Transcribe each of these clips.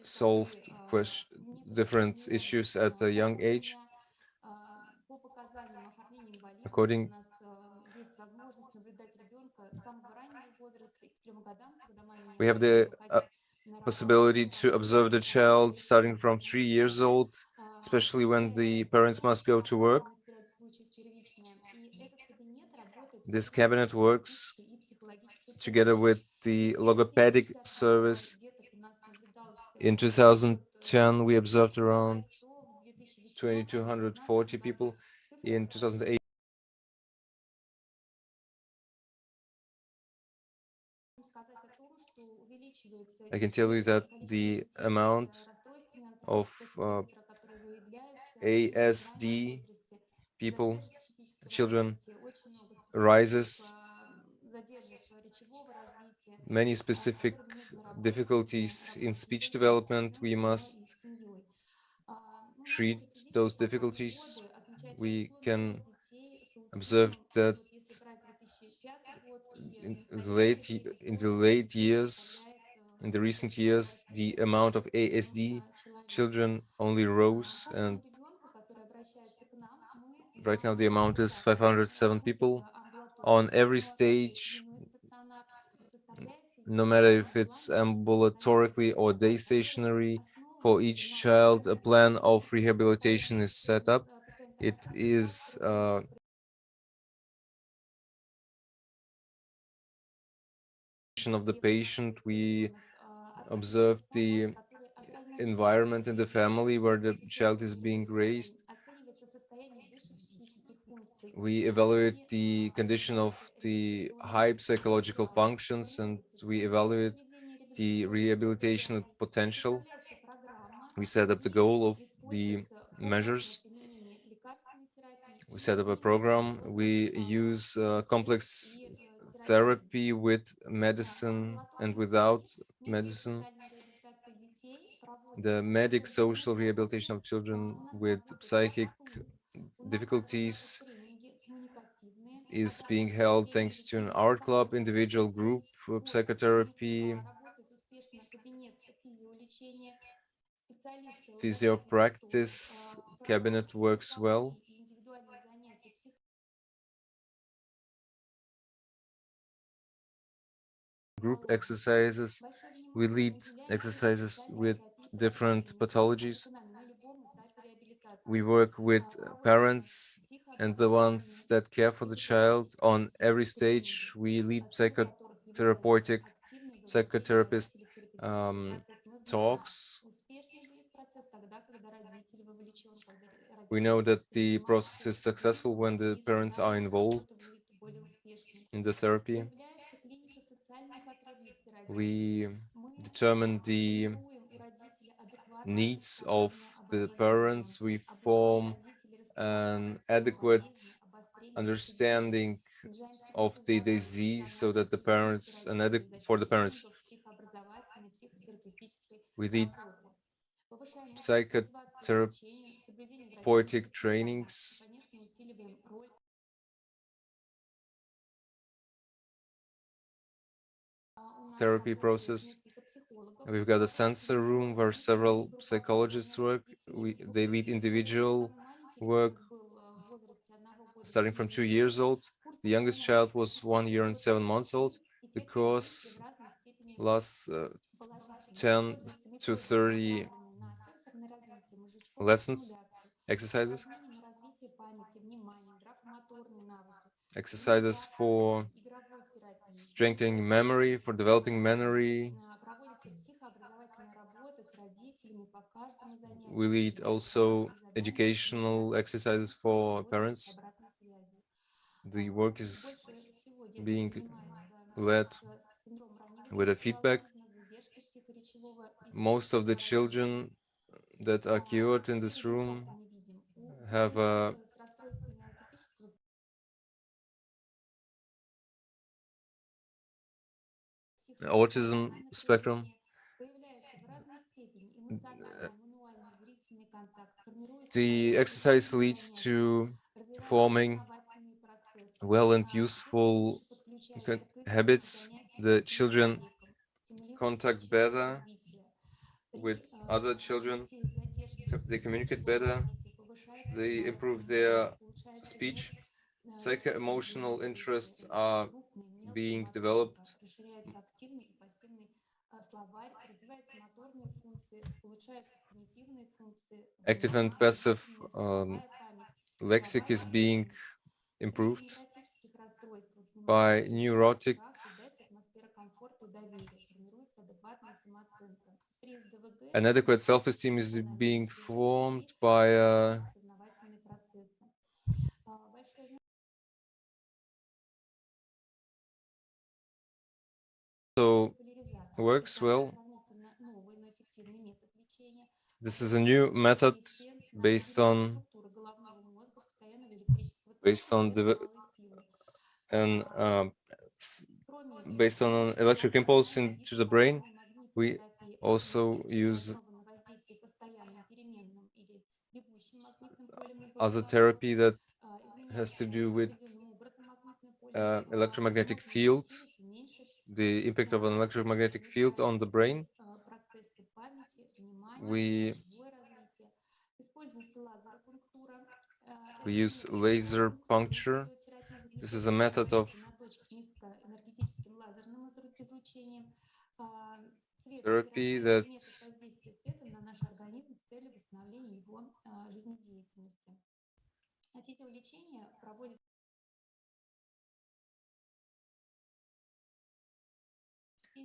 solved different issues at a young age. According, we have the possibility to observe the child starting from 3 years old, especially when the parents must go to work. This cabinet works together with the logopedic service. In 2010, we observed around 2,240 people. In 2008, I can tell you that the amount of ASD people, children, rises. Many specific difficulties in speech development, we must treat those difficulties. We can observe that in the late years, in the recent years, the amount of ASD children only rose, and right now the amount is 507 people on every stage, no matter if it's ambulatorically or day stationary. For each child, a plan of rehabilitation is set up. It is of the patient. We observe the environment in the family where the child is being raised. We evaluate the condition of the high psychological functions, and we evaluate the rehabilitation potential. We set up the goal of the measures. We set up a program. We use complex therapy with medicine and without medicine. The medic social rehabilitation of children with psychic difficulties is being held thanks to an art club, individual group psychotherapy, physio practice cabinet works well. Group exercises, we lead exercises with different pathologies. We work with parents and the ones that care for the child on every stage. We lead psychotherapist talks. We know that the process is successful when the parents are involved in the therapy. We determine the needs of the parents. We form an adequate understanding of the disease so that the parents, for the parents, we lead psychotherapeutic trainings. Therapy process. We've got a sensor room where several psychologists work. They lead individual work starting from 2 years old. The youngest child was 1 year and 7 months old. The course lasts 10 to 30 lessons, exercises. Exercises for strengthening memory, for developing memory. We lead also educational exercises for parents. The work is being led with a feedback. Most of the children that are cured in this room have a autism spectrum. The exercise leads to forming well and useful habits. The children contact better. with other children, they communicate better, they improve their speech. Psycho-emotional interests are being developed. Active and passive lexic is being improved by neurotic. An adequate self-esteem is being formed by so works well. This is a new method based on the and based on an electric impulse into the brain. We also use other therapy that has to do with electromagnetic field, the impact of an electromagnetic field on the brain. We use laser puncture. This is a method of therapy that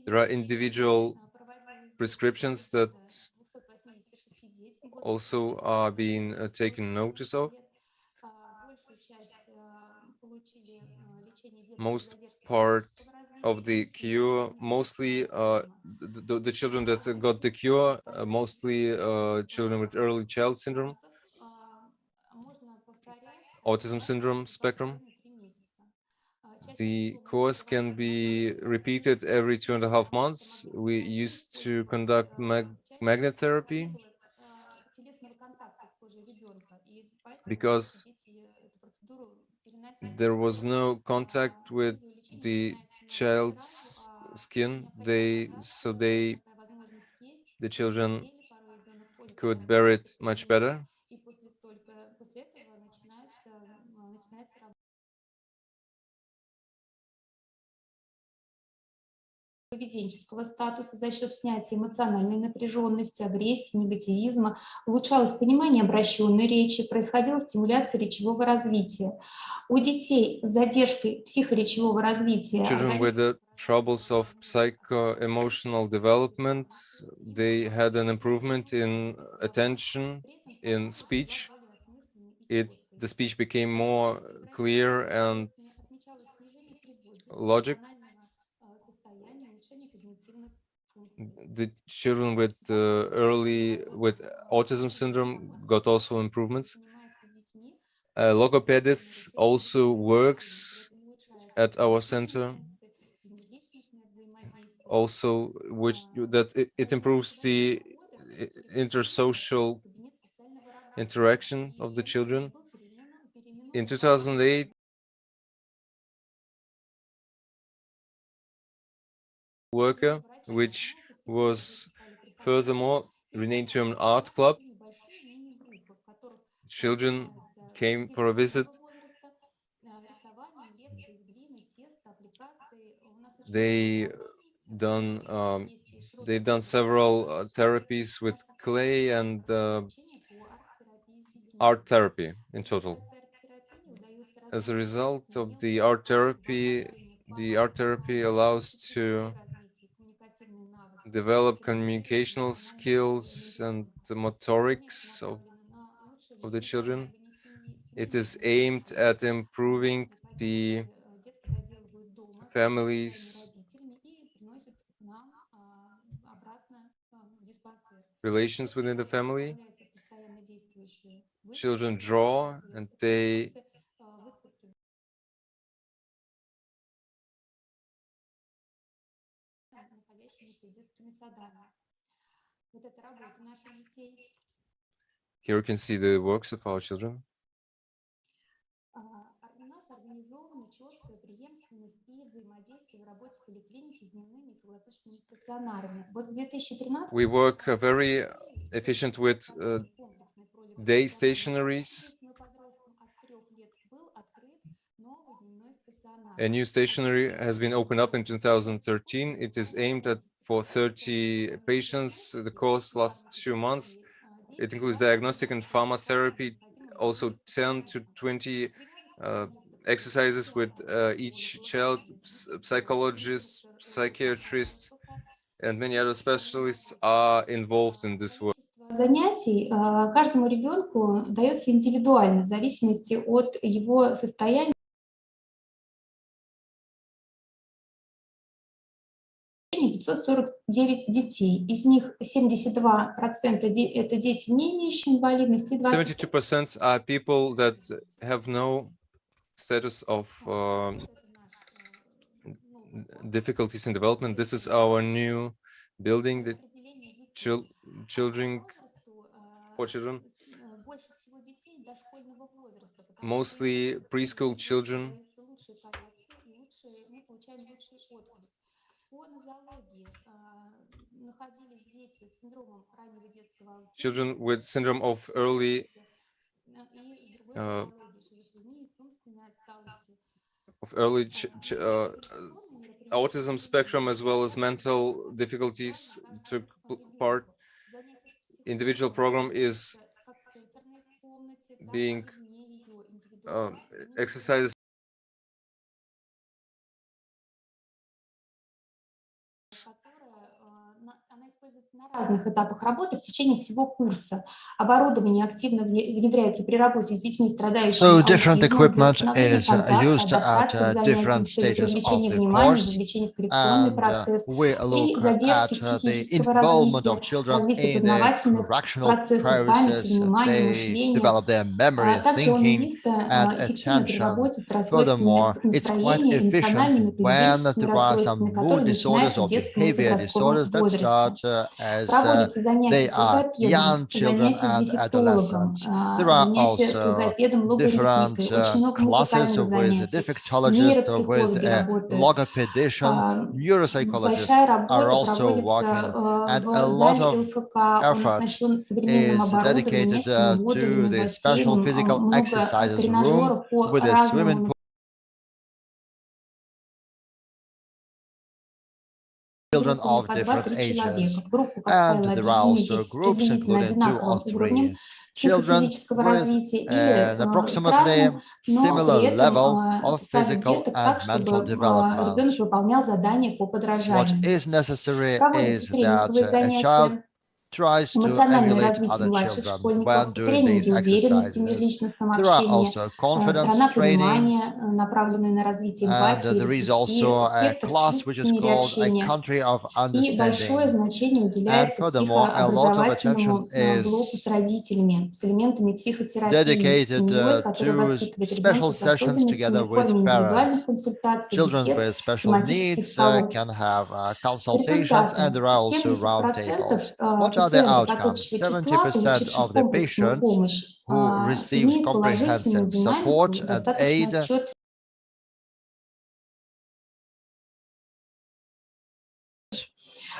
there are individual prescriptions that also are being taken notice of. Most part of the cure, mostly the children that got the cure, mostly children with early child syndrome, autism syndrome spectrum. The course can be repeated every 2.5 months. We used to conduct magnet therapy because there was no contact with the child's skin. The children could bear it much better. Поведенческого статуса за счет снятия эмоциональной напряженности, агрессии, негативизма, улучшалось понимание обращенной речи, происходила стимуляция речевого развития. У детей с задержкой психоречевого развития Children with the troubles of psycho-emotional development, they had an improvement in attention, in speech. The speech became more clear and logic. The children with with autism syndrome got also improvements. Logopedists also works at our center. Also, it improves the intersocial interaction of the children. In 2008, worker, which was furthermore renamed to an art club. Children came for a visit. They've done several therapies with clay and art therapy in total. As a result of the art therapy allows to develop communicational skills and the motorics of the children. It is aimed at improving the families' relations within the family. Children draw and they here you can see the works of our children. четкая преемственность и взаимодействие в работе поликлиники с дневными и круглосуточными стационарами. Вот в 2013 We work very efficient with day stationaries. A new stationary has been opened up in 2013. It is aimed at for 30 patients. The course lasts 2 months. It includes diagnostic and pharmacotherapy, also 10 to 20 exercises with each child, psychologists, psychiatrists, and many other specialists are involved in this work. Занятий каждому ребенку дается индивидуально, в зависимости от его состояния. 549 детей, из них 72% это дети, не имеющие инвалидности, 72% are people that have no status of difficulties in development. This is our new building, the children for children, mostly preschool children. Children with syndrome of early autism spectrum, as well as mental difficulties took part. Individual program is being exercised. Она используется на разных этапах работы в течение всего курса. Оборудование активно внедряется при работе с детьми, страдающими different аутизмом, для equipment установления is контакта, used адаптации к at занятиям different с целью stages of привлечения the внимания, course, вовлечения в коррекционный and процесс we и look задержки at the психического involvement of развития, children развития in the познавательных correctional процессов, памяти, process. внимания, They мышления. develop their memory, Также он thinking, and эффективен при attention. работе с расстройствами Furthermore, it's quite настроения, эмоциональными efficient и when поведенческими there are some расстройствами, которые mood disorders начинаются в or детском и behavior подростковом disorders that возрасте. start as Проводятся занятия they с are логопедом, young children занятия с and дефектологом, adolescents. There are занятия с also логопедом, different логоритмикой, очень много classes музыкальных with a занятий. defectologist, with Нейропсихологи a работают. logopedician, neuropsychologists Большая are работа also проводится working, and a в lot зале of ЛФК. Он effort оснащен современным is оборудованием, dedicated мягкими to модулями, the special бассейном, physical много exercises room тренажеров по with a swimming разному pool. Children of по different 2-3 ages, человека. В группу, как and правило, there are объединены also дети с groups приблизительно including 2 or одинаковым уровнем 3 children психофизического with развития или с approximately разным, но similar при этом level of ставить physical деток and так, mental чтобы development. ребенок выполнял задания по What подражанию. is necessary Проводятся is that тренинговые a child занятия, tries to эмоциональное emulate развитие other младших children школьников, when doing тренинги these уверенности в exercises. межличностном There are общении, also confidence страна trainings, понимания, направленная на развитие and эмпатии, there is рефлексии, also a спектр class чувств which в is мире called a общения. country of И большое understanding. значение And уделяется furthermore, a lot of attention психообразовательному блоку с is родителями, с элементами психотерапии, с dedicated семьей, которая to воспитывает special ребенка с sessions особенностями together в with форме индивидуальных parents. консультаций, Children бесед, with special тематических needs столов. can have consultations, Результаты. and there are also 70% roundtables. What are the пациентов outcomes? от общего числа, 70% получивших of the комплексную patients помощь, who receives имеют положительную comprehensive support динамику, and достаточно aid отчет.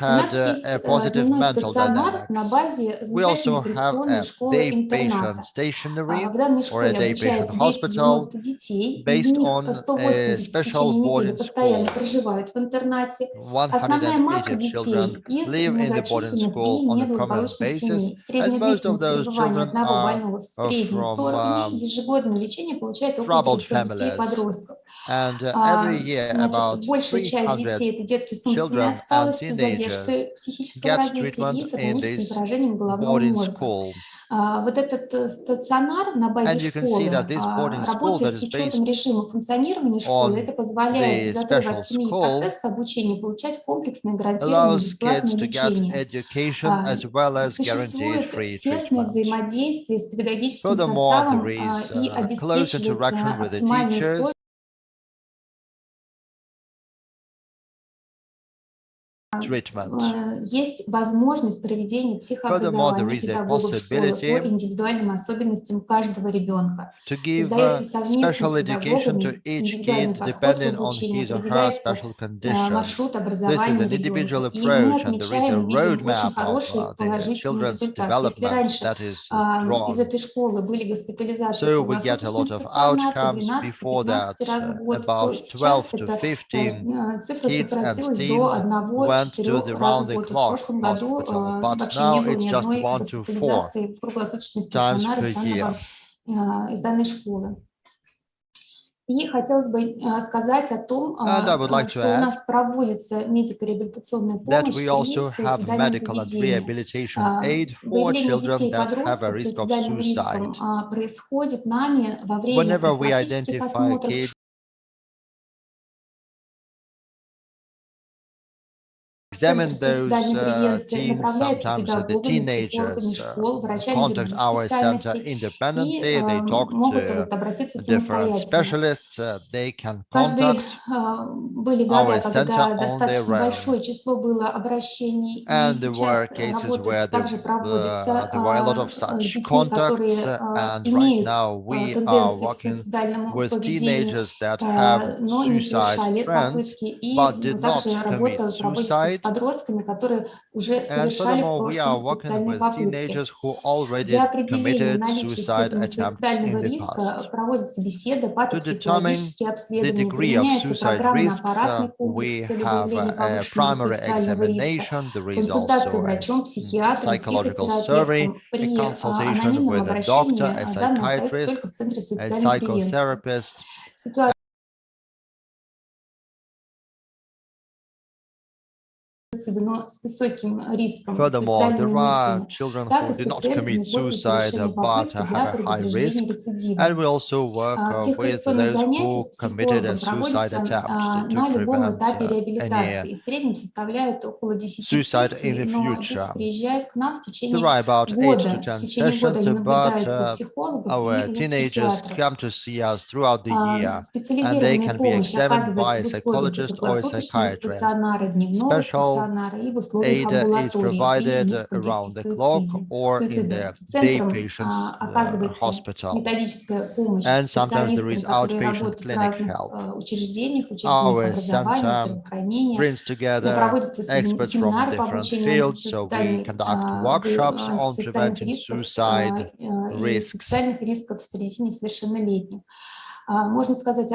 У нас had есть a positive дневной mental стационар на dynamics. базе We also замечательной have коррекционной a day patient школы-интерната. stationary В данной or a школе day patient обучается hospital 290 детей, из based них on a 180 в special течение недели boarding постоянно school. проживают в интернате. Основная 180 масса children детей из live in the boarding многочисленных school и on a permanent неблагополучных basis, семей. and Средняя most of длительность those пребывания children одного are больного в среднем from 40 дней. Ежегодно лечение получает около troubled 300 детей и families. подростков. And every year, Значит, about большая часть 300 детей – это детки с умственной children and отсталостью, teenagers задержкой психического get развития и treatment с in органическим this поражением головного boarding мозга. school. Вот этот стационар на базе And you can see школы that this boarding school работает that с is учетом based режима функционирования школы. on Это позволяет the без отрыва special от семьи и school процесса обучения получать комплексное гарантированное allows бесплатное kids to get лечение. education as well as guaranteed Существует free тесное treatment. взаимодействие с педагогическим Furthermore, составом there is и close обеспечивается interaction with the оптимальные teachers. условия treatment. Есть возможность проведения Furthermore, there психообразования is a педагогов школы по possibility индивидуальным особенностям каждого ребенка. to give Создается совместно с special education to педагогами each индивидуальный kid подход к depending on обучению, his or her определяется special conditions. маршрут This is образования an individual ребенка. И мы approach, and there is a отмечаем и видим очень roadmap of хороший the положительный children's результат. Если development раньше that is из drawn. этой школы были госпитализации So we get a lot круглосуточный of стационар по outcomes. Before 12-15 that, раз в год, то about сейчас 12 to эта 15 цифра kids and сократилась до teens went to 1-4 the раза в год. В round-the-clock прошлом году hospital, but вообще не now было it's ни just одной 1 to 4 госпитализации в круглосуточные times стационары per year. из данной школы. И хотелось бы сказать о том, And I would like to что у add нас проводится медико-реабилитационная that помощь we при also have суицидальном medical and поведении. rehabilitation aid for Выявление children детей и that have a подростков с risk of суицидальным suicide. риском происходит нами во время Whenever we профилактических identify осмотров kids examine Центр those суицидальной превенции teens, направляются sometimes the педагогами, психологами teenagers школ, врачами contact других our center специальностей и independently. They talk могут to обратиться different самостоятельно. specialists. They can Каждый contact были our года, center когда on their достаточно own. большое число было обращений, и And there were сейчас cases работа where также проводится there were a lot of с such детьми, contacts. которые And right имеют now we are тенденции к working суицидальному with поведению, teenagers that have но не suicide совершали trends, попытки. И but did not также commit работа проводится с suicide. подростками, которые уже And совершали в furthermore, we are прошлом working суицидальные with попытки. teenagers who already Для определения committed наличия suicide степени attempts суицидального in the риска past. проводятся беседы, To determine патопсихологические the обследования, degree of применяется suicide risks, программно-аппаратный комплекс we с целью have выявления a повышенного primary суицидального риска, examination. There is консультация also a врачом, психиатром, psychological survey, психотерапевтом. a При consultation анонимном with a doctor, обращении a данные остаются psychiatrist, только в Центре a суицидальной превенции. psychotherapist. Ситуация но с высоким риском, Furthermore, суицидальными there are мыслями, children так who и с do not пациентами commit после suicide совершения but попытки have для a high risk. предупреждения And рецидива. we also work with Психокоррекционные those занятия who с committed a психологом suicide проводятся attempt to на любом prevent этапе any реабилитации и в среднем составляют около 10 suicide in сессий, the но дети future. приезжают к нам в There течение are about 8 to года. В 10 течение года sessions, они but наблюдаются у психологов our и у teenagers психиатров. come to see us throughout the year, and they Специализированная can be помощь examined by оказывается a в условиях psychologist or a круглосуточного psychiatrist. стационара, дневного Special стационара и в условиях aid is амбулатории при provided низком риске around the clock or in суицида. the day Центром patients оказывается hospital. методическая помощь And sometimes there специалистам, is которые outpatient работают в clinic разных help. учреждениях Our образования, center здравоохранения. brings together Проводятся experts from семинары по different обучению fields, so we conduct workshops on антисуицидальных preventing рисков suicide и risks. суицидальных рисков среди несовершеннолетних. Можно сказать,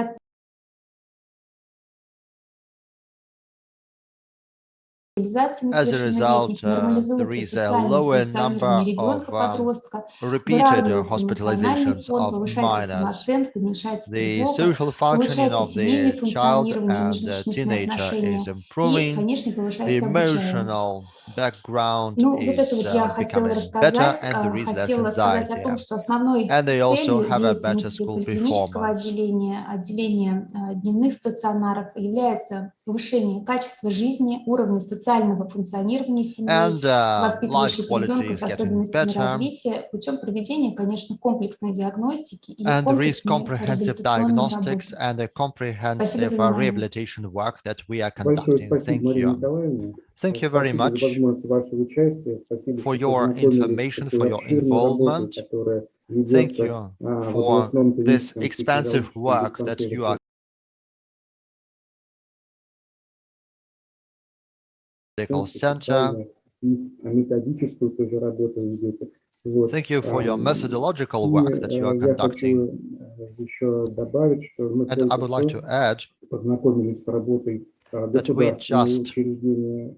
As a result, there is a lower number of repeated hospitalizations of minors. The social functioning of the child and the teenager is improving. The emotional background is becoming better, and there is less anxiety. And they also have a better school performance. Дневных стационаров является повышение качества жизни, уровня социального функционирования семьи, And life воспитывающих quality ребенка is с getting особенностями better. развития путем проведения, конечно, комплексной диагностики и And there is комплексной comprehensive реабилитационной diagnostics работы. and a Спасибо comprehensive за внимание. rehabilitation work that we are Большое conducting. спасибо, Thank Марина you. Николаевна. Thank you very Спасибо за much возможность вашего участия. Спасибо, for что your познакомились с information, for такой your обширной работой, involvement. которая Thank ведется you в for областном this клиническом expansive психоневрологическом work that you are medical center. И методическую тоже работу ведете. Вот. Thank you for your methodological И work that you are я conducting. хочу еще добавить, что мы And I would like to add познакомились с работой that we государственного just учреждения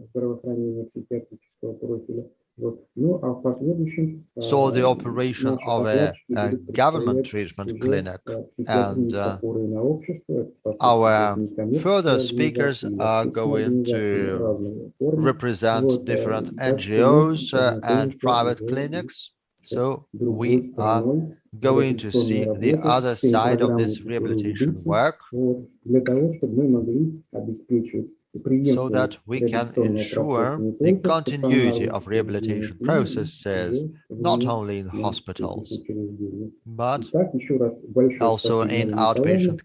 здравоохранения психиатрического профиля. Вот. Ну, а в последующем saw the operation наши of докладчики a будут government представлять treatment уже clinic. психиатрию And с опорой на общество. Это, по сути, our будут некоммерческие further организации speakers или are общественные going организации to разной формы. represent Вот, different так что мы NGOs and познакомимся private уже clinics. с So другой we are стороной going to реабилитационной see the работы, other с теми side of программами, this которые rehabilitation ведутся, work, вот, для того, чтобы мы могли обеспечивать so преемственность that we can реабилитационного процесса ensure не the только в continuity стационарных of учреждениях, rehabilitation но и processes, уже not вне only in этих hospitals, учреждений. but Итак, еще раз большое also спасибо, in Марина Николаевна. outpatient.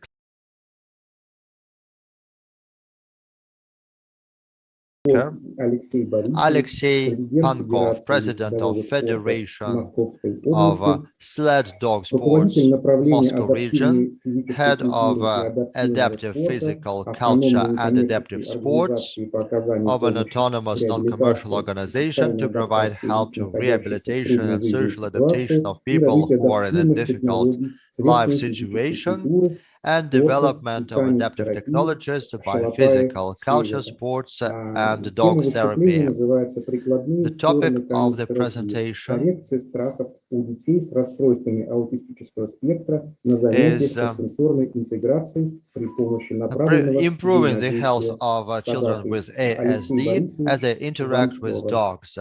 speaker, Alexei Борисович, Alexei президент Pankov, Федерации President ездового of спорта Federation Московской of области, Sled Dog руководитель Sports, направления Moscow region, адаптивной физической head of культуры и адаптивного Adaptive спорта Physical Culture автономной and Adaptive некоммерческой Sports организации по оказанию of an помощи autonomous non-commercial реабилитации и organization социальной to provide адаптации help лиц, to находящихся в rehabilitation трудной and жизненной social adaptation of ситуации, и people развитие who are in a адаптивных difficult технологий life средствами физической situation, культуры, and спорта и development of adaptive канистерапии technologies в by Шалопае, physical culture, Севера. sports, and Тема dog выступления therapy. называется «Прикладные The topic стороны of the канистерапии. presentation Коррекция страхов у детей с расстройствами аутистического спектра на занятиях is по сенсорной интеграции при помощи направленного improving the health взаимодействия of с children собакой». with Алексей ASD as Борисович, they вам interact with слово. dogs.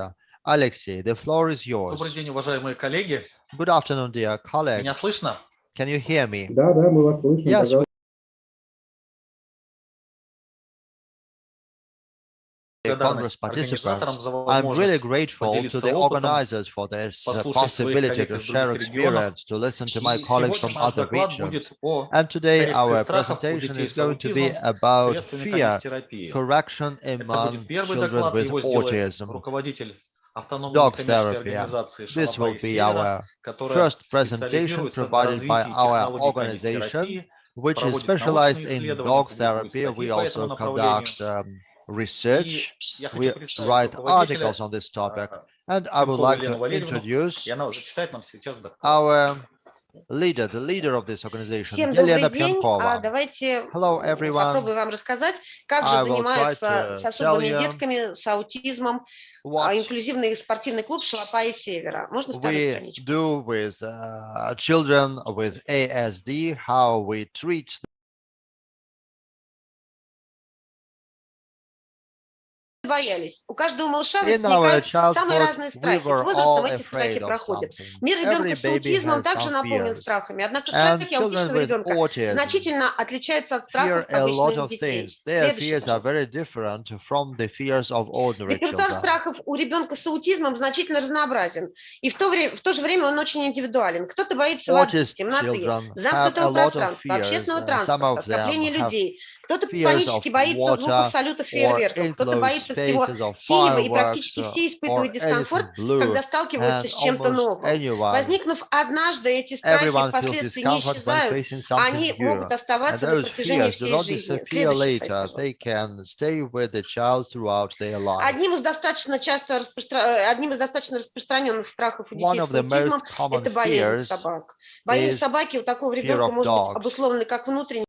Alexei, the floor is Добрый yours. день, уважаемые коллеги. Good afternoon, dear Меня colleagues. слышно? Can you hear me? Да, мы вас слышим, Yes, пожалуйста. Congress Благодарность организаторам participants. за I'm really возможность grateful to поделиться the опытом, organizers for this послушать своих possibility коллег to из share других регионов. experience, to listen to my И colleagues сегодня from наш other доклад regions. будет о And today коррекции our страхов у presentation детей is с going to be аутизмом about средствами fear канистерапии. correction Это among будет первый children доклад, with его сделает autism. руководитель автономной Dog некоммерческой therapy. организации This «Шалопай will be Севера», our которая first presentation специализируется на provided by развитии our технологий organization, канистерапии, which is проводит научные specialized in исследования, dog публикует therapy. статьи We по этому also направлению. conduct И research. я We хочу представить write руководителя articles on this topic. And I would Пенкову like Елену to Валерьевну, introduce и она зачитает нам сейчас доклад. our leader, the leader of this organization, Всем добрый Елена день. Пенкова. Давайте Hello, everyone. попробую вам рассказать, как же I will try занимаются to с tell особыми you детками с аутизмом what инклюзивный спортивный клуб «Шалопай Севера». Можно вторую we страничку? do with children with ASD, how we treat Боялись. У каждого малыша in our возникают самые childhood. разные We страхи. С were возрастом all эти страхи afraid of проходят. something. Мир Every ребенка с baby аутизмом has также some наполнен fears. страхами. Однако And страхи children аутичного with ребенка autism значительно отличаются от fear страхов a lot обычных of детей. things. Their Следующий, fears are пожалуйста. very different from the fears of ordinary Репертуар children. страхов у ребенка с аутизмом значительно разнообразен. И в то же время он очень индивидуален. Кто-то боится воды, Autist темноты, children have a замкнутого lot of пространства, fears. общественного Some транспорта, of them скопления have людей. Кто-то fears of панически боится звуков water салютов or фейерверков. Кто-то enclosed боится всего spaces of синего, и fireworks практически все or испытывают дискомфорт, anything blue. когда сталкиваются And с чем-то almost новым. anyone, Возникнув однажды, эти страхи everyone feels впоследствии не discomfort when исчезают, facing something они могут new. And оставаться на those протяжении fears do всей not жизни. disappear Следующий слайд, later. пожалуйста. They can stay with the child throughout their life. Одним из достаточно распространенных страхов у One детей of с the most аутизмом – common это боязнь fears собак. Боязнь is собаки у такого fear ребенка of может быть dogs. обусловлена как внутренне,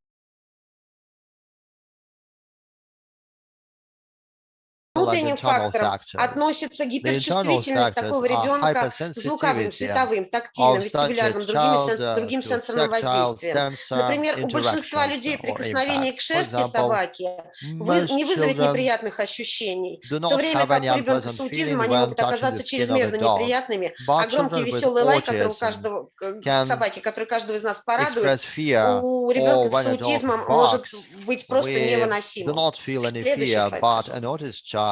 And внутренним internal факторам factors. относится The internal гиперчувствительность factors такого are ребенка к звуковым, hypersensitivity цветовым, тактильным, of such a вестибулярным, child другим to сенсорным tactile воздействиям. sensor Например, у большинства interactions людей or прикосновение к impacts. For шерсти example, собаки most не вызовет children неприятных ощущений, do в то not время have как any у ребенка unpleasant с аутизмом feeling они when могут touching the оказаться skin of a чрезмерно dog. неприятными, But а громкий children with веселый лай, который у autism каждого can собаки, который каждого из нас порадует, express fear, у or ребенка when с a dog аутизмом может barks, быть просто we do невыносимым. not feel any Следующий fear, слайд, but пожалуйста. an autistic child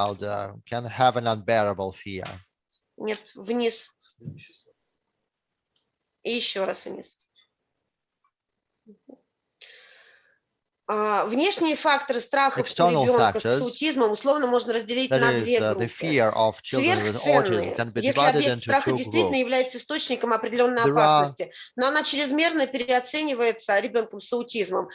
can have an unbearable fear. Нет, вниз. И еще раз вниз. Внешние факторы страхов у External ребенка с factors, аутизмом условно можно разделить that на is, две the группы. fear of children with autism Сверхценные, can be если divided объект into страха two действительно groups. является источником определенной There are опасности, но она чрезмерно переоценивается ребенком с аутизмом.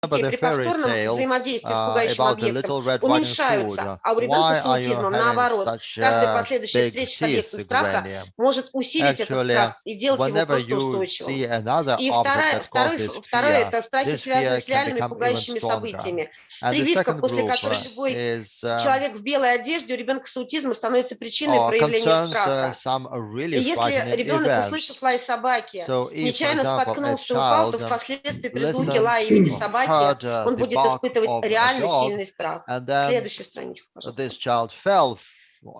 При fairy повторном tale взаимодействии с пугающим about the объектом little red riding уменьшаются, hood. а у ребенка Why с are you аутизмом, having наоборот, such каждая последующая big встреча с teeth, объектом страха Granny? может усилить этот Actually, страх и делать его whenever просто you устойчивым. see another И object that causes this второе fear, это страхи, this связанные fear с can реальными become even пугающими stronger. событиями. And the Прививка, second после group которой любой is человек в белой одежде у ребенка с аутизмом становится причиной проявления concerns страха. some И really если frightening ребенок, услышав events. лай собаки, So if, for нечаянно example, a споткнулся и упал, то child впоследствии при звуке listened лая в виде or собаки heard он the будет bark испытывать of a реально dog, сильный страх. and then Следующую страничку, пожалуйста. this child fell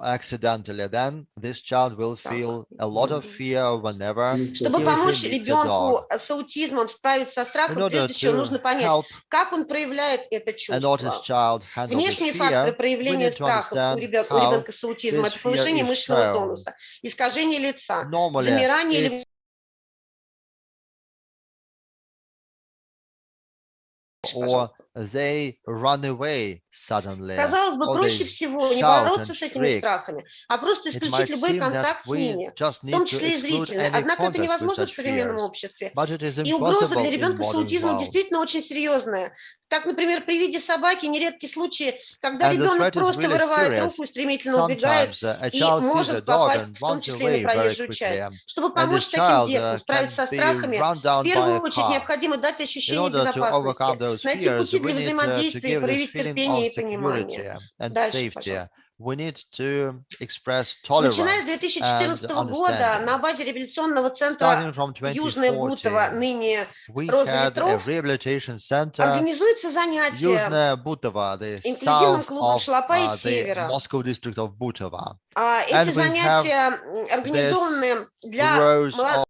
accidentally, then this child will feel a lot of fear whenever Чтобы he помочь meets a dog. ребенку с аутизмом справиться со In страхом, order прежде всего to нужно понять, help как он проявляет это an autistic чувство. child handle this Внешние факторы fear, we проявления need to страхов у understand how ребенка с аутизмом – this это fear повышение is мышечного shown. тонуса, искажение лица, Normally, замирание или it's or пожалуйста. they run away suddenly, Казалось бы, or проще they всего не shout and бороться с этими shriek. страхами, а просто It исключить might любой seem that контакт с we ними, just в том need to числе и exclude зрительный. any Однако это contact with невозможно в such современном fears, обществе. but it is И угроза для impossible in ребенка с modern аутизмом world. действительно очень серьезная. Так, например, при виде собаки нередки случаи, когда And the ребенок threat is просто really вырывает serious. руку и стремительно убегает Sometimes a и child sees a может dog попасть and в том runs числе и на away very проезжую quickly, часть. Чтобы and помочь this таким child деткам справиться can со be страхами, run в down by первую a очередь car. необходимо дать In ощущение order to overcome безопасности, those найти fears, пути we для need to взаимодействия и give this проявить feeling терпение of и понимание. security and Дальше, safety. пожалуйста. We need to express Начиная с tolerance and 2014 года на understanding. базе реабилитационного центра Starting from Южное Бутово, 2014, ныне we Роза had a ветров, rehabilitation center, организуются занятия Южное Бутово, the инклюзивным south клубом of Шлапа и the Севера. Moscow district of Butova. Эти And we have занятия this организованы для rows of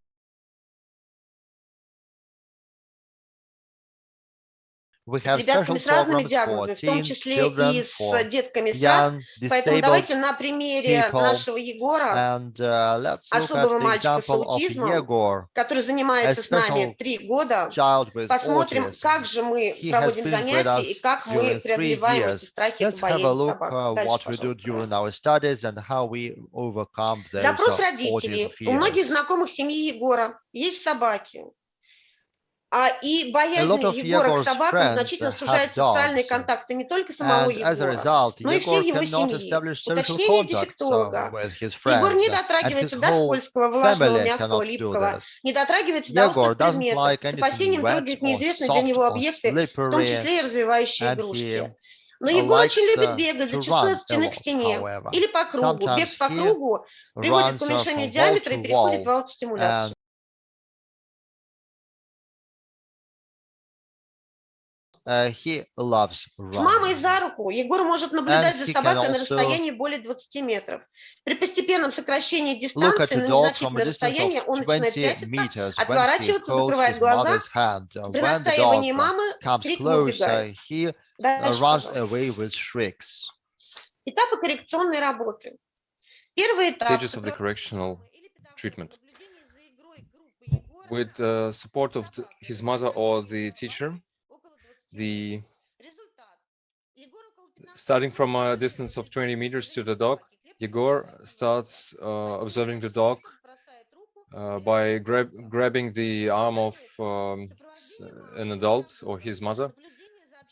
We с have ребятками special с разными programs for диагнозами, в том teens, числе и children, с for детками с РАС. young, Поэтому disabled давайте на примере people. нашего Егора, And let's look at особого the мальчика с example of аутизмом, Yegor, который a занимается с нами special 3 года, child with посмотрим, autism. как же мы He has проводим been with занятия и us как мы during 3 преодолеваем эти years. страхи, эту Let's have a боязнь look собак. Дальше, what we do пожалуйста. during our studies and how we overcome those Запрос autism родителей. У многих fears. знакомых семьи Егора есть собаки. И A боязнь lot of Егора к Yegor's собакам friends значительно have сужает социальные dogs, контакты не только самого and as a Егора, result, но и всей Yegor его cannot семьи. establish social Уточнение contacts дефектолога. with his Егор friends, не and his дотрагивается до whole скользкого, влажного, family мягкого, cannot do липкого, this. не дотрагивается до Yegor острых doesn't предметов, like с anything опасением wet трогает or неизвестные для soft него or объекты, в том slippery, числе и развивающие and he игрушки. Но Егор очень likes любит бегать, to зачастую run от a стены к lot, стене however. или по кругу. Sometimes Бег по he кругу приводит к runs уменьшению from wall диаметра и to переходит в wall, аутостимуляцию. and he loves С мамой running. за руку Егор может And наблюдать за he can собакой на also расстоянии более 20 метров. При постепенном сокращении look at дистанции the на dog from a незначительное distance of расстояние он начинает 20 пятиться, meters when he отворачиваться, holds закрывает his глаза. mother's hand. При When the настаивании dog мамы comes крик closer, убегает. he Дальше, runs пожалуйста. away with shrieks. Этапы коррекционной работы. Первый этап. Stages of the correctional Или педагог treatment. наблюдение за игрой группы Егора With the support of his mother or the teacher, около 20 the Результат. Егор около 15 starting from a distance of 20 meters to the dog, Yegor starts observing the dog by grabbing the arm of an adult or his mother.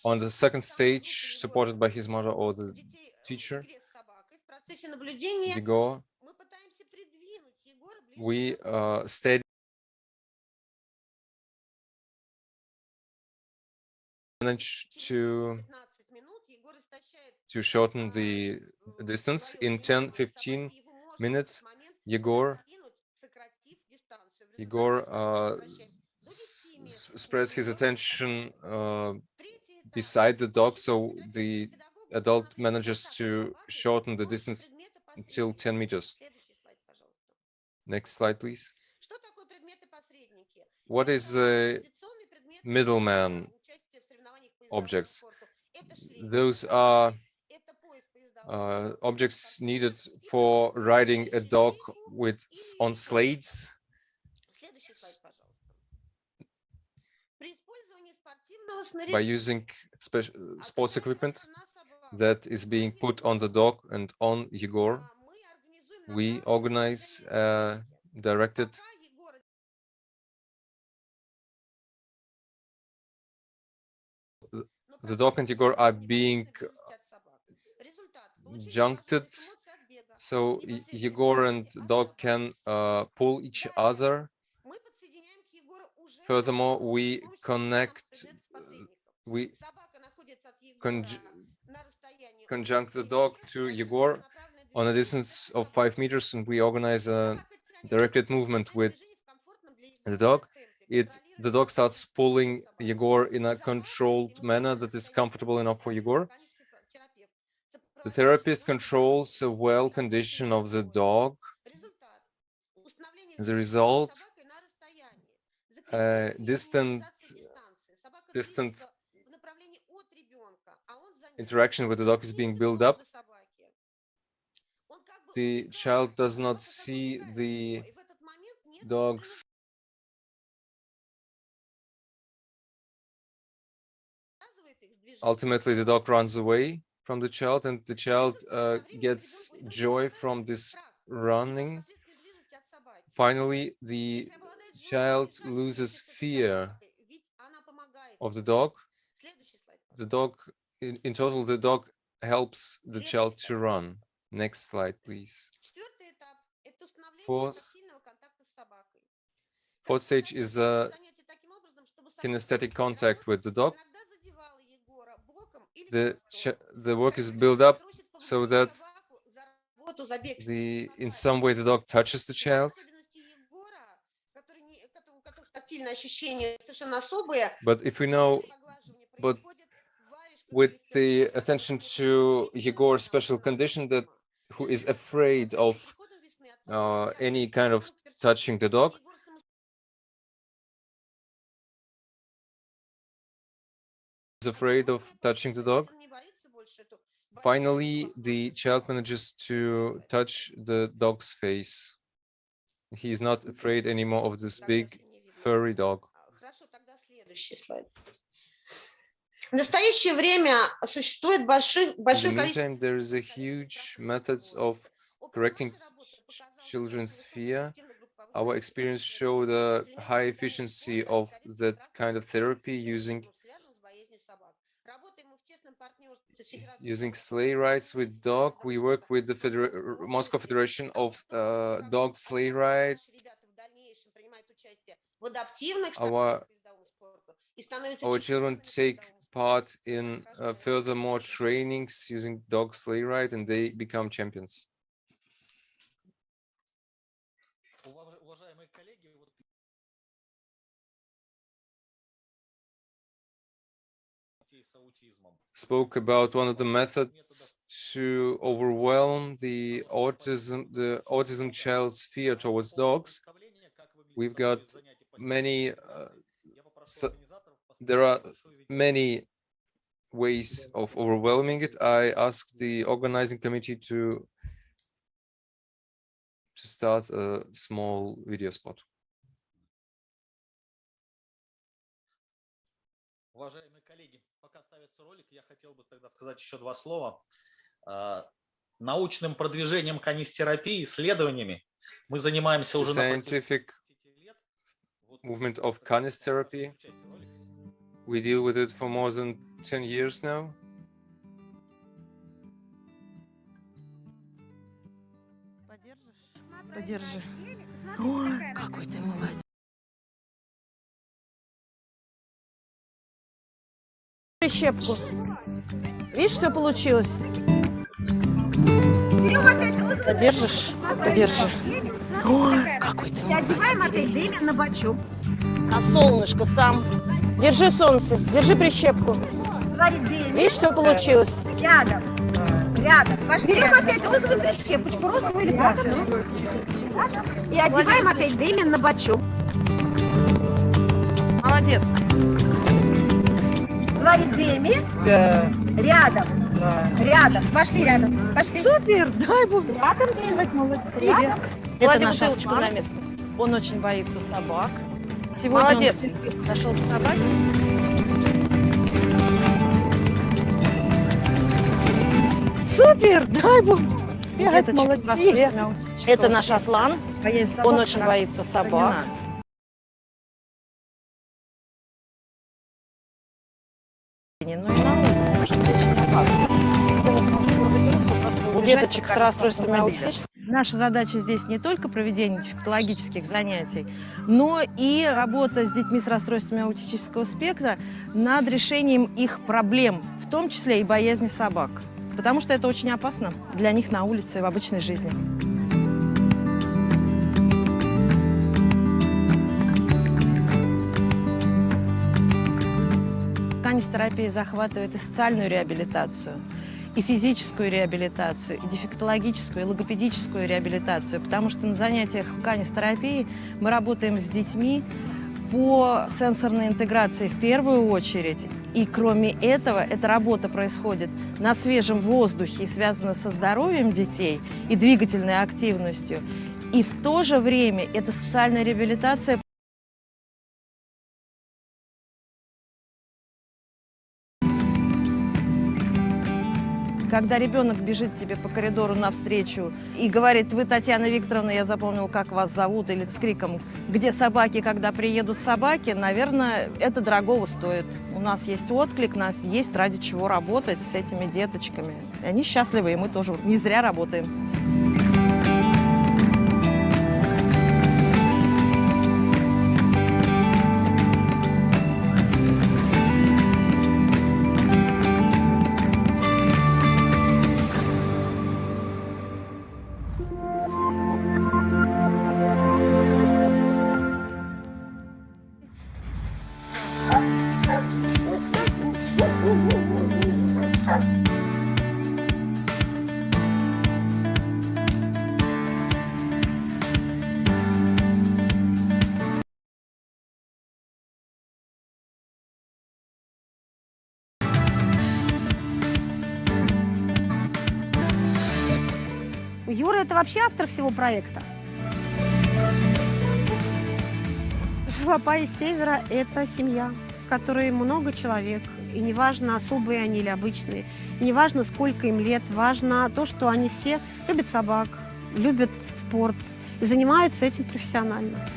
On the second stage, supported by his mother or the teacher, Yegor, we steady manage to shorten the distance. In 10-15 minutes, Yegor spreads his attention beside the dog, so the adult manages to shorten the distance until 10 meters. Next slide, please. What is a middleman objects? Those are objects needed for riding a dog on sleds. By using sports equipment that is being put on the dog and on Yegor, we organize directed the dog and Yegor are being juncted, so Yegor and dog can pull each other. Furthermore, we conjunct the dog to Yegor on a distance of 5 meters, and we organize a directed movement with the dog. The dog starts pulling Yegor in a controlled manner that is comfortable enough for Yegor. The therapist controls a well condition of the dog. As a result, distant interaction with the dog is being built up. The child does not see the dog's ultimately the dog runs away from the child, and the child gets joy from this running. Finally, the child loses fear of the dog. The dog, in total, the dog helps the child to run. Next slide, please. Fourth stage is kinesthetic contact with the dog. The work is built up so that in some way the dog touches the child. But if we know, but with the attention to Yegor's special condition, that who is afraid of any kind of touching the dog, is afraid of touching the dog. Finally, the child manages to touch the dog's face. He is not afraid anymore of this big furry dog. В настоящее время существует большое In the количество... meantime, there is a huge methods of correcting children's fear. Our experience showed a high efficiency of that kind of therapy using sleigh rides with dog. We work with the Moscow Federation of Dog Sleigh Rides. Our children take part in furthermore trainings using dog sleigh ride, and they become champions. Spoke about one of the methods to overwhelm the autism child's fear towards dogs. We've got many there are many ways of overwhelming it. I asked the organizing committee to start a small video spot. Уважаемые коллеги, пока ставится ролик, я хотел бы тогда сказать еще два слова. Научным продвижением канистерапии, исследованиями мы занимаемся уже на scientific movement of canis therapy. We deal with it for more than 10 years now. Подержи. Ой, какой ты молодец. Прищепку. Видишь, все получилось. Подержишь? Подержи. Ой, какой ты молодец. А солнышко сам. Держи, солнце, держи прищепку. Видишь, все получилось. Рядом. Берем опять розовую прищепочку, розовую или красную. И одеваем опять Дэмин на бачок. Молодец. Говорит Дэми. Да. Рядом. Да. Рядом. Пошли рядом. Пошли. Супер, дай бог. Рядом, Дэми. Молодец. Рядом. Это наш бутылочку на место. Он очень боится собак. Сегодня молодец. Он дошел к собаке. Супер, дай бог. Это наш Аслан. Он очень боится собак. У деточек с расстройствами аутистического. Наша задача здесь не только проведение дефектологических занятий, но и работа с детьми с расстройствами аутистического спектра над решением их проблем, в том числе и боязни собак. Потому что это очень опасно для них на улице и в обычной жизни. Канистерапия захватывает и социальную реабилитацию, и физическую реабилитацию, и дефектологическую, и логопедическую реабилитацию, потому что на занятиях канистерапии мы работаем с детьми по сенсорной интеграции в первую очередь. И кроме этого, эта работа происходит на свежем воздухе и связана со здоровьем детей и двигательной активностью. И в то же время это социальная реабилитация. когда ребенок бежит тебе по коридору навстречу и говорит: вы, Татьяна Викторовна, я запомнил, как вас зовут, или с криком: где собаки, когда приедут собаки, наверное, это дорогого стоит. У нас есть отклик, у нас есть ради чего работать с этими деточками. И они счастливы, и мы тоже не зря работаем. Юра — это вообще автор всего проекта. Шалопаи Севера — это семья, в которой много человек. И неважно, особые они или обычные, и неважно, сколько им лет, важно то, что они все любят собак, любят спорт и занимаются этим профессионально.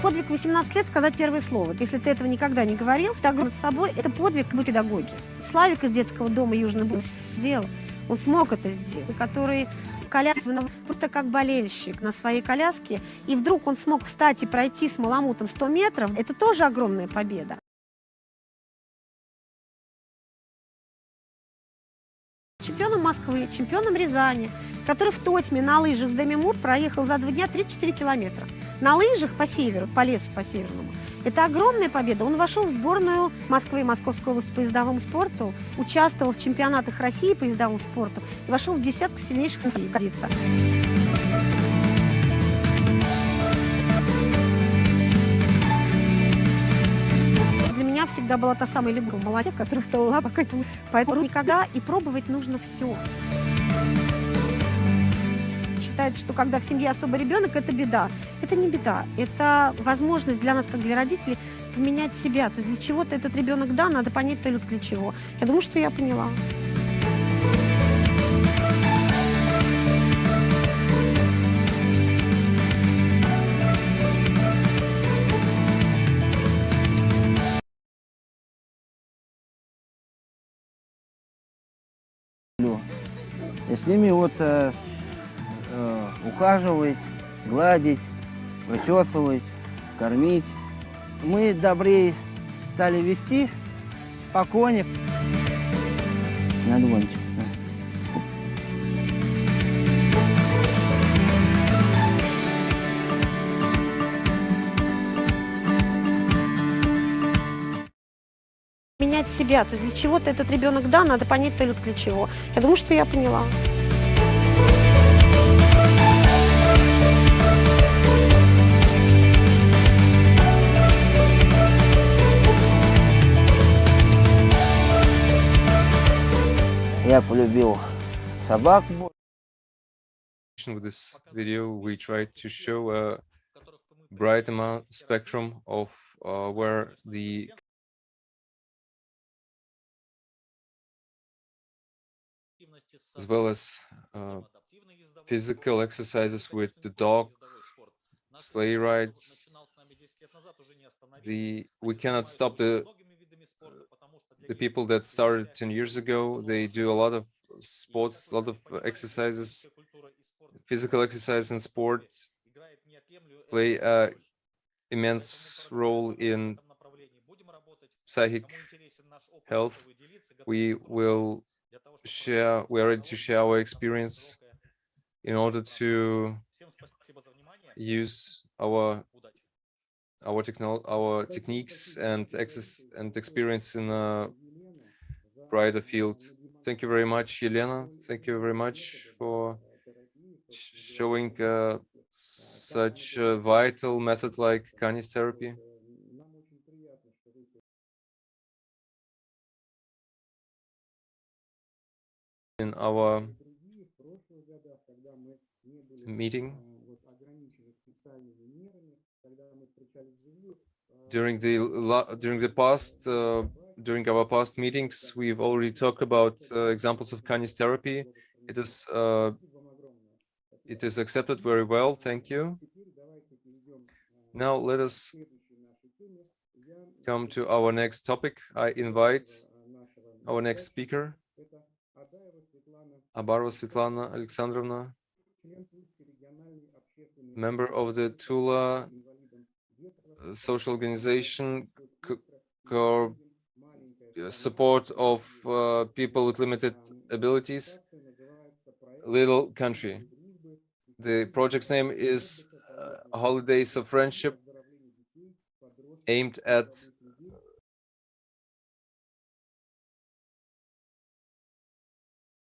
Подвиг 18 лет — сказать первое слово. Если ты этого никогда не говорил, так над собой, это подвиг педагоги. Славик из детского дома Южный был сделал. Он смог это сделать. Который коляску просто как болельщик на своей коляске. И вдруг он смог встать и пройти с маламутом 100 метров. Это тоже огромная победа. Чемпионом Москвы, чемпионом Рязани, который в Тотьме на лыжах с Деми Мур проехал за 2 дня 34 километра. На лыжах по северу, по лесу, по северному. Это огромная победа. Он вошел в сборную Москвы и Московской области по ездовому спорту, участвовал в чемпионатах России по ездовому спорту и вошел в десятку сильнейших годится. Для меня всегда была та самая любовь в молоке, которая в пока. Поэтому никогда и пробовать нужно все. Считается, что когда в семье особый ребенок, это беда. Это не беда. Это возможность для нас, как для родителей, поменять себя. То есть для чего-то этот ребенок, да, надо понять только для чего. Я думаю, что я поняла. И с ними вот ухаживать, гладить, вычесывать, кормить. Мы добрее стали вести, спокойнее. На дуванчик. Менять себя. То есть для чего-то этот ребенок, да, надо понять только для чего. Я думаю, что я поняла. Я полюбил собак. With this video, we tried to show a bright amount spectrum of where the as well as physical exercises with the dog, sleigh rides. We cannot stop the people that started 10 years ago. They do a lot of sports, a lot of exercises, physical exercise and sport play a immense role in psychic health. We are ready to share our experience in order to use our techniques and experience in a brighter field. Thank you very much, Yelena. Thank you very much for showing such a vital method like kinesiotherapy. In our meeting. During our past meetings, we've already talked about examples of kinesiotherapy. It is accepted very well. Thank you. Now let us come to our next topic. I invite our next speaker, Abarova Svetlana Alexandrovna, member of the Tula social organization, support of people with limited abilities, Little Country. The project's name is Holidays of Friendship, aimed at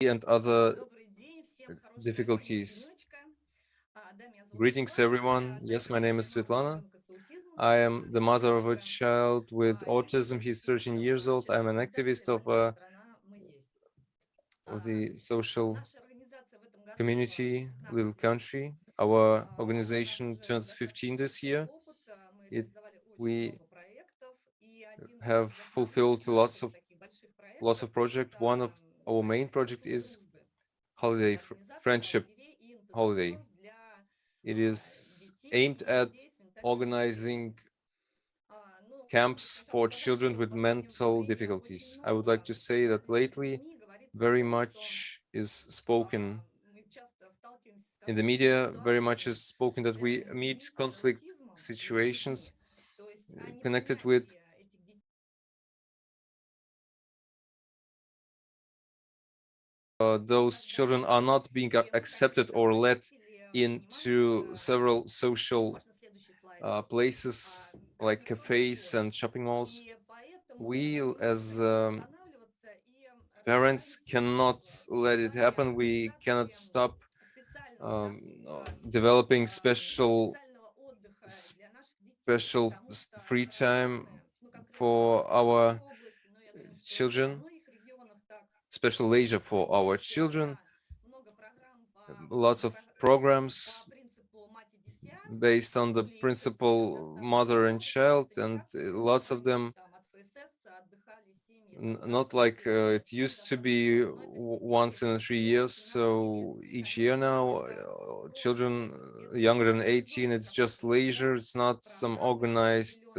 and other difficulties. Greetings, everyone. Yes, my name is Svetlana. I am the mother of a child with autism. He's 13 years old. I'm an activist of the social community, Little Country. Our organization turns 15 this year. We have fulfilled lots of projects. One of our main project is Holiday Friendship Holiday. It is aimed at organizing camps for children with mental difficulties. I would like to say that lately very much is spoken in the media, very much is spoken that we meet conflict situations connected with those children are not being accepted or let into several social places like cafes and shopping malls. We as parents cannot let it happen. We cannot stop developing special free time for our children, special leisure for our children, lots of programs based on the principle mother and child, and lots of them not like it used to be once in 3 years. So each year now, children younger than 18, it's just leisure. It's not some organized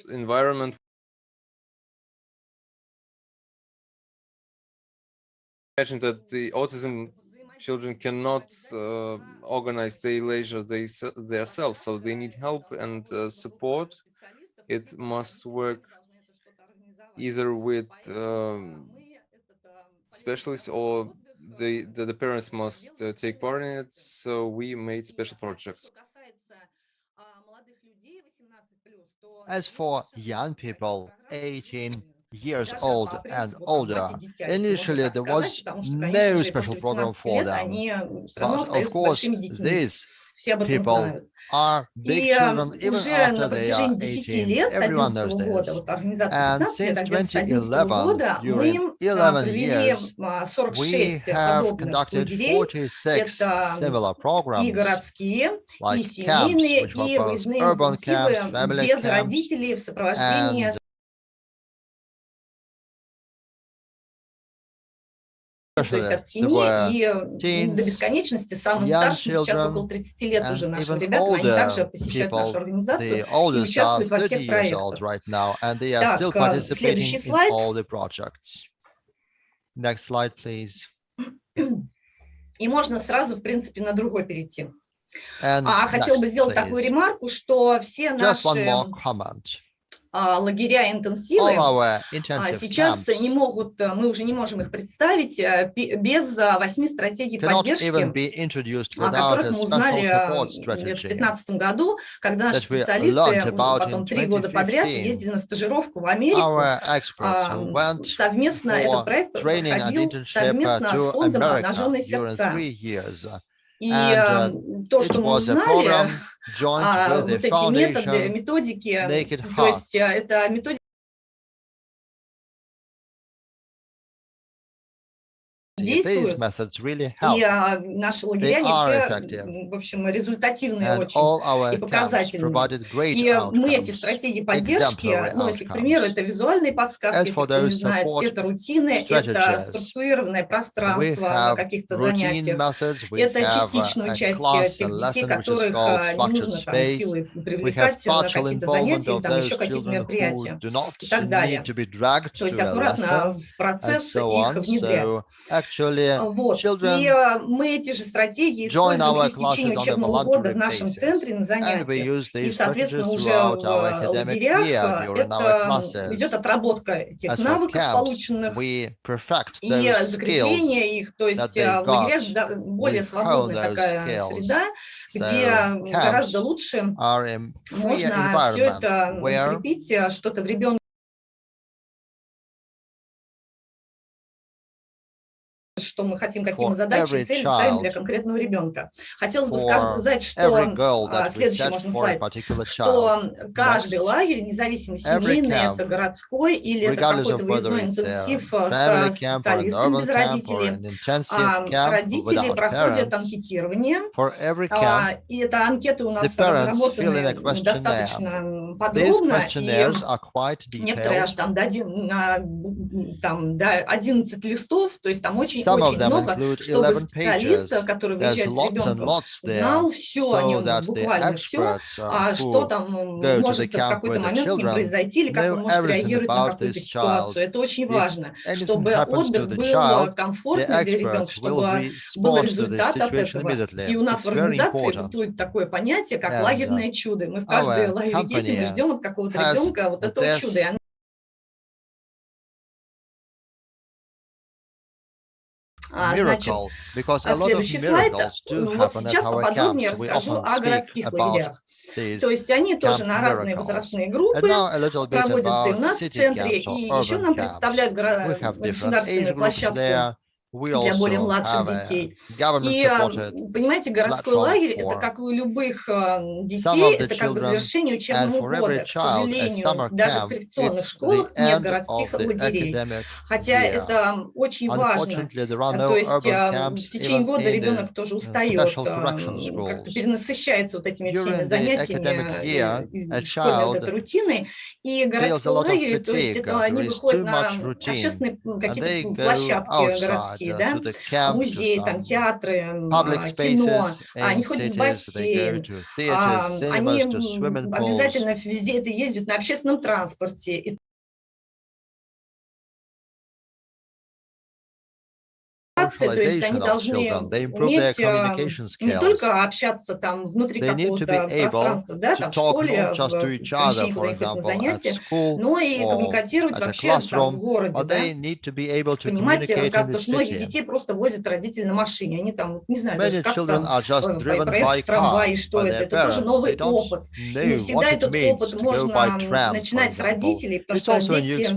environment. Imagine that the autism children cannot organize their leisure themselves, so they need help and support. It must work either with specialists or the parents must take part in it. So we made special projects. As for young people, 18 years old and older, initially there was no special program for them, but of course these people are big children even after they are 18. Everyone knows this. And since 2011, during 11 years, we have conducted 46 similar programs, like camps, which were both urban camps, family camps, and То есть от 7 и до бесконечности. Самый старший сейчас около 30 лет уже нашим ребятам. Они также посещают нашу организацию и участвуют во всех проектах. Так, следующий слайд. Next slide, please. И можно сразу, в принципе, на другой перейти. Хотел бы сделать такую ремарку, что все наши лагеря интенсивы сейчас не могут, мы уже не можем их представить без 8 стратегий поддержки, о которых мы узнали в 2015 году, когда наши специалисты потом 3 года подряд ездили на стажировку в Америку. Совместно этот проект проходил совместно с фондом «Обнаженные сердца». И то, что мы узнали, вот эти методы, методики, то есть это методики действуют. И наши лагеря, они все, в общем, результативные очень и показательные. И мы эти стратегии поддержки, ну, если, к примеру, это визуальные подсказки, если кто не знает, это рутины, это структурированное пространство на каких-то занятиях, это частичное участие тех детей, которых не нужно там силой привлекать на какие-то занятия или там еще какие-то мероприятия и так далее. То есть аккуратно в процесс их внедрять. Вот. И мы эти же стратегии используем и в течение учебного года в нашем центре на занятиях. И, соответственно, уже в лагерях это идет отработка этих навыков полученных и закрепление их. То есть в лагерях более свободная такая среда, где гораздо лучше можно все это закрепить, что-то в ребенке. Что мы хотим, какие мы задачи и цели ставим для конкретного ребенка. Хотелось бы сказать, что следующий можно слайд, что каждый лагерь, независимо семейный, это городской или это какой-то выездной интенсив со специалистами без родителей, родители проходят анкетирование, и это анкеты у нас разработаны достаточно подробно, и некоторые аж там до 11 листов, то есть там очень много, чтобы специалист, который выезжает с ребенком, знал все о нем, буквально все, что там может в какой-то момент с ним произойти, или как он может реагировать на какую-то ситуацию. Это очень важно, чтобы отдых был комфортный для ребенка, чтобы был результат от этого. И у нас в организации бытует такое понятие, как лагерное чудо. Мы в каждой лагере дети, мы ждем от какого-то ребенка вот этого чуда. Значит, следующий слайд. Вот сейчас поподробнее расскажу о городских лагерях. То есть они тоже на разные возрастные группы проводятся и у нас в центре, и еще нам представляют государственную площадку для более младших детей. И, понимаете, городской лагерь – это как у любых детей, это как бы завершение учебного года. К сожалению, даже в коррекционных школах нет городских лагерей. Хотя это очень важно. То есть в течение года ребенок тоже устает, как-то перенасыщается вот этими всеми занятиями, школьной вот этой рутиной. И городской лагерь, то есть это они выходят на общественные какие-то площадки городские, да? Музеи, там, театры, кино, они ходят в бассейн, они обязательно везде это ездят на общественном транспорте. То есть они должны уметь не только общаться там внутри какого-то пространства, да, там в школе, в помещении, куда их на занятия, но и коммуникировать вообще там в городе, да. Понимаете, как, потому что многих детей просто возят родители на машине, они там, не знаю, даже как там проехать в трамвае, что это тоже новый опыт. И не всегда этот опыт можно начинать с родителей, потому что дети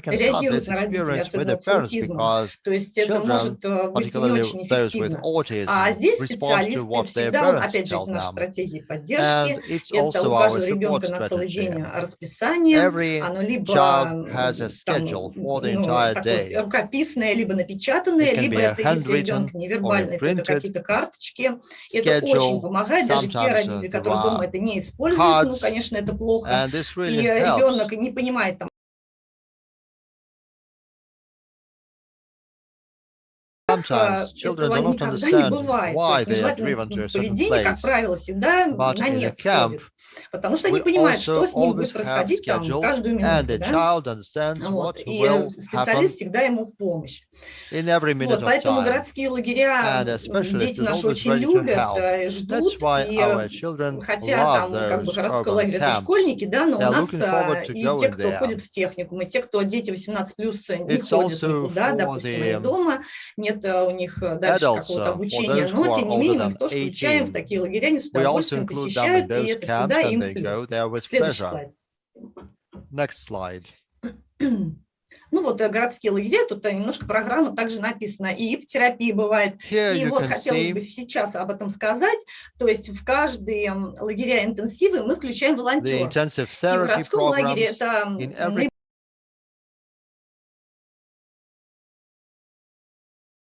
реагируют на родителей, особенно с аутизмом. То есть это может быть не очень эффективно. А здесь специалисты всегда, опять же, эти наши стратегии поддержки, это у каждого ребенка на целый день расписание, оно либо там, такое рукописное, либо напечатанное, либо это, если ребенок невербальный, это какие-то карточки. Это очень помогает, даже те родители, которые дома это не используют, ну, конечно, это плохо, и ребенок не понимает там, этого никогда не бывает. То есть нежелательное поведение, как правило, всегда на нет сходит. Потому что они понимают, что с ним будет происходить там в каждую минуту. Да? Вот. И специалист всегда ему в помощь. Вот, поэтому городские лагеря дети наши очень любят, ждут. И хотя там как бы городской лагерь это школьники, да, но у нас и те, кто ходит в техникум, и те, кто дети 18+, не ходят никуда, допустим, они дома, нет у них дальше какого-то обучения, но тем не менее мы их тоже включаем в такие лагеря, они с удовольствием посещают, и это всегда им в плюс. Следующий слайд. Ну вот городские лагеря, тут немножко программа также написана, и иптерапия бывает. И вот хотелось бы сейчас об этом сказать, то есть в каждые лагеря интенсивы мы включаем волонтеров. И в городском лагере это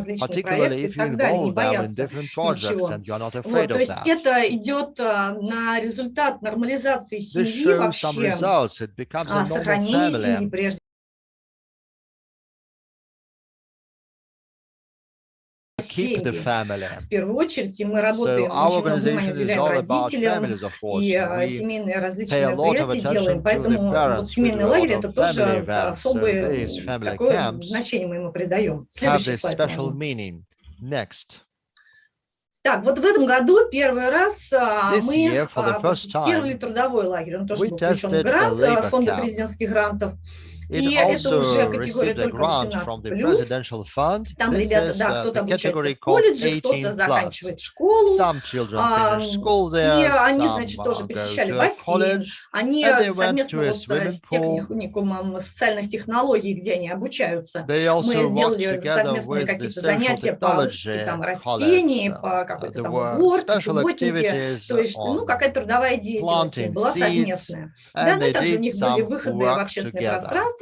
различные проекты и так далее, не боятся ничего. Вот, то есть это идет на результат нормализации семьи вообще, сохранения семьи прежде keep the семьи. family. В первую очередь, и мы So работаем, our очень много внимания organization is уделяем all about родителям, families, of course. и We семейные pay различные a lot of мероприятия делаем, attention to the поэтому вот parents. We семейный do a лагерь lot это of family тоже events. So особое these family такое camps значение мы ему придаем. have Следующий this слайд, special можно. meaning. Next. Так, вот в этом году первый раз This мы year, for the first протестировали time, трудовой лагерь. Он тоже we был включен в tested a грант labor Фонда camp. президентских грантов. It И это уже also категория received a только grant from 18+. the Presidential Fund. Там This ребята, is да, кто-то the обучается category в called колледже, кто-то 18+. заканчивает школу. Some children finish school И there, они, some значит, тоже go посещали to a бассейн. college, Они and they went совместно to a вот с swimming pool. техникумом социальных технологий, где они обучаются, They also мы worked делали together совместные with the какие-то social занятия по высадке technology там college. растений, по какой-то There там were уборке, special субботники. activities То есть, ну, on какая-то трудовая деятельность у них planting была seeds, совместная. Да, and ну they и также у did них были some выходы в work общественное together. пространство.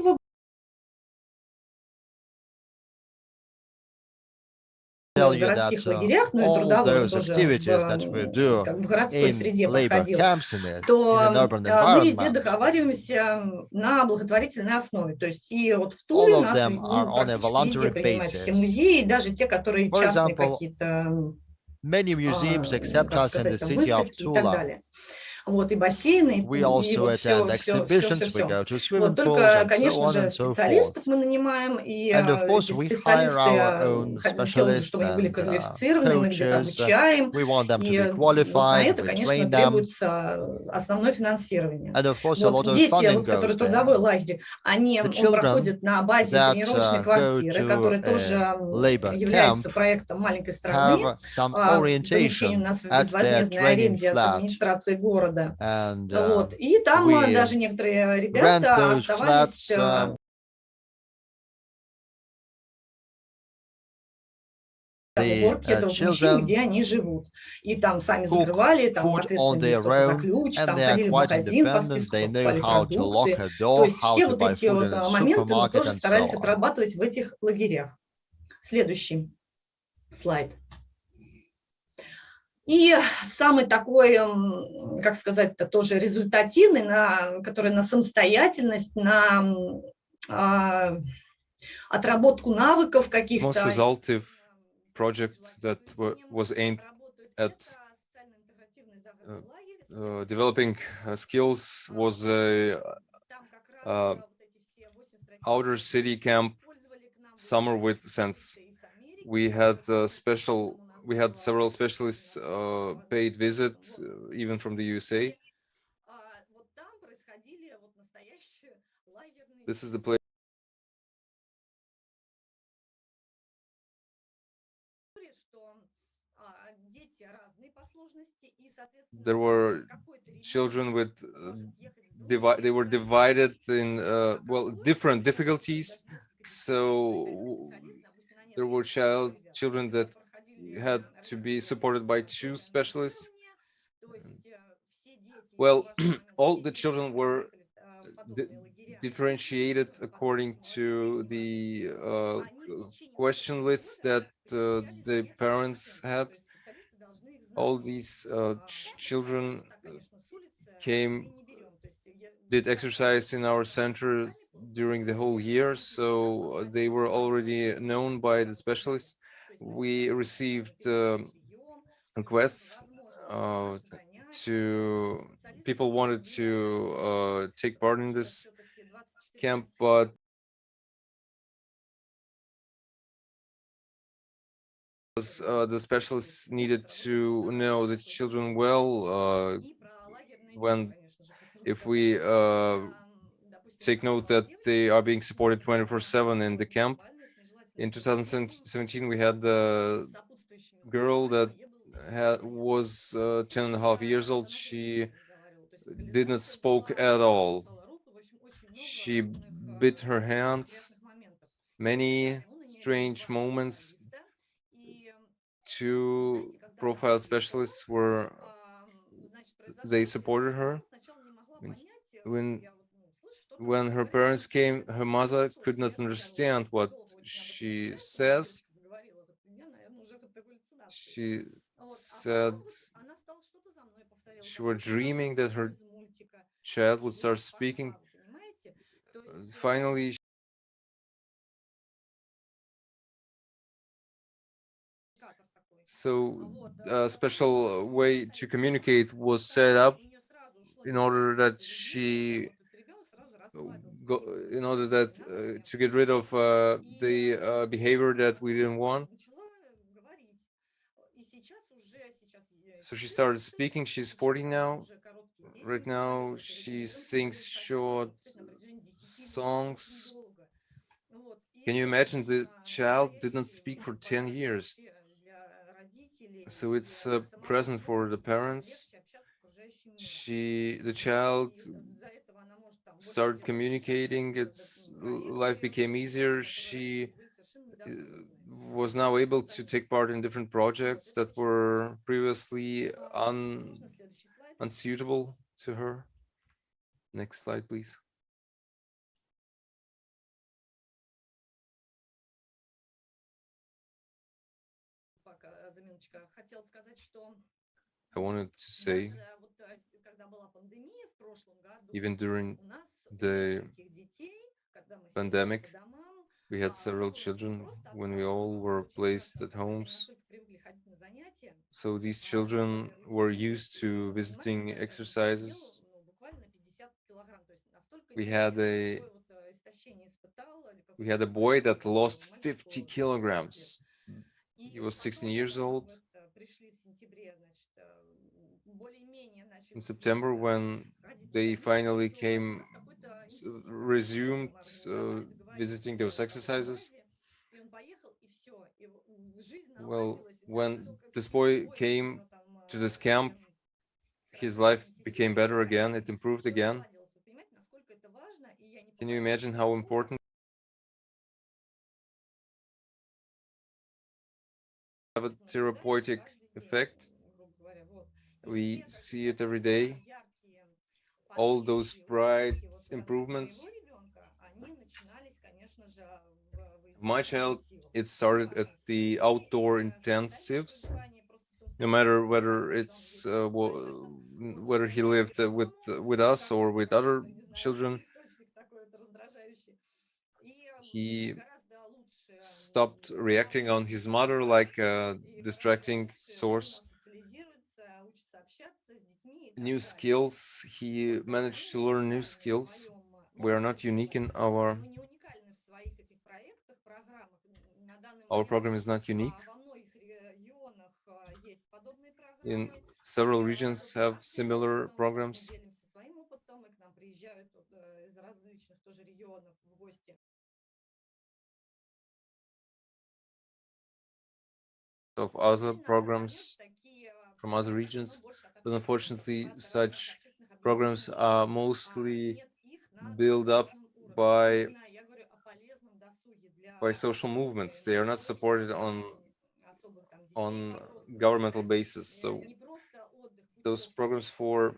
Tell В you that городских лагерях, ну и all трудовой those тоже activities that we do как бы в городской in среде labor проходил, camps in an то urban мы везде environment, договариваемся на благотворительной основе. То есть и вот в all Туле of нас them are on a практически везде voluntary принимают все basis. музеи, даже те, которые For частные example, какие-то, many museums accept как us in the сказать, там, city of выставки и так Tula. далее. Вот, и бассейны, We и also вот все, attend все, все, exhibitions, все, we все. go to Вот swimming pools, только, and so конечно on же, and so специалистов forth. мы нанимаем, и And of course, эти we hire специалисты, our own хотелось бы, чтобы они были specialists and квалифицированы, мы где-то coaches. обучаем, We want them to и be вот на qualified, это, we конечно, train them. требуется основное финансирование. And of course, a Вот lot of дети, funding вот, которые goes there. трудовой лагерь, они, The он children проходит на базе that тренировочной go квартиры, to которая тоже a labor является camp проектом маленькой страны, have some помещение у orientation нас в at their безвозмездной training аренде от flat, администрации города. and Вот. И там we даже некоторые rent ребята those оставались flats уборки этого помещения, где они живут. И там сами закрывали, там food on ответственный their кто-то за own, ключ, and там they are ходили в quite магазин по independent. списку, They know покупали how to lock продукты. a То door, есть how все to вот buy эти food вот in a моменты мы supermarket, тоже and старались so on. отрабатывать в этих лагерях. Следующий слайд. И самый такой, как сказать-то, тоже результативный, который на самостоятельность, на отработку навыков каких-то. Most resultive project that was aimed at developing skills was a outer city camp, Summer with Sense. We had several specialists paid visit, even from the USA. This is the place. There were children with they were divided in well, different difficulties. So there were children that had to be supported by two specialists. Well, all the children were differentiated according to the question lists that the parents had. All these children did exercise in our center during the whole year, so they were already known by the specialists. We received requests people wanted to take part in this camp, but the specialists needed to know the children well. If we take note that they are being supported 24/7 in the camp. In 2017, we had the girl that was 10.5 years old. She did not spoke at all. She bit her hand. Many strange moments. Two profile specialists they supported her. When her parents came, her mother could not understand what she says. She said she was dreaming that her child would start speaking. Finally, So a special way to communicate was set up in order that she in order that to get rid of the behavior that we didn't want. So she started speaking. She's 40 now. Right now, she sings short songs. Can you imagine the child did not speak for 10 years? So it's a present for the parents. The child started communicating. Its life became easier. She was now able to take part in different projects that were previously unsuitable to her. Next slide, please. I wanted to say, even during the pandemic, we had several children when we all were placed at homes. So these children were used to visiting exercises. We had a boy that lost 50 kilograms. He was 16 years old. In September, when they finally resumed visiting those exercises, well, when this boy came to this camp, his life became better again. It improved again. Can you imagine how important have a therapeutic effect? We see it every day. All those bright improvements. My child, it started at the outdoor intensives. No matter whether it's whether he lived with us or with other children, he stopped reacting on his mother like a distracting source. New skills, he managed to learn new skills. We are not unique in our program is not unique. In several regions have similar programs. Of other programs from other regions, but unfortunately such programs are mostly built up by social movements. They are not supported on governmental basis. So those programs for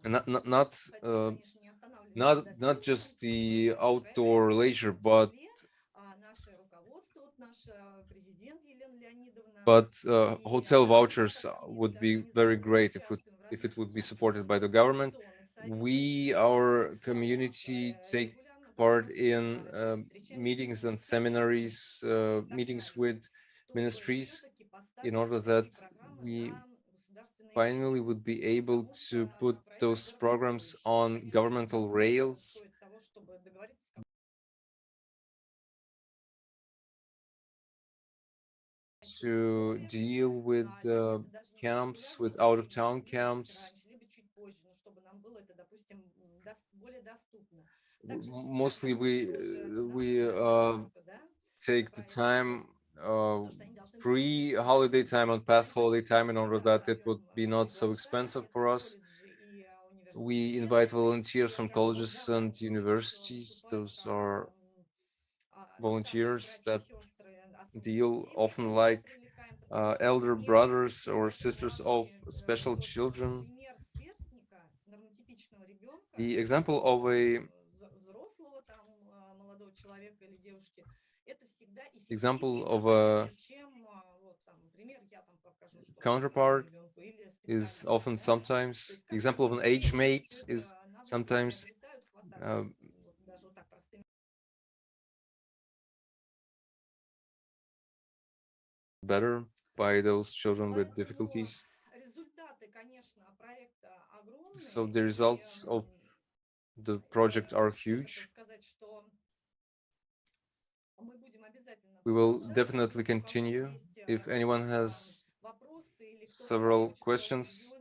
not just the outdoor leisure, but hotel vouchers would be very great if it would be supported by the government. We, our community, take part in meetings and seminaries, meetings with ministries, in order that we finally would be able to put those programs on governmental rails. To deal with camps, with out-of-town camps. Mostly we take the time pre-holiday time and past holiday time in order that it would be not so expensive for us. We invite volunteers from colleges and universities. Those are volunteers that deal often like elder brothers or sisters of special children. The example of a counterpart is often sometimes the example of an age mate is sometimes better. by those children with difficulties. So the results of the project are huge. We will definitely continue. If anyone has several questions,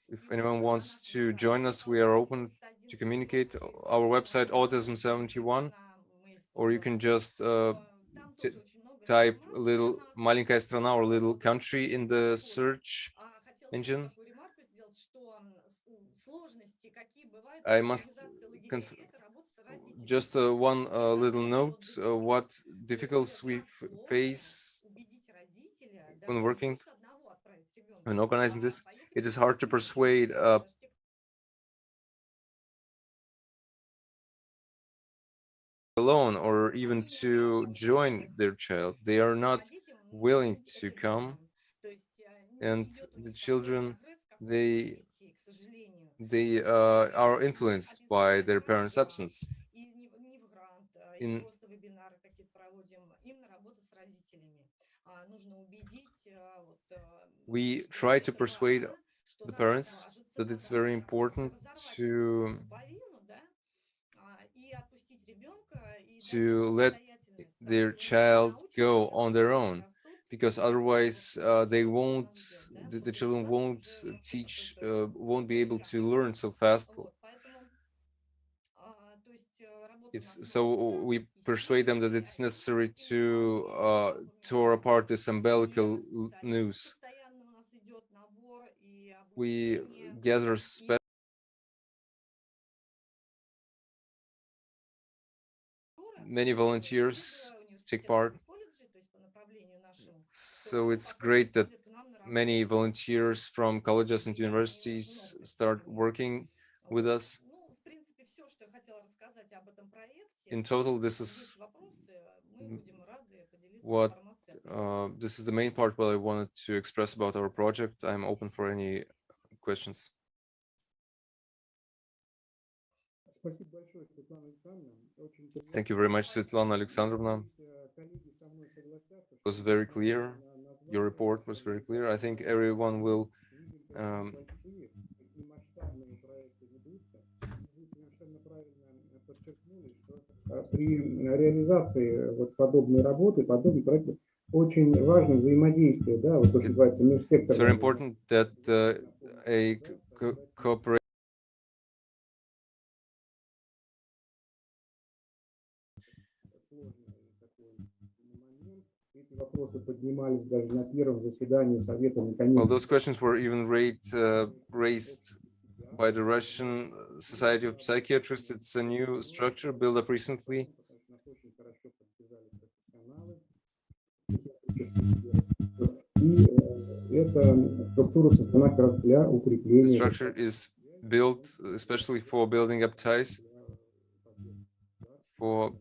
if anyone wants to join us, we are open to communicate. Our website, Autism71, or you can just type little маленькая страна or little country in the search engine. I must just one little note, what difficulties we face when working, when organizing this. It is hard to persuade alone or even to join their child. They are not willing to come, and the children, they are influenced by their parents' absence. We try to persuade the parents that it's very important to let their child go on their own, because otherwise they won't, the children won't won't be able to learn so fast. So we persuade them that it's necessary to tear apart this umbilical noose. We gather many volunteers take part. So it's great that many volunteers from colleges and universities start working with us. In total, this is what this is the main part what I wanted to express about our project. I'm open for any questions. Thank you very much, Svetlana Alexandrovna. It was very clear. Your report was very clear. I think everyone will при реализации вот подобной работы, подобных проектов очень важно взаимодействие, да, вот то, что называется межсекторное. It's very important that a cooperation вопросы поднимались даже на первом заседании Совета наконец. Well, those questions were even raised by the Russian Society of Psychiatrists. It's a new structure built up recently. The structure is built especially for building up ties for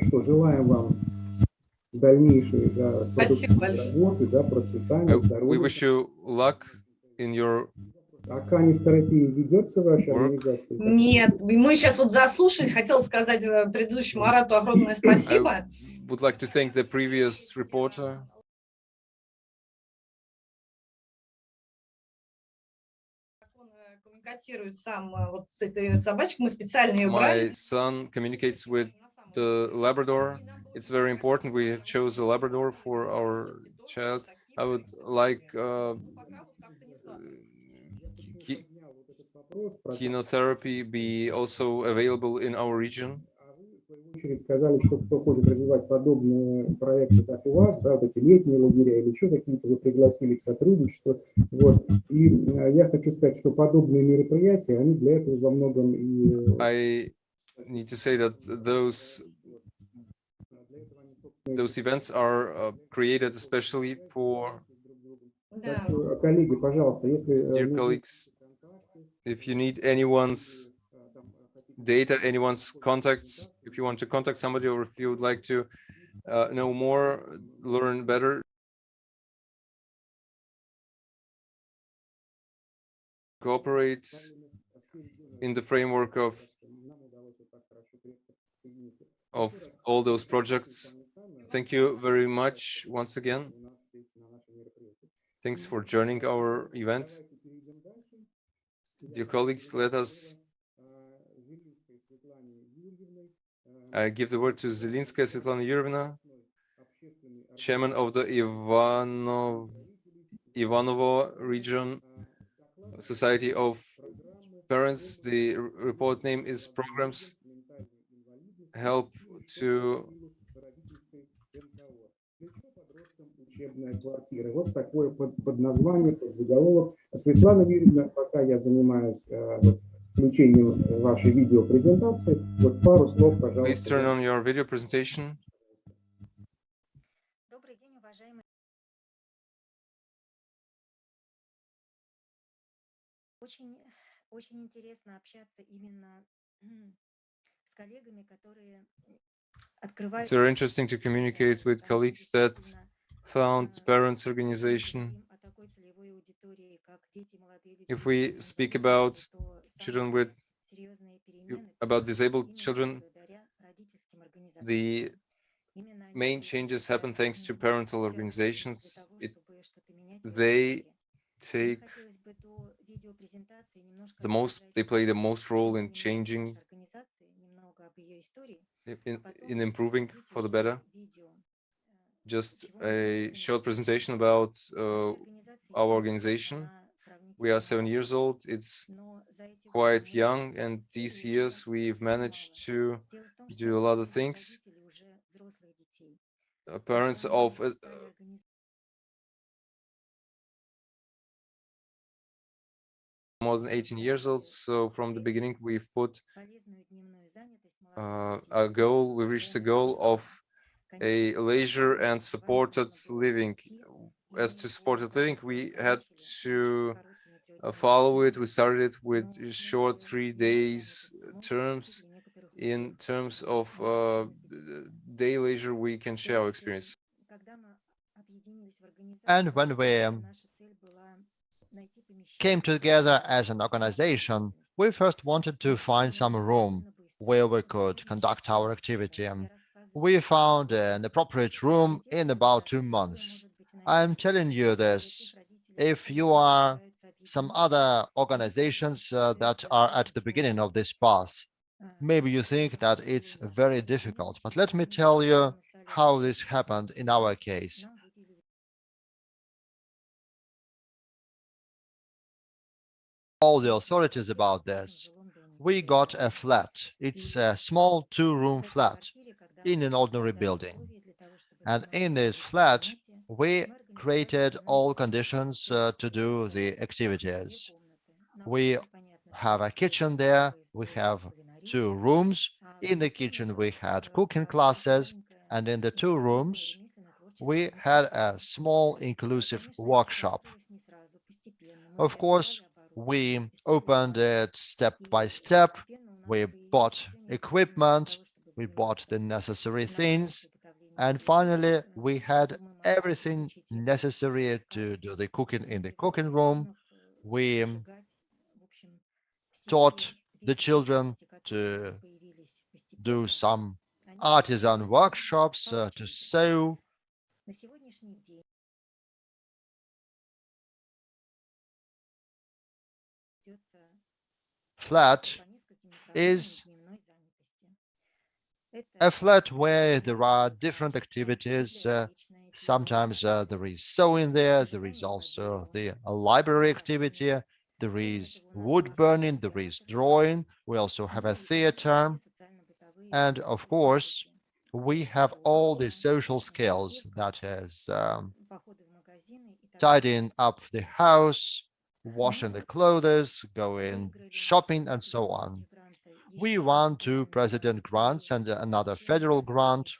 что желаем вам дальнейшей работы, процветания, здоровья. We wish you luck in your А канистерапия ведется в вашей организации? Нет, мы сейчас вот заслушались, хотела сказать предыдущему орату огромное спасибо. I would like to thank the previous reporter. Коммуникирует сам вот с этой собачкой, мы специально ее брали. My son communicates with the Labrador. It's very important. We chose a Labrador for our child. I would like chemotherapy be also available in our region. В очередь сказали, что кто хочет развивать подобные проекты, как у вас, да, вот эти летние лагеря или еще какие-то, вы пригласили к сотрудничеству. Вот. И я хочу сказать, что подобные мероприятия, они для этого во многом и... I need to say that those events are created especially for... Коллеги, пожалуйста, если... Dear colleagues, if you need anyone's data, anyone's contacts, if you want to contact somebody or if you would like to know more, learn better, cooperate in the framework of all those projects. Thank you very much once again. Thanks for joining our event. Dear colleagues, let us give the word to Zelinskaya Svetlana Yurievna, chairman of the Ivanovo Region Society of Parents. The report name is Programs Help to Учебная квартира. Вот такое подназвание, подзаголовок. Светлана Юрьевна, пока я занимаюсь включением вашей видеопрезентации, вот пару слов, пожалуйста. Please turn on your video presentation. Добрый день, уважаемые. Очень интересно общаться именно с коллегами, которые открывают. It's very interesting to communicate with colleagues that found parents organization. If we speak about children with disabled children, the main changes happen thanks to parental organizations. They take they play the most role in changing, in improving for the better. Just a short presentation about our organization. We are 7 years old. It's quite young, and these years we've managed to do a lot of things. Parents of more than 18 years old. So from the beginning, we've put a goal. We reached the goal of a leisure and supported living. As to supported living, we had to follow it. We started with short 3 days terms. In terms of day leisure, we can share our experience. And when we came together as an organization, we first wanted to find some room where we could conduct our activity. We found an appropriate room in about 2 months. I'm telling you this, if you are some other organizations that are at the beginning of this path, maybe you think that it's very difficult, but let me tell you how this happened in our case. All the authorities about this. We got a flat. It's a small 2-room flat in an ordinary building. And in this flat, we created all conditions to do the activities. We have a kitchen there. We have 2 rooms. In the kitchen, we had cooking classes. And in the 2 rooms, we had a small inclusive workshop. Of course, we opened it step by step. We bought equipment. We bought the necessary things. And finally, we had everything necessary to do the cooking in the cooking room. We taught the children to do some artisan workshops, to sew. Flat is a flat where there are different activities. Sometimes there is sewing there. There is also the library activity. There is wood burning. There is drawing. We also have a theater. And of course, we have all the social skills, that is tidying up the house, washing the clothes, going shopping, and so on. We won 2 president grants and another federal grant.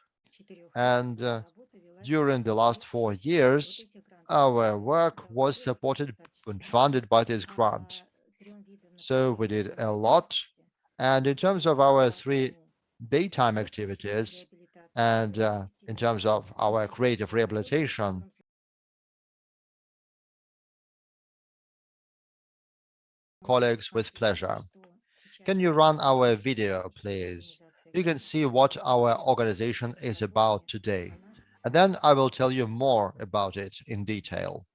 And during the last 4 years, our work was supported and funded by this grant. So we did a lot. And in terms of our 3 daytime activities, and in terms of our creative rehabilitation, colleagues with pleasure. Can you run our video, please? You can see what our organization is about today. And then I will tell you more about it in detail.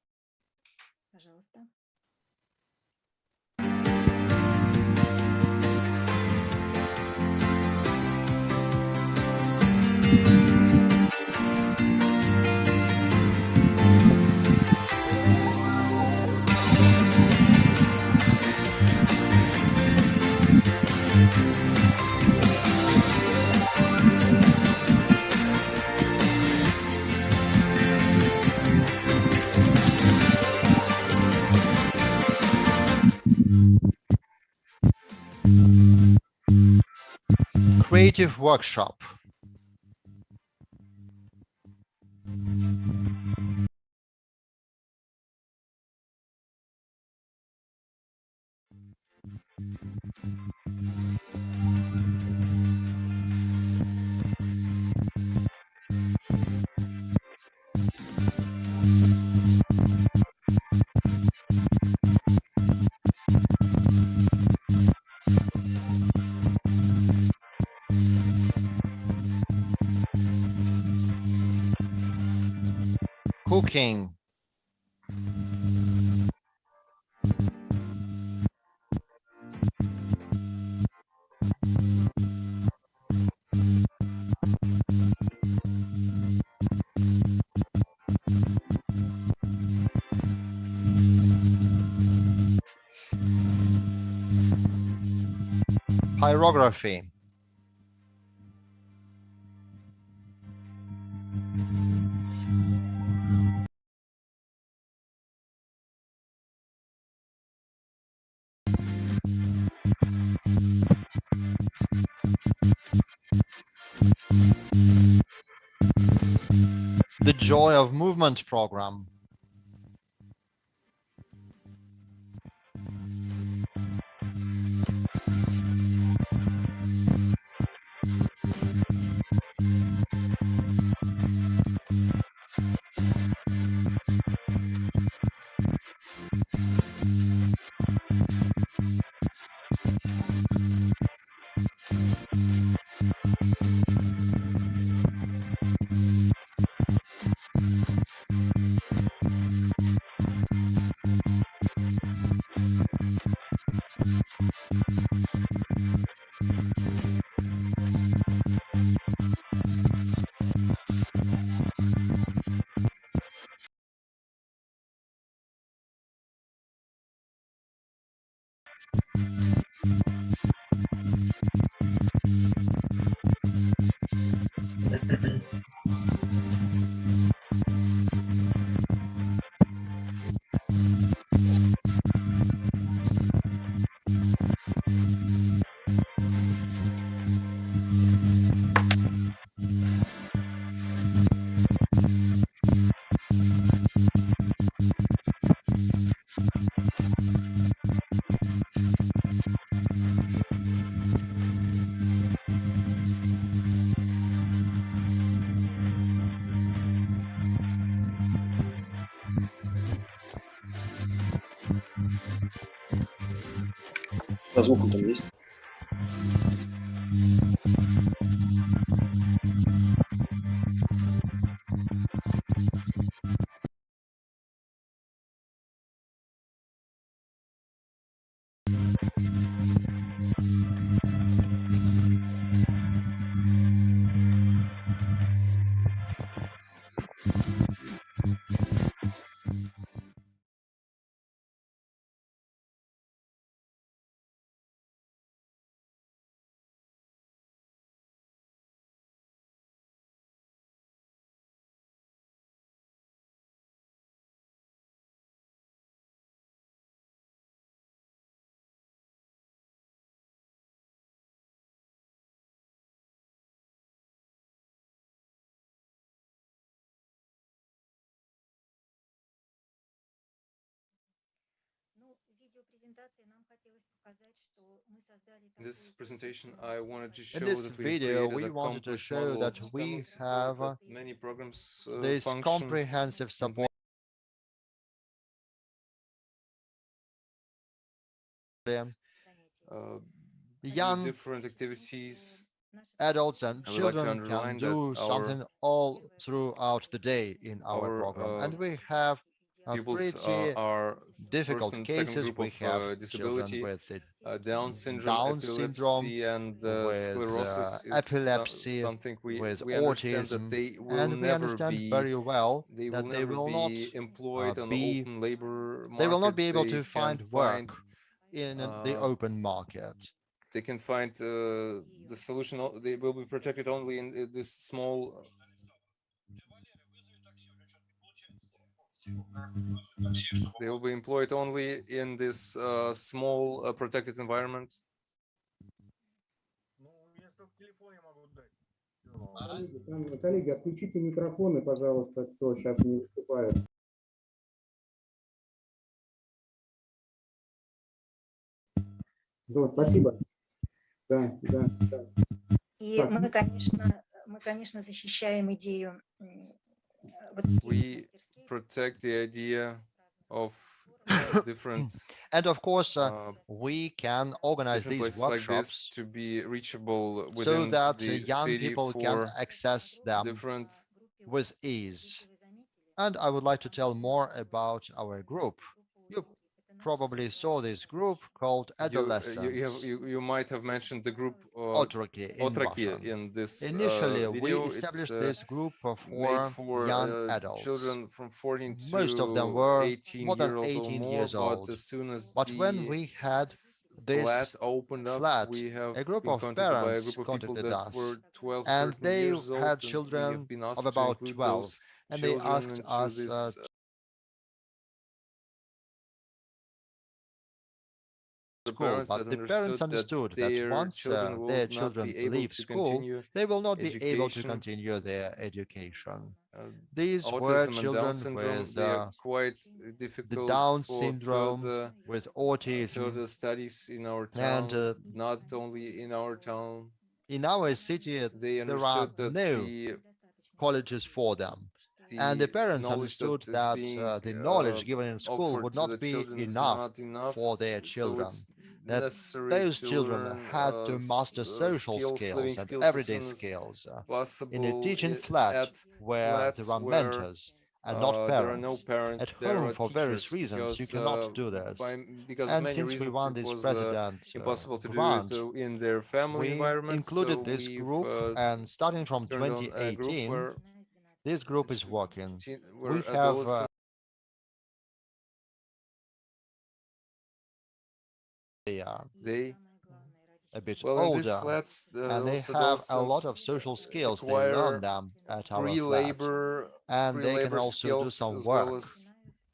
Creative workshop. Cooking. Pyrography. The Joy of Movement program. По звукам там есть? In this presentation, I wanted to show In this that we video, created we a wanted to complex show model that of we family support, have that many programs this function comprehensive and many support young different activities. Adults and I would like to children can underline do that something all throughout the day in our program. And we have pupils pretty are first difficult and second cases. group We have of children disability, with Down syndrome, Down syndrome, epilepsy, and with sclerosis is epilepsy, something with we understand that autism, they will and we never understand be very well they will that they never will not be employed on the be open labor they will not market. be able They to can find work in the open market. They can find the solution. They will be protected only in this small. They will be employed only in this small protected environment. Коллеги, отключите микрофоны, пожалуйста, кто сейчас не выступает. Вот, спасибо. Да. И мы, конечно, защищаем идею. We protect the idea of different and of course we can organize these workshops like this to be reachable so within that the young city people can access them with ease. And I would like to tell more about our group. You probably saw this group called Adolescents. You might have mentioned the group Otroki in this Initially, video. we established this group for young adults. Children from 14 to most of them were 18 more than 18 years old. But as soon as when we had this flat opened up, we have a group of parents contacted us, were 12, and they years old, had children of about 12, and they asked us school, but the parents understood that once their children leave school, they will not be able to continue their education. These were children with the Down syndrome, with autism, studies in our town, and not only in our town. In our city, there are no colleges for them. And the parents understood that the knowledge given in school would not be enough for their children, that those children had to master social skills and everyday skills in a teaching flat where there are mentors and not parents. At home, for various reasons, you cannot do this. And since we won this president grant, in their family we included this group, and starting from 2018, this group is working. We have they a bit older, and they have a lot of social skills. They learn them at our flat, and they can also do some work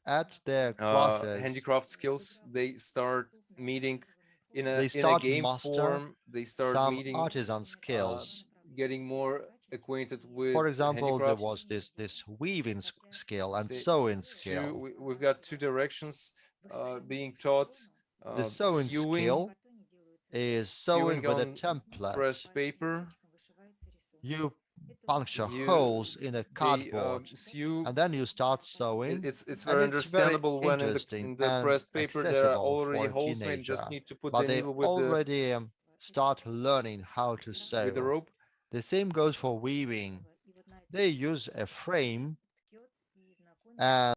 at their classes. Handicraft skills. They start meeting in a game form. They start some meeting artisan skills, getting more acquainted with. For example, there was this weaving skill and sewing skill. We've got two directions being taught. The sewing skill is sewing with a template. Pressed paper. You puncture holes in a cardboard, and then you start sewing. It's very understandable when in the pressed paper there are already holes made. Just need to put the needle with already start learning how to sew. With the rope. The same goes for weaving. They use a frame and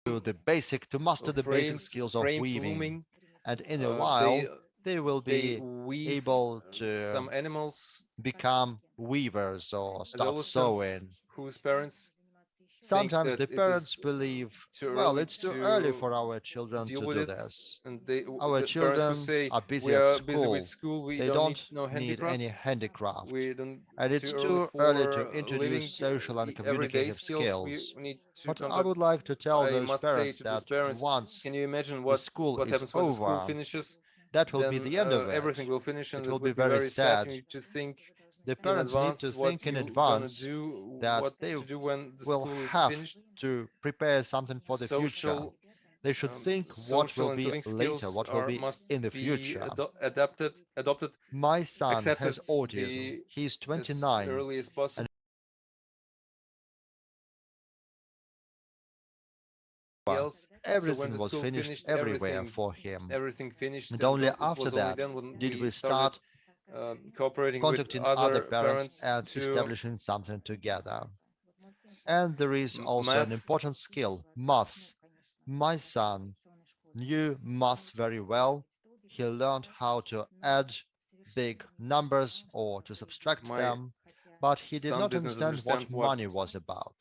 to master the basic skills of weaving, and in a while they will be able to some animals become weavers or start sewing. Whose parents sometimes the parents believe, well, it's too early for our children to do this. And our children are busy at school. They don't need any handicraft. And it's too early to introduce social and communicative skills. But I would like to tell those parents that once can you imagine the school is over, that will be the end of it. Everything will finish, and it will be very sad. To think the parents need to think in advance that they will have to prepare something for the future. They should think what will be later, what will be in the future. Adopted. My son has autism. He's 29. And else. So when everything the was school finished finished, everywhere for him. everything finished, And only it after was only that then when did we we start started cooperating with contacting other other parents and to establishing something together. And there is also an math. important skill, maths. My son knew maths very well. He learned how to add big numbers or to subtract My them, but he did son not didn't understand what money was about.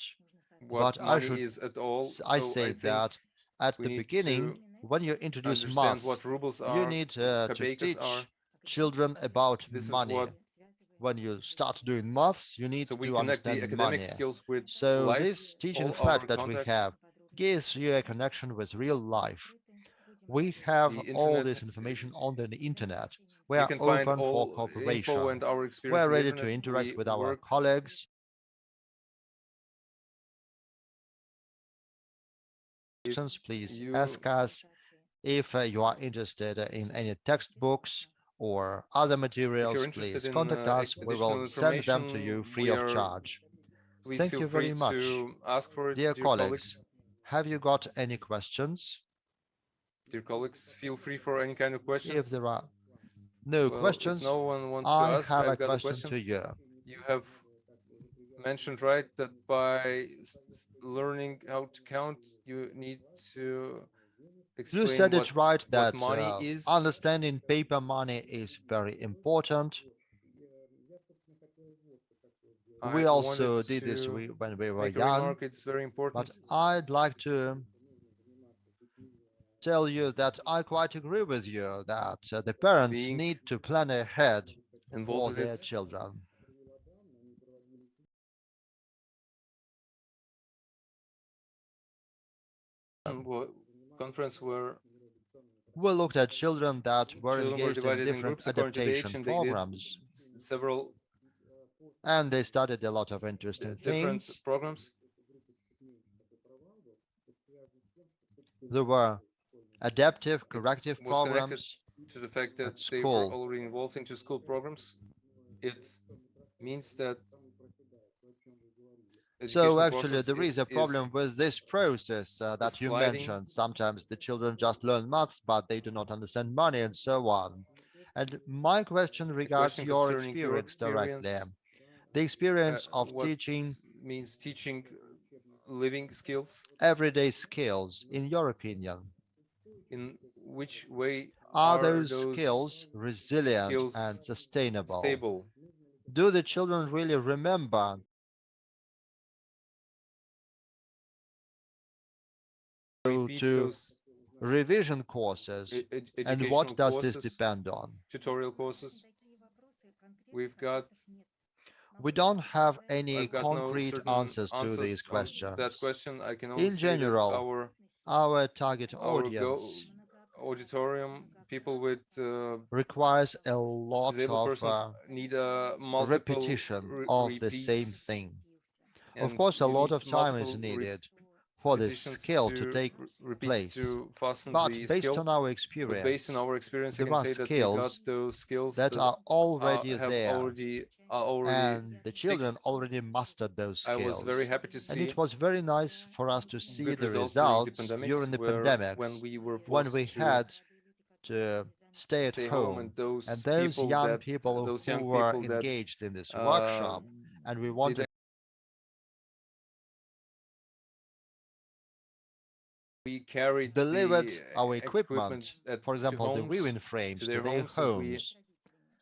what But I money is at all. I So say I think that at we the need beginning, to when you introduce understand maths, what rubles you are, need what to kopeikas are. teach children about This is money. what. When you start doing maths, you need So we to connect the understand academic money. skills with So life, this teaching all our fact that we contacts. have gives you a connection with real life. We have The all internet, this information on the internet. We we are can find open for all info cooperation. and our experience We're in the ready to internet. interact We with our work. colleagues. Please ask us. If you are interested in any textbooks or other If materials, you're interested please in contact us. We additional will send them to information, you free we of are. charge. Please Thank feel you free very much. to ask for it, Dear dear colleagues, have you got any questions? Dear colleagues, feel free for any kind of questions. If there are no Well, questions, if no one wants to I ask, have a I've got a question to you. You have mentioned, right, that by learning how to count, you need to explain You said it right what that money is. understanding paper money is very important. We also did this when we were young, It's very important. but I'd like to tell you that I quite agree with you that the parents Being need to plan ahead for involved in their it. children. Conference where We looked at children that were children were engaged in divided in different groups according to the age, adaptation and they did programs, several and they studied a lot of interesting different things. programs. There were adaptive, corrective Was connected programs to the fact that at they were school. already involved into school programs. It means that So educational actually, process there is a problem with this process that you sliding. mentioned. Sometimes the children just learn maths, but they do not understand money and so on. And my question regards question your concerning your experience directly. experience, The experience of what teaching means teaching living skills. everyday skills, in your opinion. In which way Are those skills resilient skills and sustainable? stable? Do the children really remember to revision courses? And what does this depend on? Tutorial courses. We've got. We don't have any no concrete certain answers to these on questions. That question, I can only In say that general, our target audience auditorium, people with requires a lot disabled persons of need multiple repetition of the same thing. Of course, a lot of time is needed for this skill to take place. But based on our experience, there are skills that are already there, and the children already mastered those skills. I was very happy to see. And it was very nice for us to see the results during the pandemics, when we had to stay at home, and those young people who were engaged in this workshop, and we wanted we carried delivered our equipment, for example, the viewing frames, to their homes.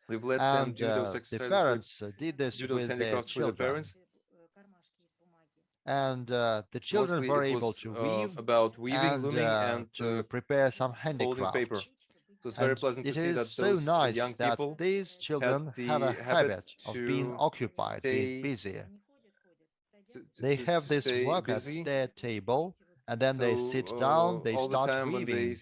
We've let them do those The exercises parents did this with their children. And the children were able to weave about weaving, looming, and to prepare some handicraft. Paper. It was very pleasant to see that so those nice young that people these children have a habit of being occupied, being busy. They have this work busy. at their table, and then they sit down, they start weaving,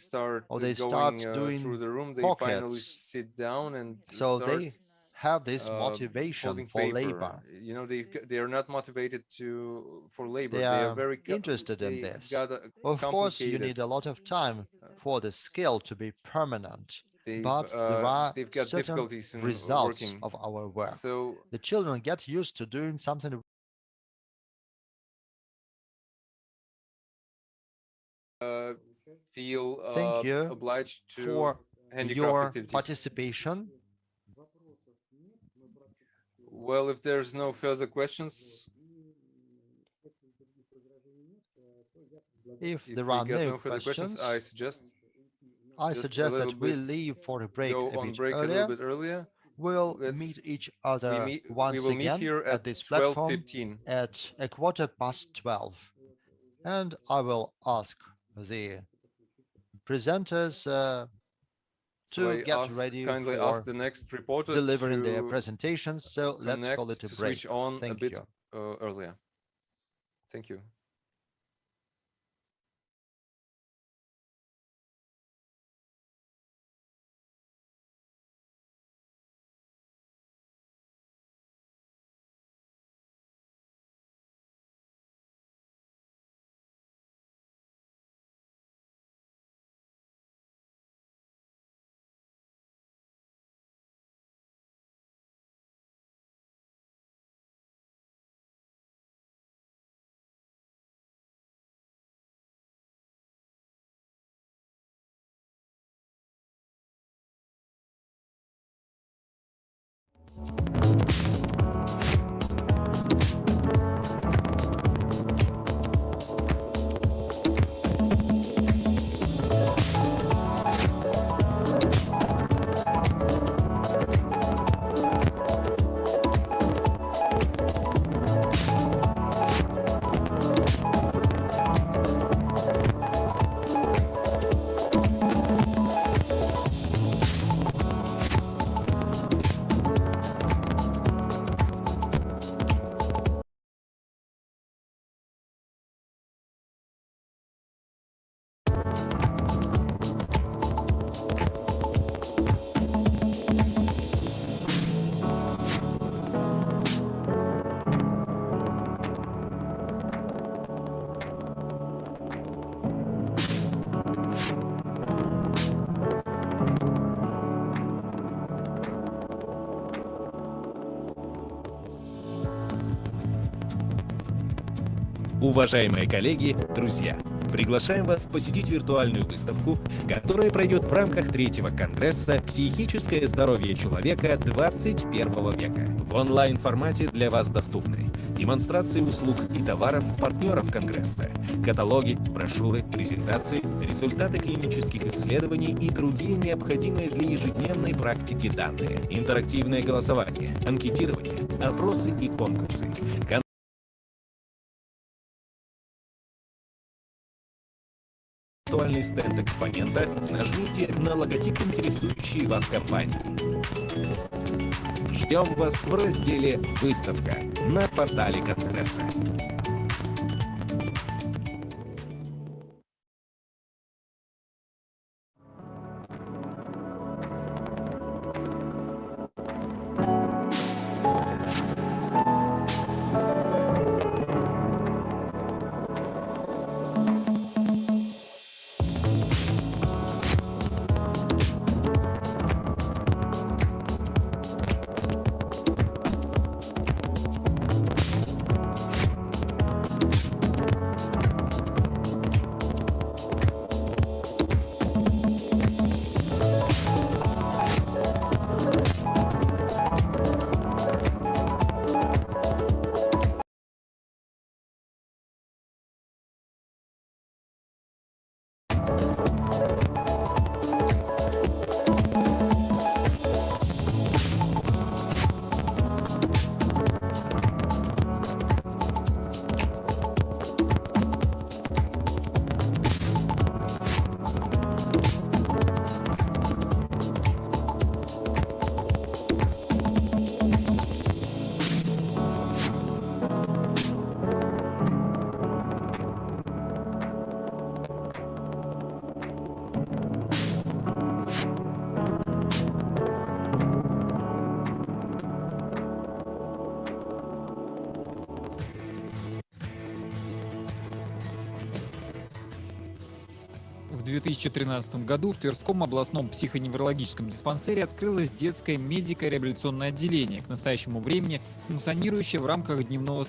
or they start doing through the room, they pockets. finally sit down and so start, they have this motivation for paper. labor. You know, they are not motivated for labor. They are very interested in this. Of course, you need a lot of time for the skill to be permanent. But there are certain results of our work. So the children get used to doing something feel Thank you obliged to for handicraft your activities. participation. Well, if there's no further questions, If if there we are get no no further questions, I suggest that we leave for a break go a on bit break a earlier. little bit earlier. We'll Let's- meet each other we once will meet again here at at this platform 12:15. at 12:15. And I will ask the presenters So to I get ready kindly for ask the next reporter delivering their to presentations. So let's connect, call it to a break. switch on a Thank bit you. earlier. Thank you. Уважаемые коллеги, друзья, приглашаем вас посетить виртуальную выставку, которая пройдет в рамках 3-го конгресса «Психическое здоровье человека 21 века». В онлайн-формате для вас доступны демонстрации услуг и товаров партнеров конгресса, каталоги, брошюры, презентации, результаты клинических исследований и другие необходимые для ежедневной практики данные, интерактивное голосование, анкетирование, опросы и конкурсы. Виртуальный стенд экспонента, нажмите на логотип интересующей вас компании. Ждем вас в разделе «Выставка» на портале Конгресса. В 2013 году в Тверском областном психоневрологическом диспансере открылось детское медико-реабилитационное отделение, к настоящему времени функционирующее в рамках дневного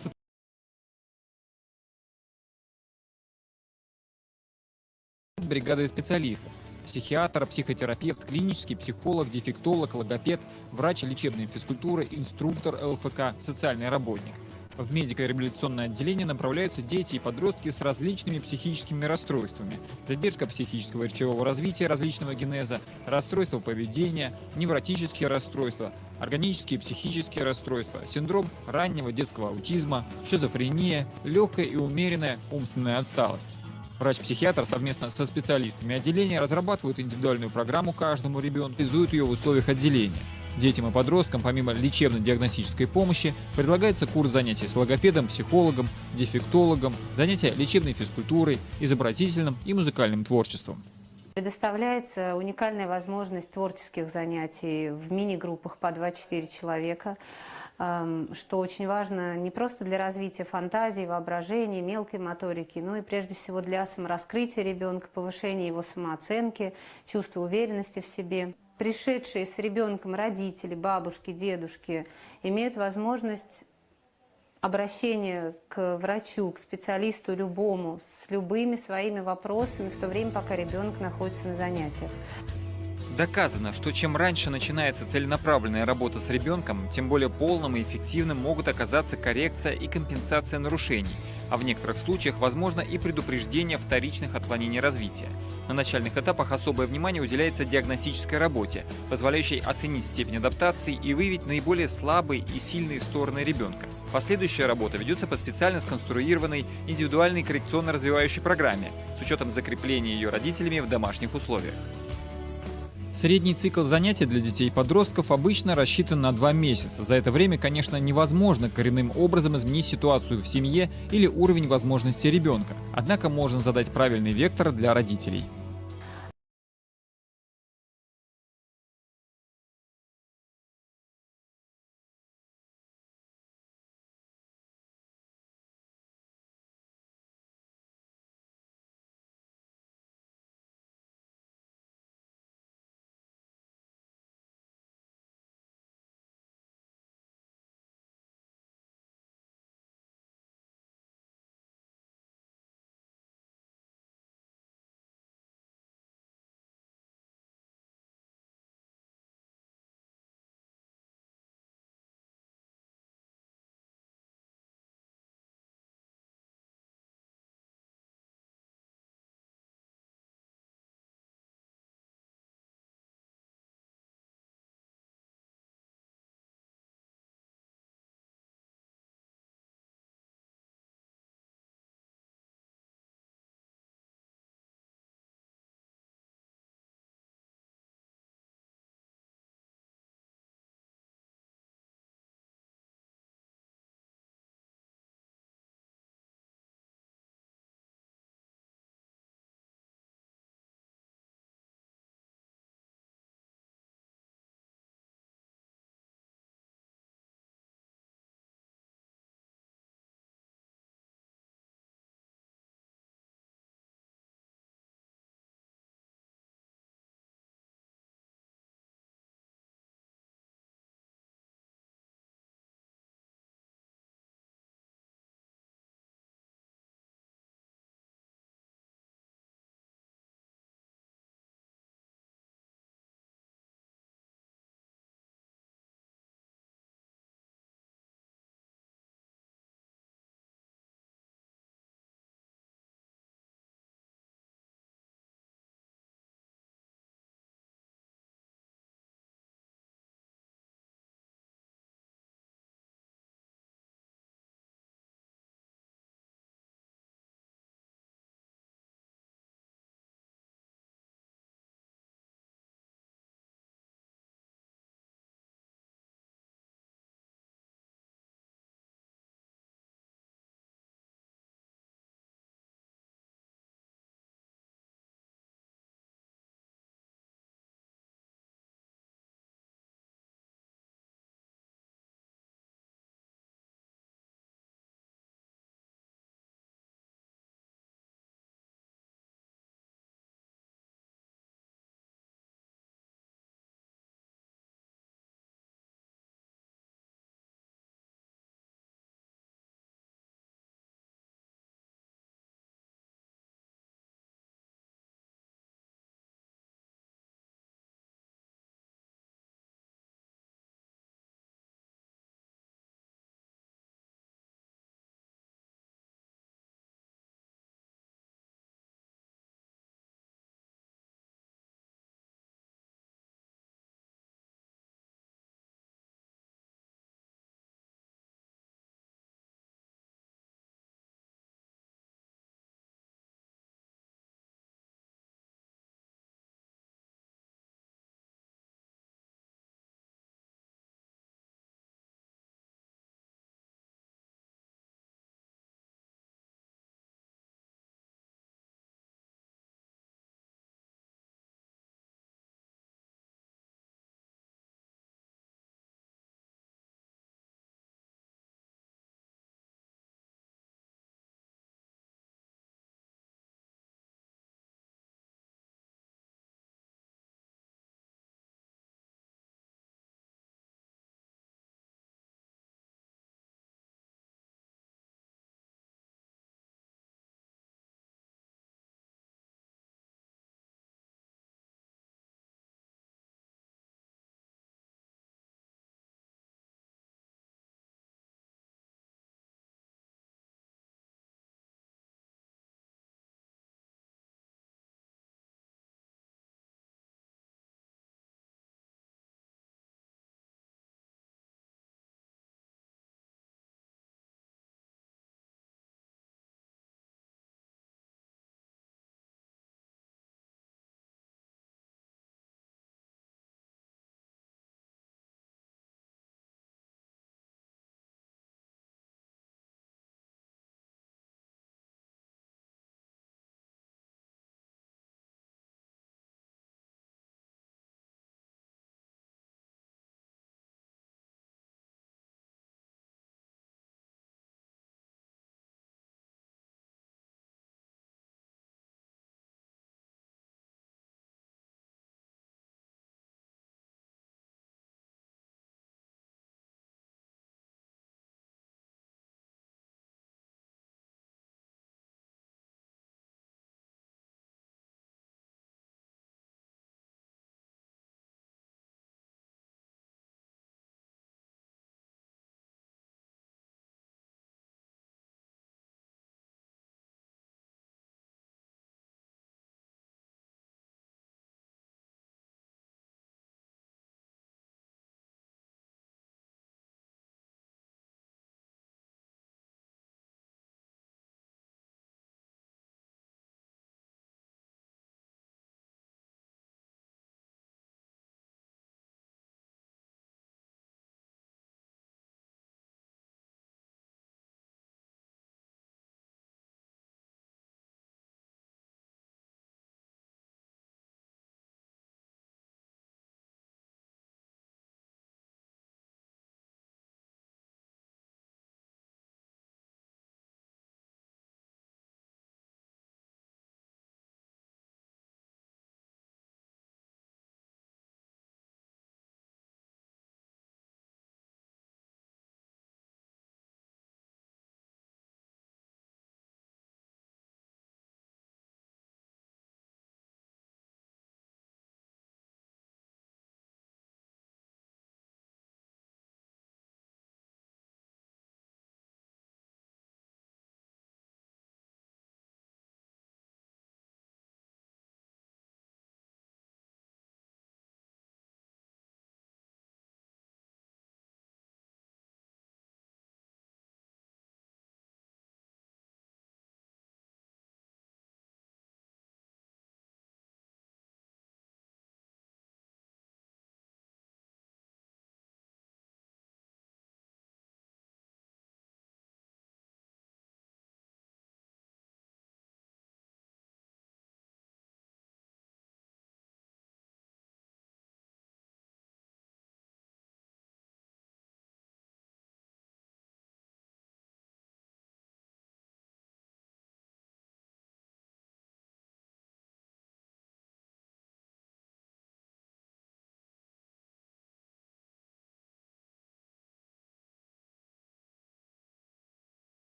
бригадой специалистов: психиатр, психотерапевт, клинический психолог, дефектолог, логопед, врач лечебной физкультуры, инструктор ЛФК, социальный работник. В медико-реабилитационное отделение направляются дети и подростки с различными психическими расстройствами: задержка психического и речевого развития различного генеза, расстройства поведения, невротические расстройства, органические и психические расстройства, синдром раннего детского аутизма, шизофрения, легкая и умеренная умственная отсталость. Врач-психиатр совместно со специалистами отделения разрабатывают индивидуальную программу каждому ребенку, реализуют ее в условиях отделения. Детям и подросткам, помимо лечебно-диагностической помощи, предлагается курс занятий с логопедом, психологом, дефектологом, занятия лечебной физкультурой, изобразительным и музыкальным творчеством. Предоставляется уникальная возможность творческих занятий в мини-группах по 2-4 человека, что очень важно не просто для развития фантазии, воображения, мелкой моторики, но и прежде всего для самораскрытия ребенка, повышения его самооценки, чувства уверенности в себе. Пришедшие с ребенком родители, бабушки, дедушки имеют возможность обращения к врачу, к специалисту любому, с любыми своими вопросами в то время, пока ребенок находится на занятиях. Доказано, что чем раньше начинается целенаправленная работа с ребенком, тем более полным и эффективным могут оказаться коррекция и компенсация нарушений, а в некоторых случаях возможно и предупреждение вторичных отклонений развития. На начальных этапах особое внимание уделяется диагностической работе, позволяющей оценить степень адаптации и выявить наиболее слабые и сильные стороны ребенка. Последующая работа ведется по специально сконструированной индивидуальной коррекционно-развивающей программе с учетом закрепления ее родителями в домашних условиях. Средний цикл занятий для детей и подростков обычно рассчитан на 2 месяца. За это время, конечно, невозможно коренным образом изменить ситуацию в семье или уровень возможностей ребенка. Однако можно задать правильный вектор для родителей.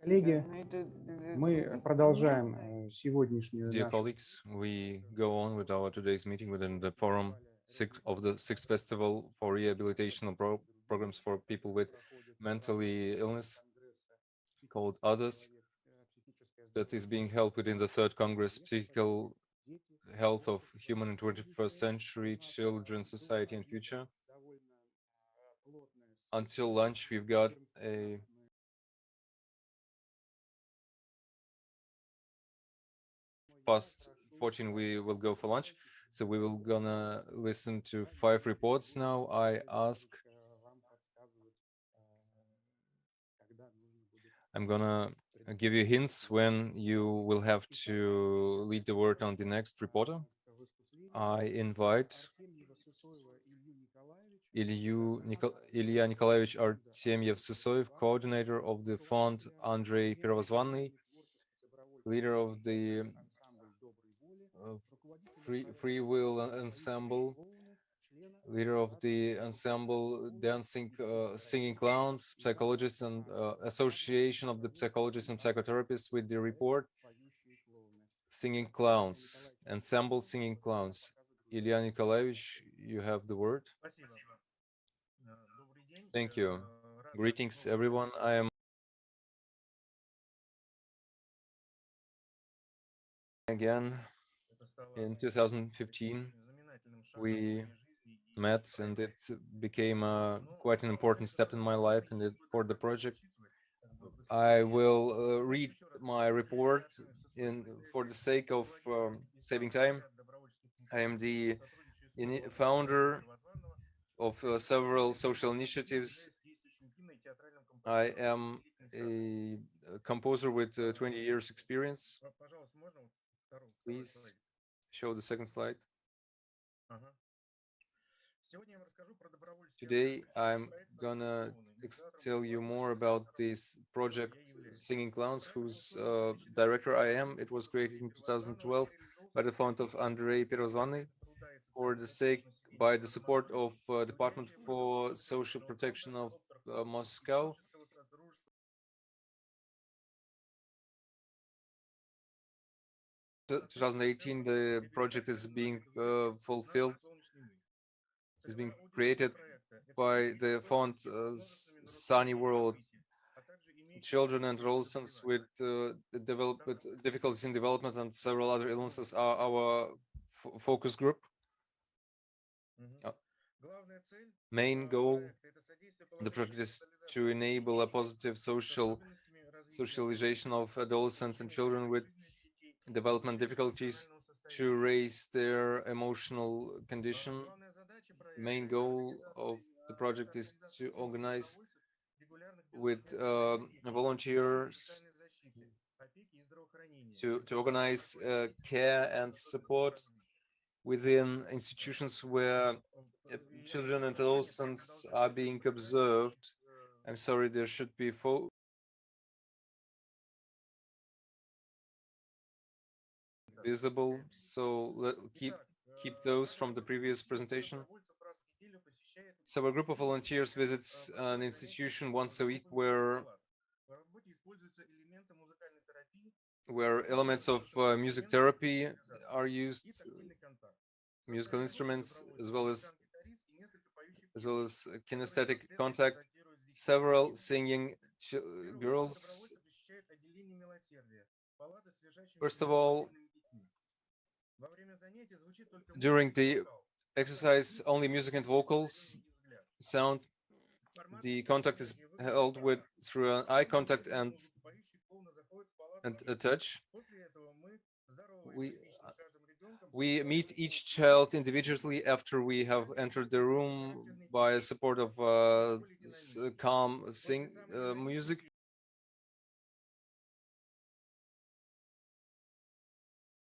Коллеги, мы продолжаем сегодняшнюю Dear нашу colleagues, we go on with our today's meeting within the forum of the sixth festival for rehabilitational programs for people with mentally illness, called Others, that is being held within the third Congress Psychical Health of Human in 21st Century Children, Society and Future. Until lunch, we've got a past 14 we will go for lunch, so we will gonna listen to 5 reports now. I'm gonna give you hints when you will have to lead the word on the next reporter. I invite Ilya Nikolaevich Artemyev-Sysoev, coordinator of the fund Andrei Первозванный, leader of the Free Will Ensemble, leader of the ensemble Dancing Singing Clowns, psychologists, and Association of the Psychologists and Psychotherapists, with the report Singing Clowns, Ensemble Singing Clowns. Ilya Nikolaevich, you have the word. Thank you. Greetings, everyone. I am again in 2015. We met, and it became quite an important step in my life and for the project. I will read my report for the sake of saving time. I am the founder of several social initiatives. I am a composer with 20 years experience. Please show the second slide. Today, I'm gonna tell you more about this project Singing Clowns, whose director I am. It was created in 2012 by the fund of Andrei Первозванный by the support of Department for Social Protection of Moscow. In 2018, the project is being fulfilled. Is being created by the fund Sunny World. Children and adolescents with difficulties in development and several other illnesses are our focus group. Main goal of the project is to enable a positive socialization of adolescents and children with development difficulties, to raise their emotional condition. Main goal of the project is to organize with volunteers to organize care and support within institutions where children and adolescents are being observed. I'm sorry, there should be visible, so keep those from the previous presentation. So a group of volunteers visits an institution once a week where elements of music therapy are used, musical instruments, as well as kinesthetic contact. Several singing girls. First of all, during the exercise, only music and vocals sound. The contact is held through an eye contact and a touch. We meet each child individually after we have entered the room by support of calm music.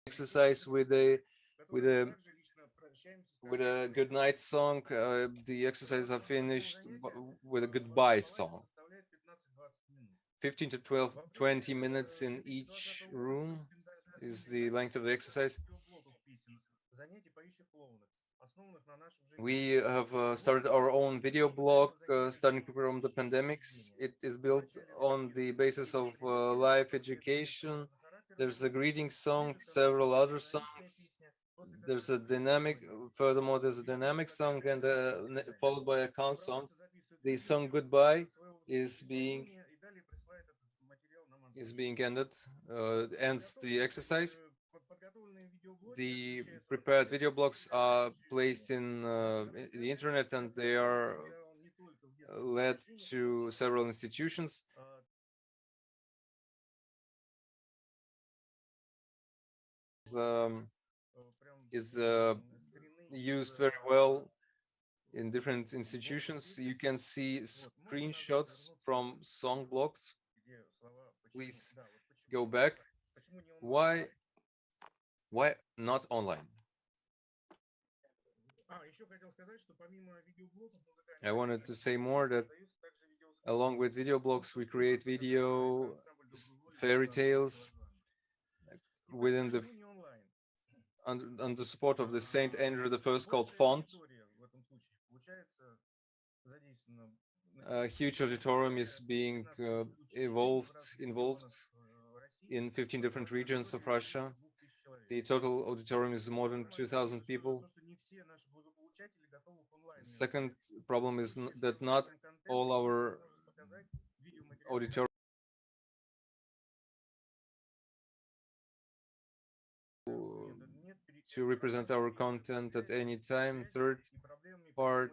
Exercise with a good night song. The exercises are finished with a goodbye song. 15 to 20 minutes in each room is the length of the exercise. We have started our own video blog starting from the pandemics. It is built on the basis of live education. There's a greeting song, several other songs. There's a dynamic, furthermore, there's a dynamic song and followed by a count song. The song Goodbye is being ended, ends the exercise. The prepared video blocks are placed in the internet and they are led to several institutions. Is used very well in different institutions. You can see screenshots from song blocks. Please go back. Why not online? I wanted to say more that along with video blogs, we create video fairy tales within the under support of the St. Andrew I called font. A huge auditorium is being involved in 15 different regions of Russia. The total auditorium is more than 2,000 people. Second problem is that not all our auditorium to represent our content at any time. Third part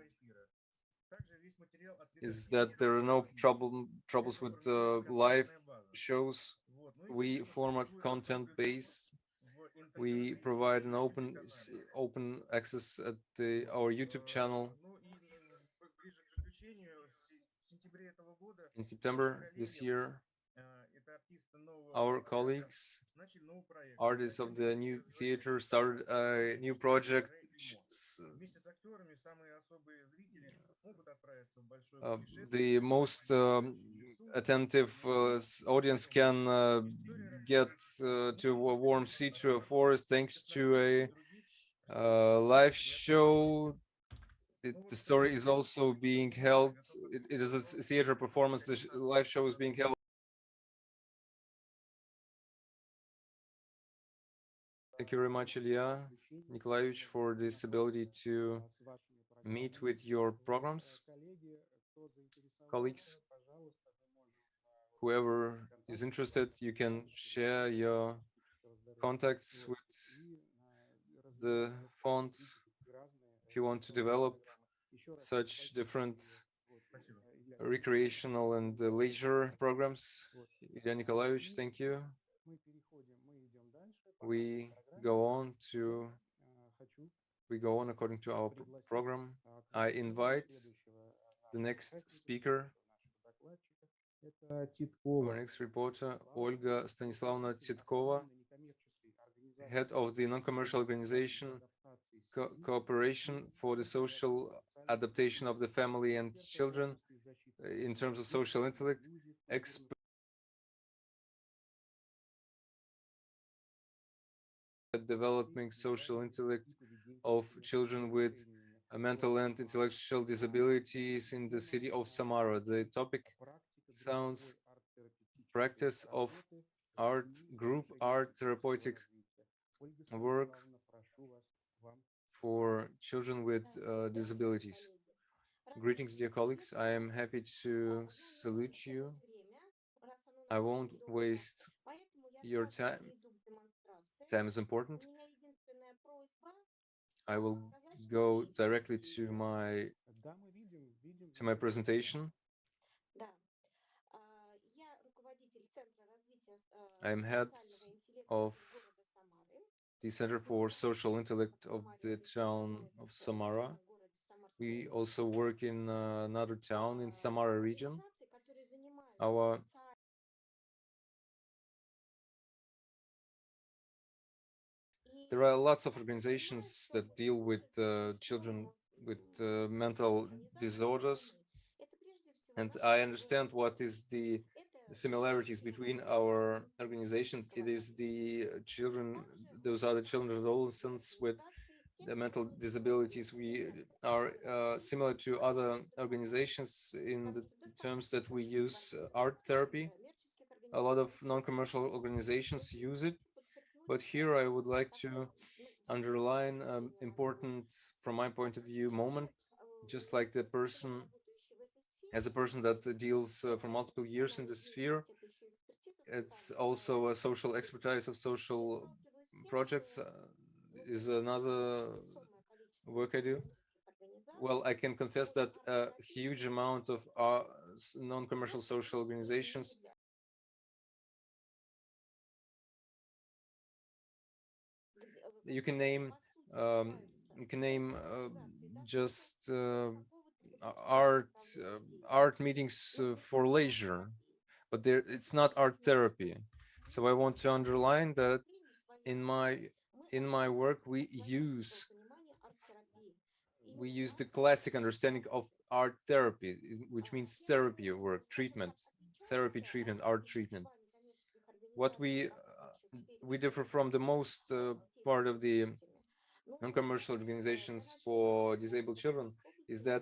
is that there are no troubles with live shows. We form a content base. We provide an open access at our YouTube channel. In September this year, our colleagues, artists of the new theater, started a new project. The most attentive audience can get to a warm seat to a forest thanks to a live show. The story is also being held. It is a theater performance. The live show is being held. Thank you very much, Ilya Nikolaevich, for this ability to meet with your programs. Colleagues, whoever is interested, you can share your contacts with the font if you want to develop such different recreational and leisure programs. Ilya Nikolaevich, thank you. We go on according to our program. I invite the next speaker, our next reporter, Olga Stanislavna Titkova, head of the non-commercial organization Cooperation for the Social Adaptation of the Family and Children in terms of social intellect, expert at developing social intellect of children with mental and intellectual disabilities in the city of Samara. The topic sounds practice of group art therapeutic work for children with disabilities. Greetings, dear colleagues. I am happy to salute you. I won't waste your time. Time is important. I will go directly to my presentation. I am head of the Center for Social Intellect of the town of Samara. We also work in another town in Samara region. There are lots of organizations that deal with children with mental disorders, and I understand what is the similarities between our organization. It is the children, those are the children and adolescents with the mental disabilities. We are similar to other organizations in the terms that we use art therapy. A lot of non-commercial organizations use it, but here I would like to underline important, from my point of view, moment. Just like the person, as a person that deals for multiple years in the sphere, it's also a social expertise of social projects is another work I do. Well, I can confess that a huge amount of non-commercial social organizations you can name just art meetings for leisure, but it's not art therapy. So I want to underline that in my work we use the classic understanding of art therapy, which means therapy work, treatment, therapy treatment, art treatment. What we differ from the most part of the non-commercial organizations for disabled children is that,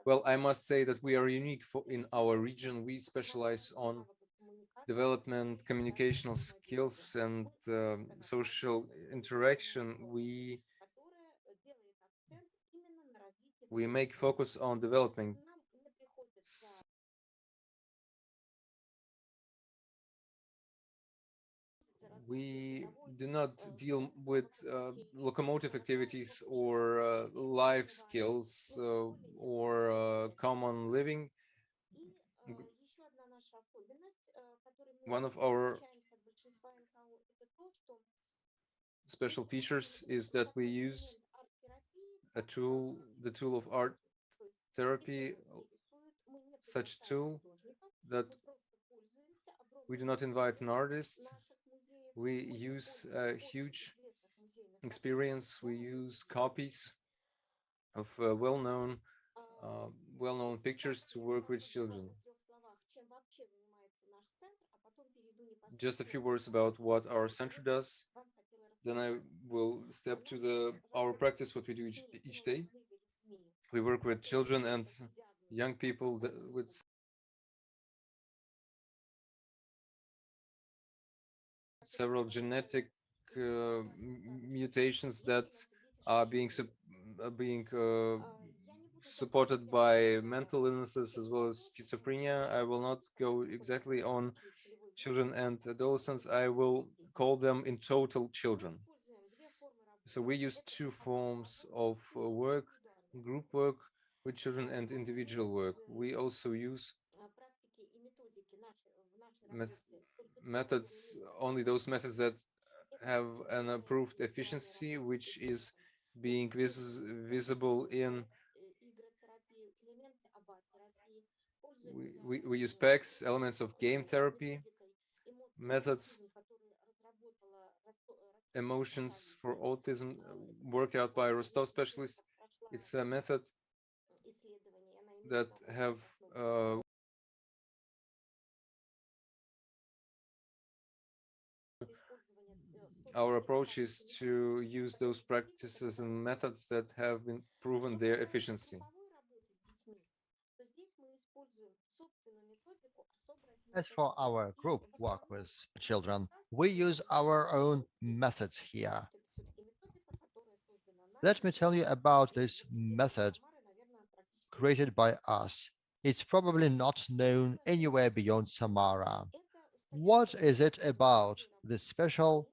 well, I must say that we are unique in our region. We specialize on development, communicational skills, and social interaction. We make focus on developing. We do not deal with locomotive activities or life skills or common living. One of our special features is that we use the tool of art therapy, such tool that we do not invite an artist. We use a huge experience. We use copies of well-known pictures to work with children. Just a few words about what our center does. Then I will step to our practice, what we do each day. We work with children and young people with several genetic mutations that are being supported by mental illnesses as well as schizophrenia. I will not go exactly on children and adolescents. I will call them in total children. So we use two forms of work: group work with children and individual work. We also use methods, only those methods that have an approved efficiency, which is being visible in we use PECs, elements of game therapy, methods, emotions for autism, worked out by Rostov specialists. It's a method that have our approach is to use those practices and methods that have been proven their efficiency. As for our group work with children, we use our own methods here. Let me tell you about this method created by us. It's probably not known anywhere beyond Samara. What is it about the special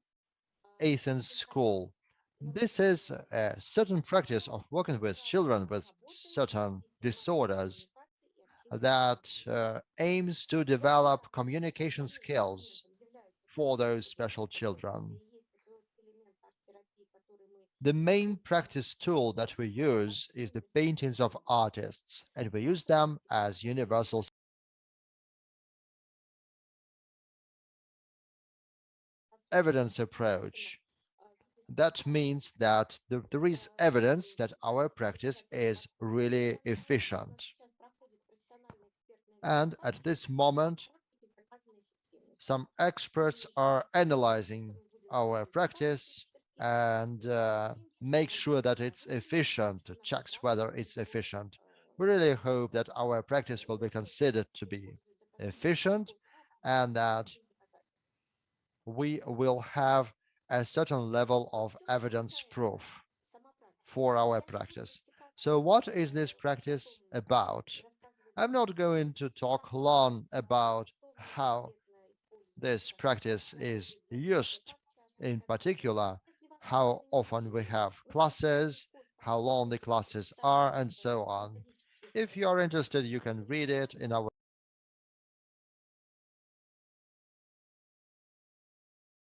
Athens school? This is a certain practice of working with children with certain disorders that aims to develop communication skills for those special children. The main practice tool that we use is the paintings of artists, and we use them as universal evidence approach. That means that there is evidence that our practice is really efficient. And at this moment, some experts are analyzing our practice and make sure that it's efficient, checks whether it's efficient. We really hope that our practice will be considered to be efficient and that we will have a certain level of evidence proof for our practice. So what is this practice about? I'm not going to talk long about how this practice is used, in particular, how often we have classes, how long the classes are, and so on. If you are interested, you can read it in our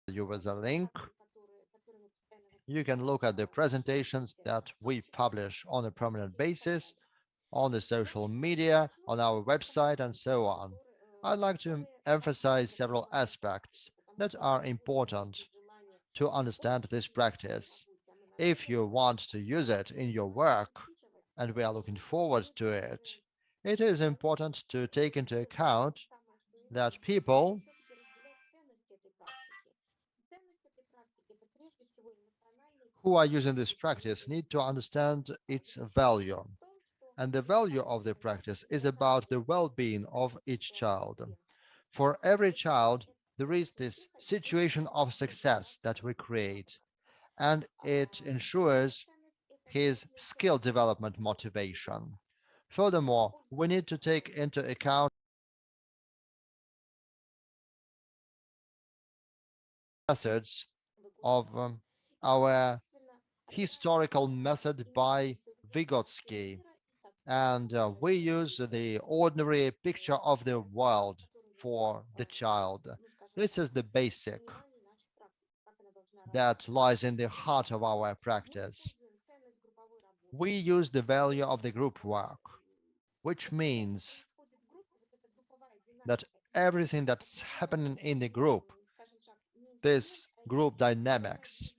with a link. You can look at the presentations that we publish on a permanent basis on the social media, on our website, and so on. I'd like to emphasize several aspects that are important to understand this practice. If you want to use it in your work, and we are looking forward to it, it is important to take into account that people who are using this practice need to understand its value. And the value of the practice is about the well-being of each child. For every child, there is this situation of success that we create, and it ensures his skill development motivation. Furthermore, we need to take into account methods of our historical method by Vygotsky, and we use the ordinary picture of the world for the child. This is the basic that lies in the heart of our practice. We use the value of the group work, which means that everything that's happening in the group, this group dynamics,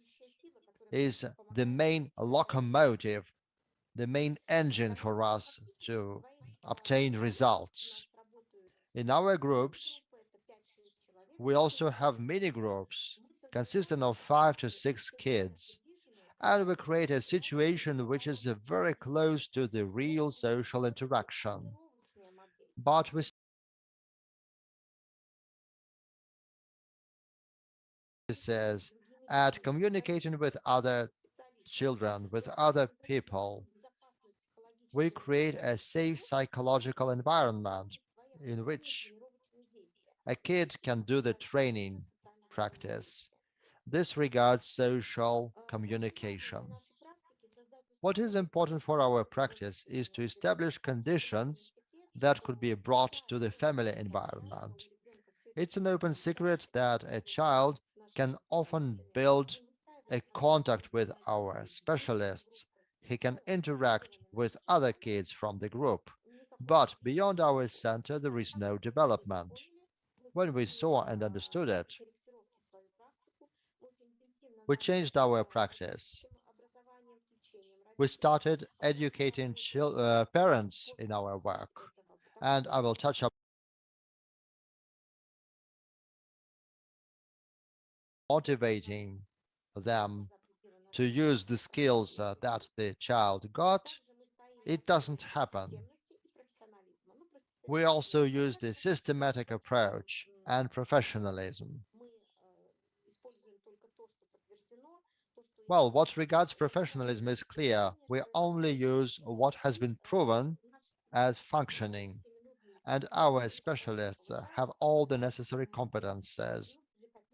is the main locomotive, the main engine for us to obtain results. In our groups, we also have mini groups consisting of 5 to 6 kids, and we create a situation which is very close to the real social interaction. But we says at communicating with other children, with other people, we create a safe psychological environment in which a kid can do the training practice. This regards social communication. What is important for our practice is to establish conditions that could be brought to the family environment. It's an open secret that a child can often build a contact with our specialists. He can interact with other kids from the group, but beyond our center there is no development. When we saw and understood it, we changed our practice. We started educating parents in our work, and I will touch up motivating them to use the skills that the child got. It doesn't happen. We also use the systematic approach and professionalism. Well, what regards professionalism is clear. We only use what has been proven as functioning, and our specialists have all the necessary competences.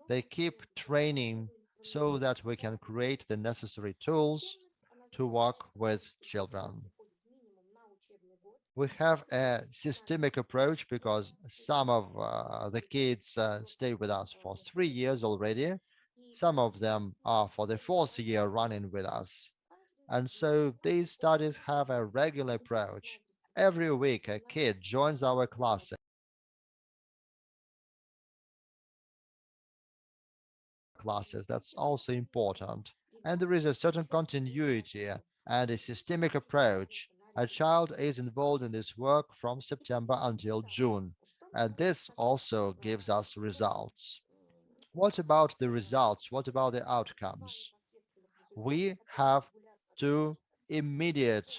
They keep training so that we can create the necessary tools to work with children. We have a systemic approach because some of the kids stay with us for 3 years already. Some of them are for the 4th year running with us. And so these studies have a regular approach. Every week a kid joins our classes. That's also important. And there is a certain continuity and a systemic approach. A child is involved in this work from September until June, and this also gives us results. What about the results? What about the outcomes? We have two immediate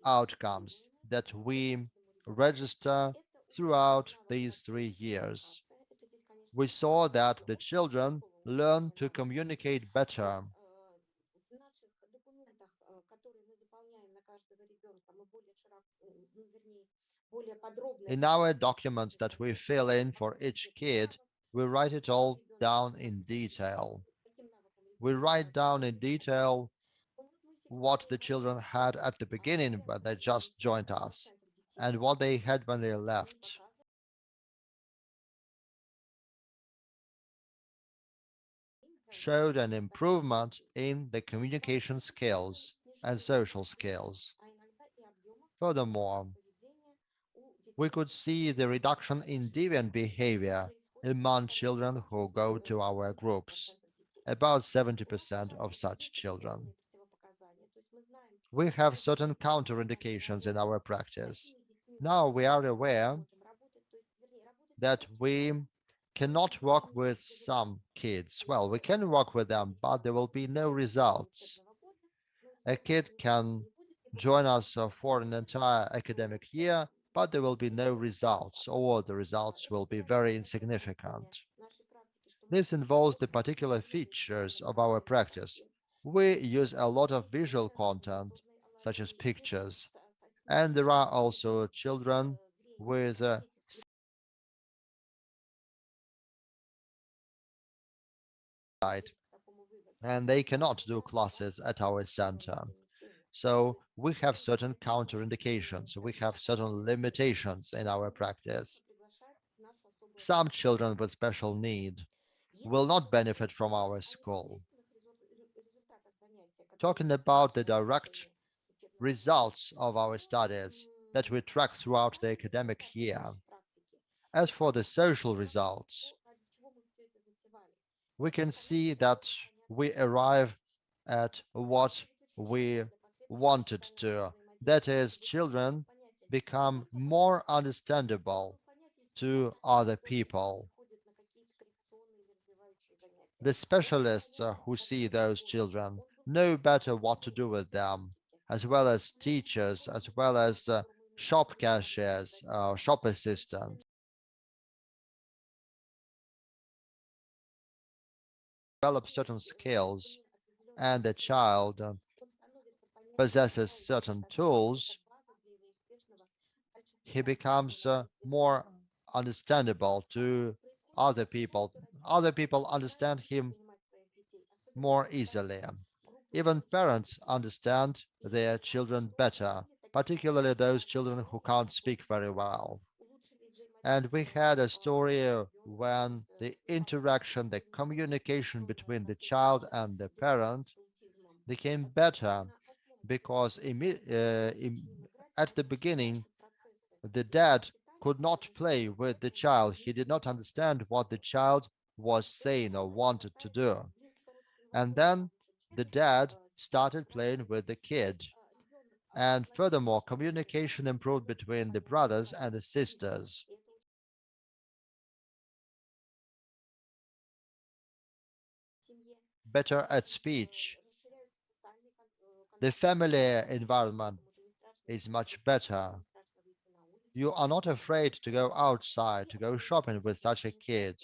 outcomes that we register throughout these 3 years. We saw that the children learn to communicate better. In our documents that we fill in for each kid, we write it all down in detail. We write down in detail what the children had at the beginning when they just joined us and what they had when they left. Showed an improvement in the communication skills and social skills. Furthermore, we could see the reduction in deviant behavior among children who go to our groups, about 70% of such children. We have certain counterindications in our practice. Now we are aware that we cannot work with some kids. Well, we can work with them, but there will be no results. A kid can join us for an entire academic year, but there will be no results, or the results will be very insignificant. This involves the particular features of our practice. We use a lot of visual content, such as pictures, and there are also children with and they cannot do classes at our center. So we have certain counterindications. We have certain limitations in our practice. Some children with special need will not benefit from our school. Talking about the direct results of our studies that we track throughout the academic year. As for the social results, we can see that we arrive at what we wanted to. That is, children become more understandable to other people. The specialists who see those children know better what to do with them, as well as teachers, as well as shop cashiers, shop assistants. Develop certain skills and the child possesses certain tools, he becomes more understandable to other people. Other people understand him more easily. Even parents understand their children better, particularly those children who can't speak very well. And we had a story when the interaction, the communication between the child and the parent became better because at the beginning, the dad could not play with the child. He did not understand what the child was saying or wanted to do. And then the dad started playing with the kid. And furthermore, communication improved between the brothers and the sisters. Better at speech. The family environment is much better. You are not afraid to go outside, to go shopping with such a kid.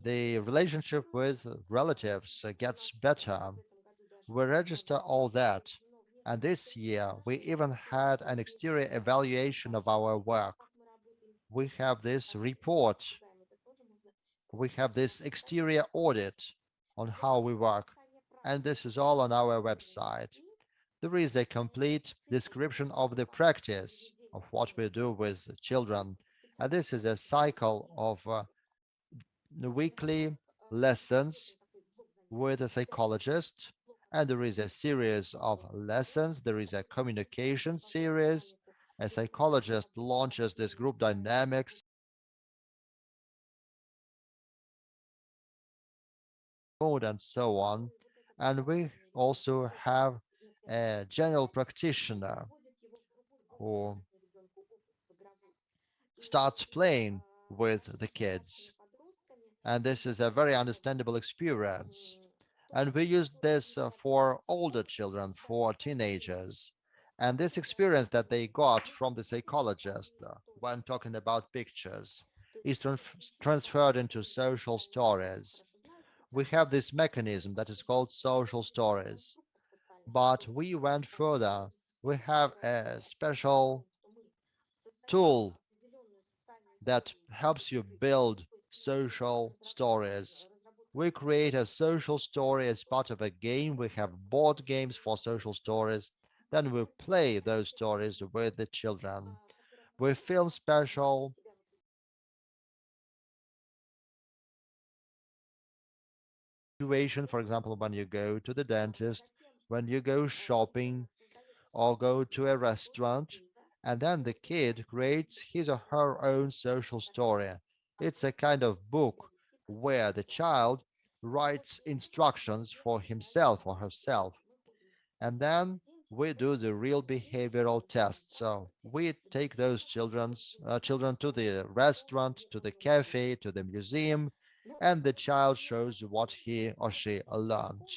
The relationship with relatives gets better. We register all that. And this year, we even had an exterior evaluation of our work. We have this report. We have this exterior audit on how we work. And this is all on our website. There is a complete description of the practice of what we do with children. And this is a cycle of weekly lessons with a psychologist. And there is a series of lessons. There is a communication series. A psychologist launches this group dynamics mode and so on. And we also have a general practitioner who starts playing with the kids. And this is a very understandable experience. And we used this for older children, for teenagers. And this experience that they got from the psychologist when talking about pictures is transferred into social stories. We have this mechanism that is called social stories. But we went further. We have a special tool that helps you build social stories. We create a social story as part of a game. We have board games for social stories. Then we play those stories with the children. We film special situation, for example, when you go to the dentist, when you go shopping, or go to a restaurant, and then the kid creates his or her own social story. It's a kind of book where the child writes instructions for himself or herself. And then we do the real behavioral test. So we take those children to the restaurant, to the cafe, to the museum, and the child shows what he or she learned.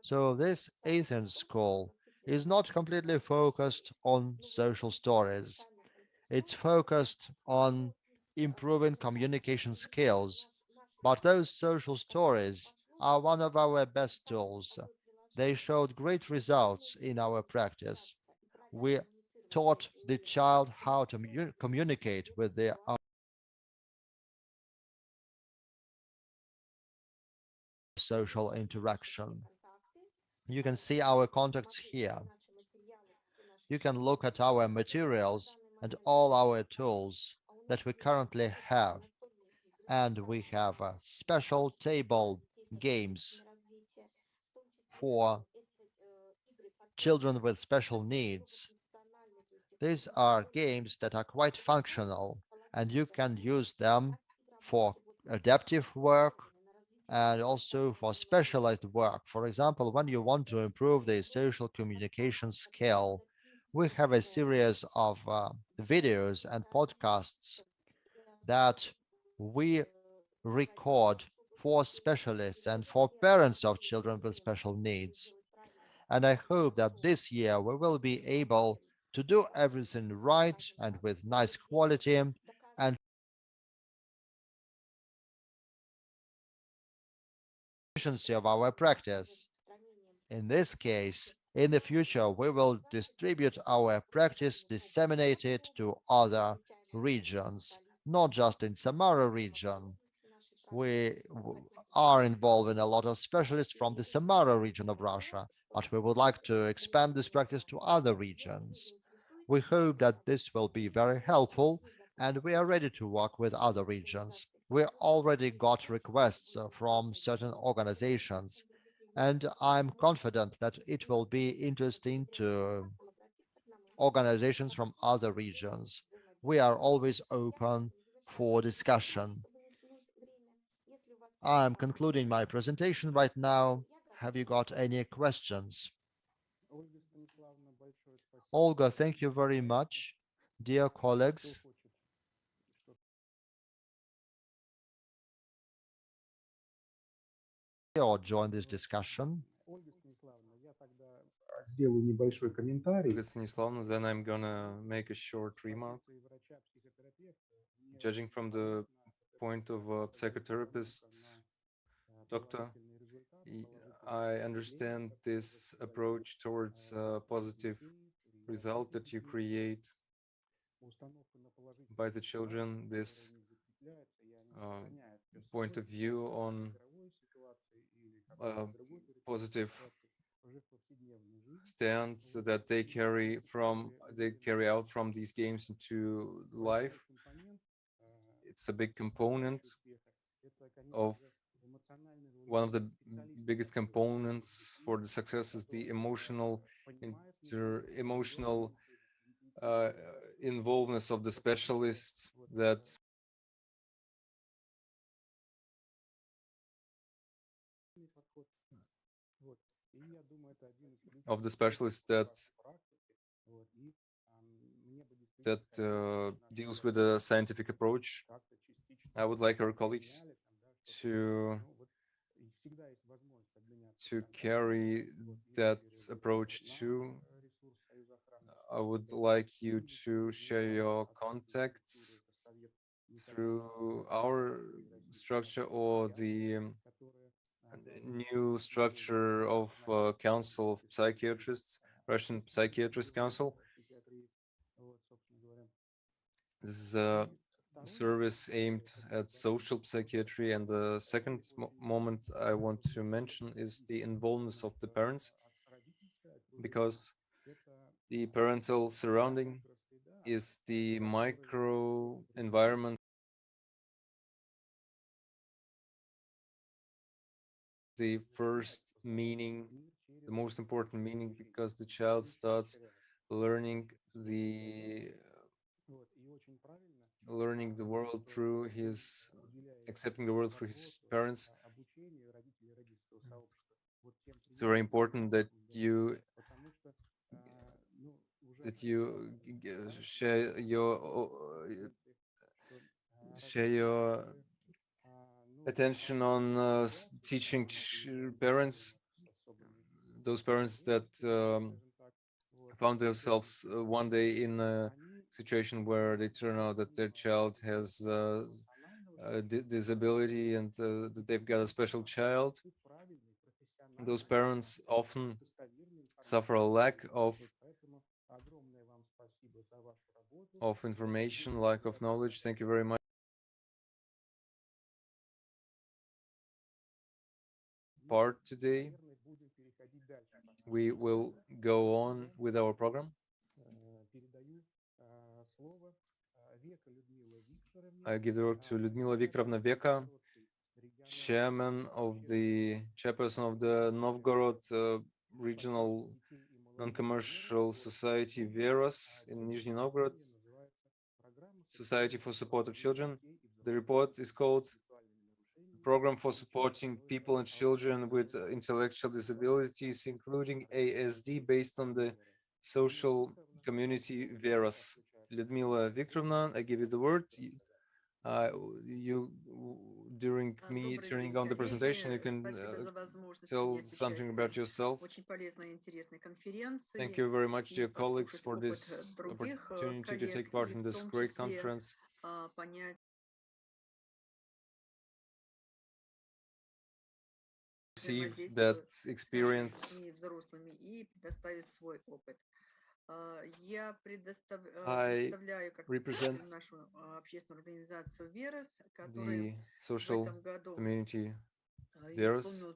So this Athens school is not completely focused on social stories. It's focused on improving communication skills. But those social stories are one of our best tools. They showed great results in our practice. We taught the child how to communicate with their social interaction. You can see our contacts here. You can look at our materials and all our tools that we currently have. And we have special table games for children with special needs. These are games that are quite functional, and you can use them for adaptive work and also for specialized work. For example, when you want to improve the social communication skill, we have a series of videos and podcasts that we record for specialists and for parents of children with special needs. And I hope that this year we will be able to do everything right and with nice quality and efficiency of our practice. In this case, in the future, we will distribute our practice, disseminate it to other regions, not just in Samara region. We are involved in a lot of specialists from the Samara region of Russia, but we would like to expand this practice to other regions. We hope that this will be very helpful, and we are ready to work with other regions. We already got requests from certain organizations, and I'm confident that it will be interesting to organizations from other regions. We are always open for discussion. I'm concluding my presentation right now. Have you got any questions? Olga, thank you very much. Dear colleagues, or join this discussion. Olga Stanislavna, then I'm gonna make a short remark. Judging from the point of a psychotherapist, doctor, I understand this approach towards a positive result that you create by the children, this point of view on positive stand that they carry out from these games into life. It's a big component of one of the biggest components for the success is the emotional involvedness of the specialists that deals with a scientific approach. I would like our colleagues to carry that approach too. I would like you to share your contacts through our structure or the new structure of Council of Psychiatrists, Russian Psychiatrist Council. This is a service aimed at social psychiatry, and the second moment I want to mention is the involvement of the parents, because the parental surrounding is the micro environment, the first meaning, the most important meaning, because the child starts learning the world through his accepting the world through his parents. It's very important that you share your attention on teaching parents, those parents that found themselves one day in a situation where they turn out that their child has a disability and that they've got a special child. Those parents often suffer a lack of information, lack of knowledge. Thank you very much. Part today. We will go on with our program. I give the word to Lyudmila Viktorovna Veka, chairperson of the Novgorod Regional Non-Commercial Society Veras in Nizhny Novgorod, Society for Support of Children. The report is called Program for Supporting People and Children with Intellectual Disabilities, including ASD, based on the social community Veras. Lyudmila Viktorovna, I give you the word. During me turning on the presentation, you can tell something about yourself. Thank you very much, dear colleagues, for this opportunity to take part in this great conference. Receive that experience. I represent the social community Veras.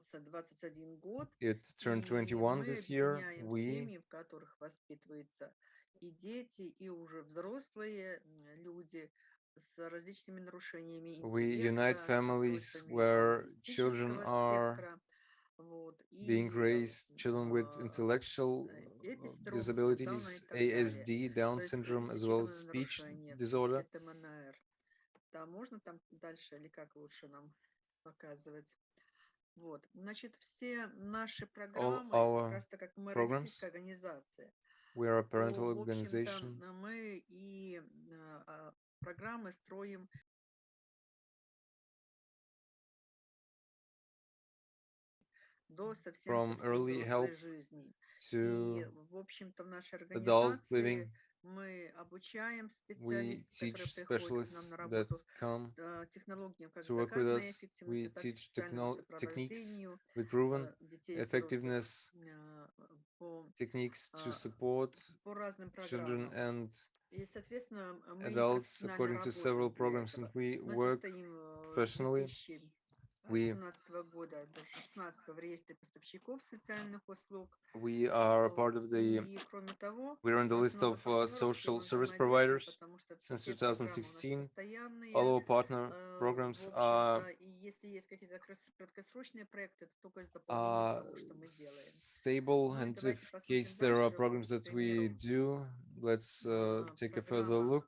It turned 21 this year. We unite families where children are being raised, children with intellectual disabilities, ASD, Down syndrome, as well as speech disorder. All our programs, we are a parental organization. From early help to adult living, we teach specialists that come to work with us. We teach techniques with proven effectiveness, techniques to support children and adults according to several programs, and we work professionally. We are part of we're on the list of social service providers since 2016. All our partner programs are stable, and in case there are programs that we do, let's take a further look.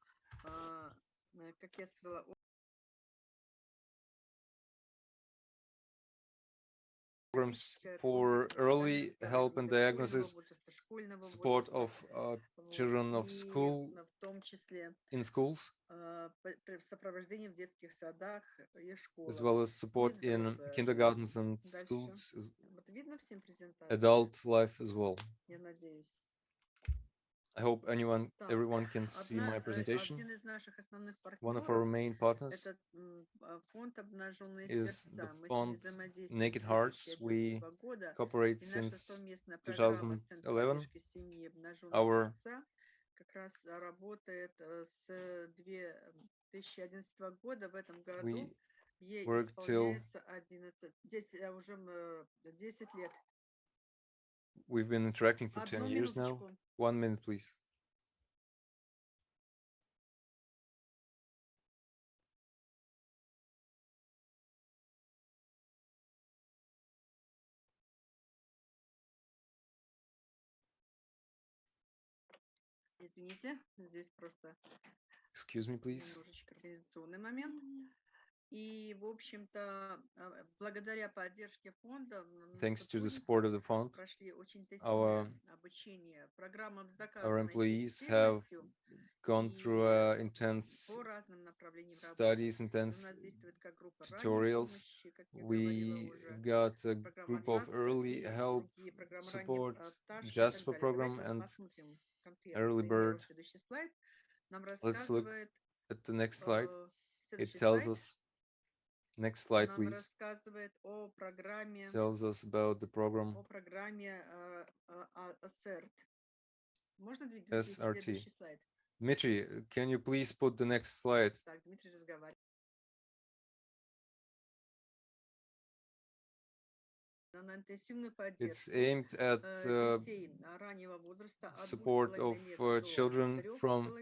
Programs for early help and diagnosis, support of children of school in schools, as well as support in kindergartens and schools, adult life as well. I hope everyone can see my presentation. One of our main partners is the fund Naked Hearts. We cooperate since 2011. Our we work till we've been interacting for 10 years now. 1 minute, please. Excuse me, please. Thanks to the support of the fund, our employees have gone through intense studies, intense tutorials. We got a group of early help support, JASPER program, and Early Bird. Let's look at the next slide. It tells us, next slide, please. Tells us about the program SRT. Dmitry, can you please put the next slide? It's aimed at support of children from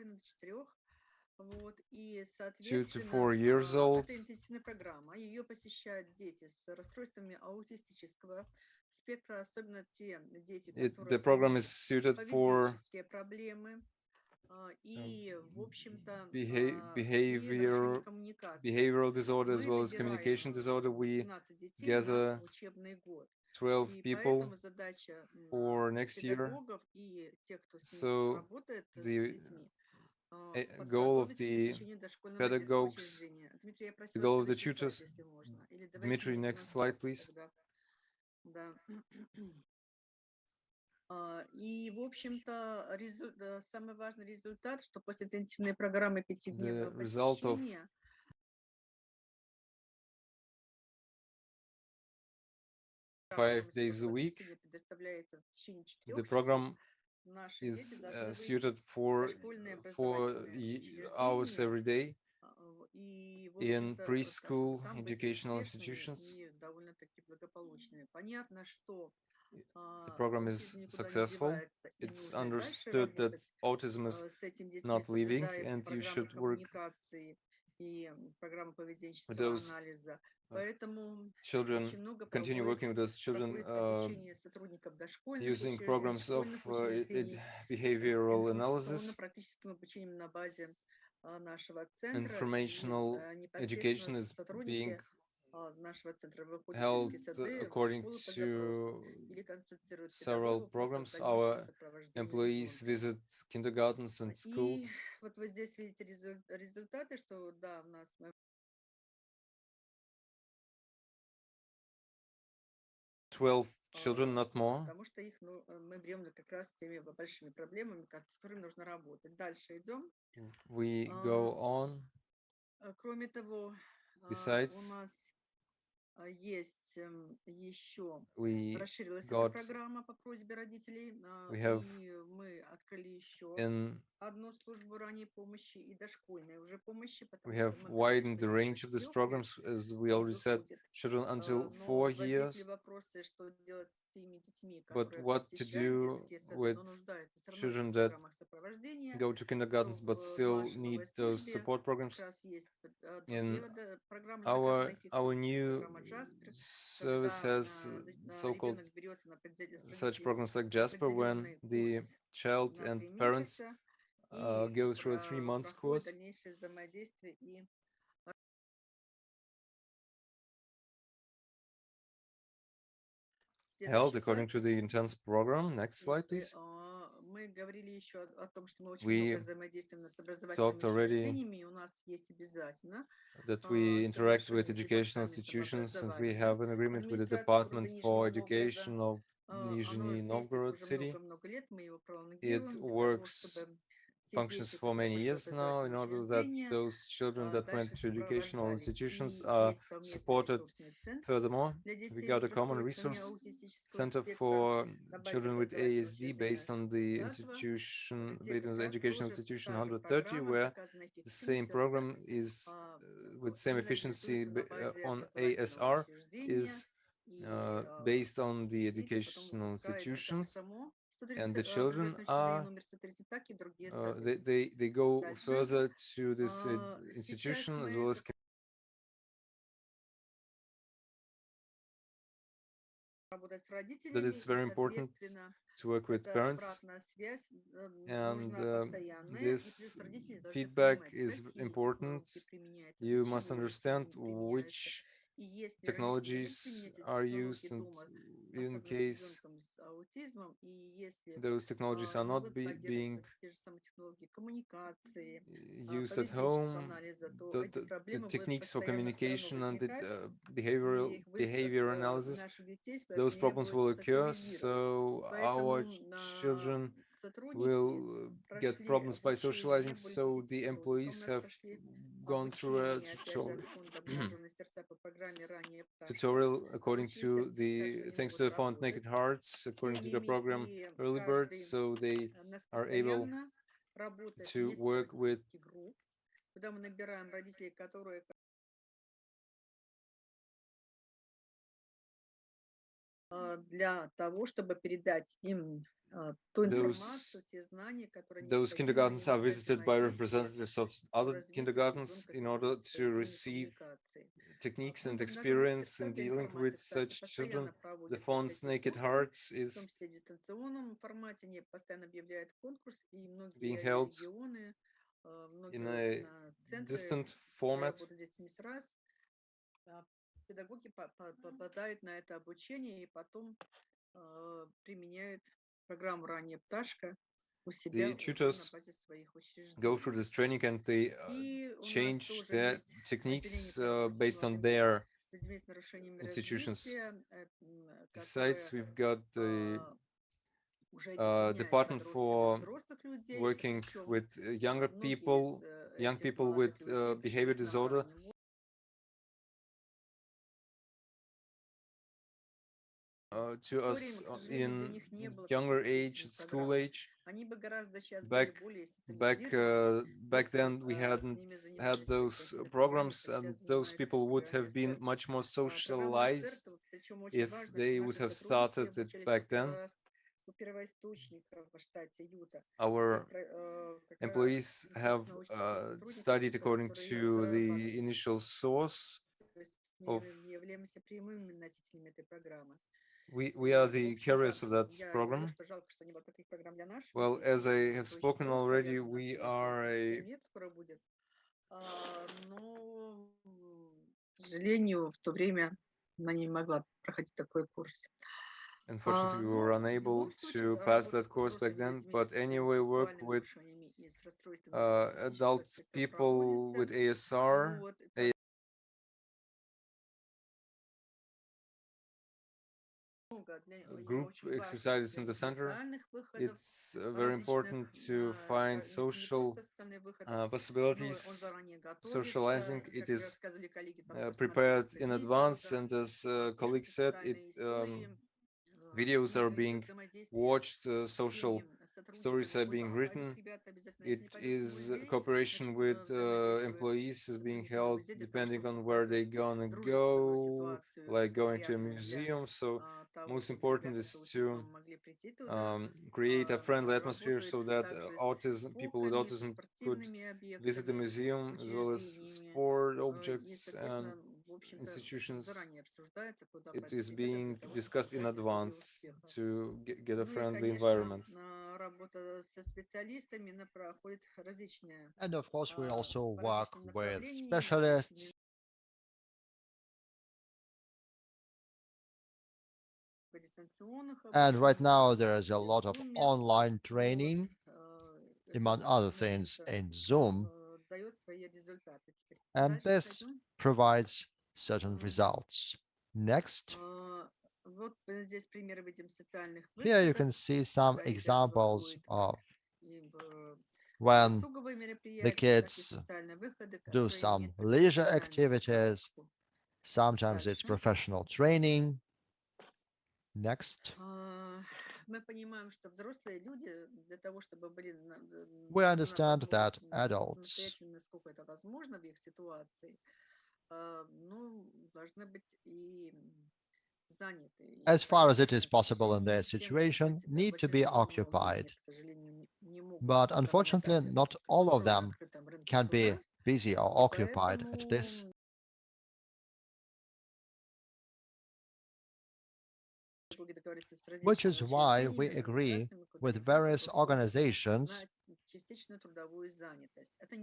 2 to 4 years old. The program is suited for behavioral disorder as well as communication disorder. We gather 12 people for next year. So the goal of the pedagogues, the goal of the tutors. Dmitry, next slide, please. И, в общем-то, самый важный результат, что после интенсивной программы 5-дневного посещения 5 days a week, the program is suited for 4 hours every day in preschool educational institutions. The program is successful. It's understood that autism is not living, and you should work with those children, continue working with those children using programs of behavioral analysis. Informational education is being held according to several programs. Our employees visit kindergartens and schools. 12 children, not more. We go on. Besides, we have widened the range of these programs, as we already said, children until 4 years. But what to do with children that go to kindergartens but still need those support programs? In our new service has so-called such programs like JASPER, when the child and parents go through a 3-month course. Held according to the intense program. Next slide, please. We talked already that we interact with educational institutions, and we have an agreement with the Department for Education of Nizhny Novgorod city. It functions for many years now in order that those children that went to educational institutions are supported. Furthermore, we got a common resource center for children with ASD based on the educational institution 130, where the same program is with same efficiency on ASR is based on the educational institutions, and the children are they go further to this institution as well as that it's very important to work with parents, and this feedback is important. You must understand which technologies are used, and in case those technologies are not being used at home, the techniques for communication and the behavior analysis, those problems will occur. So our children will get problems by socializing. So the employees have gone through a tutorial according to thanks to the fund Naked Hearts, according to the program Early Birds, so they are able to work with those kindergartens are visited by representatives of other kindergartens in order to receive techniques and experience in dealing with such children. The fund's Naked Hearts is being held in a distant format. The tutors go through this training and they change their techniques based on their institutions. Besides, we've got the department for working with young people with behavior disorder. To us in younger age, school age. Back then we hadn't had those programs, and those people would have been much more socialized if they would have started it back then. Our employees have studied according to the initial source of. We are the carriers of that program. Well, as I have spoken already, we are a unfortunately, we were unable to pass that course back then, but anyway, work with adult people with ASR, group exercises in the center. It's very important to find social possibilities. Socializing, it is prepared in advance, and as colleague said, videos are being watched, social stories are being written. It is cooperation with employees is being held depending on where they're gonna go, like going to a museum. So most important is to create a friendly atmosphere so that people with autism could visit the museum, as well as sport objects and institutions. It is being discussed in advance to get a friendly environment. And of course, we also work with specialists. And right now there is a lot of online training, among other things, in Zoom, and this provides certain results. Next. Here you can see some examples of when the kids do some leisure activities. Sometimes it's professional training. Next. We understand that adults, as far as it is possible in their situation, need to be occupied. But unfortunately, not all of them can be busy or occupied at this. Which is why we agree with various organizations,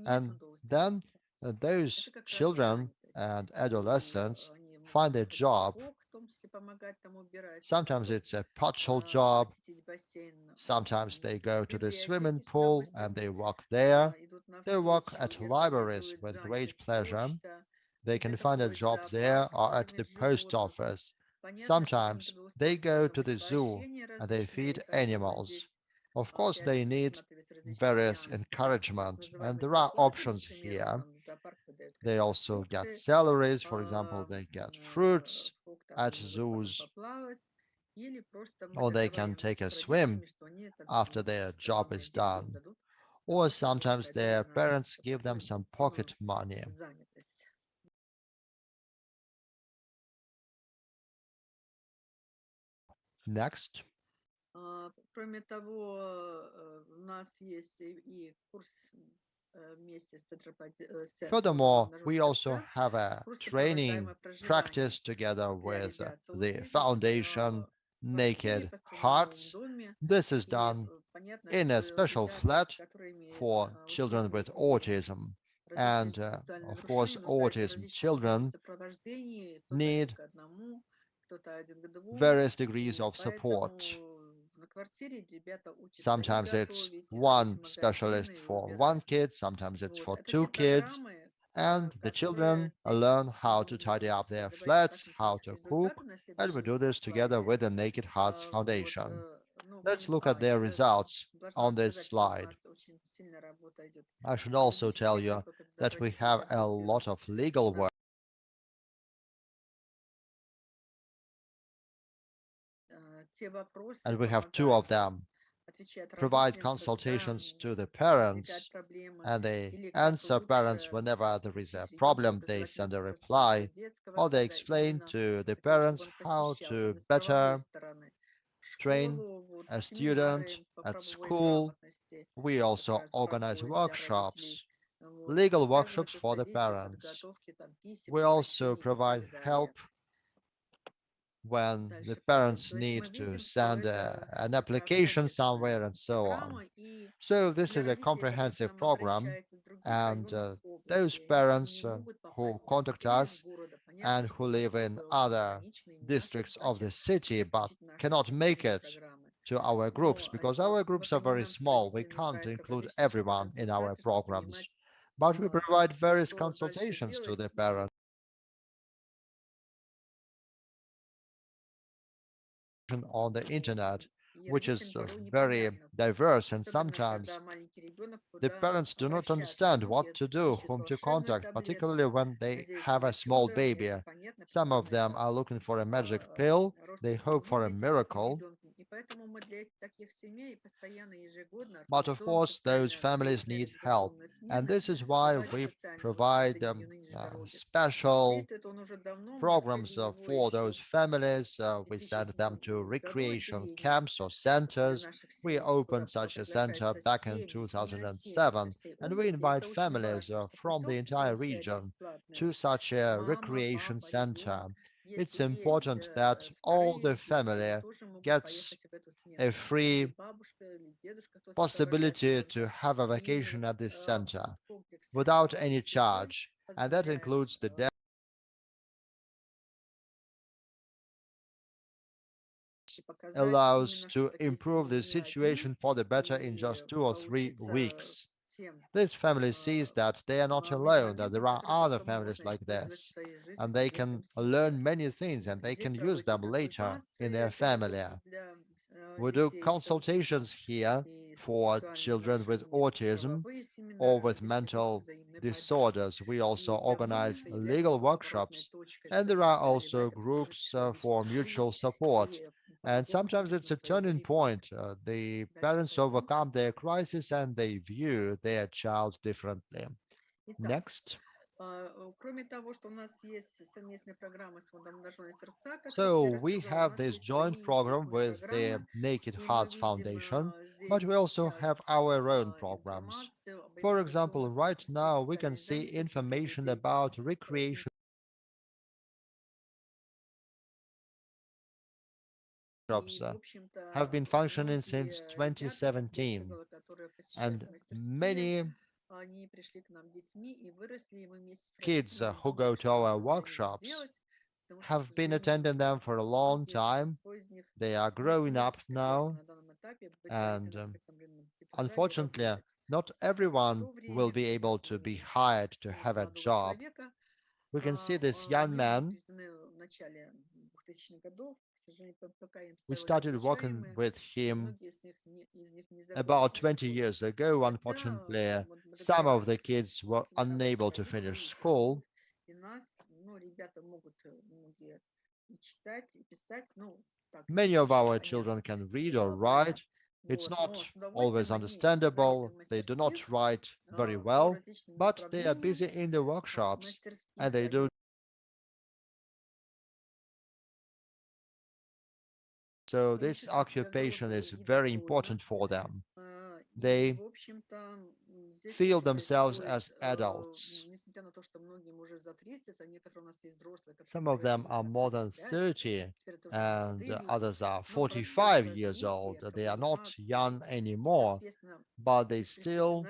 and then those children and adolescents find a job. Sometimes it's a partial job, sometimes they go to the swimming pool and they work there. They work at libraries with great pleasure. They can find a job there or at the post office. Sometimes they go to the zoo and they feed animals. Of course, they need various encouragement, and there are options here. They also get salaries. For example, they get fruits at zoos, or they can take a swim after their job is done, or sometimes their parents give them some pocket money. Next. Furthermore, we also have a training practice together with the foundation Naked Hearts. This is done in a special flat for children with autism. And of course, autism children need various degrees of support. Sometimes it's one specialist for one kid, sometimes it's for two kids, and the children learn how to tidy up their flats, how to cook, and we do this together with the Naked Hearts Foundation. Let's look at their results on this slide. I should also tell you that we have a lot of legal work. And we have two of them. Provide consultations to the parents, and they answer parents whenever there is a problem. They send a reply, or they explain to the parents how to better train a student at school. We also organize workshops, legal workshops for the parents. We also provide help when the parents need to send an application somewhere and so on. So this is a comprehensive program, and those parents who contact us and who live in other districts of the city but cannot make it to our groups, because our groups are very small, we can't include everyone in our programs, but we provide various consultations to the parents. On the internet, which is very diverse, and sometimes the parents do not understand what to do, whom to contact, particularly when they have a small baby. Some of them are looking for a magic pill, they hope for a miracle. But of course, those families need help, and this is why we provide special programs for those families. We send them to recreation camps or centers. We opened such a center back in 2007, and we invite families from the entire region to such a recreation center. It's important that all the family gets a free possibility to have a vacation at this center without any charge, and that includes the day allows to improve the situation for the better in just 2 or 3 weeks. This family sees that they are not alone, that there are other families like this, and they can learn many things and they can use them later in their family. We do consultations here for children with autism or with mental disorders. We also organize legal workshops, and there are also groups for mutual support. And sometimes it's a turning point. The parents overcome their crisis and they view their child differently. Next. So we have this joint program with the Naked Hearts Foundation, but we also have our own programs. For example, right now we can see information about recreation workshops have been functioning since 2017, and many kids who go to our workshops have been attending them for a long time. They are growing up now, and unfortunately, not everyone will be able to be hired to have a job. We can see this young man. We started working with him about 20 years ago. Unfortunately, some of the kids were unable to finish school. Many of our children can read or write. It's not always understandable. They do not write very well, but they are busy in the workshops and they do. So this occupation is very important for them. They feel themselves as adults. Some of them are more than 30 and others are 45 years old. They are not young anymore, but they still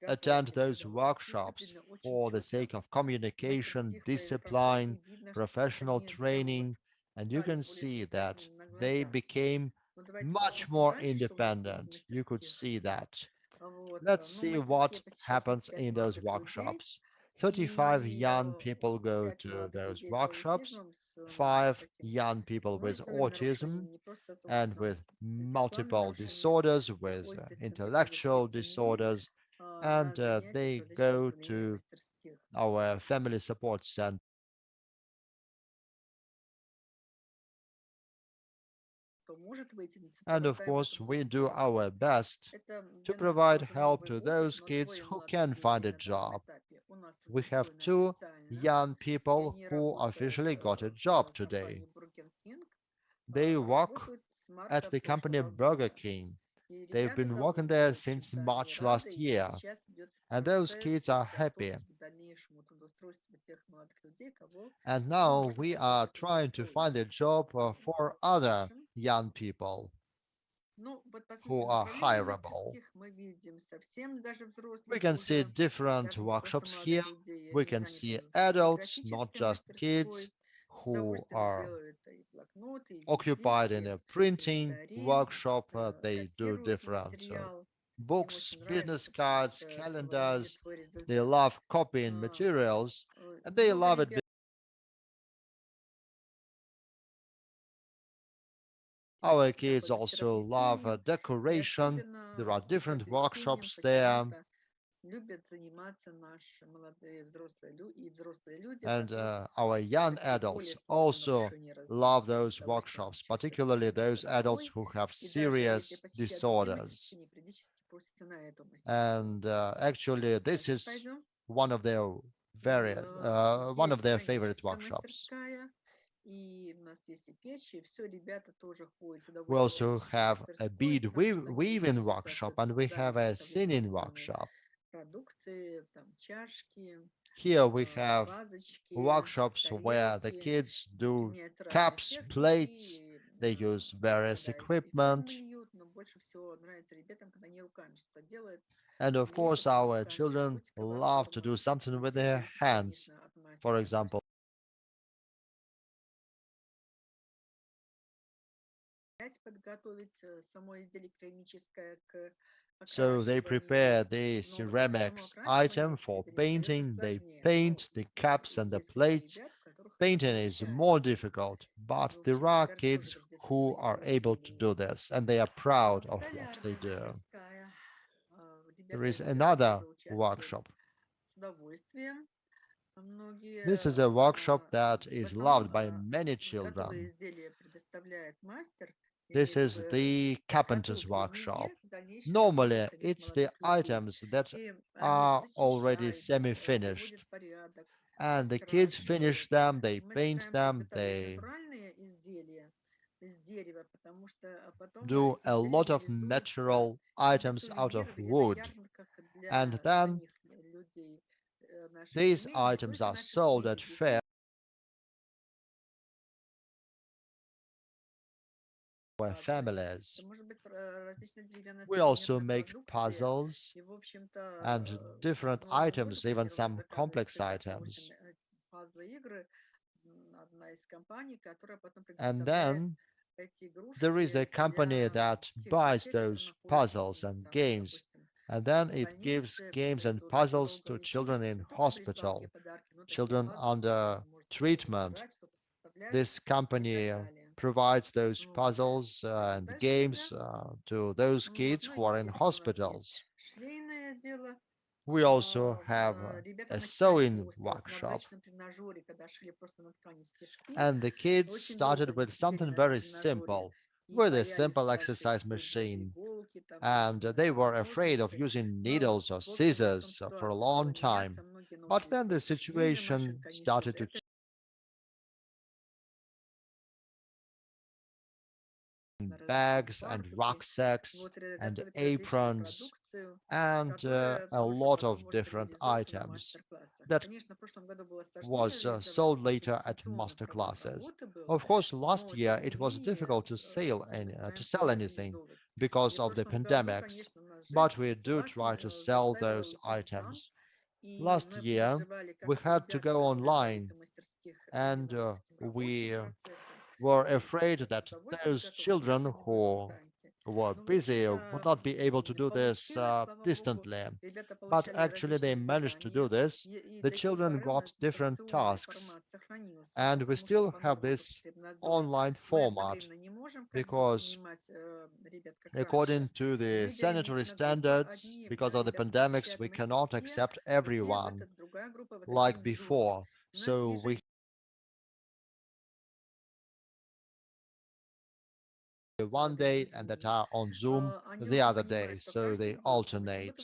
attend those workshops for the sake of communication, discipline, professional training, and you can see that they became much more independent. You could see that. Let's see what happens in those workshops. 35 young people go to those workshops, 5 young people with autism and with multiple disorders, with intellectual disorders, and they go to our family support center. And of course, we do our best to provide help to those kids who can find a job. We have 2 young people who officially got a job today. They work at the company Burger King. They've been working there since March last year, and those kids are happy. And now we are trying to find a job for other young people who are hireable. We can see different workshops here. We can see adults, not just kids, who are occupied in a printing workshop. They do different books, business cards, calendars. They love copying materials, and they love it. Our kids also love decoration. There are different workshops there. And our young adults also love those workshops, particularly those adults who have serious disorders. And actually, this is one of their favorite workshops. We also have a bead weaving workshop, and we have a singing workshop. Here we have workshops where the kids do cups, plates, they use various equipment. And of course, our children love to do something with their hands. For example, So they prepare the ceramics item for painting. They paint the cups and the plates. Painting is more difficult, but there are kids who are able to do this, and they are proud of what they do. There is another workshop. This is a workshop that is loved by many children. This is the carpenter's workshop. Normally, it's the items that are already semi-finished. And the kids finish them, they paint them, they do a lot of natural items out of wood. And then these items are sold at fair for families. We also make puzzles and different items, even some complex items. And then there is a company that buys those puzzles and games, and then it gives games and puzzles to children in hospital, children under treatment. This company provides those puzzles and games to those kids who are in hospitals. We also have a sewing workshop. And the kids started with something very simple, with a simple exercise machine. And they were afraid of using needles or scissors for a long time. But then the situation started to change. Bags and rucksacks and aprons and a lot of different items that was sold later at master classes. Of course, last year it was difficult to sell anything because of the pandemics, but we do try to sell those items. Last year we had to go online, and we were afraid that those children who were busy would not be able to do this distantly. But actually they managed to do this. The children got different tasks. And we still have this online format because according to the sanitary standards, because of the pandemics, we cannot accept everyone like before. So we one day and that are on Zoom the other day, so they alternate.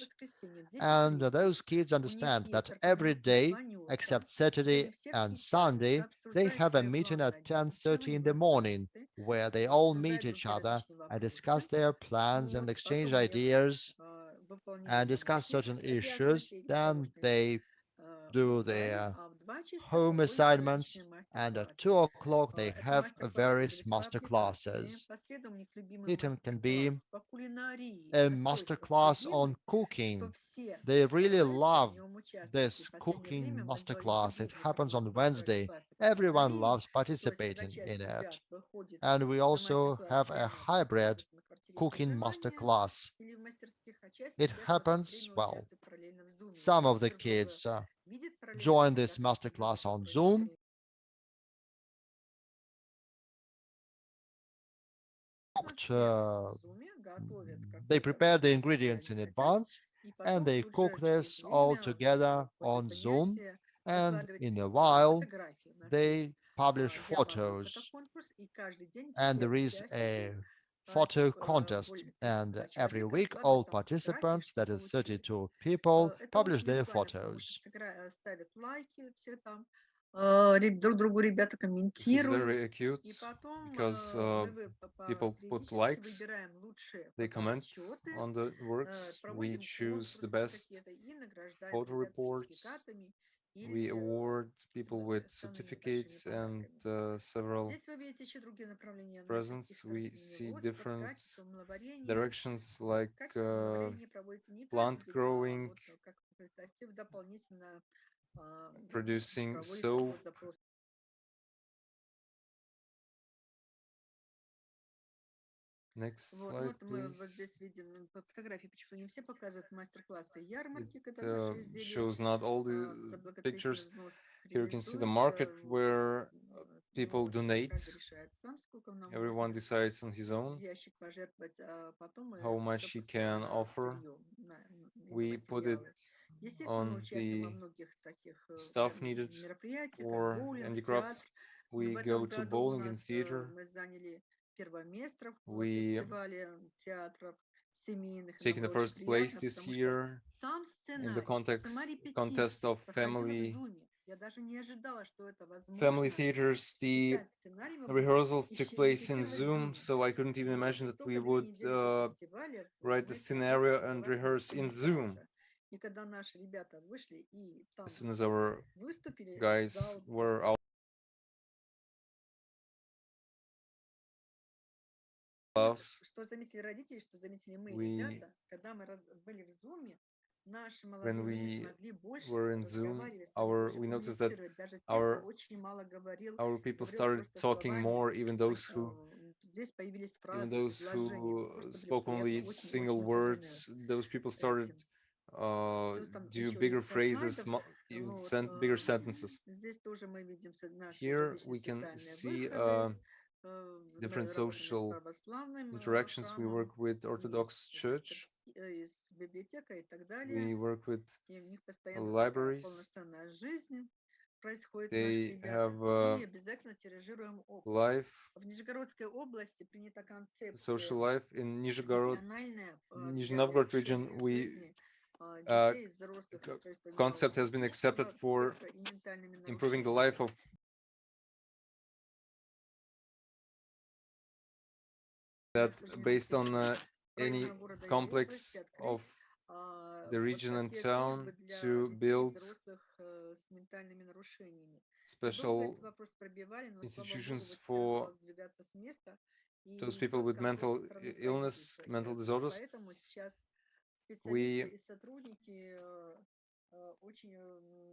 And those kids understand that every day except Saturday and Sunday they have a meeting at 10:30 in the morning where they all meet each other and discuss their plans and exchange ideas and discuss certain issues. Then they do their home assignments, and at 2 o'clock they have various master classes. It can be a master class on cooking. They really love this cooking master class. It happens on Wednesday. Everyone loves participating in it. And we also have a hybrid cooking master class. It happens, well, some of the kids join this masterclass on Zoom. They prepare the ingredients in advance and they cook this all together on Zoom, and in a while they publish photos, and there is a photo contest, and every week all participants, that is 32 people, publish their photos. This is very acute because people put likes, they comment on the works, we choose the best photo reports, we award people with certificates and several presents. We see different directions like plant growing, producing soap, Next Вот, slide, вот мы вот please. здесь видим по фотографии, почему-то не все показывают мастер-классы и ярмарки, It когда наши изделия shows not all за the благотворительный pictures. взнос Here you can see the реализуют. market Вот, where people ну, donate. каждый решает сам, сколько нам Everyone можно decides on his в own ящик пожертвовать, а потом мы how это much все he can на offer. сырье, на We put it материалы. Естественно, мы on участвуем во the многих таких stuff needed мероприятиях, как for боулинг, handicrafts. театр. We В go этом to году у bowling and нас theater. мы заняли первое место в We фестивале театров семейных. taken the Нам было очень first place приятно, this потому что year сам in the сценарий, сама contest репетиция of проходила в family Zoom. Я даже не ожидала, что это family возможно. theaters. The Писать сценарий мы будем rehearsals took place in репетировать в Zoom, Zoom. so I couldn't even Вот. imagine И that we только 2 would недели до фестиваля write the мы смогли scenario and опубликовать rehearse in картину Zoom. даже. И когда наши ребята вышли и As там soon as our выступили, guys зал were просто out class, что заметили родители, что заметили мы, we ребята, когда мы были в Zoom, наши when молодые люди we смогли больше were in Zoom, разговаривать, стали больше we noticed that коммуницировать. Даже те, кто our очень мало говорил, people говорил started просто talking словами. more, even those who Здесь появились even фразы, those предложения. who Просто spoke only великолепно, single очень-очень удивлены words, those people started этим. Плюс там do еще bigger несколько phrases, слайдов. Вот. bigger sentences. Здесь тоже мы видим наши Here различные we can социальные see выходы. different Мы работаем с social православным interactions. We храмом, work with и Orthodox Church. с библиотекой и так далее. We work with И у них постоянно такая libraries. полноценная жизнь происходит. They Наши ребята. have Теперь мы обязательно тиражируем опыт. life, В Нижегородской области принята social концепция life in Nizhegorod, региональная Nizhny для Novgorod улучшения region. We жизни детей, взрослых, расстройства concept has been accepted for спектра и ментальными improving the нарушениями. life of that based on any complex of the region and town to build special institutions for those people with mental illness, mental disorders. We,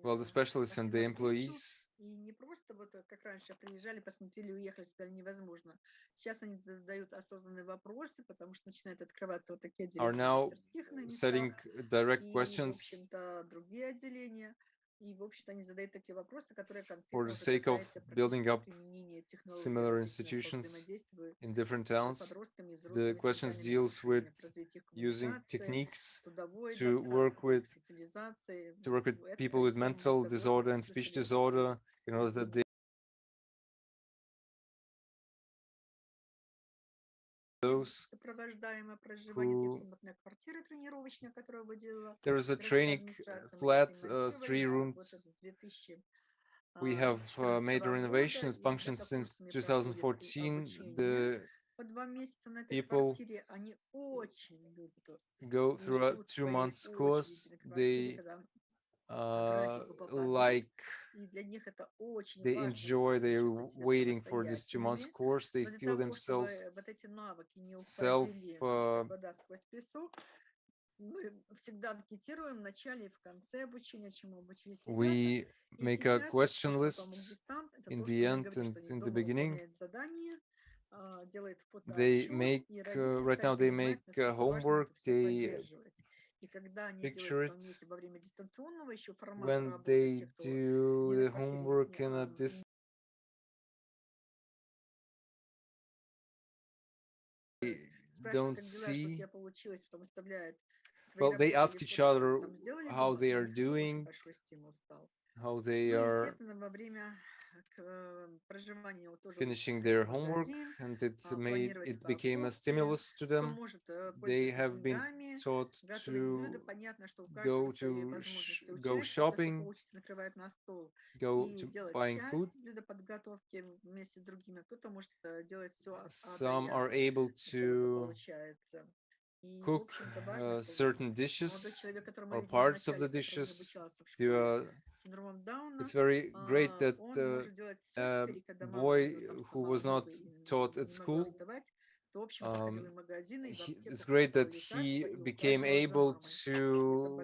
well, the specialists and the employees И не просто вот как раньше приезжали, посмотрели, уехали, сказали невозможно. Сейчас они задают осознанные вопросы, потому что начинают открываться вот такие are отделения now мастерских на setting местах. direct И, в questions общем-то, другие отделения. И, в общем-то, они задают такие вопросы, которые for конкретно the уже sake of касаются building практического up применения технологий similar различных по institutions взаимодействию in different с towns. подростками и The взрослыми с questions ментальными deals with нарушениями, по развитию их using коммуникации, techniques трудовой to work адаптации, with социализации. people with mental disorder and speech disorder in order that they those who there is a training flat 3 rooms. We have made a renovation. It functions since 2014. The people go through a 2 months course. They like they enjoy, they're waiting for this 2 months course. They feel themselves self we make a question list in the end and in the beginning. They make right now they make homework, they picture it when they do the homework in a distance. They don't see. Well, they ask each other how they are doing, how they are finishing their homework, and it became a stimulus to them. They have been taught to go shopping, go to buying food. Some are able to cook certain dishes or parts of the dishes. It's very great that a boy who was not taught at school, it's great that he became able to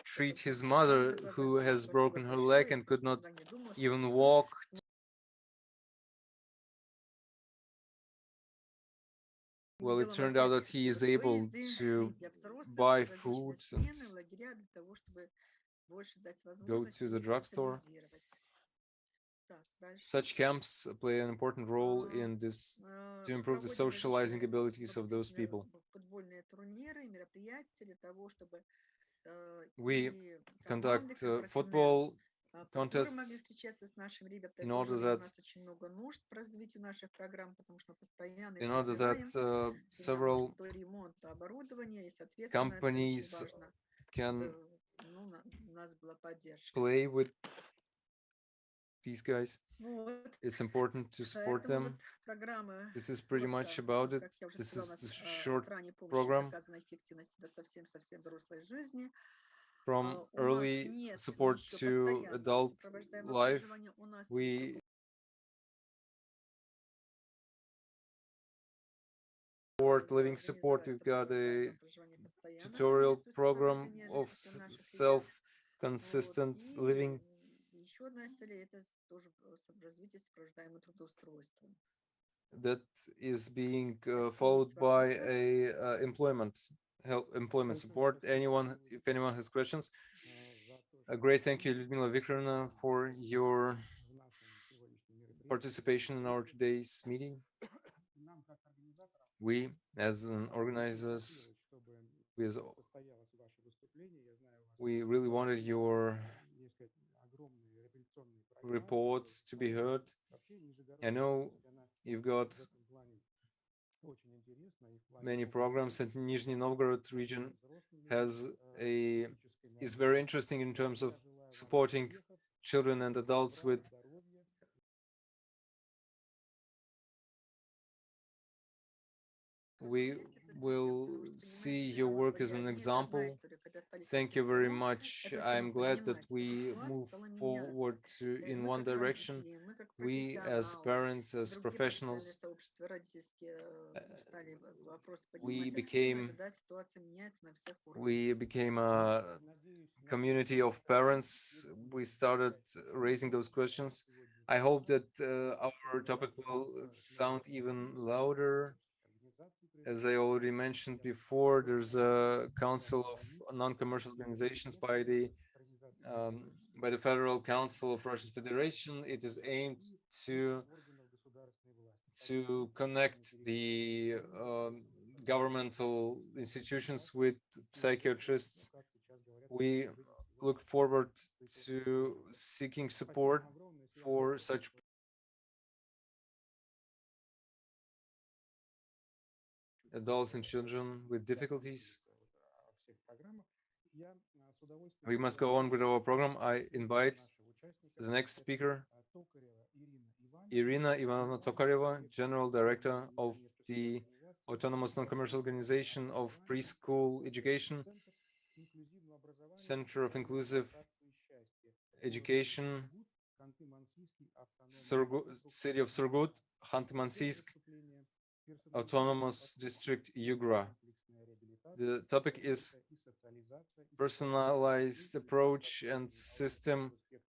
treat his mother who has broken her leg and could not even walk well, it turned out that he is able to buy food and go to the drugstore. Such camps play an important role in this to improve the socializing abilities of those people. We conduct football contests in order that several companies can play with these guys. It's important to support them. This is pretty much about it. This is the short program. From early support to adult life, we support living support. We've got a tutorial program of self-consistent living. That is being followed by a employment support. If anyone has questions, a great thank you, Lyudmila Viktorovna, for your participation in our today's meeting. We, as organizers, we really wanted your report to be heard. I know you've got many programs, and Nizhny Novgorod region is very interesting in terms of supporting children and adults with we will see your work as an example. Thank you very much. I'm glad that we move forward in one direction. We, as parents, as professionals, we became a community of parents. We started raising those questions. I hope that our topic will sound even louder. As I already mentioned before, there's a Council of Non-Commercial Organizations by the Federal Council of Russian Federation. It is aimed to connect the governmental institutions with psychiatrists. We look forward to seeking support for such adults and children with difficulties. We must go on with our program. I invite the next speaker, Irina Ivanovna Tokareva, General Director of the Autonomous Non-Commercial Organization of Preschool Education, Center of Inclusive Education, City of Surgut, Khanty-Mansiysk, Autonomous District Yugra. The topic is personalized approach and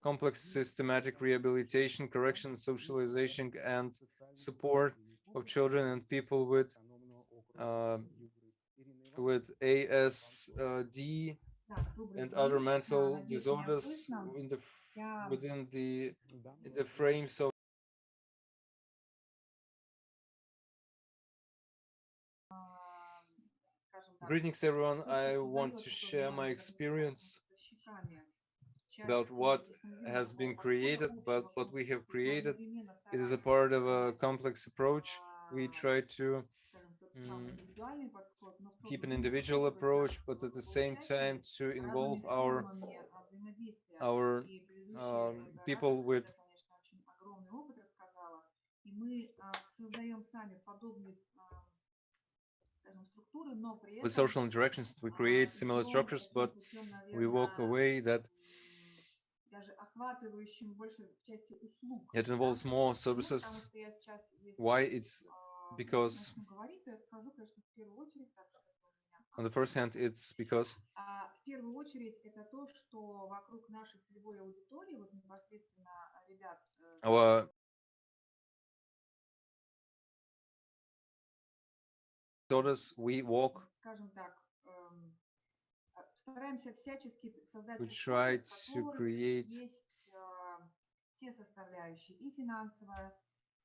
complex systematic rehabilitation, correction, socialization, and support of children and people with ASD and other mental disorders within the frames of Greetings, everyone. I want to share my experience about what has been created, about what we have created. It is a part of a complex approach. We try to keep an individual approach, but at the same time to involve our people with social interactions. We create similar structures, but we walk away that it involves more services. Why? It's because on the first hand, it's because our disorders, we walk. скажем так, стараемся всячески создать We условия, try в to которых create, есть все составляющие, и финансовая,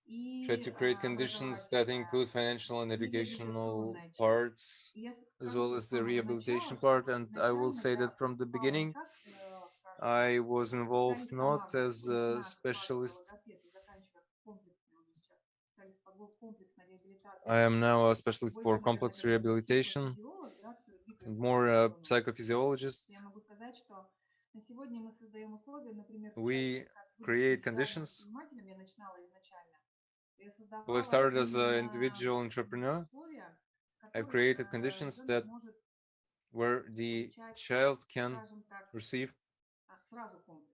try и to create conditions that include financial and и educational реабилитационная часть. parts, И я as скажу well с as the самого rehabilitation начала, part. что And I will изначально say я that from the попала не beginning, как, скажем, I was involved not специалист-помощник, as то есть a начиная с классика specialist. логопед и заканчивая комплексной уже сейчас специалист по комплексной реабилитации. I am now a specialist for Больше, наверное, complex как даже rehabilitation психофизиолог, да, который двигается and в more эту a сторону. psychophysiologist. Я могу сказать, что на сегодня мы создаем условия, например, в We части, как create будучи индивидуальным conditions. предпринимателем, я начинала изначально. Я Well, I've создавала started as an именно individual entrepreneur. условия, в I've которых created conditions that ребенок может where the получать, child can скажем так, receive сразу комплекс.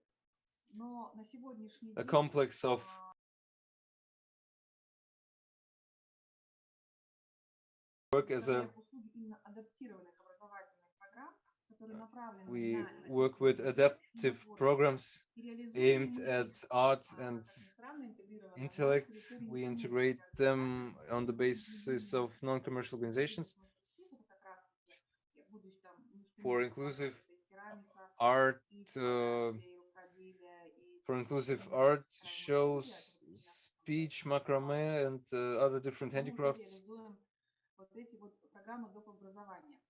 Но на сегодняшний a день complex of work as a услуги именно адаптированных образовательных программ, которые направлены we на work with adaptive programs aimed at art and intellect. We integrate them on the basis of non-commercial organizations for inclusive art, shows, speech, macrame, and other different handicrafts. Вот эти вот программы доп. Образования.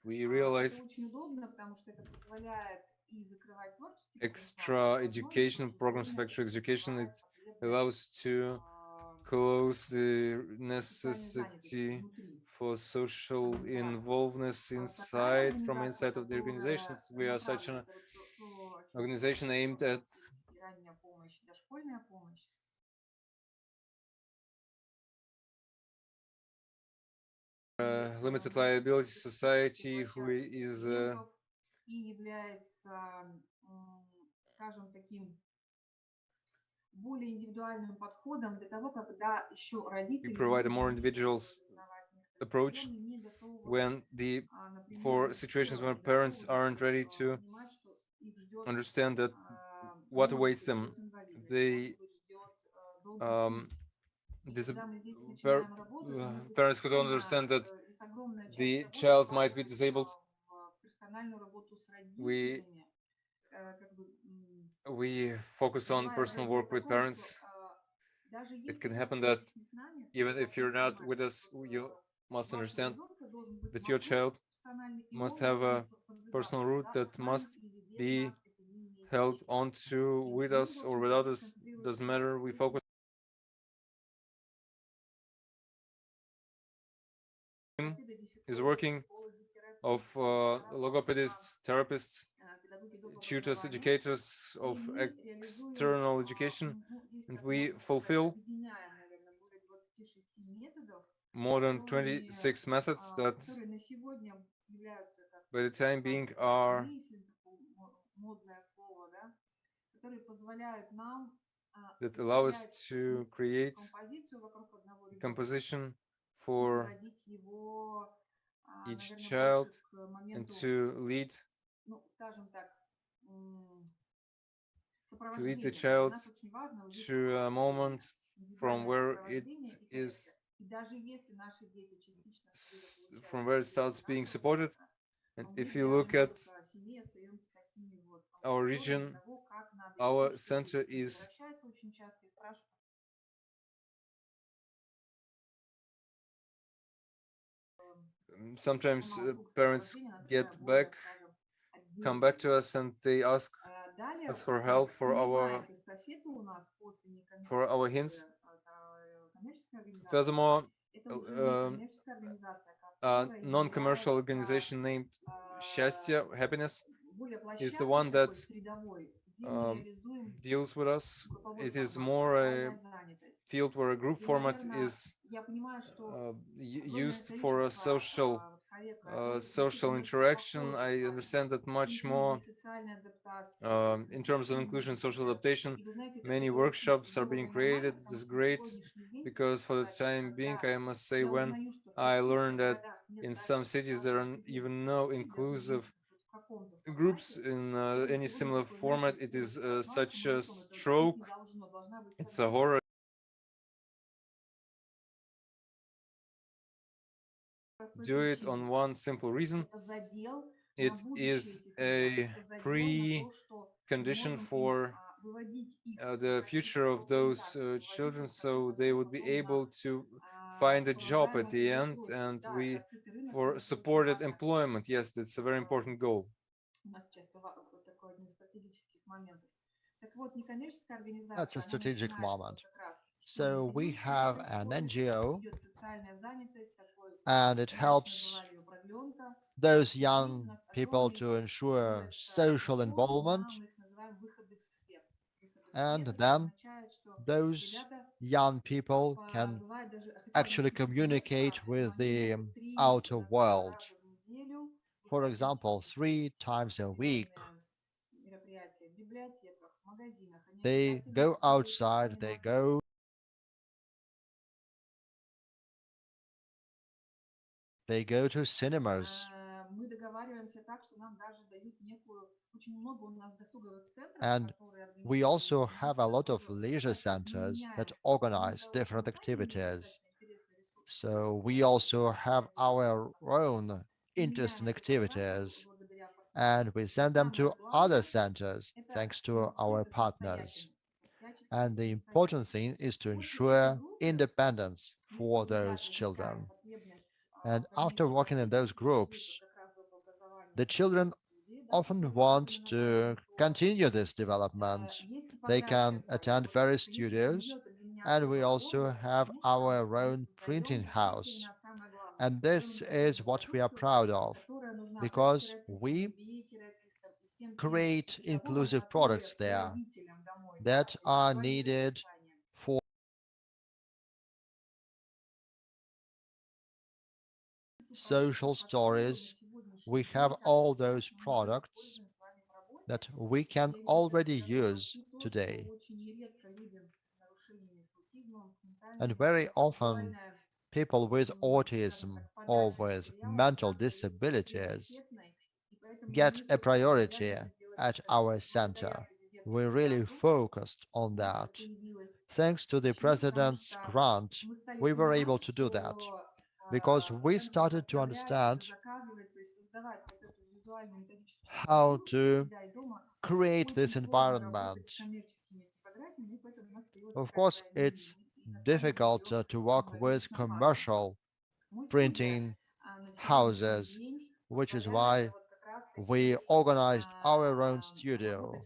We realize Это очень удобно, потому что это позволяет и закрывать творческий extra educational programs of extra education. It allows to close the necessity for social involvedness inside, from inside of the organizations. We are such an organization aimed at ранняя помощь, дошкольная помощь. Limited liability society who is и является, скажем, таким более индивидуальным подходом для того, когда еще родители we provide a more individuals approach when for situations when parents aren't ready to understand that what awaits them. They parents who don't understand that the child might be disabled. We focus on personal work with parents. It can happen that even if you're not with us, you must understand that your child must have a personal route that must be held onto with us or without us. Doesn't matter. We focus is working of logopedists, therapists, tutors, educators of external education, and we fulfill more than 26 methods that by the time being are that allow us to create composition for each child and to lead the child to a moment from where it is starts being supported. And if you look at our region, our center is sometimes parents come back to us and they ask us for help for our hints. Furthermore, a non-commercial organization named Счастье, Happiness, is the one that deals with us. It is more a field where a group format is used for a social interaction. I understand that much more in terms of inclusion, social adaptation. Many workshops are being created. This is great because for the time being, I must say, when I learned that in some cities there are even no inclusive groups in any similar format, it is such a stroke. It's a horror. do it on one simple reason. It is a precondition for the future of those children, so they would be able to find a job at the end, and we for supported employment. Yes, that's a very important goal. That's a strategic moment. So we have an NGO, and it helps those young people to ensure social involvement, and then those young people can actually communicate with the outer world. For example, 3 times a week, they go outside, they go to cinemas, and we also have a lot of leisure centers that organize different activities. So we also have our own interesting activities, and we send them to other centers thanks to our partners. And the important thing is to ensure independence for those children. And after working in those groups, the children often want to continue this development. They can attend various studios, and we also have our own printing house. And this is what we are proud of, because we create inclusive products there that are needed for social stories. We have all those products that we can already use today. And very often, people with autism or with mental disabilities get a priority at our center. We really focused on that. Thanks to the president's grant, we were able to do that because we started to understand how to create this environment. Of course, it's difficult to work with commercial printing houses, which is why we organized our own studio.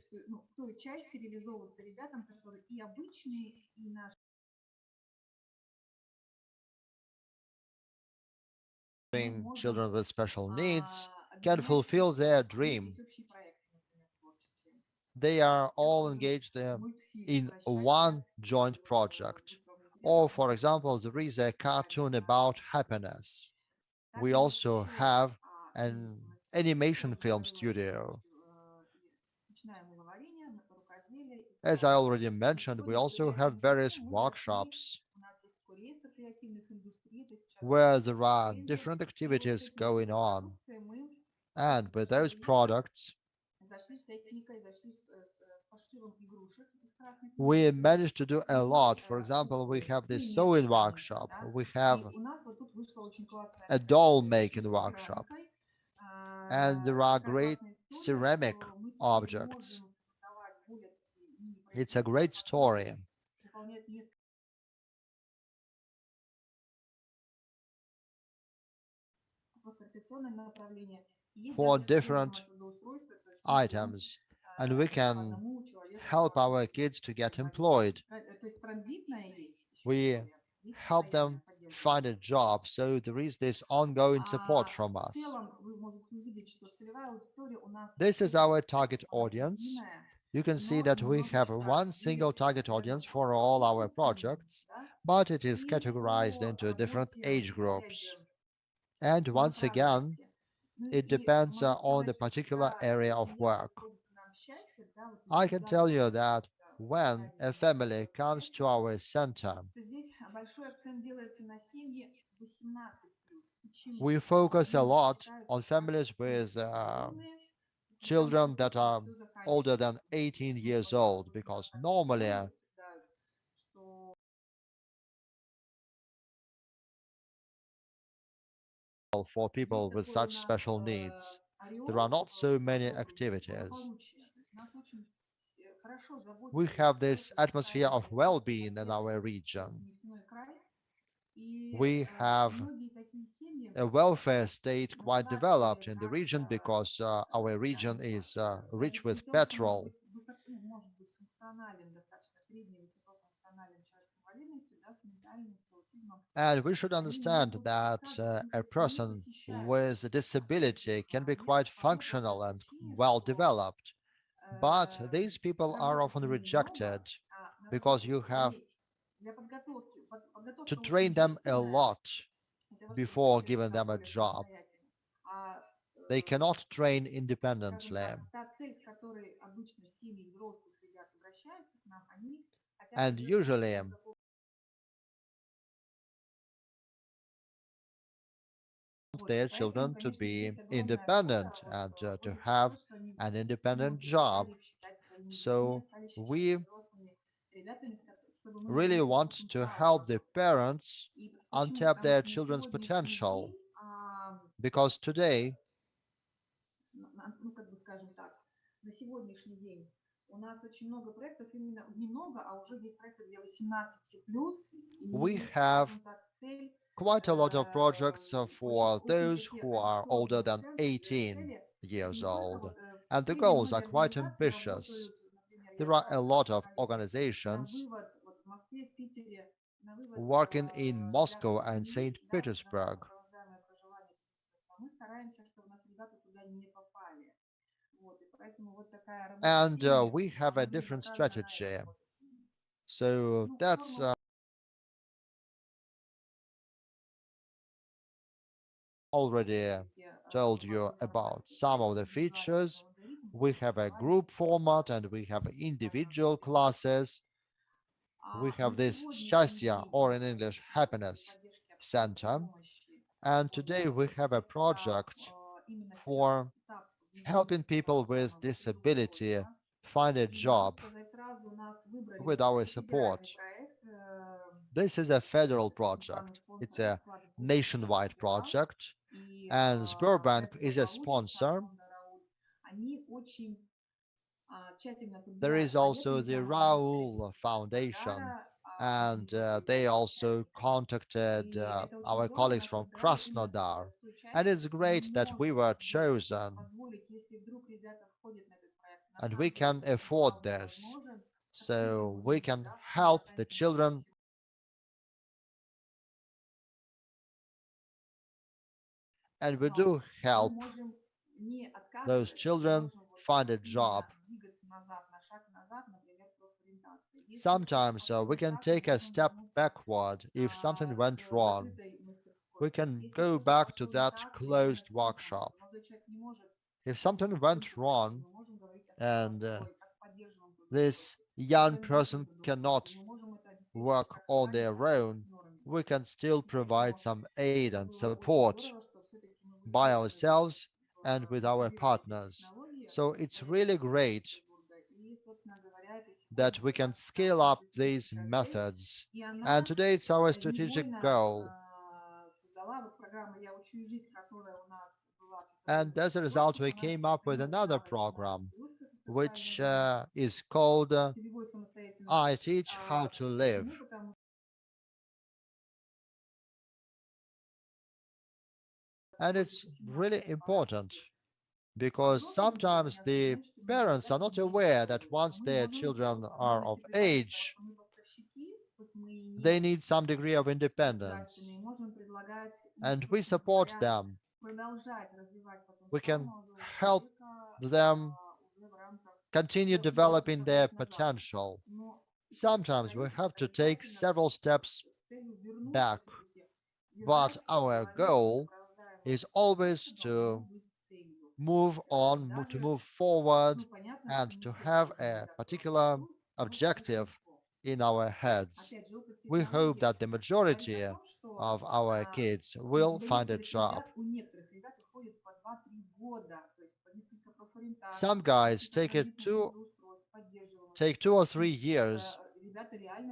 Children with special needs can fulfill their dream. They are all engaged in one joint project. Or, for example, there is a cartoon about happiness. We also have an animation film studio. As I already mentioned, we also have various workshops where there are different activities going on. And with those products, we managed to do a lot. For example, we have this sewing workshop, we have a doll making workshop, and there are great ceramic objects. It's a great story. For different items, and we can help our kids to get employed. We help them find a job, so there is this ongoing support from us. This is our target audience. You can see that we have one single target audience for all our projects, but it is categorized into different age groups. And once again, it depends on the particular area of work. I can tell you that when a family comes to our center, we focus a lot on families with children that are older than 18 years old, because normally for people with such special needs. There are not so many activities. We have this atmosphere of well-being in our region. We have a welfare state quite developed in the region because our region is rich with petrol. And we should understand that a person with a disability can be quite functional and well developed. But these people are often rejected because you have to train them a lot before giving them a job. They cannot train independently. And usually their children to be independent and to have an independent job. So we really want to help the parents untap their children's potential, because today we have quite a lot of projects for those who are older than 18 years old, and the goals are quite ambitious. There are a lot of organizations working in Moscow and St. Petersburg. And we have a different strategy. So that's already told you about some of the features. We have a group format and we have individual classes. We have this Счастье, or in English, Happiness Center. And today we have a project for helping people with disability find a job with our support. This is a federal project. It's a nationwide project, and Sberbank is a sponsor. There is also the Raoul Foundation, and they also contacted our colleagues from Krasnodar. And it's great that we were chosen, and we can afford this, so we can help the children and we do help those children find a job. Sometimes we can take a step backward if something went wrong. We can go back to that closed workshop. If something went wrong and this young person cannot work on their own, we can still provide some aid and support by ourselves and with our partners. So it's really great that we can scale up these methods. And today it's our strategic goal. And as a result, we came up with another program, which is called I Teach How to Live. And it's really important because sometimes the parents are not aware that once their children are of age, they need some degree of independence. And we support them. We can help them continue developing their potential. Sometimes we have to take several steps back, but our goal is always to move on, to move forward, and to have a particular objective in our heads. We hope that the majority of our kids will find a job. Some guys take 2 or 3 years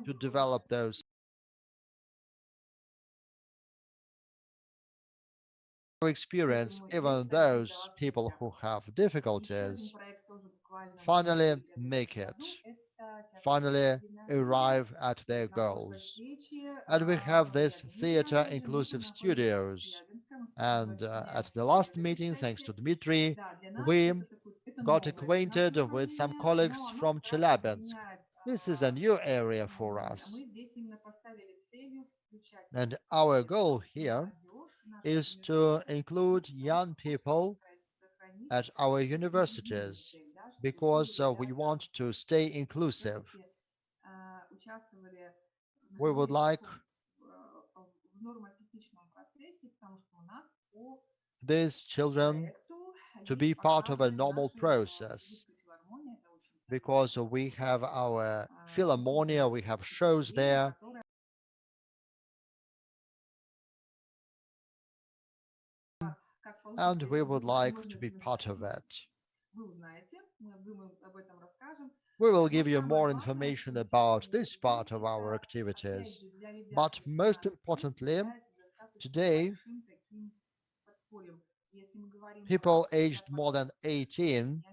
to develop those experience, even those people who have difficulties finally make it, finally arrive at their goals. And we have this theater inclusive studios. And at the last meeting, thanks to Dmitry, we got acquainted with some colleagues from Chelyabinsk. This is a new area for us. And our goal here is to include young people at our universities because we want to stay inclusive. We would like these children to be part of a normal process because we have our Philharmonia, we have shows there. And we would like to be part of it. We will give you more information about this part of our activities. But most importantly, today, people aged more than 18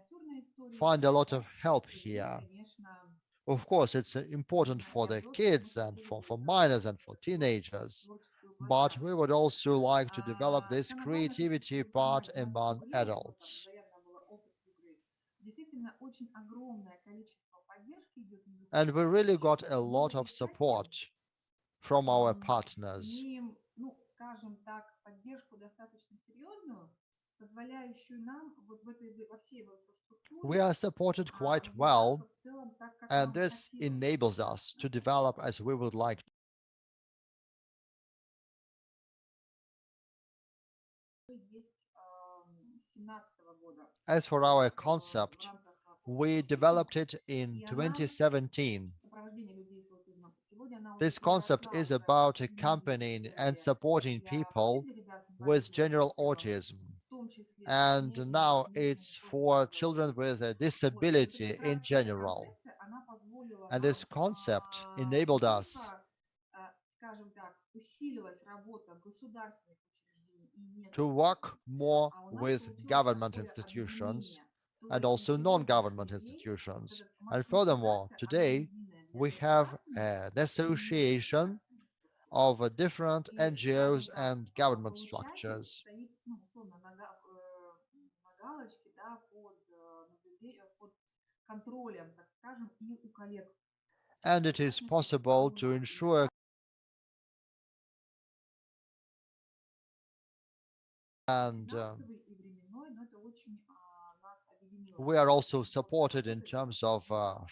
find a lot of help here. Of course, it's important for the kids and for minors and for teenagers. But we would also like to develop this creativity part among adults. And we really got a lot of support from our partners. We are supported quite well, and this enables us to develop as we would like. As for our concept, we developed it in 2017. This concept is about accompanying and supporting people with general autism. And now it's for children with a disability in general. And this concept enabled us to work more with government institutions and also non-government institutions. And furthermore, today we have an association of different NGOs and government structures. And it is possible to ensure and we are also supported in terms of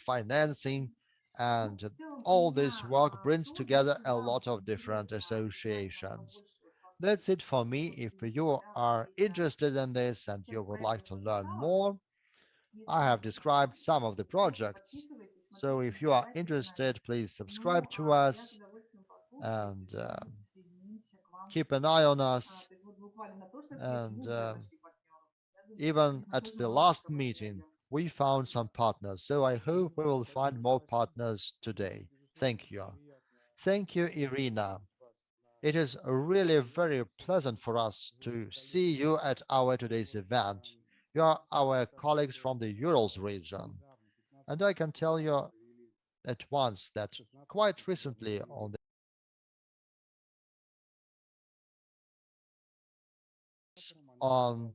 financing, and all this work brings together a lot of different associations. That's it for me. If you are interested in this and you would like to learn more, I have described some of the projects. So if you are interested, please subscribe to us and keep an eye on us. And even at the last meeting, we found some partners. So I hope we will find more partners today. Thank you. Thank you, Irina. It is really very pleasant for us to see you at our today's event. You are our colleagues from the Urals region. And I can tell you at once that quite recently on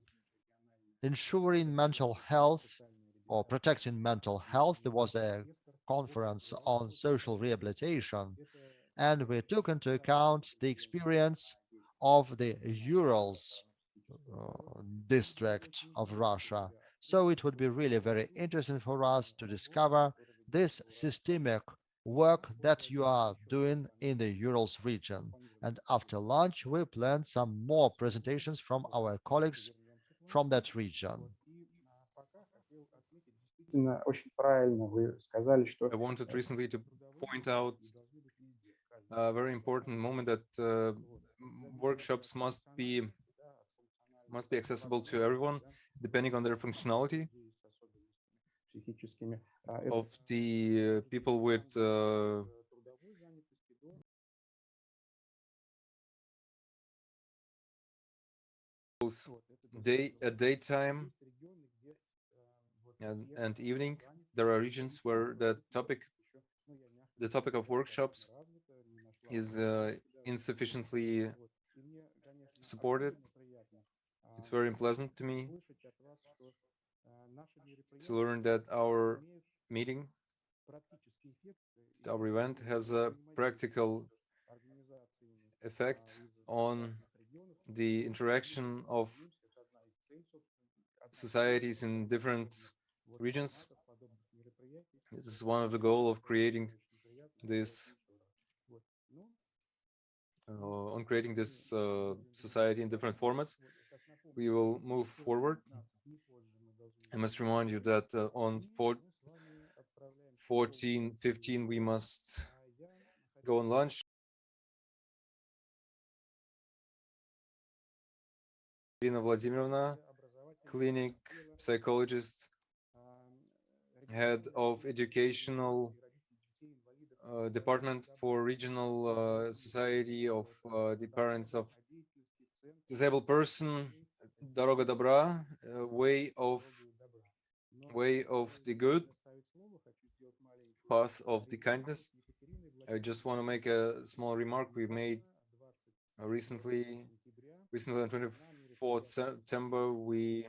ensuring mental health or protecting mental health, there was a conference on social rehabilitation, and we took into account the experience of the Urals district of Russia. So it would be really very interesting for us to discover this systemic work that you are doing in the Urals region. And after lunch, we plan some more presentations from our colleagues from that region. I wanted recently to point out a very important moment that workshops must be accessible to everyone, depending on their functionality. Of the people with both daytime and evening. There are regions where the topic of workshops is insufficiently supported. It's very unpleasant to me to learn that our meeting, our event, has a practical effect on the interaction of societies in different regions. This is one of the goals of creating this society in different formats. We will move forward. I must remind you that on 14:15 we must go on lunch. Irina Vladimirovna, clinic psychologist, head of educational department for regional society of the parents of disabled person, Doroga Dobra, way of the good, path of the kindness. I just want to make a small remark. We made recently on 24th September, we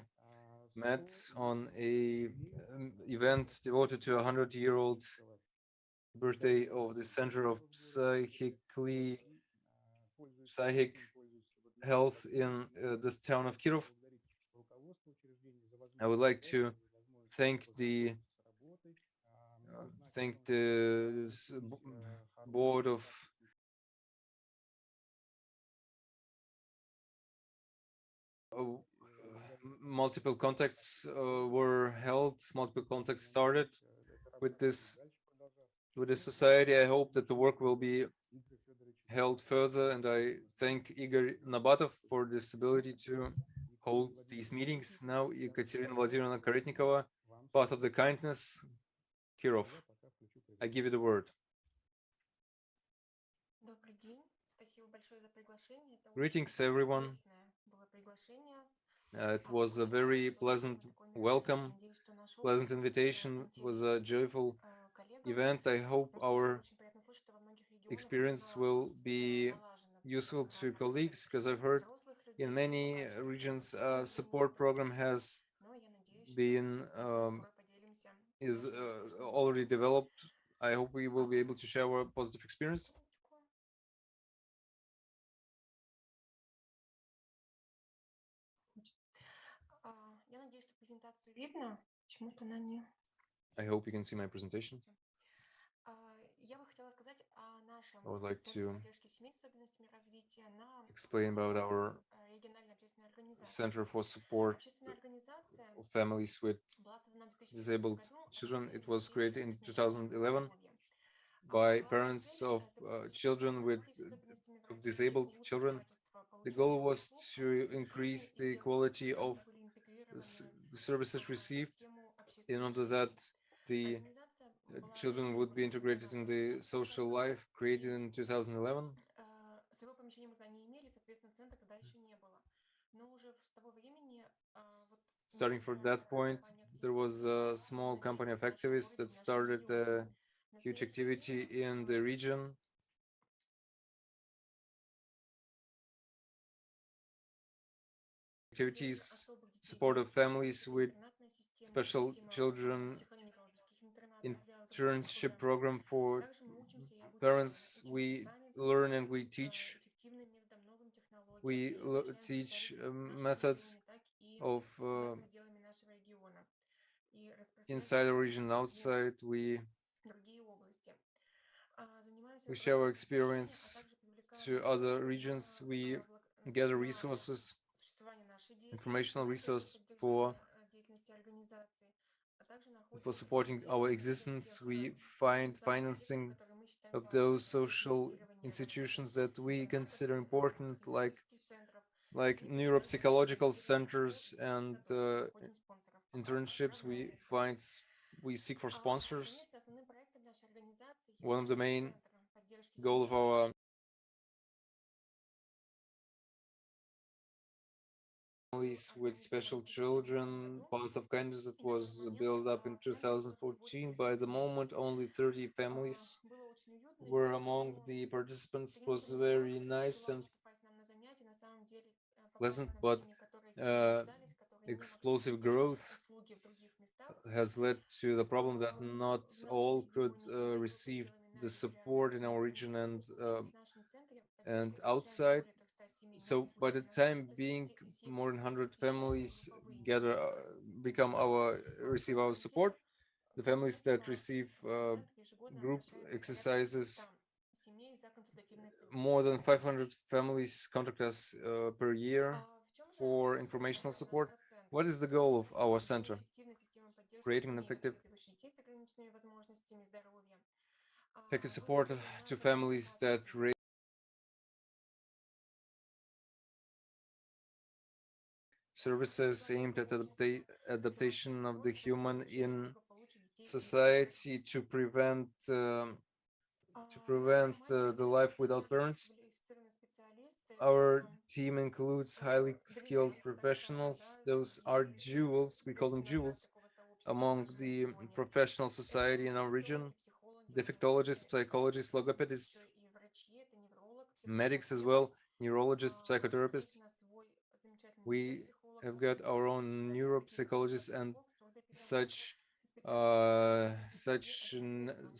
met on a event devoted to 100-year-old birthday of the Center of Psychic Health in this town of Kirov. I would like to thank the board of multiple contacts were held, multiple contacts started with this society. I hope that the work will be held further, and I thank Igor Nabatov for this ability to hold these meetings. Now, Ekaterina Vladimirovna Karetnikova, Path of the Kindness, Kirov. I give you the word. Greetings, everyone. It was a very pleasant welcome, pleasant invitation. It was a joyful event. I hope our experience will be useful to colleagues, because I've heard in many regions a support program has been is already developed. I hope we will be able to share our positive experience. I hope you can see my presentation. I would like to explain about our Center for Support of Families with Disabled Children. It was created in 2011 by parents of children with disabled children. The goal was to increase the quality of services received in order that the children would be integrated in the social life. Created in 2011. Starting from that point, there was a small company of activists that started a huge activity in the region. Activities, support of families with special children, internship program for parents. We learn and we teach. We teach methods of inside the region, outside. We share our experience to other regions. We gather resources, informational resource for supporting our existence. We find financing of those social institutions that we consider important, like neuropsychological centers and internships. We seek for sponsors. One of the main goal of our families with special children, Path of Kindness, that was built up in 2014. By the moment, only 30 families were among the participants. It was very nice and pleasant, but explosive growth has led to the problem that not all could receive the support in our region and outside. So by the time being, more than 100 families receive our support. The families that receive group exercises, more than 500 families contact us per year for informational support. What is the goal of our center? Creating an effective support to families that services aimed at adaptation of the human in society to prevent the life without parents. Our team includes highly skilled professionals. Those are jewels, we call them jewels, among the professional society in our region. Defectologists, psychologists, logopedists, medics as well, neurologists, psychotherapists. We have got our own neuropsychologists and such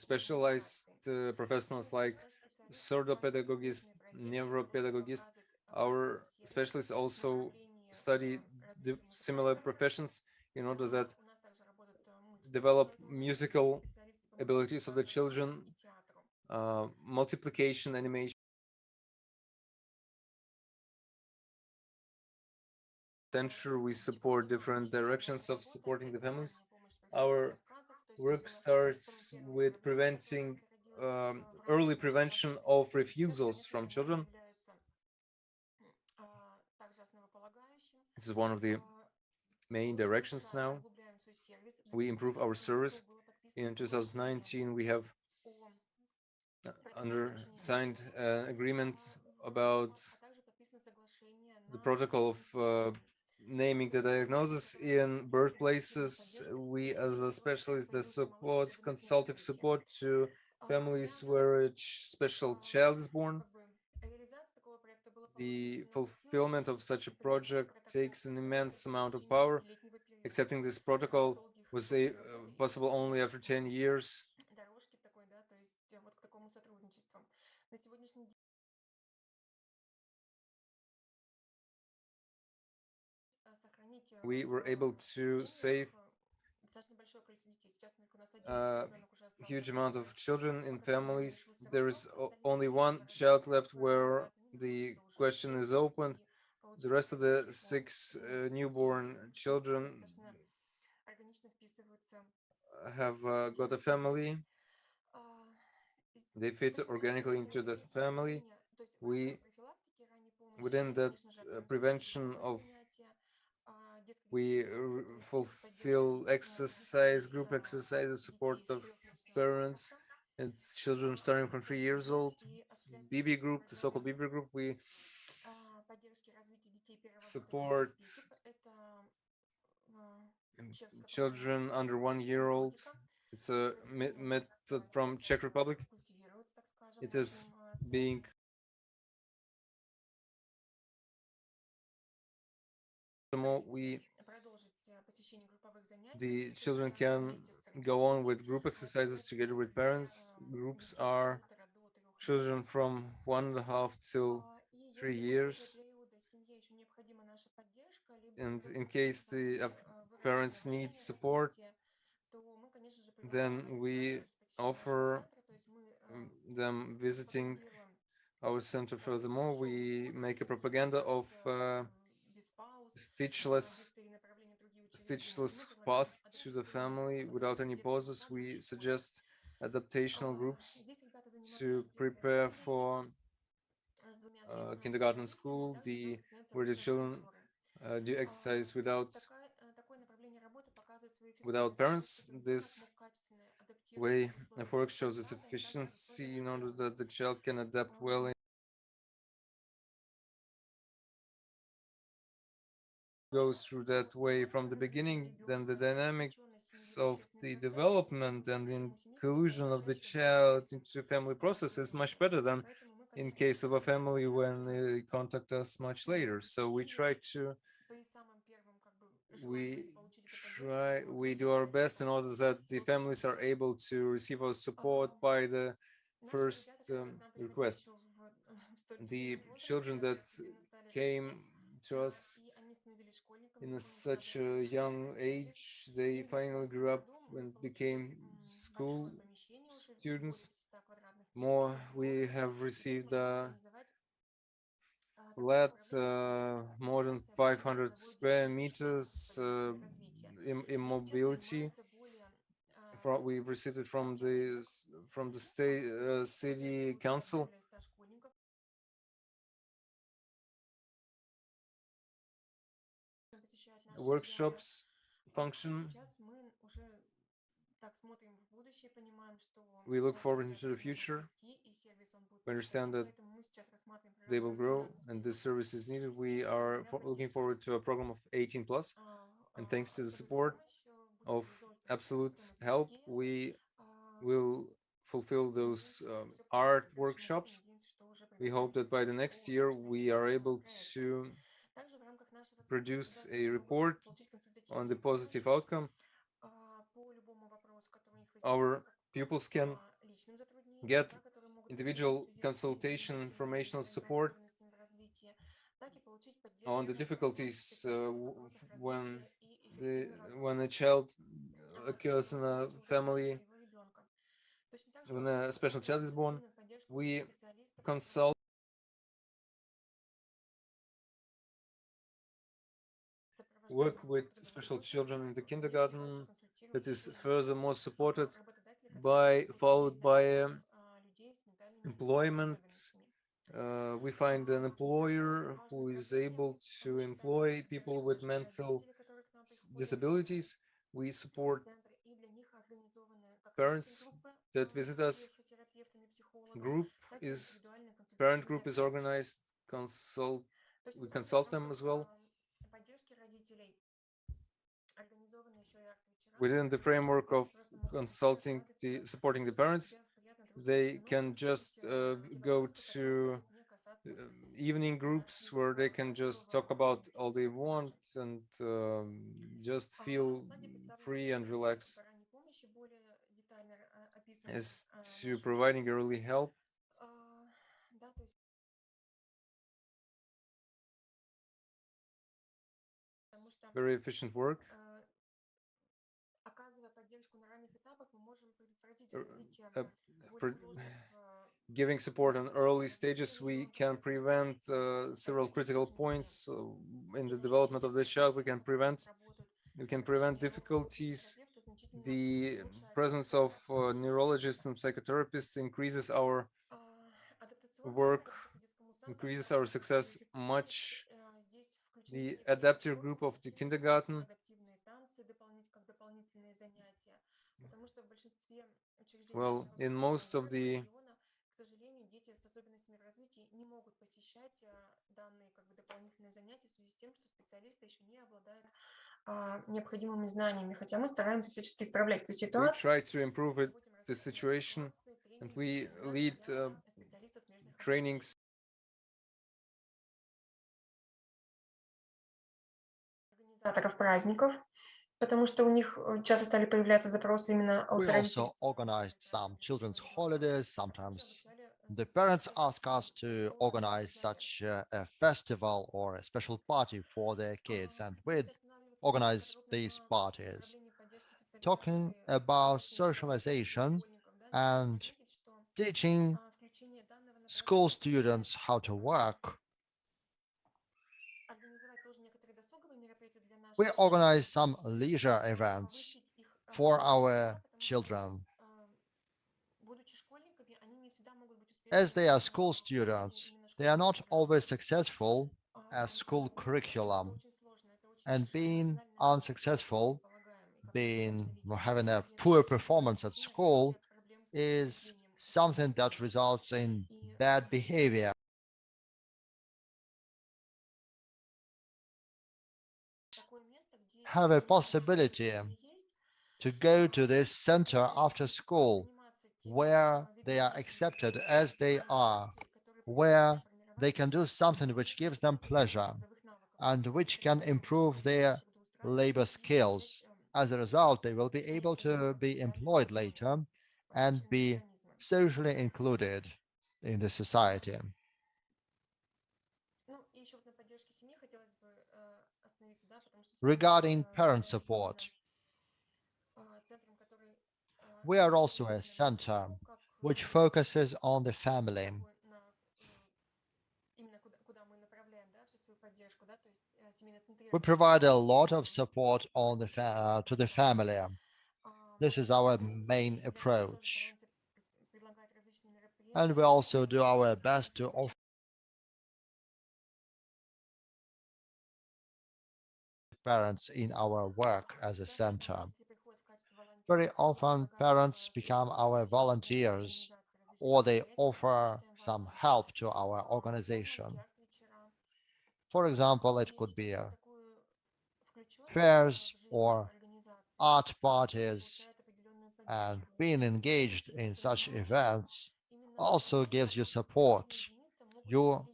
specialized professionals like surdopedagogist, neuropedagogist. Our specialists also study the similar professions in order that develop musical abilities of the children, multiplication, animation. Center, we support different directions of supporting the families. Our work starts with preventing early prevention of refusals from children. This is one of the main directions now. We improve our service. In 2019, we have signed an agreement about the protocol of naming the diagnosis in birthplaces. We, as a specialist that supports consultative support to families where a special child is born. The fulfillment of such a project takes an immense amount of power. Accepting this protocol was possible only after 10 years. We were able to save a huge amount of children in families. There is only one child left where the question is open. The rest of the 6 newborn children have got a family. They fit organically into the family. Within that prevention of, we fulfill exercise, group exercise, the support of parents and children starting from 3 years old. BB group, the so-called BB group, we support children under 1 year old. It's a method from Czech Republic. It is being the children can go on with group exercises together with parents. Groups are children from 1.5 till 3 years. And in case the parents need support, then we offer them visiting our center. Furthermore, we make a propaganda of stitchless path to the family without any pauses. We suggest adaptational groups to prepare for kindergarten school, where the children do exercise without parents. This way of work shows its efficiency in order that the child can adapt well goes through that way from the beginning, then the dynamics of the development and the inclusion of the child into family process is much better than in case of a family when they contact us much later. So we do our best in order that the families are able to receive our support by the first request. The children that came to us in such a young age, they finally grew up and became school students. We have received flat more than 500 square meters in mobility. We've received it from the state city council. Workshops function. We look forward into the future. We understand that they will grow and this service is needed. We are looking forward to a program of 18+, and thanks to the support of Absolute Help, we will fulfill those art workshops. We hope that by the next year we are able to produce a report on the positive outcome. Our pupils can get individual consultation, informational support on the difficulties when a child occurs in a family, when a special child is born. We consult work with special children in the kindergarten that is furthermore supported followed by employment. We find an employer who is able to employ people with mental disabilities. We support parents that visit us. Parent group is organized. We consult them as well. Within the framework of supporting the parents, they can just go to evening groups where they can just talk about all they want and just feel free and relax. As to providing early help, very efficient work. Giving support in early stages, we can prevent several critical points in the development of the child. We can prevent difficulties. The presence of neurologists and psychotherapists increases our work, increases our success much. The adaptive group of the kindergarten, well, in most of the необходимыми знаниями, хотя мы стараемся всячески исправлять эту we ситуацию. try to improve the situation, and we lead trainings Организаторов праздников, потому что у них часто стали появляться запросы именно от We родителей. also organized some children's holidays. Sometimes the parents ask us to organize such a festival or a special party for their kids, and we organize these parties. Talking about socialization and teaching school students how to work, we organize some leisure events for our children. As they are school students, they are not always successful as school curriculum, and being unsuccessful, having a poor performance at school is something that results in bad behavior. have a possibility to go to this center after school, where they are accepted as they are, where they can do something which gives them pleasure and which can improve their labor skills. As a result, they will be able to be employed later and be socially included in the society. Regarding parent support, we are also a center which focuses on the family. We provide a lot of support on to the family. This is our main approach. And we also do our best to offer parents in our work as a center. Very often, parents become our volunteers, or they offer some help to our organization. For example, it could be fairs or art parties, and being engaged in such events also gives you support. You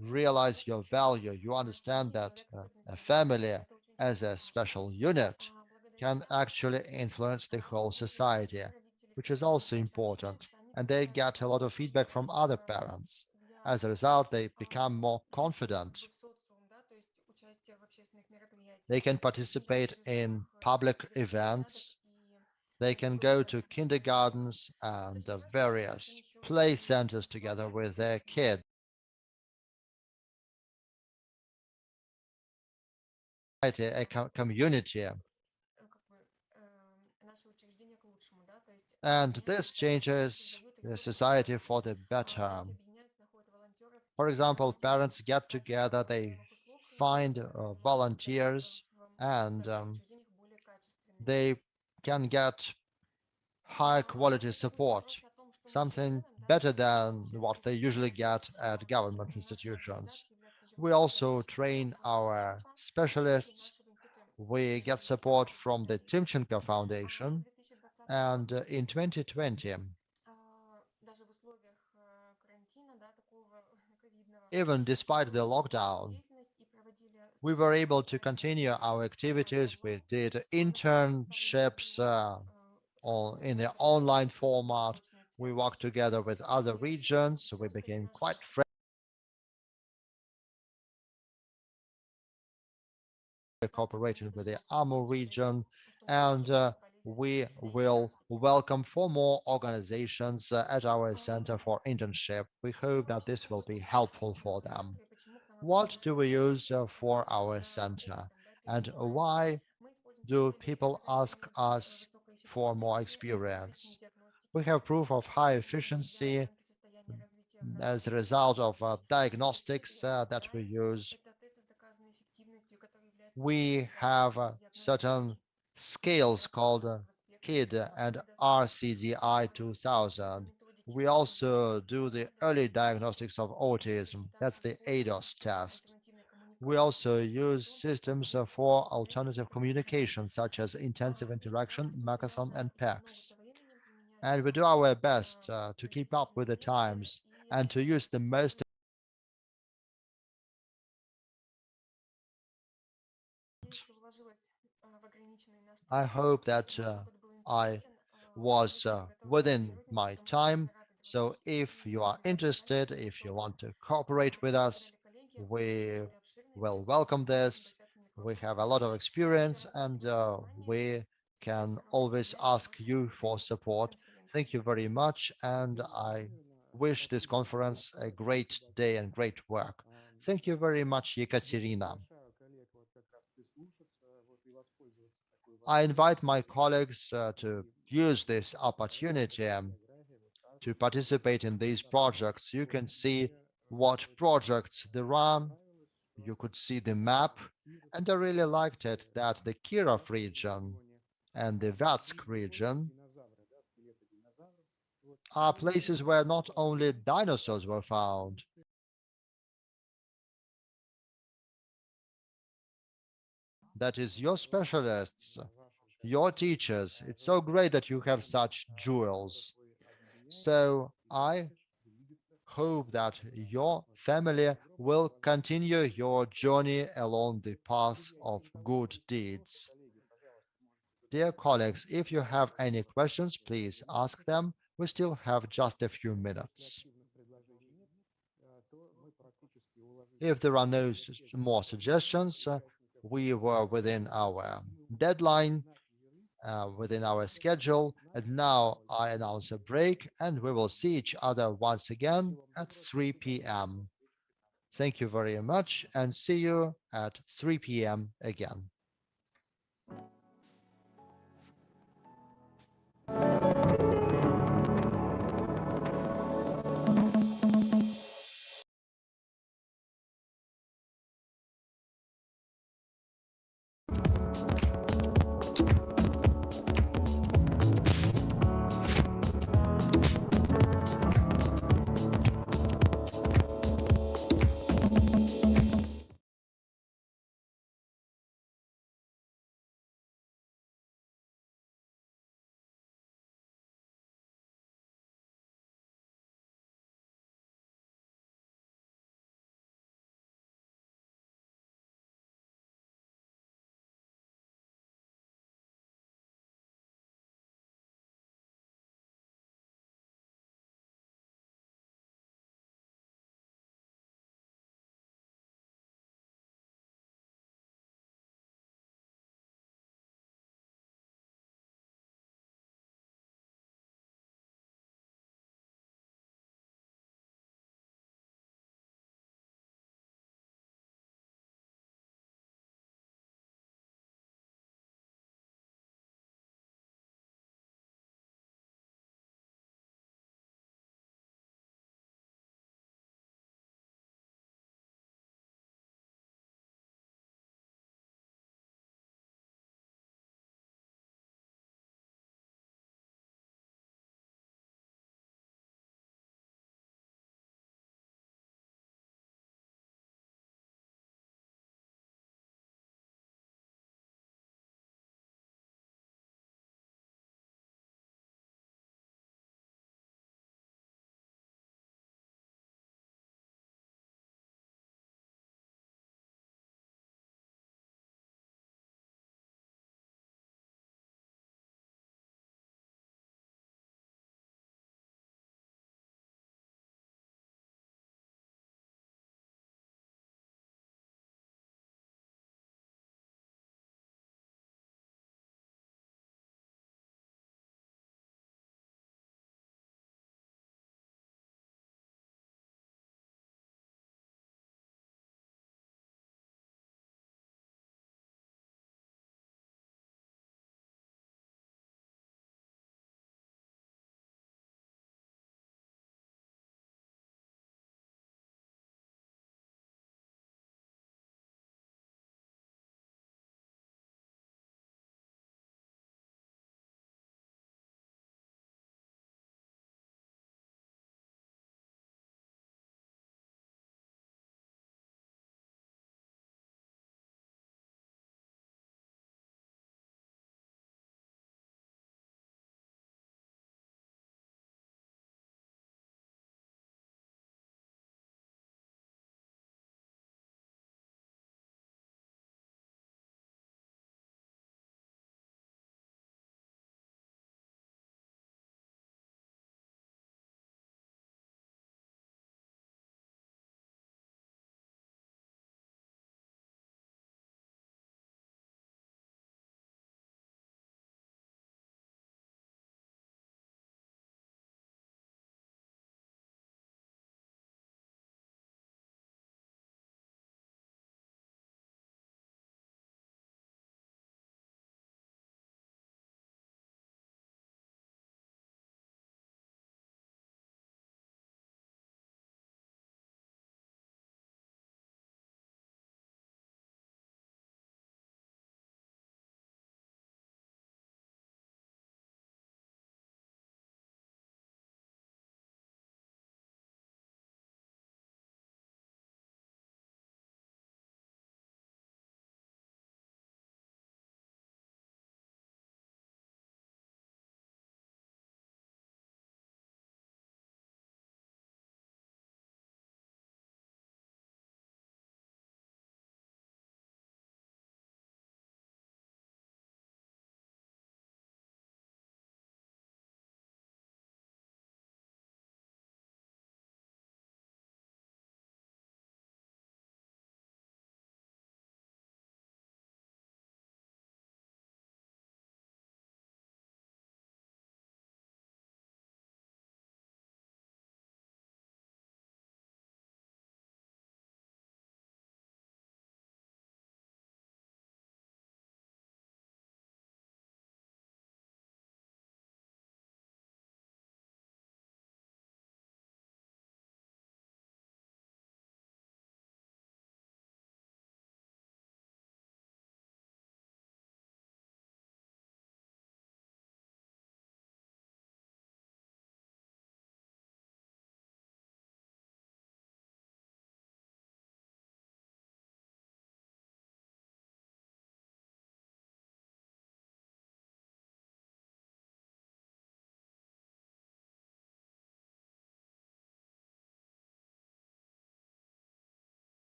realize your value. You understand that a family as a special unit can actually influence the whole society, which is also important. And they get a lot of feedback from other parents. As a result, they become more confident. They can participate in public events. They can go to kindergartens and various play centers together with their kids. A community. And this changes the society for the better. For example, parents get together, they find volunteers, and they can get high quality support, something better than what they usually get at government institutions. We also train our specialists. We get support from the Timchenko Foundation, and in 2020, even despite the lockdown, we were able to continue our activities. We did internships in the online format. We worked together with other regions. We became quite friendly, cooperating with the Amur region, and we will welcome 4 more organizations at our Center for Internship. We hope that this will be helpful for them. What do we use for our center, and why do people ask us for more experience? We have proof of high efficiency as a result of diagnostics that we use. We have certain scales called KID and RCDI 2000. We also do the early diagnostics of autism. That's the ADOS test. We also use systems for alternative communication, such as intensive interaction, Makason, and PEX. And we do our best to keep up with the times and to use the most I hope that I was within my time. So if you are interested, if you want to cooperate with us, we will welcome this. We have a lot of experience, and we can always ask you for support. Thank you very much, and I wish this conference a great day and great work. Thank you very much, Ekaterina. I invite my colleagues to use this opportunity to participate in these projects. You can see what projects there are. You could see the map, and I really liked it that the Kirov region and the Vatsk region are places where not only dinosaurs were found, that is your specialists, your teachers. It's so great that you have such jewels. So I hope that your family will continue your journey along the path of good deeds. Dear colleagues, if you have any questions, please ask them. We still have just a few minutes. If there are no more suggestions, we were within our deadline, within our schedule, and now I announce a break, and we will see each other once again at 3 p.m. Thank you very much, and see you at 3 p.m. again.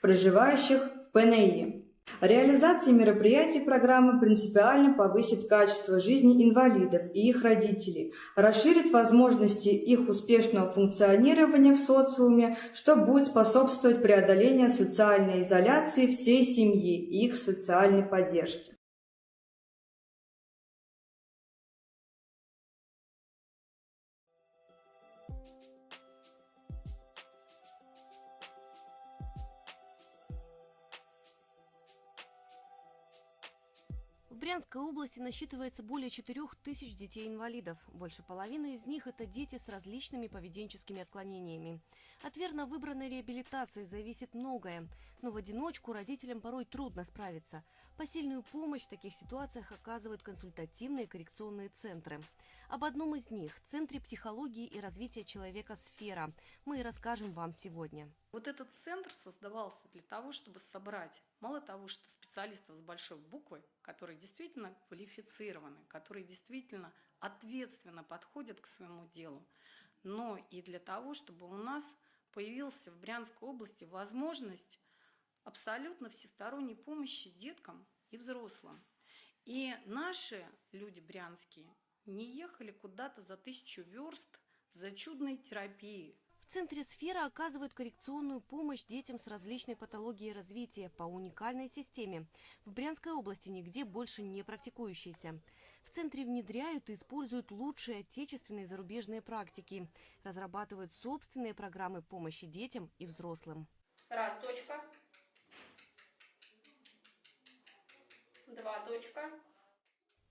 проживающих в ПНИ. Реализация мероприятий программы принципиально повысит качество жизни инвалидов и их родителей, расширит возможности их успешного функционирования в социуме, что будет способствовать преодолению социальной изоляции всей семьи и их социальной поддержки. В Брянской области насчитывается более 4000 детей-инвалидов. Больше половины из них – это дети с различными поведенческими отклонениями. От верно выбранной реабилитации зависит многое, но в одиночку родителям порой трудно справиться. Посильную помощь в таких ситуациях оказывают консультативные коррекционные центры. Об одном из них – Центре психологии и развития человека «Сфера» мы и расскажем вам сегодня. Вот этот центр создавался для того, чтобы собрать, мало того, что специалистов с большой буквы, которые действительно квалифицированы, которые действительно ответственно подходят к своему делу, но и для того, чтобы у нас появилась в Брянской области возможность абсолютно всесторонней помощи деткам и взрослым. И наши люди брянские не ехали куда-то за 1000 верст за чудной терапией. В Центре «Сфера» оказывают коррекционную помощь детям с различной патологией развития по уникальной системе, в Брянской области нигде больше не практикующейся. В Центре внедряют и используют лучшие отечественные и зарубежные практики, разрабатывают собственные программы помощи детям и взрослым. Раз, точка. Два, точка.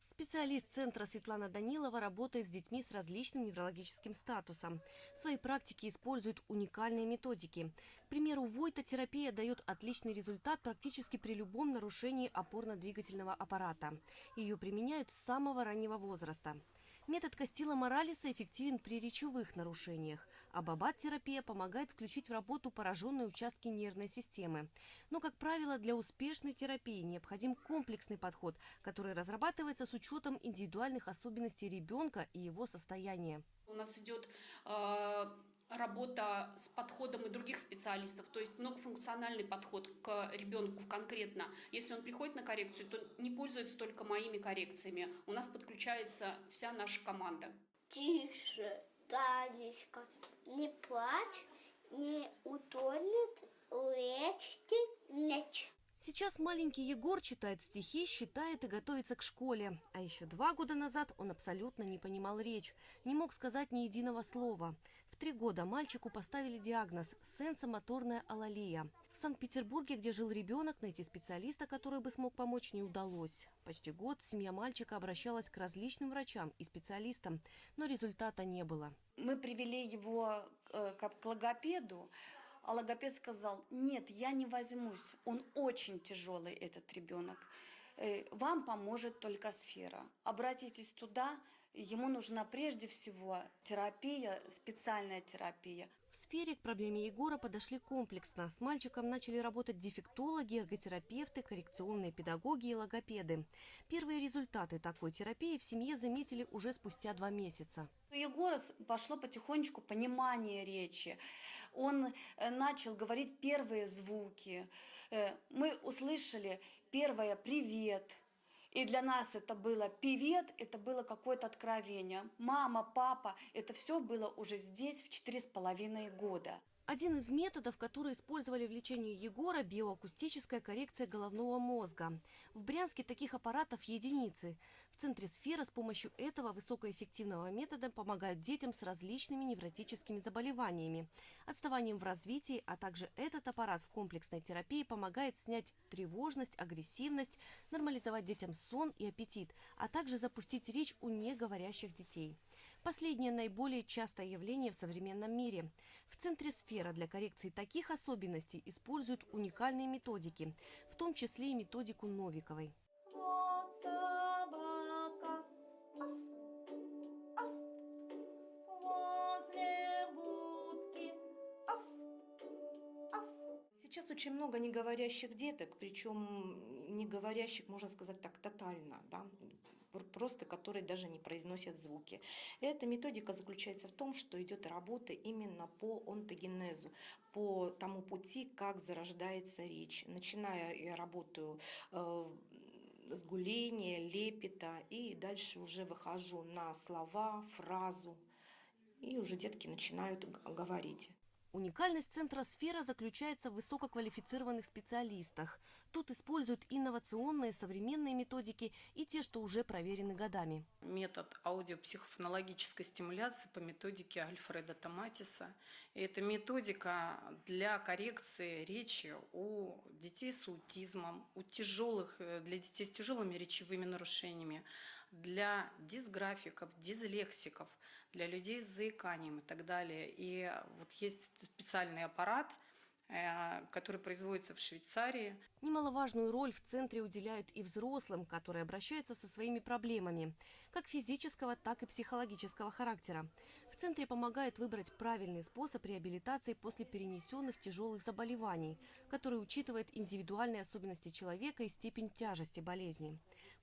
Специалист Центра Светлана Данилова работает с детьми с различным неврологическим статусом. В своей практике использует уникальные методики. К примеру, войта-терапия дает отличный результат практически при любом нарушении опорно-двигательного аппарата. Ее применяют с самого раннего возраста. Метод Кастила Моралеса эффективен при речевых нарушениях, а бабат-терапия помогает включить в работу пораженные участки нервной системы. Но, как правило, для успешной терапии необходим комплексный подход, который разрабатывается с учетом индивидуальных особенностей ребенка и его состояния. У нас идет работа с подходом и других специалистов, то есть многофункциональный подход к ребенку конкретно. Если он приходит на коррекцию, то не пользуется только моими коррекциями. У нас подключается вся наша команда. Тише, Танечка, не плачь, не утонет речки меч. Сейчас маленький Егор читает стихи, считает и готовится к школе. А еще 2 года назад он абсолютно не понимал речь, не мог сказать ни единого слова. В 3 года мальчику поставили диагноз – сенсомоторная алалия. В Санкт-Петербурге, где жил ребенок, найти специалиста, который бы смог помочь, не удалось. Почти год семья мальчика обращалась к различным врачам и специалистам, но результата не было. Мы привели его к логопеду. А логопед сказал: нет, я не возьмусь, он очень тяжелый, этот ребенок. Вам поможет только «Сфера». Обратитесь туда, ему нужна прежде всего терапия, специальная терапия. В «Сфере» к проблеме Егора подошли комплексно. С мальчиком начали работать дефектологи, эрготерапевты, коррекционные педагоги и логопеды. Первые результаты такой терапии в семье заметили уже спустя 2 месяца. У Егора пошло потихонечку понимание речи. Он начал говорить первые звуки. Мы услышали первое «привет». И для нас это было «привет», это было какое-то откровение. Мама, папа, это все было уже здесь в 4,5 года. Один из методов, которые использовали в лечении Егора – биоакустическая коррекция головного мозга. В Брянске таких аппаратов единицы. В Центре «Сфера» с помощью этого высокоэффективного метода помогают детям с различными невротическими заболеваниями, отставанием в развитии, а также этот аппарат в комплексной терапии помогает снять тревожность, агрессивность, нормализовать детям сон и аппетит, а также запустить речь у неговорящих детей. Последнее наиболее частое явление в современном мире. В Центре «Сфера» для коррекции таких особенностей используют уникальные методики, в том числе и методику Новиковой. Вот собака, возле будки, Сейчас очень много неговорящих деток, причем неговорящих, можно сказать так, тотально, да? просто которые даже не произносят звуки. Эта методика заключается в том, что идет работа именно по онтогенезу, по тому пути, как зарождается речь. Начиная я работаю с гуления, лепета, и дальше уже выхожу на слова, фразу, и уже детки начинают говорить. Уникальность центра «Сфера» заключается в высококвалифицированных специалистах. Тут используют инновационные современные методики и те, что уже проверены годами. Метод аудиопсихофонологической стимуляции по методике Альфреда Томатиса. Это методика для коррекции речи у детей с аутизмом, для детей с тяжелыми речевыми нарушениями, для дисграфиков, дислексиков, для людей с заиканием и так далее. И вот есть специальный аппарат, который производится в Швейцарии. Немаловажную роль в центре уделяют и взрослым, которые обращаются со своими проблемами, как физического, так и психологического характера. В центре помогают выбрать правильный способ реабилитации после перенесенных тяжелых заболеваний, который учитывает индивидуальные особенности человека и степень тяжести болезни.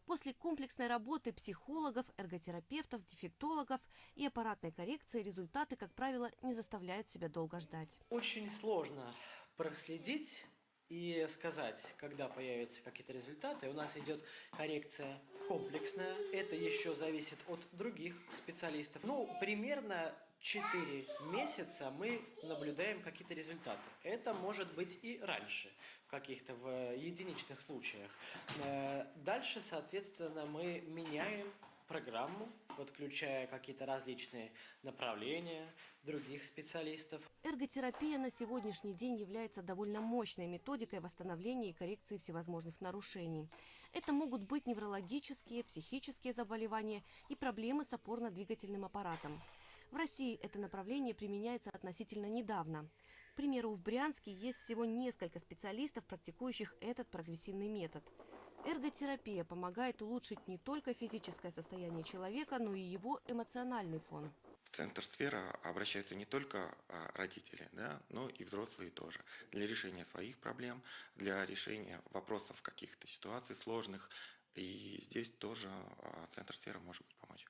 После комплексной работы психологов, эрготерапевтов, дефектологов и аппаратной коррекции результаты, как правило, не заставляют себя долго ждать. Очень сложно проследить и сказать, когда появятся какие-то результаты. У нас идет коррекция комплексная. Это еще зависит от других специалистов. Примерно 4 месяца мы наблюдаем какие-то результаты. Это может быть и раньше, в каких-то единичных случаях. Дальше, соответственно, мы меняем программу, подключая какие-то различные направления других специалистов. Эрготерапия на сегодняшний день является довольно мощной методикой восстановления и коррекции всевозможных нарушений. Это могут быть неврологические, психические заболевания и проблемы с опорно-двигательным аппаратом. В России это направление применяется относительно недавно. К примеру, в Брянске есть всего несколько специалистов, практикующих этот прогрессивный метод. Эрготерапия помогает улучшить не только физическое состояние человека, но и его эмоциональный фон. В центр «Сфера» обращаются не только родители, но и взрослые тоже. Для решения своих проблем, для решения вопросов каких-то ситуаций сложных. И здесь тоже центр «Сфера» может помочь.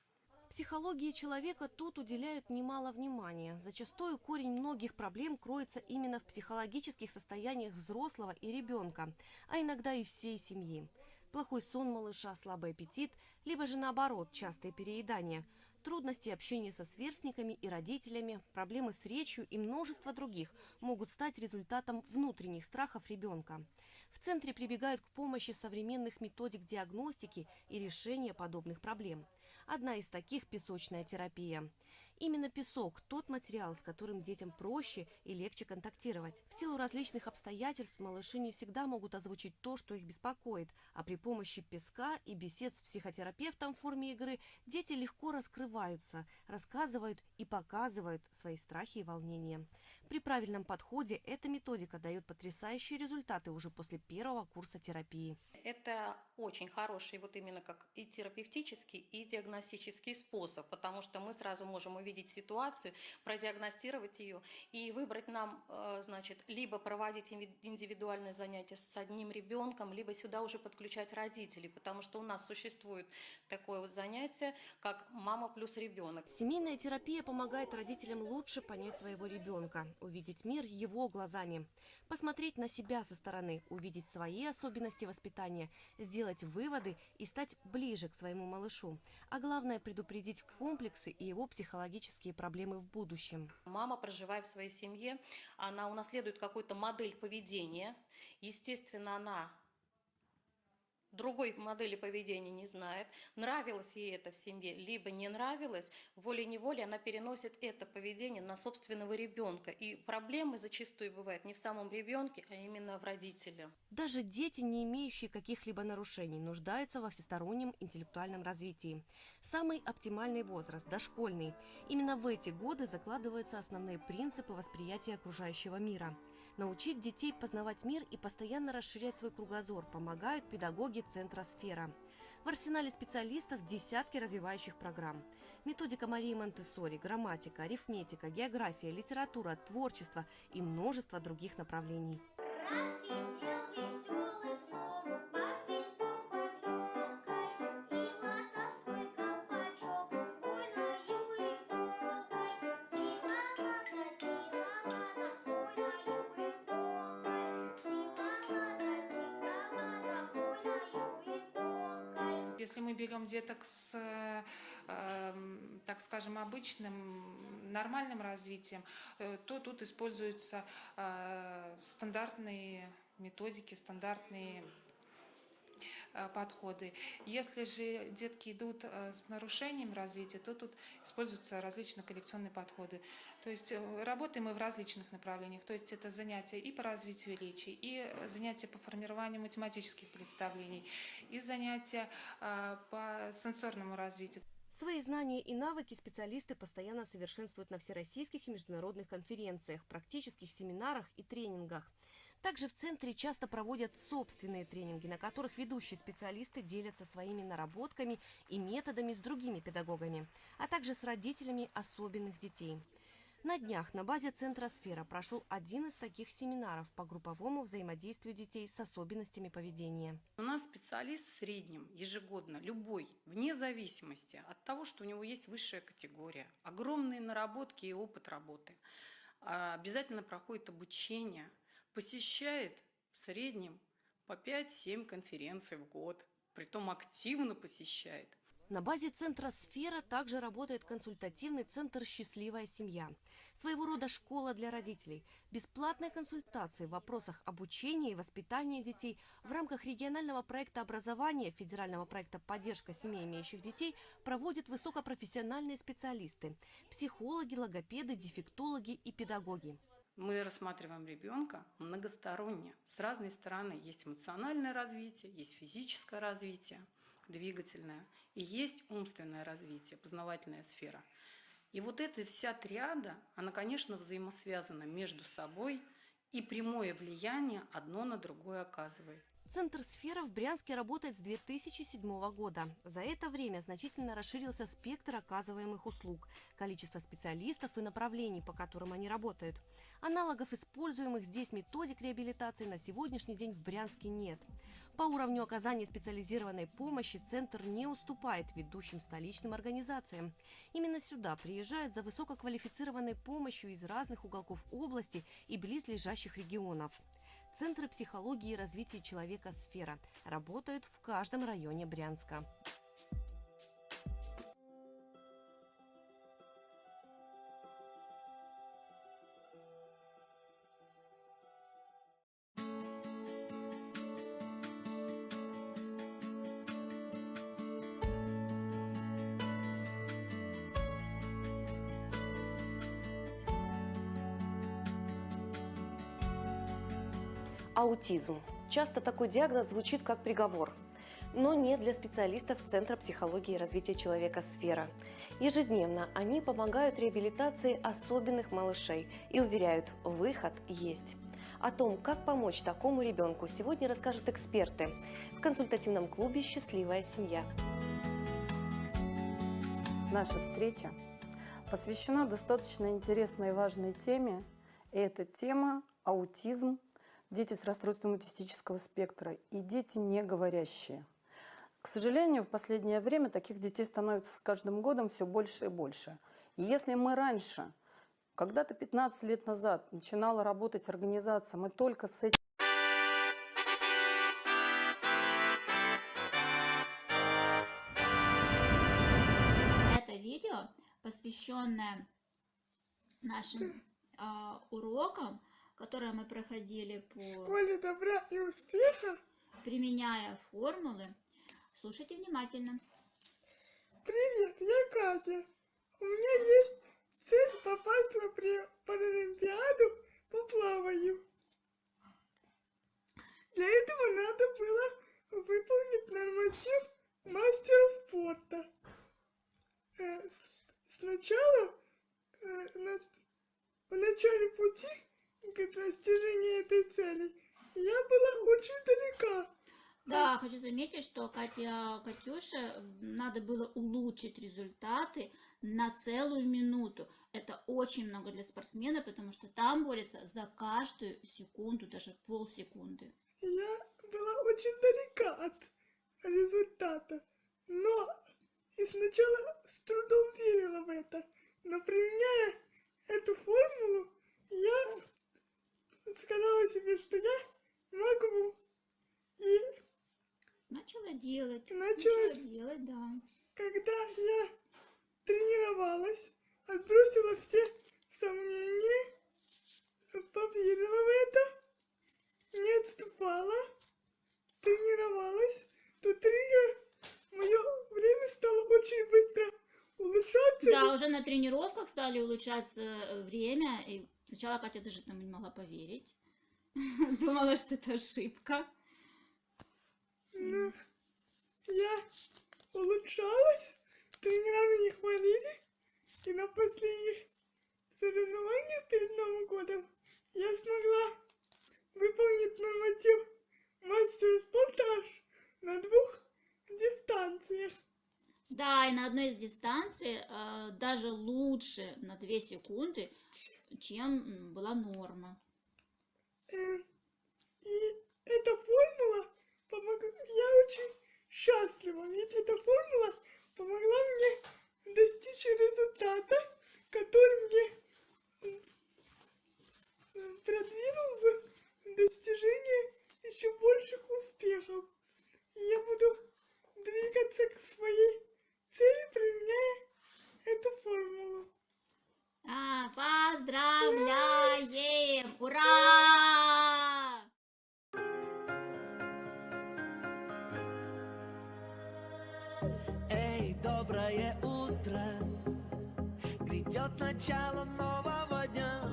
Психологии человека тут уделяют немало внимания. Зачастую корень многих проблем кроется именно в психологических состояниях взрослого и ребенка, а иногда и всей семьи. Плохой сон малыша, слабый аппетит, либо же наоборот, частые переедания, трудности общения со сверстниками и родителями, проблемы с речью и множество других могут стать результатом внутренних страхов ребенка. В центре прибегают к помощи современных методик диагностики и решения подобных проблем. Одна из таких – песочная терапия. Именно песок – тот материал, с которым детям проще и легче контактировать. В силу различных обстоятельств малыши не всегда могут озвучить то, что их беспокоит, а при помощи песка и бесед с психотерапевтом в форме игры дети легко раскрываются, рассказывают и показывают свои страхи и волнения. При правильном подходе эта методика дает потрясающие результаты уже после первого курса терапии. Это очень хороший именно как и терапевтический, и диагностический способ, потому что мы сразу можем увидеть ситуацию, продиагностировать ее и выбрать нам, либо проводить индивидуальные занятия с одним ребенком, либо сюда уже подключать родителей, потому что у нас существует такое занятие, как мама плюс ребенок. Семейная терапия помогает родителям лучше понять своего ребенка, увидеть мир его глазами, посмотреть на себя со стороны, увидеть свои особенности воспитания, сделать выводы и стать ближе к своему малышу. А главное, предупредить комплексы и его психологические проблемы в будущем. Мама, проживая в своей семье, она унаследует какую-то модель поведения. Естественно, она другой модели поведения не знает, нравилось ей это в семье, либо не нравилось, волей-неволей она переносит это поведение на собственного ребенка. И проблемы зачастую бывают не в самом ребенке, а именно в родителе. Даже дети, не имеющие каких-либо нарушений, нуждаются во всестороннем интеллектуальном развитии. Самый оптимальный возраст – дошкольный. Именно в эти годы закладываются основные принципы восприятия окружающего мира. Научить детей познавать мир и постоянно расширять свой кругозор помогают педагоги центра «Сфера». В арсенале специалистов десятки развивающих программ. Методика Марии Монтессори, грамматика, арифметика, география, литература, творчество и множество других направлений. Если мы берем деток с, так скажем, обычным, нормальным развитием, то тут используются стандартные методики, стандартные подходы. Если же детки идут с нарушением развития, то тут используются различные коррекционные подходы. То есть работаем мы в различных направлениях. То есть это занятия и по развитию речи, и занятия по формированию математических представлений, и занятия по сенсорному развитию. Свои знания и навыки специалисты постоянно совершенствуют на всероссийских и международных конференциях, практических семинарах и тренингах. Также в центре часто проводят собственные тренинги, на которых ведущие специалисты делятся своими наработками и методами с другими педагогами, а также с родителями особенных детей. На днях на базе центра «Сфера» прошел один из таких семинаров по групповому взаимодействию детей с особенностями поведения. У нас специалист в среднем ежегодно, любой, вне зависимости от того, что у него есть высшая категория, огромные наработки и опыт работы, обязательно проходит обучение, посещает в среднем по 5-7 конференций в год, притом активно посещает. На базе центра «Сфера» также работает консультативный центр «Счастливая семья». Своего рода школа для родителей. Бесплатные консультации в вопросах обучения и воспитания детей в рамках регионального проекта образования, федерального проекта «Поддержка семей, имеющих детей» проводят высокопрофессиональные специалисты – психологи, логопеды, дефектологи и педагоги. Мы рассматриваем ребенка многосторонне. С разной стороны есть эмоциональное развитие, есть физическое развитие, двигательное, и есть умственное развитие, познавательная сфера. И вот эта вся триада, она, конечно, взаимосвязана между собой, и прямое влияние одно на другое оказывает. Центр «Сфера» в Брянске работает с 2007 года. За это время значительно расширился спектр оказываемых услуг, количество специалистов и направлений, по которым они работают. Аналогов используемых здесь методик реабилитации на сегодняшний день в Брянске нет. По уровню оказания специализированной помощи центр не уступает ведущим столичным организациям. Именно сюда приезжают за высококвалифицированной помощью из разных уголков области и близлежащих регионов. Центры психологии и развития человека «Сфера» работают в каждом районе Брянска. Аутизм. Часто такой диагноз звучит как приговор, но не для специалистов Центра психологии и развития человека «Сфера». Ежедневно они помогают реабилитации особенных малышей и уверяют, выход есть. О том, как помочь такому ребенку, сегодня расскажут эксперты в консультативном клубе «Счастливая семья». Наша встреча посвящена достаточно интересной и важной теме. И это тема аутизм, дети с расстройством аутистического спектра и дети не говорящие. К сожалению, в последнее время таких детей становится с каждым годом все больше и больше. И если мы раньше, когда-то 15 лет назад, начинала работать организация, мы только с этим... Это видео, посвященное нашим урокам, которые мы проходили по школе добра и успеха, применяя формулы. Слушайте внимательно. Привет, я Катя. У меня есть цель попасть на Паралимпиаду по плаванию. Для этого надо было выполнить норматив мастера спорта. Сначала, в начале пути к достижению этой цели я была очень далека. Да, хочу заметить, что Катюше надо было улучшить результаты на целую минуту. Это очень много для спортсмена, потому что там борется за каждую секунду, даже полсекунды. Я была очень далека от результата, но и сначала с трудом верила в это. Но применяя эту формулу, я сказала себе, что я могу. И начала делать. делать, да. Когда я тренировалась, отбросила все сомнения, поверила в это, не отступала, тренировалась, то мое время стало очень быстро улучшаться. Да, уже на тренировках стали улучшаться время. И сначала Катя даже там не могла поверить. Думала, что это ошибка. Ну, я улучшалась, тренера меня хвалили, и на последних соревнованиях перед Новым годом я смогла выполнить норматив мастера спорта аж на 2 дистанциях. Да, и на одной из дистанций даже лучше на 2 секунды, чем была норма. И эта формула помогла, я очень счастлива, ведь эта формула помогла мне достичь результата, который мне продвинул в достижение еще больших успехов. И я буду двигаться к своей цели, применяя эту формулу. Поздравляем! Ура! Эй, доброе утро, грядет начало нового дня.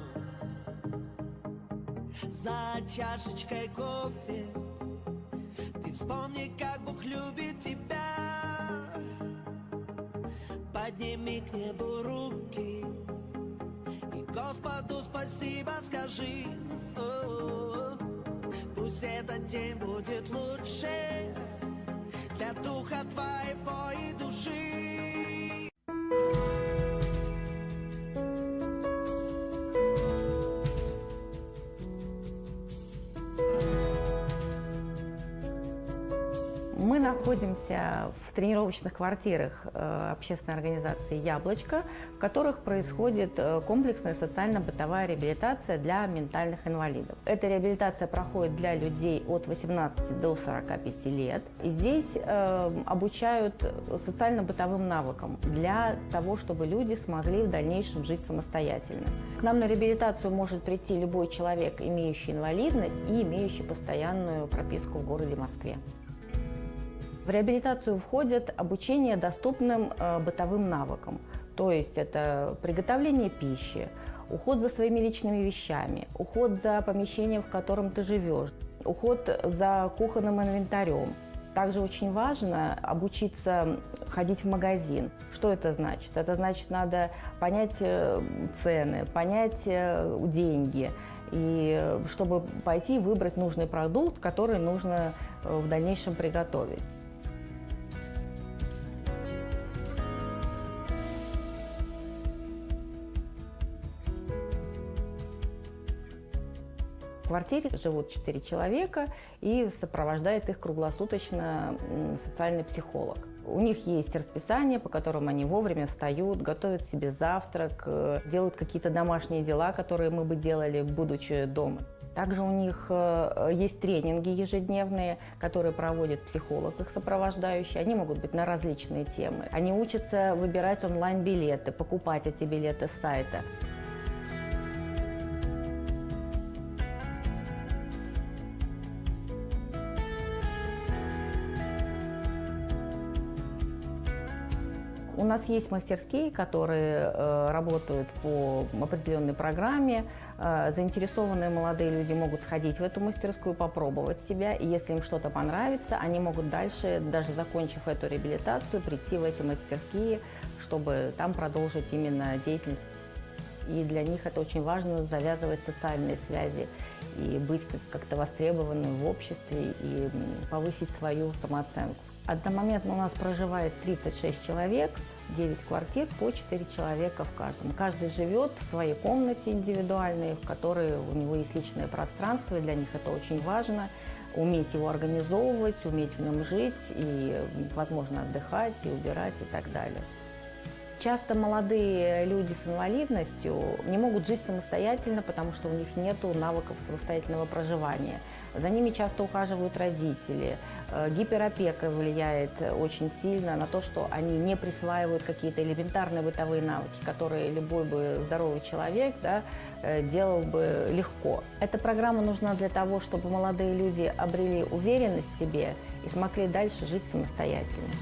За чашечкой кофе ты вспомни, как Бог любит тебя. Подними к небу руки и Господу спасибо скажи. О-о-о. Пусть этот день будет лучше для духа твоего и души. Мы находимся в тренировочных квартирах общественной организации «Яблочко», в которых происходит комплексная социально-бытовая реабилитация для ментальных инвалидов. Эта реабилитация проходит для людей от 18 до 45 лет. И здесь обучают социально-бытовым навыкам для того, чтобы люди смогли в дальнейшем жить самостоятельно. К нам на реабилитацию может прийти любой человек, имеющий инвалидность и имеющий постоянную прописку в городе Москве. В реабилитацию входит обучение доступным бытовым навыкам, то есть это приготовление пищи, уход за своими личными вещами, уход за помещением, в котором ты живешь, уход за кухонным инвентарем. Также очень важно обучиться ходить в магазин. Что это значит? Это значит, надо понять цены, понять деньги, и чтобы пойти выбрать нужный продукт, который нужно в дальнейшем приготовить. В квартире живут 4 человека, и сопровождает их круглосуточно социальный психолог. У них есть расписание, по которому они вовремя встают, готовят себе завтрак, делают какие-то домашние дела, которые мы бы делали, будучи дома. Также у них есть тренинги ежедневные, которые проводит психолог, их сопровождающий. Они могут быть на различные темы. Они учатся выбирать онлайн-билеты, покупать эти билеты с сайта. У нас есть мастерские, которые работают по определенной программе. Заинтересованные молодые люди могут сходить в эту мастерскую, попробовать себя. И если им что-то понравится, они могут дальше, даже закончив эту реабилитацию, прийти в эти мастерские, чтобы там продолжить именно деятельность. И для них это очень важно — завязывать социальные связи и быть как-то востребованным в обществе и повысить свою самооценку. Одномоментно у нас проживает 36 человек, 9 квартир, по 4 человека в каждом. Каждый живет в своей комнате индивидуальной, в которой у него есть личное пространство, и для них это очень важно. Уметь его организовывать, уметь в нем жить и, возможно, отдыхать, и убирать и так далее. Часто молодые люди с инвалидностью не могут жить самостоятельно, потому что у них нет навыков самостоятельного проживания. За ними часто ухаживают родители. Гиперопека влияет очень сильно на то, что они не присваивают какие-то элементарные бытовые навыки, которые любой бы здоровый человек, да, делал бы легко. Эта программа нужна для того, чтобы молодые люди обрели уверенность в себе и смогли дальше жить самостоятельно.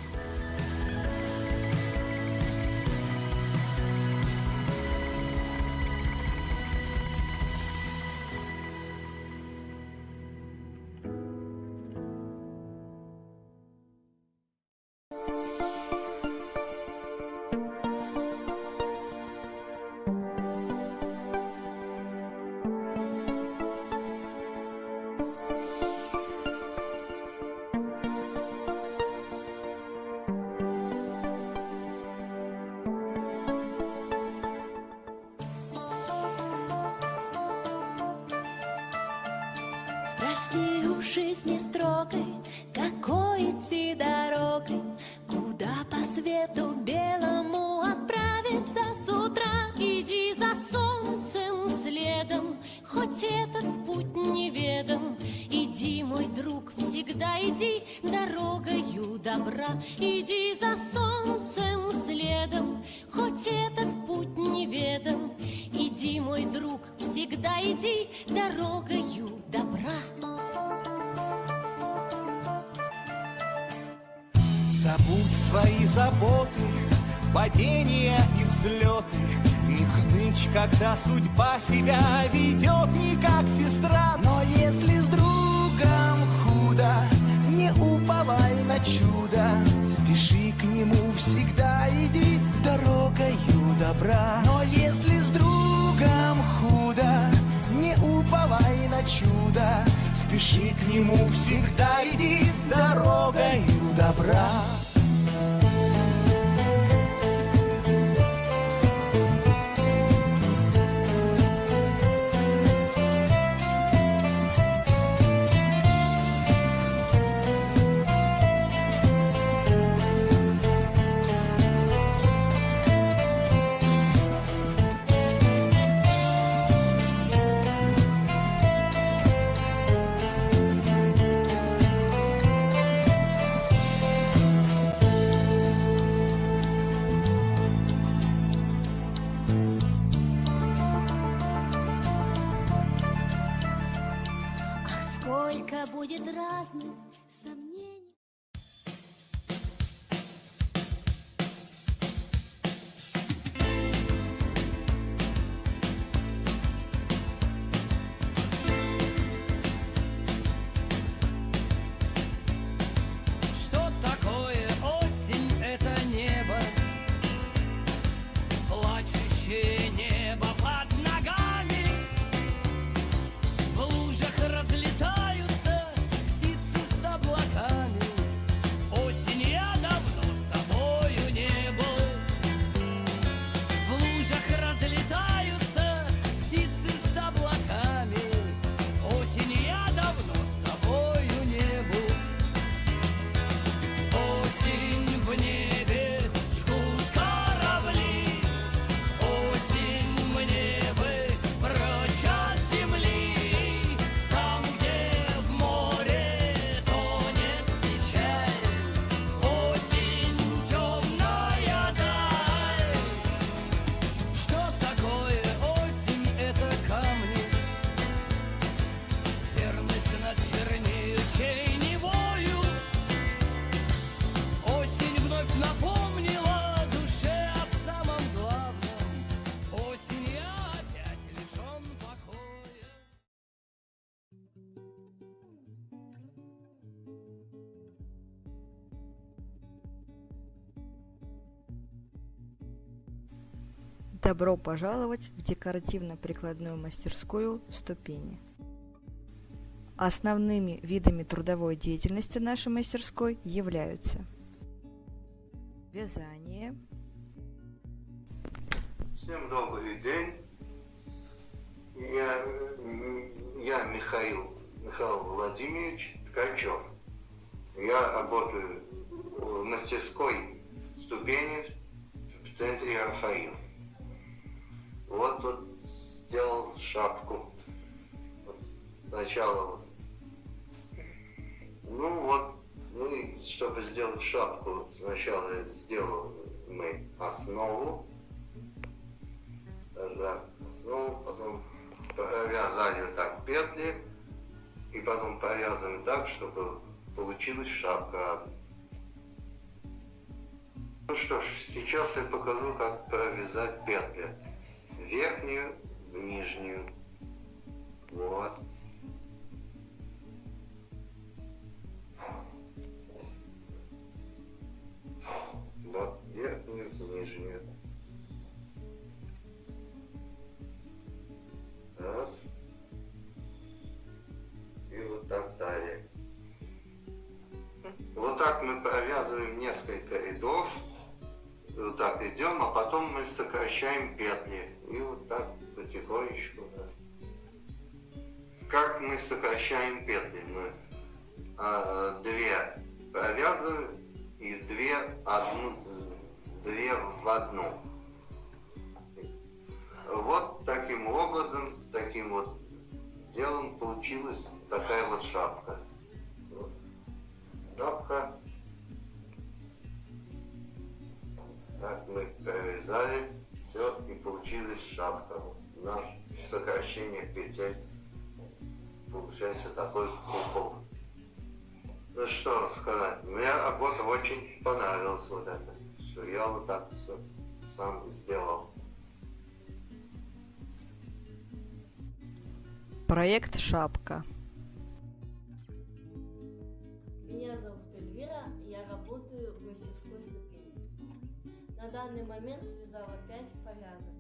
Спроси у жизни строгой, какой идти дорогой, куда по свету белому отправиться с утра. Иди за солнцем следом, хоть этот путь неведом. Иди, мой друг, всегда иди дорогою добра. Иди за солнцем следом, хоть этот путь неведом. Иди, мой друг, всегда иди дорогою добра. Забудь свои заботы, падения и взлеты. Не хнычь, когда судьба себя ведет не как сестра. Но если с другом худо, не уповай на чудо. Спеши к нему, всегда иди дорогою добра. Но если с другом худо, не уповай на чудо. Спеши к нему, всегда иди дорогою добра. Сколько будет разных сомнений. Что такое осень? Это небо, плачущее небо под ногами. В лужах разлетаются птицы с облаками. Осень, я давно с тобою не был. В лужах разлетаются птицы с облаками. Осень, я давно с тобою не был. Осень, в небе жгут корабли. Осень, мне бы прочь от земли. Там, где в море тонет печаль. Осень, темная даль. Что такое осень? Это камни. Верность над чернеющей невою. Осень вновь напомнила душе о самом главном. Осень, я опять лишен покоя. Добро пожаловать в декоративно-прикладную мастерскую «Ступени». Основными видами трудовой деятельности нашей мастерской являются вязание. Всем добрый день. Я Михаил Владимирович Ткачев. Я работаю в мастерской «Ступени» в центре Рафаил. Вот сделал шапку. Сначала Ну вот, мы, чтобы сделать шапку, сначала сделали мы основу. Да, основу, потом провязали вот так петли, и потом провязываем так, чтобы получилась шапка. Ну что ж, сейчас я покажу, как провязать петли. В верхнюю, в нижнюю. Вот. Вот, верхнюю, нижнюю. Раз. И вот так далее. Вот так мы провязываем несколько рядов. Вот так идем, а потом мы сокращаем петли. И вот так потихонечку. Да. Как мы сокращаем петли? Мы 2 провязываем и 2 в одну. Вот таким образом, таким вот делом получилась такая вот шапка. Вот. Шапка. Так мы провязали, все, и получилась шапка. На сокращение петель получается такой купол. Ну что сказать, мне работа очень понравилась вот это, что я вот так все сам сделал. Проект «Шапка». Меня зовут Эльвира, я работаю в мастерской ступени. На данный момент связала 5 повязок.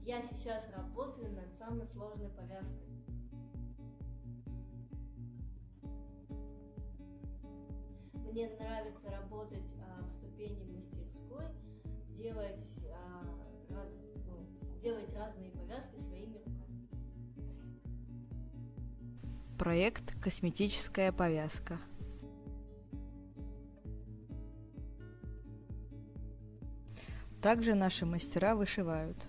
Я сейчас работаю над самой сложной повязкой. Мне нравится работать в ступени мастерской, делать разные повязки своими руками. Проект «Косметическая повязка». Также наши мастера вышивают.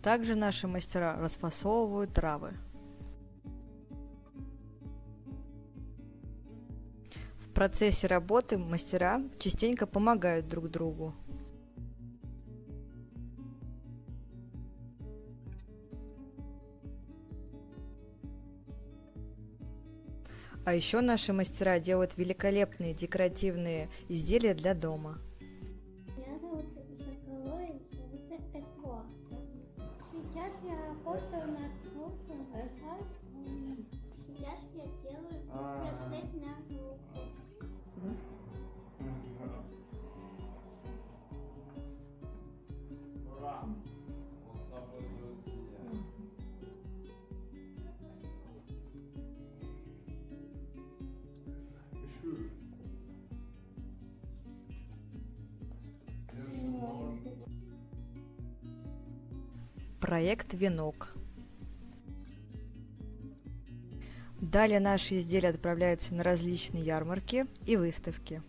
Также наши мастера расфасовывают травы. В процессе работы мастера частенько помогают друг другу. А еще наши мастера делают великолепные декоративные изделия для дома. Меня зовут Соколович, это Эко. Сейчас я работаю над крупным бросатком. Сейчас я делаю браслет на руку. Проект «Венок». Далее наши изделия отправляются на различные ярмарки и выставки.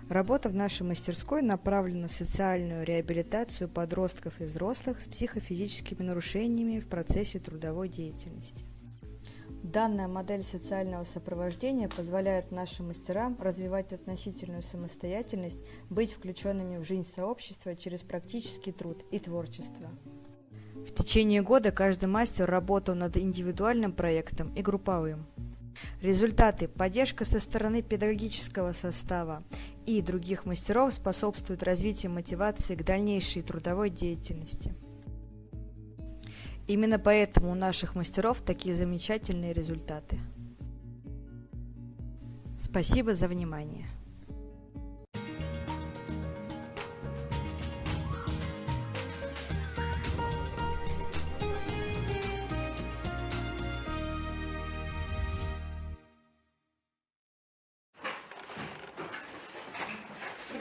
Работа в нашей мастерской направлена на социальную реабилитацию подростков и взрослых с психофизическими нарушениями в процессе трудовой деятельности. Данная модель социального сопровождения позволяет нашим мастерам развивать относительную самостоятельность, быть включенными в жизнь сообщества через практический труд и творчество. В течение года каждый мастер работал над индивидуальным проектом и групповым. Результаты, поддержка со стороны педагогического состава и других мастеров способствуют развитию мотивации к дальнейшей трудовой деятельности. Именно поэтому у наших мастеров такие замечательные результаты. Спасибо за внимание.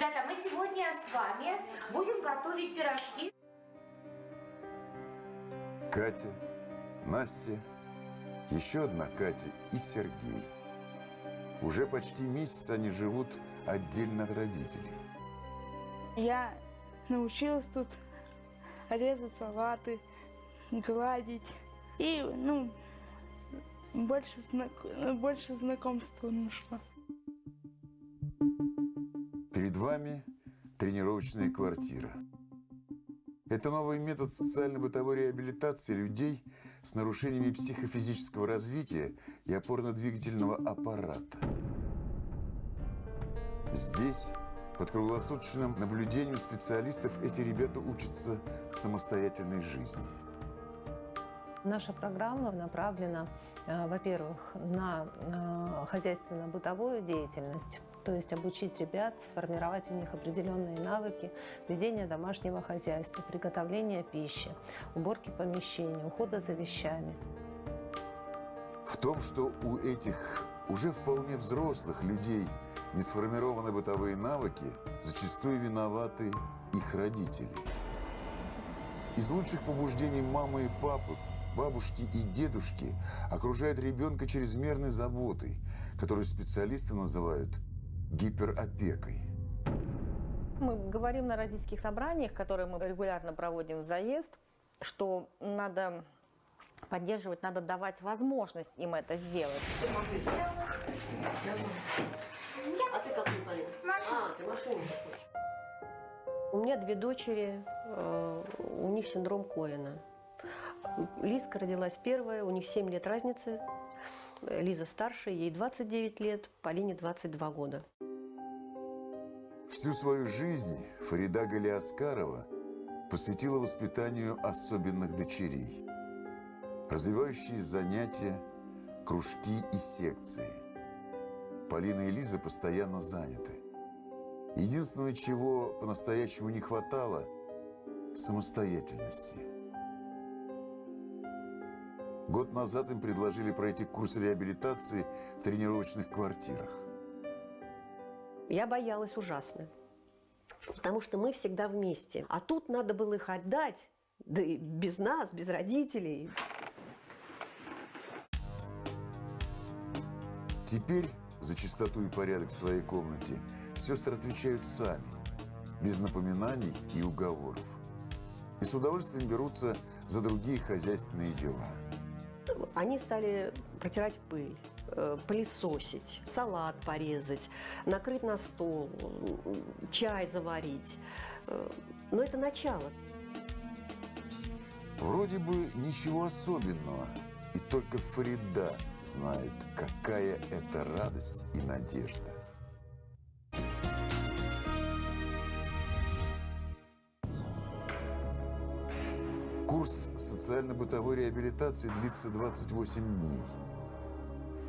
Ребята, мы сегодня с вами будем готовить пирожки. Катя, Настя, еще одна Катя и Сергей. Уже почти месяц они живут отдельно от родителей. Я научилась тут резать салаты, гладить. И, больше знакомства нашло. Перед вами тренировочная квартира. Это новый метод социально-бытовой реабилитации людей с нарушениями психофизического развития и опорно-двигательного аппарата. Здесь, под круглосуточным наблюдением специалистов, эти ребята учатся самостоятельной жизни. Наша программа направлена, во-первых, на хозяйственно-бытовую деятельность, то есть обучить ребят, сформировать у них определенные навыки ведения домашнего хозяйства, приготовления пищи, уборки помещений, ухода за вещами. В том, что у этих уже вполне взрослых людей не сформированы бытовые навыки, зачастую виноваты их родители. Из лучших побуждений мамы и папы, бабушки и дедушки окружает ребенка чрезмерной заботой, которую специалисты называют гиперопекой. Мы говорим на родительских собраниях, которые мы регулярно проводим в заезд, что надо поддерживать, надо давать возможность им это сделать. А ты как не болеешь? Ты машину хочешь. У меня две дочери, у них синдром Коэна. Лизка родилась первая, у них 7 лет разницы. Лиза старше, ей 29 лет, Полине 22 года. Всю свою жизнь Фарида Галиаскарова посвятила воспитанию особенных дочерей. Развивающие занятия, кружки и секции. Полина и Лиза постоянно заняты. Единственное, чего по-настоящему не хватало – самостоятельности. Год назад им предложили пройти курс реабилитации в тренировочных квартирах. Я боялась ужасно, потому что мы всегда вместе. А тут надо было их отдать, да и без нас, без родителей. Теперь за чистоту и порядок в своей комнате сестры отвечают сами, без напоминаний и уговоров. И с удовольствием берутся за другие хозяйственные дела. Они стали протирать пыль, пылесосить, салат порезать, накрыть на стол, чай заварить. Но это начало. Вроде бы ничего особенного, и только Фарида знает, какая это радость и надежда. Курс социально-бытовой реабилитации длится 28 дней.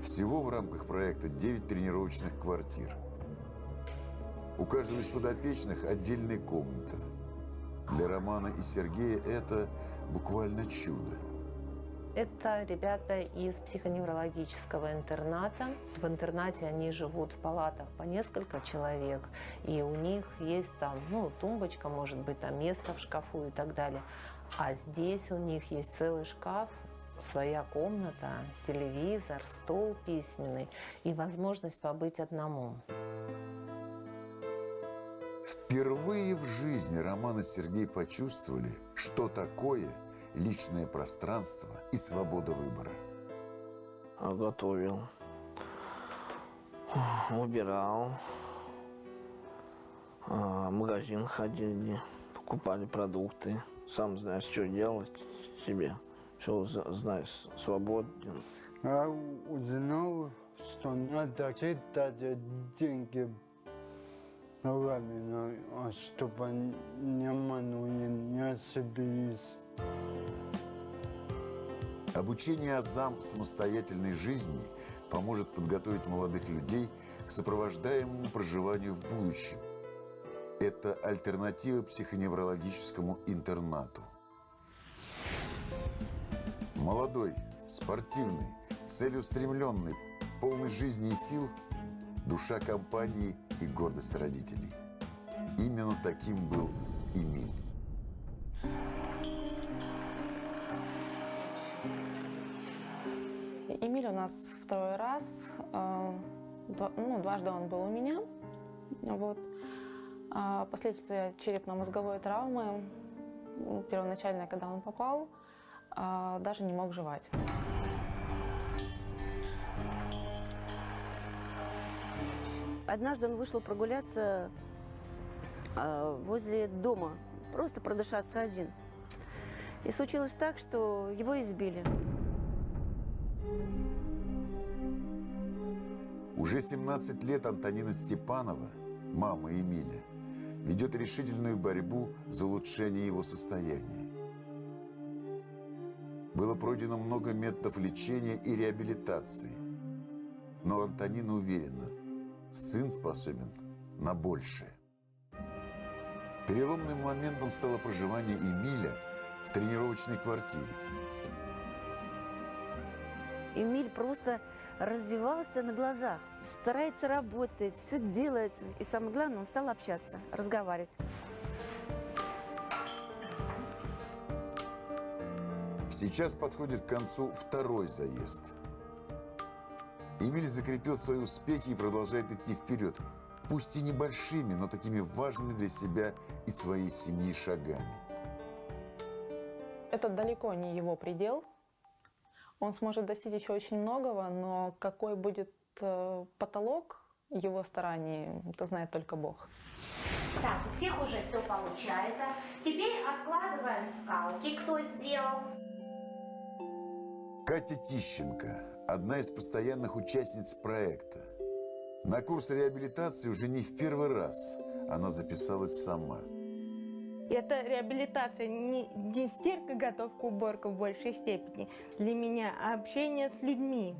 Всего в рамках проекта 9 тренировочных квартир. У каждого из подопечных отдельная комната. Для Романа и Сергея это буквально чудо. Это ребята из психоневрологического интерната. В интернате они живут в палатах по несколько человек, и у них есть там, тумбочка, может быть, там место в шкафу и так далее. А здесь у них есть целый шкаф, своя комната, телевизор, стол письменный и возможность побыть одному. Впервые в жизни Роман и Сергей почувствовали, что такое личное пространство и свобода выбора. Готовил, убирал, в магазин ходили, покупали продукты. Сам знаешь, что делать себе, все знаешь, свободен. Я узнал, что надо считать деньги правильно, чтобы не обманули, не ошиблись. Обучение азам самостоятельной жизни поможет подготовить молодых людей к сопровождаемому проживанию в будущем. Это альтернатива психоневрологическому интернату. Молодой, спортивный, целеустремленный, полный жизни и сил, душа компании и гордость родителей. Именно таким был Эмиль. Эмиль у нас второй раз. Дважды он был у меня. Вот. Последствия черепно-мозговой травмы, первоначально, когда он попал, даже не мог жевать. Однажды он вышел прогуляться возле дома, просто продышаться один. И случилось так, что его избили. Уже 17 лет Антонина Степанова, мама Эмиля, ведет решительную борьбу за улучшение его состояния. Было пройдено много методов лечения и реабилитации. Но Антонина уверена, сын способен на большее. Переломным моментом стало проживание Эмиля в тренировочной квартире. Эмиль просто развивался на глазах, старается работать, все делает. И самое главное, он стал общаться, разговаривать. Сейчас подходит к концу второй заезд. Эмиль закрепил свои успехи и продолжает идти вперед, пусть и небольшими, но такими важными для себя и своей семьи шагами. Это далеко не его предел. Он сможет достичь еще очень многого, но какой будет потолок его стараний, это знает только Бог. Так, у всех уже все получается. Теперь откладываем скалки. Кто сделал? Катя Тищенко – одна из постоянных участниц проекта. На курс реабилитации уже не в первый раз она записалась сама. Это реабилитация не стирка, готовка, уборка в большей степени для меня, а общение с людьми.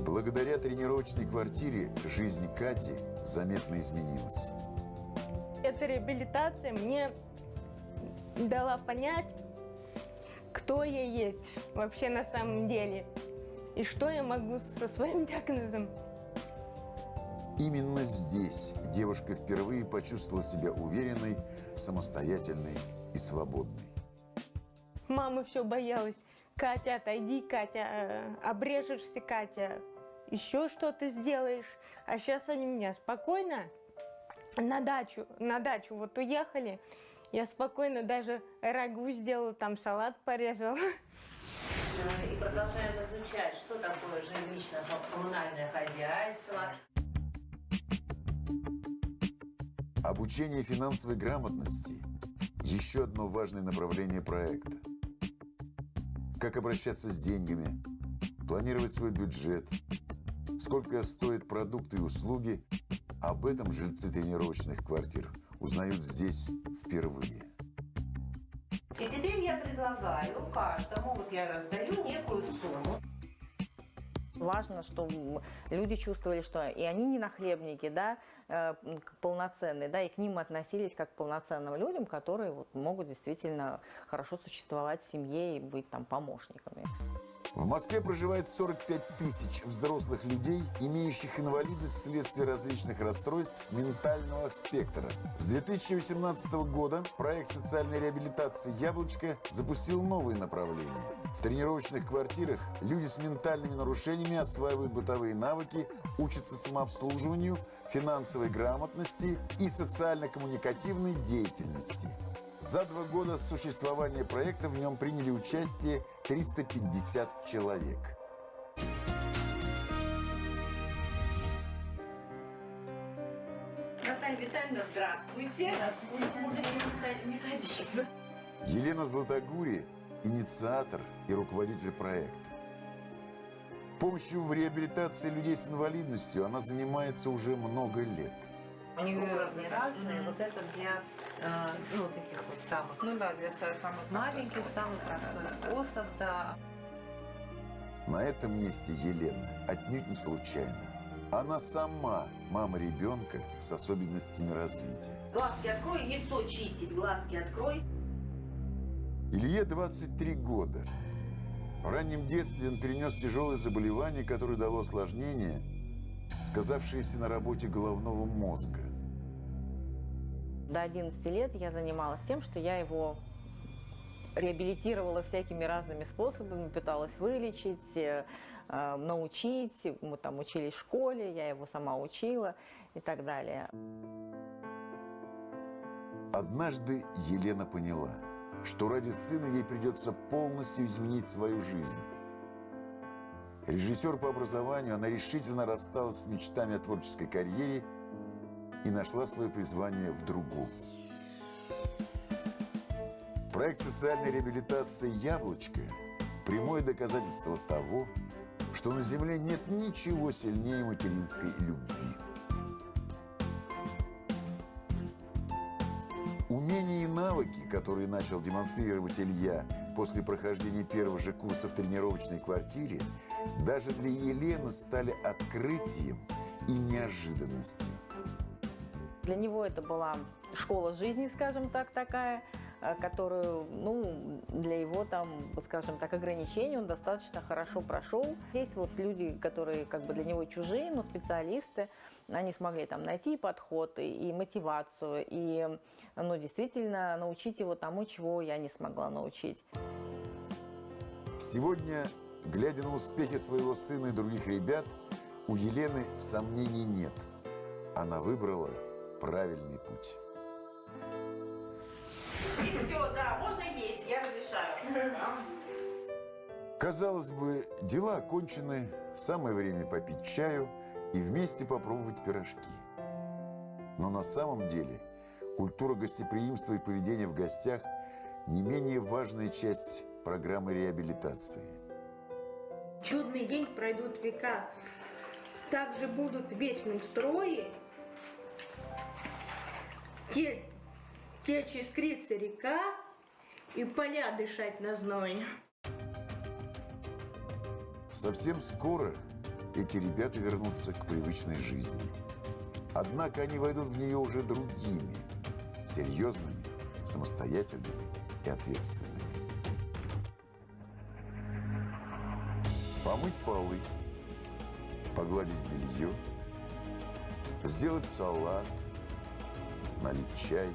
Благодаря тренировочной квартире жизнь Кати заметно изменилась. Эта реабилитация мне дала понять, кто я есть вообще на самом деле и что я могу со своим диагнозом. Именно здесь девушка впервые почувствовала себя уверенной, самостоятельной и свободной. Мама все боялась. Катя, отойди, Катя, обрежешься, Катя, еще что-то сделаешь. А сейчас они меня спокойно на дачу вот уехали. Я спокойно даже рагу сделала, там салат порезала. И продолжаем изучать, что такое жилищно-коммунальное хозяйство. Обучение финансовой грамотности – еще одно важное направление проекта. Как обращаться с деньгами, планировать свой бюджет, сколько стоят продукты и услуги – об этом жильцы тренировочных квартир узнают здесь впервые. И теперь я предлагаю каждому, вот я раздаю некую сумму. Важно, чтобы люди чувствовали, что и они не нахлебники, да, полноценные, да, и к ним относились как к полноценным людям, которые вот могут действительно хорошо существовать в семье и быть там помощниками. В Москве проживает 45 тысяч взрослых людей, имеющих инвалидность вследствие различных расстройств ментального спектра. С 2018 года проект социальной реабилитации «Яблочко» запустил новые направления. В тренировочных квартирах люди с ментальными нарушениями осваивают бытовые навыки, учатся самообслуживанию, финансовой грамотности и социально-коммуникативной деятельности. За 2 года существования проекта в нем приняли участие 350 человек. Наталья Витальевна, здравствуйте. Здравствуйте. Можете не садиться. Елена Златогури – инициатор и руководитель проекта. Помощью в реабилитации людей с инвалидностью она занимается уже много лет. У них уровни разные. Вот это для таких вот самых, для самых маленьких, самый простой способ, да. На этом месте Елена отнюдь не случайно. Она сама мама ребенка с особенностями развития. Глазки открой, яйцо чистить, глазки открой. Илье 23 года. В раннем детстве он перенес тяжелое заболевание, которое дало осложнение, сказавшееся на работе головного мозга. До 11 лет я занималась тем, что я его реабилитировала всякими разными способами, пыталась вылечить, научить. Мы там учились в школе, я его сама учила и так далее. Однажды Елена поняла, что ради сына ей придется полностью изменить свою жизнь. Режиссер по образованию, она решительно рассталась с мечтами о творческой карьере и нашла свое призвание в другом. Проект социальной реабилитации «Яблочко» – прямое доказательство того, что на Земле нет ничего сильнее материнской любви. Умения и навыки, которые начал демонстрировать Илья после прохождения первого же курса в тренировочной квартире, даже для Елены стали открытием и неожиданностью. Для него это была школа жизни, скажем так, такая, которую, для его там, скажем так, ограничений он достаточно хорошо прошел. Здесь вот люди, которые как бы для него чужие, но специалисты, они смогли там найти подход и мотивацию, и, действительно научить его тому, чего я не смогла научить. Сегодня, глядя на успехи своего сына и других ребят, у Елены сомнений нет. Она выбрала правильный путь. И все, да, можно есть, я разрешаю. Казалось бы, дела окончены, самое время попить чаю и вместе попробовать пирожки. Но на самом деле культура гостеприимства и поведения в гостях не менее важная часть программы реабилитации. Чудный день пройдут века, также будут в вечном строе течь искрится река и поля дышать на зной. Совсем скоро эти ребята вернутся к привычной жизни. Однако они войдут в нее уже другими, серьезными, самостоятельными и ответственными. Помыть полы, погладить белье, сделать салат, налить чай,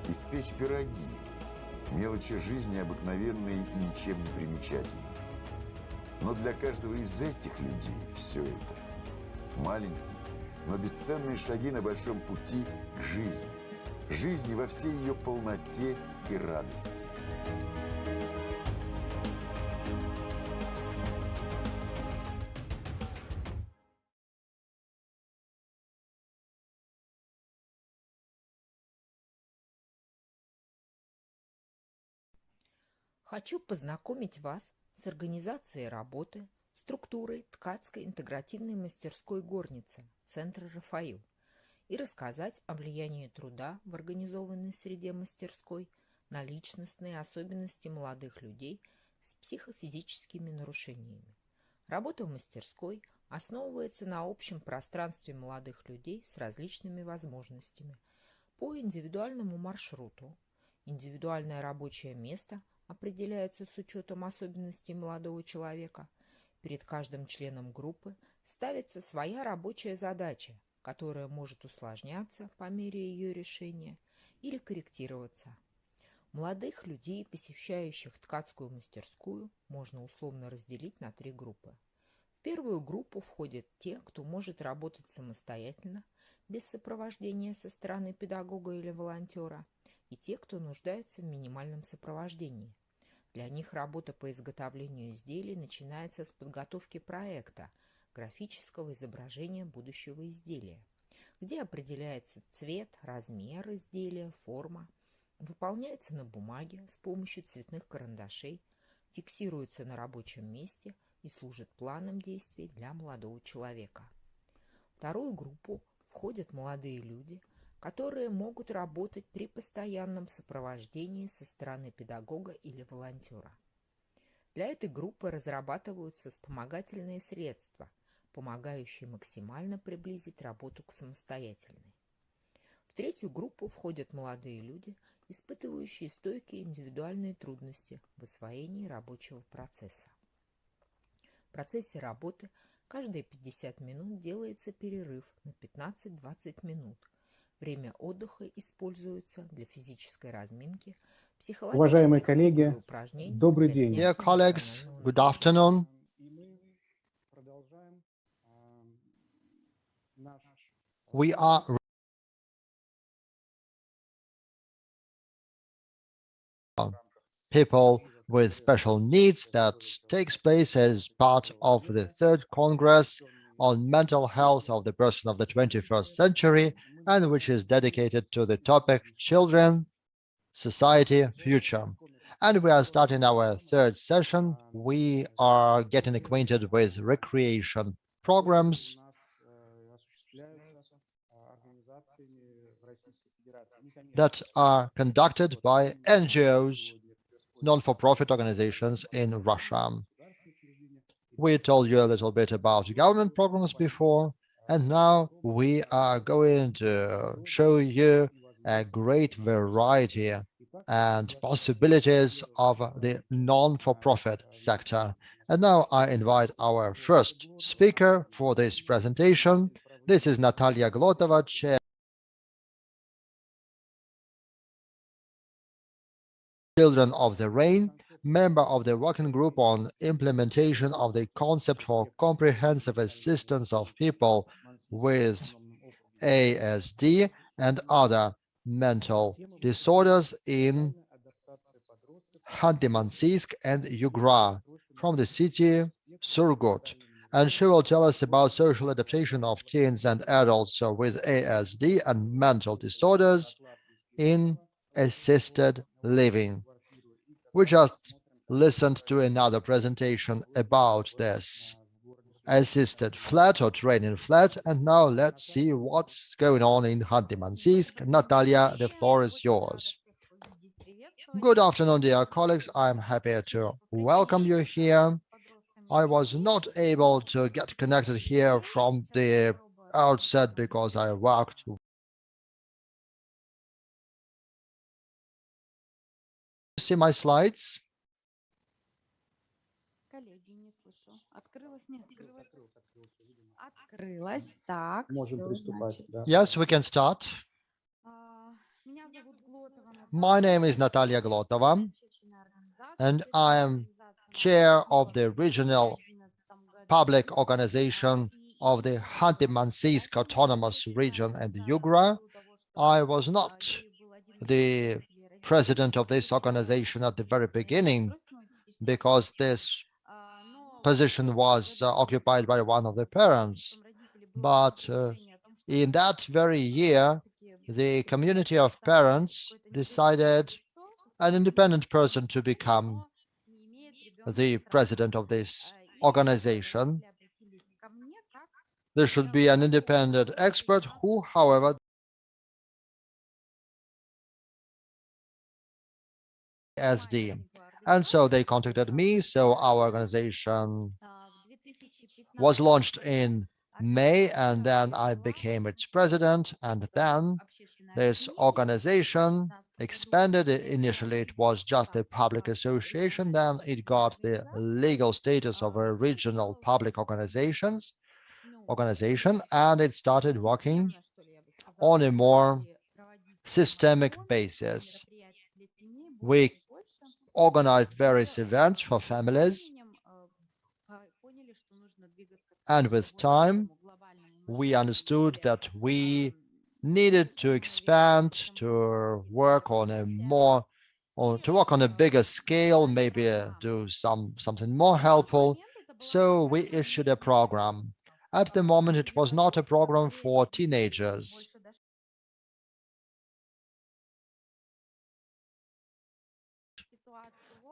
испечь пироги, мелочи жизни обыкновенные и ничем не примечательные. Но для каждого из этих людей все это маленькие, но бесценные шаги на большом пути к жизни. Жизни во всей ее полноте и радости. Хочу познакомить вас с организацией работы, структурой ткацкой интегративной мастерской горницы Центра «Рафаил» и рассказать о влиянии труда в организованной среде мастерской на личностные особенности молодых людей с психофизическими нарушениями. Работа в мастерской основывается на общем пространстве молодых людей с различными возможностями по индивидуальному маршруту. Индивидуальное рабочее место определяется с учетом особенностей молодого человека. Перед каждым членом группы ставится своя рабочая задача, которая может усложняться по мере ее решения или корректироваться. Молодых людей, посещающих ткацкую мастерскую, можно условно разделить на 3 группы. В первую группу входят те, кто может работать самостоятельно, без сопровождения со стороны педагога или волонтера, и те, кто нуждается в минимальном сопровождении. Для них работа по изготовлению изделий начинается с подготовки проекта, графического изображения будущего изделия, где определяется цвет, размер изделия, форма, выполняется на бумаге с помощью цветных карандашей, фиксируется на рабочем месте и служит планом действий для молодого человека. В вторую группу входят молодые люди, которые могут работать при постоянном сопровождении со стороны педагога или волонтера. Для этой группы разрабатываются вспомогательные средства, помогающие максимально приблизить работу к самостоятельной. В третью группу входят молодые люди, испытывающие стойкие индивидуальные трудности в освоении рабочего процесса. В процессе работы каждые 50 минут делается перерыв на 15-20 минут, Время отдыха используется для физической разминки, Уважаемые психологических коллеги, кругов и упражнений добрый для день. Dear снятия colleagues, эмоционального good напряжения. afternoon. We are people with special needs that takes place as part of the third Congress on mental health of the person of the 21st century, and which is dedicated to the topic children, society, future. And we are starting our third session. We are getting acquainted with recreation programs that are conducted by NGOs, non-for-profit organizations in Russia. We told you a little bit about government programs before, and now we are going to show you a great variety and possibilities of the non-for-profit sector. And now I invite our first speaker for this presentation. This is Natalia Glotova, Chair Children of the Rain, member of the working group on implementation of the concept for comprehensive assistance of people with ASD and other mental disorders in Khanty-Mansiysk and Yugra from the city Surgut. And she will tell us about social adaptation of teens and adults with ASD and mental disorders in assisted living. We just listened to another presentation about this assisted flat or training flat, and now let's see what's going on in Khanty-Mansiysk. Natalia, the floor is yours. Good afternoon, dear colleagues. I'm happy to welcome you here. I was not able to get connected here from the outset because I worked. See my slides? Yes, we can start. My name is Natalia Glotova, and I am chair of the regional public organization of the Khanty-Mansiysk Autonomous Region and Yugra. I was not the president of this organization at the very beginning because this position was occupied by one of the parents. But in that very year, the community of parents decided an independent person to become the president of this organization. There should be an independent expert who, however, SD. And so they contacted me, so our organization was launched in May, and then I became its president, and then this organization expanded. Initially, it was just a public association, then it got the legal status of a regional public organization, and it started working on a more systemic basis. We organized various events for families, and with time, we understood that we needed to expand, to work on a more, or to work on a bigger scale, maybe do something more helpful. So we issued a program. At the moment, it was not a program for teenagers.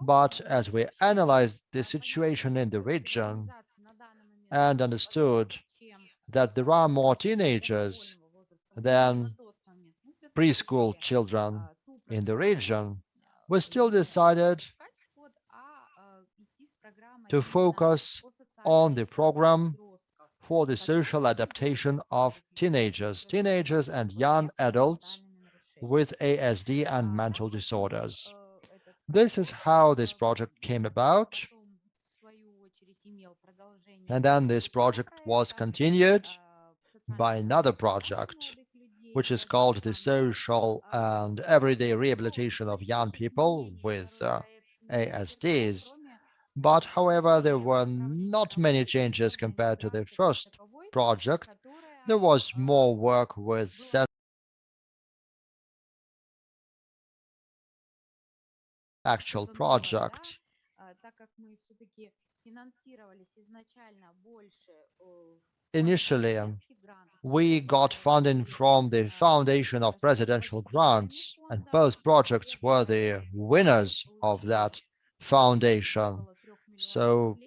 But as we analyzed the situation in the region and understood that there are more teenagers than preschool children in the region, we still decided to focus on the program for the social adaptation of teenagers and young adults with ASD and mental disorders. This is how this project came about. And then this project was continued by another project, which is called the social and everyday rehabilitation of young people with ASDs. But however, there were not many changes compared to the first project. There was more work with actual project. Initially, we got funding from the Foundation of Presidential Grants, and both projects were the winners of that foundation. So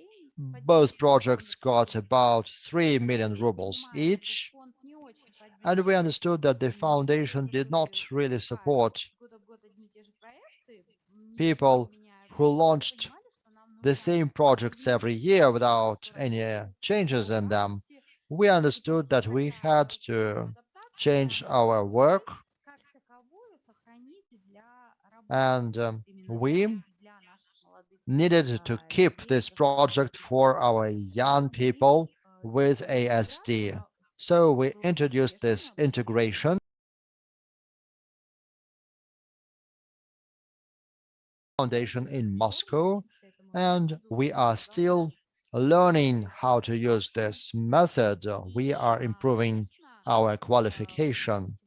both projects got about 3 million rubles each, and we understood that the foundation did not really support people who launched the same projects every year without any changes in them. We understood that we had to change our work, and we needed to keep this project for our young people with ASD. So we introduced this integration foundation in Moscow, and we are still learning how to use this method. We are improving our qualification,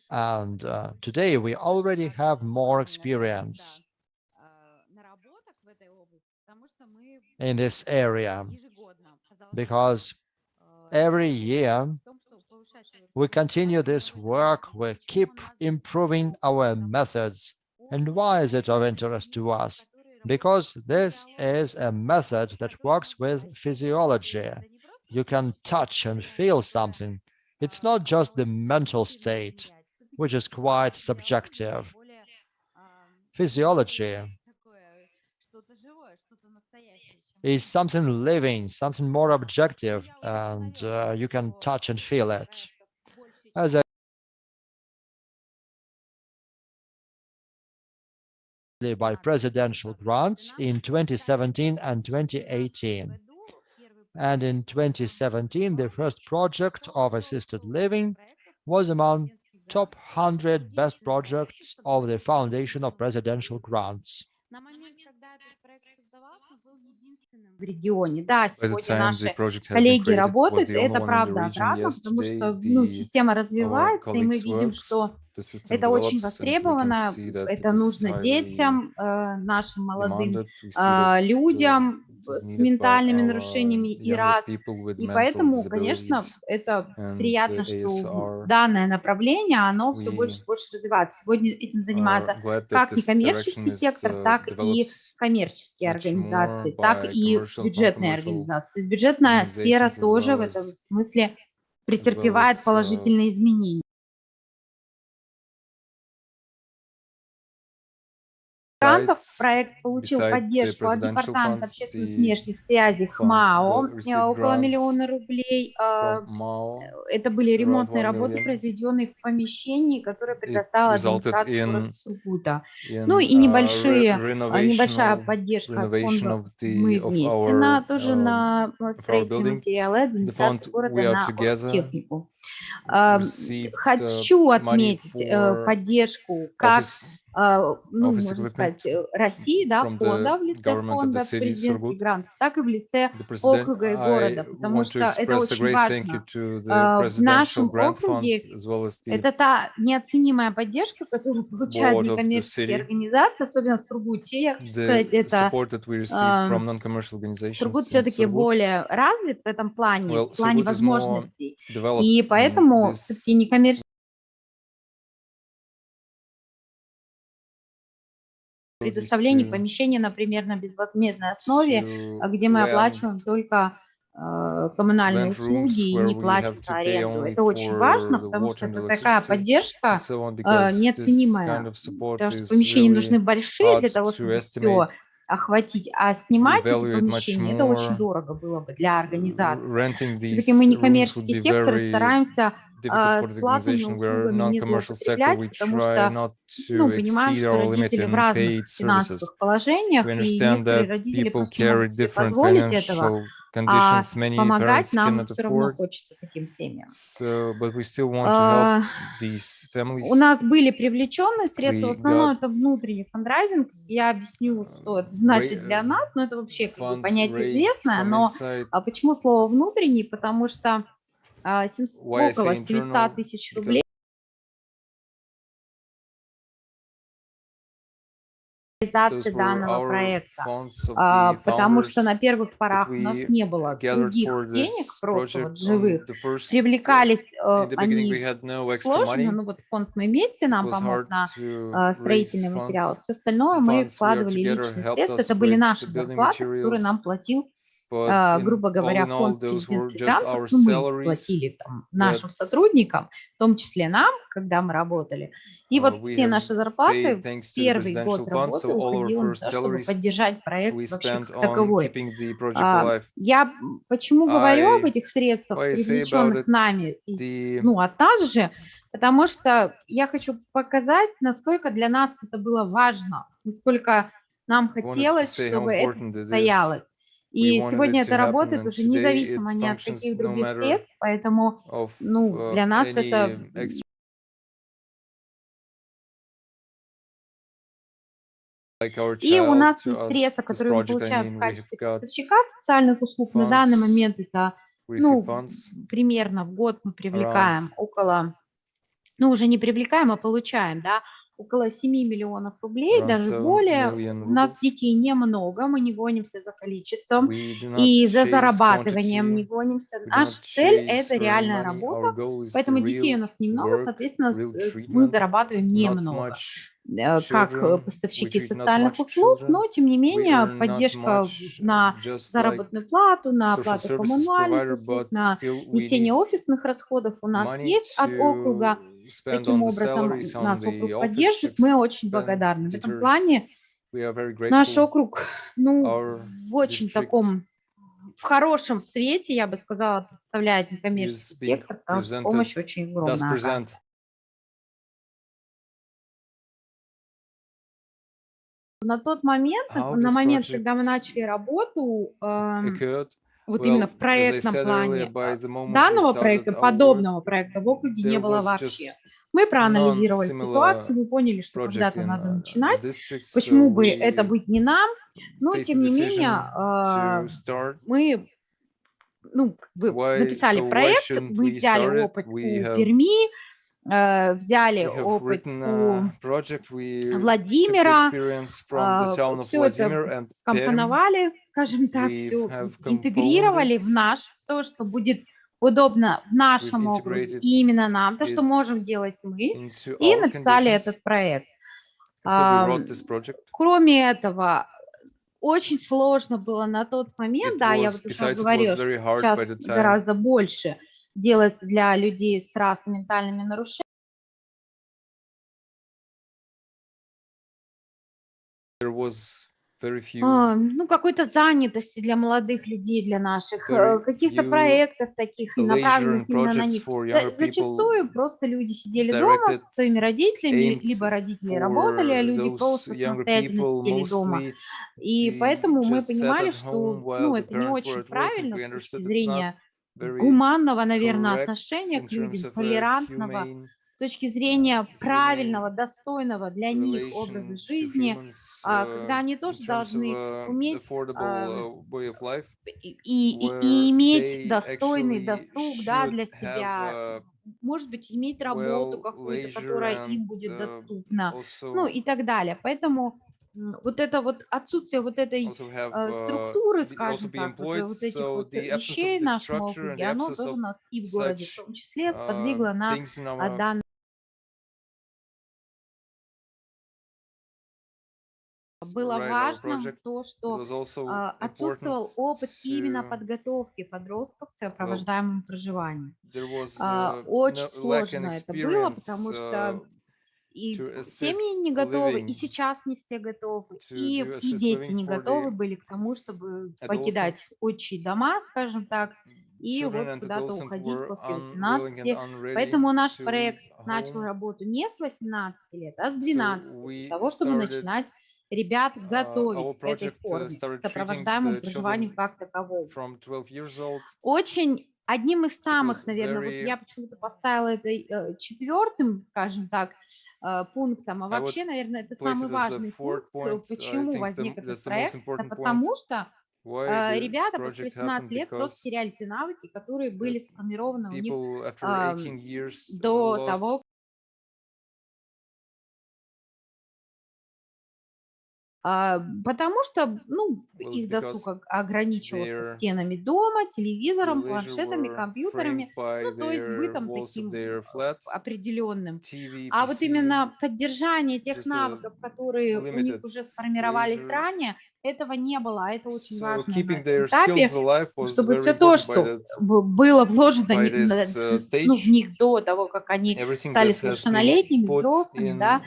and today we already have more experience in this area, because every year we continue this work, we keep improving our methods. And why is it of interest to us? Because this is a method that works with physiology. You can touch and feel something. It's not just the mental state, which is quite subjective. Physiology is something living, something more objective, and you can touch and feel it. As by presidential grants in 2017 and 2018. And in 2017, the first project of assisted living was among top 100 best projects of the Foundation of Presidential Grants. В регионе. Да, сегодня наши коллеги работают, и это правда обратно, потому что система развивается, и мы видим, что это очень востребовано, это нужно детям, нашим молодым людям с ментальными нарушениями и раз. И поэтому, конечно, это приятно, что данное направление, оно все больше и больше развивается. Сегодня этим занимается как некоммерческий сектор, так и коммерческие организации, так и бюджетные организации. То есть бюджетная сфера тоже в этом смысле претерпевает положительные изменения. Проект получил поддержку от Департамента общественных внешних связей ХМАО, около 1 миллиона рублей. Это были ремонтные работы, произведенные в помещении, которое предоставила администрация города Сургута. Ну и небольшая поддержка от фонда «Мы вместе», тоже на строительные материалы, администрации города на технику. Хочу отметить поддержку как можно сказать, России, да, фонда в лице фонда президентских грантов, так и в лице округа и города, потому что это очень важно. В нашем округе это та неоценимая поддержка, которую получают некоммерческие организации, особенно в Сургуте. Это Сургут все-таки более развит в этом плане, в плане возможностей, и поэтому все-таки некоммерческие предоставление помещения, например, на безвозмездной основе, где мы оплачиваем только коммунальные услуги и не платим за аренду. Это очень важно, потому что это такая поддержка неоценимая, потому что помещения нужны большие для того, чтобы все охватить, а снимать эти помещения, это очень дорого было бы для организации. Все-таки мы некоммерческий сектор и стараемся с платными услугами не злоупотреблять, потому что понимаем, что родители в разных финансовых положениях, и некоторые родители просто не могут себе позволить этого. помогать нам все равно хочется таким семьям. У нас были привлеченные средства, в основном это внутренний фандрайзинг. Я объясню, что это значит для нас, но это вообще как бы понятие известное. Но почему слово внутренний? Потому что около 700 тысяч рублей реализации данного проекта, потому что на первых порах у нас не было других денег, просто вот живых. Привлекались они сложно, ну вот фонд «Мы вместе» нам помог на строительные материалы. Все остальное мы вкладывали личные средства, это были наши зарплаты, которые нам платил, грубо говоря, фонд президентских грантов, мы платили там нашим сотрудникам, в том числе нам, когда мы работали. И вот все наши зарплаты в первый год работы уходило на то, чтобы поддержать проект вообще как таковой. Я почему говорю об этих средствах, привлеченных нами, ну, от нас же, потому что я хочу показать, насколько для нас это было важно, насколько нам хотелось, чтобы это состоялось. И сегодня это работает уже независимо ни от каких других средств, поэтому ну, для нас это... И у нас есть средства, которые мы получаем в качестве поставщика социальных услуг. На данный момент это, ну, примерно в год мы привлекаем около, ну, уже не привлекаем, а получаем, да, около 7 миллионов рублей, даже более. У нас детей немного, мы не гонимся за количеством и за зарабатыванием не гонимся. Наша цель – это реальная работа, поэтому детей у нас немного, соответственно, мы зарабатываем немного, как поставщики социальных услуг, но, тем не менее, поддержка на заработную плату, на оплату коммунальных услуг, на несение офисных расходов у нас есть от округа. Таким образом, нас округ поддержит, мы очень благодарны. В этом плане наш округ, ну, в очень таком, в хорошем свете, я бы сказала, представляет некоммерческий сектор, потому что помощь очень огромная. На тот момент, на момент, когда мы начали работу, вот именно в проектном плане данного проекта, подобного проекта в округе не было вообще. Мы проанализировали ситуацию, мы поняли, что когда-то надо начинать, почему бы это быть не нам, но тем не менее мы написали проект, мы взяли опыт у Перми, взяли опыт у Владимира, все это скомпоновали, скажем так, все интегрировали в то, что будет удобно в нашем округе, и именно нам, то, что можем делать мы, и написали этот проект. Кроме этого, очень сложно было на тот момент, да, я вот уже говорила, что сейчас гораздо больше делается для людей с разными ментальными нарушениями. Ну, какой-то занятости для молодых людей, для наших, каких-то проектов таких, направленных именно на них. Зачастую просто люди сидели дома со своими родителями, либо родители работали, а люди просто самостоятельно сидели дома. И поэтому мы понимали, что ну, это не очень правильно с точки зрения гуманного, наверное, отношения к людям, толерантного, с точки зрения правильного, достойного для них образа жизни, когда они тоже должны уметь и иметь достойный досуг, да, для себя, может быть, иметь работу какую-то, которая им будет доступна, ну и так далее. Поэтому вот это вот отсутствие вот этой структуры, скажем так, вот этих вот вещей в нашем округе, оно тоже нас и в городе в том числе сподвигло на данный. Было важно то, что отсутствовал опыт именно подготовки подростков к сопровождаемому проживанию. Очень сложно это было, потому что и семьи не готовы, и сейчас не все готовы, и дети не готовы были к тому, чтобы покидать отчие дома, скажем так, и вот куда-то уходить после 18. Поэтому наш проект начал работу не с 18 лет, а с 12, для того, чтобы начинать ребят готовить к этой project форме, started к treating сопровождаемому the проживанию children как таковому. from 12 years old. Очень одним из самых, was наверное, вот very- я почему-то поставила это четвертым, скажем так, пунктом, а I would вообще, наверное, это place самый it as the важный fourth пункт, point. I почему think возник этот that's the most проект, important point. потому что Why this ребята после project 18 happened? лет просто Because теряли те навыки, которые были сформированы у них people after 18 years до lost того, потому что, ну, Well, их it's досуг ограничивался their стенами дома, телевизором, leisure планшетами, were компьютерами, framed by ну, то есть their бытом walls of таким their flats, определенным. TV, А вот PC, именно поддержание тех just a навыков, которые у них limited уже сформировались leisure. ранее, этого не было, а это очень So важно keeping на their этом этапе, skills alive was чтобы very все то, important by что that было вложено by ну, this в stage. них до того, как они Everything стали that has been совершеннолетними, put взрослыми, in, да,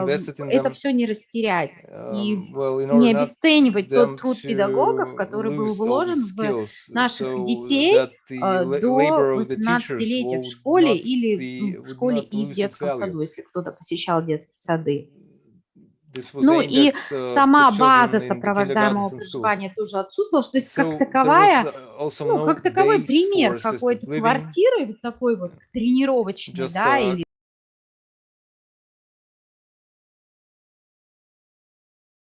invested in это them, все не растерять и well, in не order not обесценивать тот them труд педагогов, to который был lose all вложен these в skills, наших so детей that the до labor of the 18-летия в teachers школе would или в would школе not и в lose its детском value. саду, если кто-то посещал детские сады. This was Ну aimed и at сама the база children in the сопровождаемого kindergartens and schools. проживания тоже отсутствовала, то есть So как there was таковая, also ну, no как таковой base пример for какой-то assisted living, квартиры, вот такой вот тренировочной, just да, или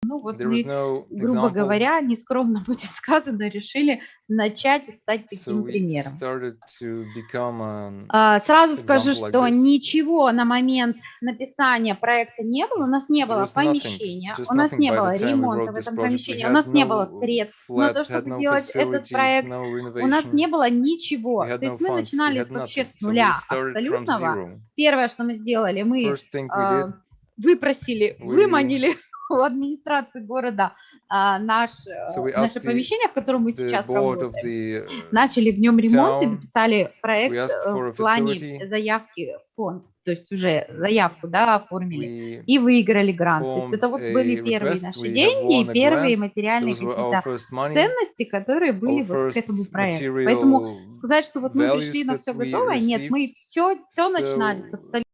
ну вот there was мы, no грубо example. говоря, нескромно будет сказано, решили начать и стать So таким we примером. started to become an Сразу скажу, example like что this. ничего на момент написания проекта не было. У нас не There было was nothing, помещения, just у нас nothing не by было the time we ремонта wrote в this этом project. We помещении, у had нас не было no средств на то, flat, had чтобы no делать этот facilities, проект. no У нас не renovation. было We ничего. had То no есть мы funds. We начинали had вообще nothing. с So we нуля started from абсолютного. zero. Первое, что мы сделали, мы First thing we did, выпросили, we выманили у администрации города so we наше asked помещение, в котором мы the сейчас board of работаем. the Начали в нем ремонт и town. написали We проект asked for a в плане facility. заявки в фонд. То есть уже заявку, да, оформили We и выиграли грант. То есть formed это вот a были первые request. наши We have деньги и won a первые grant. материальные Those were our какие-то first money, ценности, которые были our вот к этому first проекту. Поэтому material сказать, что вот мы пришли values на that все we готовое, нет, received. мы все начинали с So абсолютно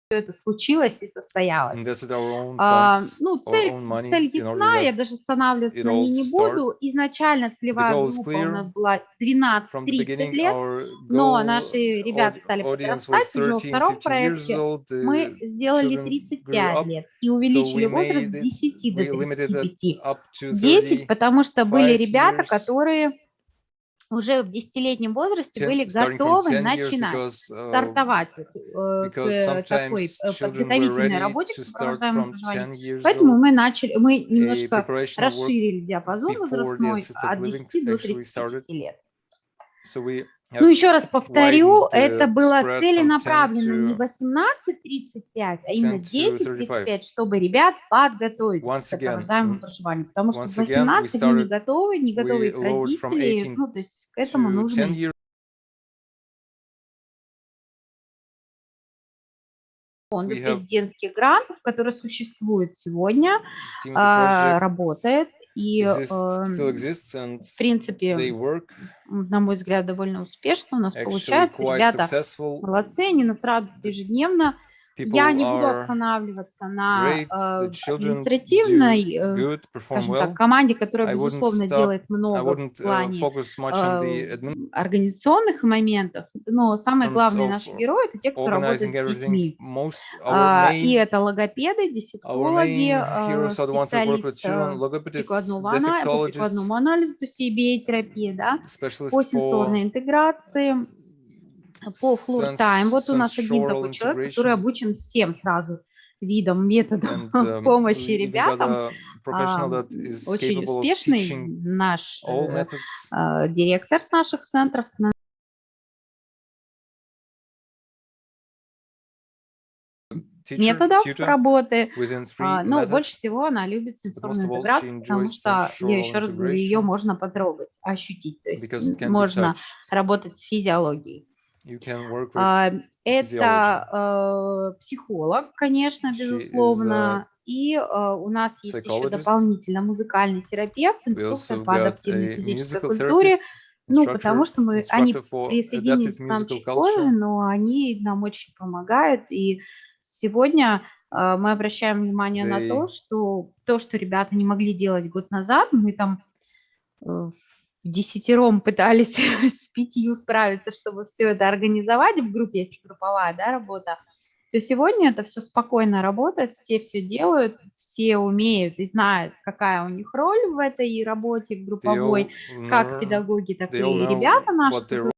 это случилось и состоялось. invested our own funds, Ну, our own money цель in order ясна, я that даже останавливаться it на ней all не start. буду. Изначально The целевая goal is группа у нас clear. была From the 12-30 beginning, лет, our но goal наши ребята стали audience was подрастать уже во 13, втором 15 years проекте. old. Мы The сделали children grew 35 up, лет и so увеличили we возраст с made it, 10 до we limited it 35. up to 10, потому что были 35 ребята, years, которые уже в 10-летнем возрасте были starting from готовы 10 years начинать, because стартовать sometimes к такой children were подготовительной ready работе к to start сопровождаемому from проживанию. 10 years Поэтому old. мы A немножко preparational work расширили диапазон before the возрастной assisted от living 10 до actually started. 35 лет. So we Ну, have еще раз повторю, widened это the было spread from 10 целенаправленно не to 18-35, а именно 10 to 35. 10-35, чтобы ребят подготовить к Once again, сопровождаемому проживанию. Потому что в once again, we 18 они не started, готовы we их lowered from родители, 18 ну, то есть к этому to нужно 10 идти. years. Фонда We have президентских грантов, который существует сегодня, team of the project работает и, still exists, and в принципе, they work на мой взгляд, довольно успешно у нас actually получается. quite Ребята successful. молодцы, они нас радуют ежедневно. People Я не буду are останавливаться на great. The children административной, do good, perform скажем так, well. команде, которая, I wouldn't безусловно, stop. делает I много в wouldn't плане focus much on the организационных моментов, но самые terms главные of наши герои — это те, кто работает organizing с everything. детьми. Our И main это логопеды, дефектологи, heroes are the ones that work with специалист children, по logopedists, прикладному defectologists, анализу, то есть EBA-терапия, да, specialists по for сенсорной интеграции, по floor time. Вот у нас один sensoral такой человек, который integration, обучен всем сразу видам, методам and помощи we've got ребятам. a professional that is Очень capable of успешный teaching наш all methods. директор наших центров. Методов работы, но больше всего она любит сенсорную интеграцию, потому что, я еще раз говорю, ее можно потрогать, ощутить, то есть можно работать с физиологией. Это психолог, конечно, безусловно, и у нас есть еще дополнительно музыкальный терапевт, инструктор по адаптивной физической культуре, Ну, потому что они instructor for adaptive присоединились к нам musical чуть позже, culture. но они нам очень помогают. И сегодня мы обращаем внимание на то, что ребята не могли делать год назад, мы там вдесятером пытались с 5 справиться, чтобы все это организовать в группе, если групповая, да, работа, то сегодня это все спокойно работает, все делают, все умеют и знают, какая у них роль в этой работе в групповой, как педагоги, так и ребята наши.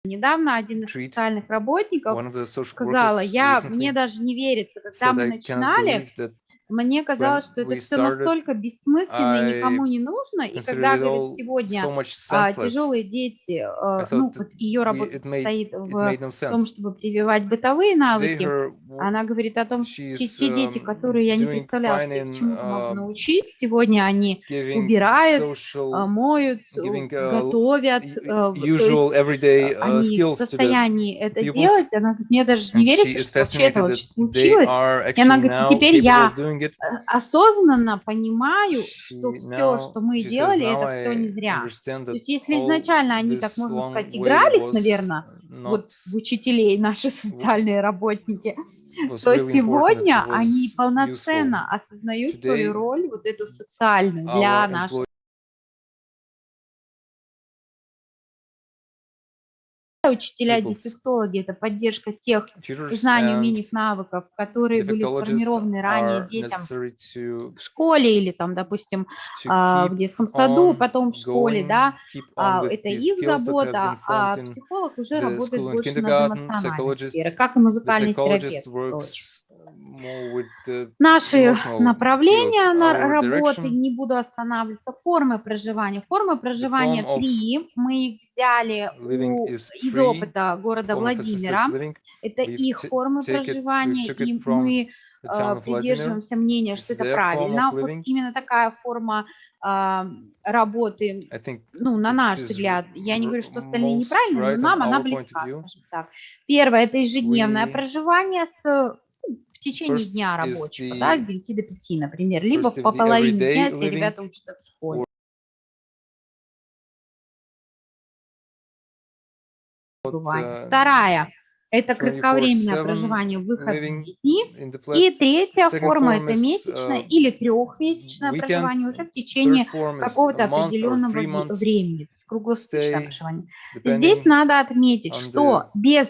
Недавно один из социальных работников сказала, мне даже не верится, когда мы начинали, мне казалось, что это все настолько бессмысленно и никому не нужно. И когда, говорит, сегодня тяжелые дети, ну, вот ее работа состоит в том, чтобы прививать бытовые навыки, она говорит о том, что те дети, которые я не представляла, что их чему-то могу научить, сегодня они убирают, моют, готовят, то есть они в состоянии это делать. Она говорит, мне даже не верится, что вообще это вообще случилось. И она говорит, теперь я осознанно понимаю, что все, что мы делали, это все не зря. То есть если изначально они, так можно сказать, игрались, наверное, вот в учителей, наши социальные работники, то сегодня они полноценно осознают свою роль, вот эту социальную для наших. Учителя, дефектологи – это поддержка тех знаний, умений, навыков, которые были сформированы ранее детям в школе или, там, допустим, в детском саду, потом в школе, да, это их забота, а психолог уже работает больше над эмоциональной сферой, как и музыкальный терапевт. Наши направления работы, не буду останавливаться, формы проживания. Формы проживания 3, мы их взяли из опыта города Владимира, это их формы проживания, и мы придерживаемся мнения, что это правильно. Вот именно такая форма работы, ну, на наш взгляд, я не говорю, что остальные неправильные, но нам она близка, скажем так. Первое – это ежедневное проживание в течение дня рабочего, да, с 9 до 5, например, либо по половине дня, если ребята учатся в школе. Вторая – это кратковременное проживание в выходные дни. И третья форма – это месячное или трехмесячное проживание уже в течение какого-то определенного времени, круглосуточное проживание. Здесь надо отметить, что без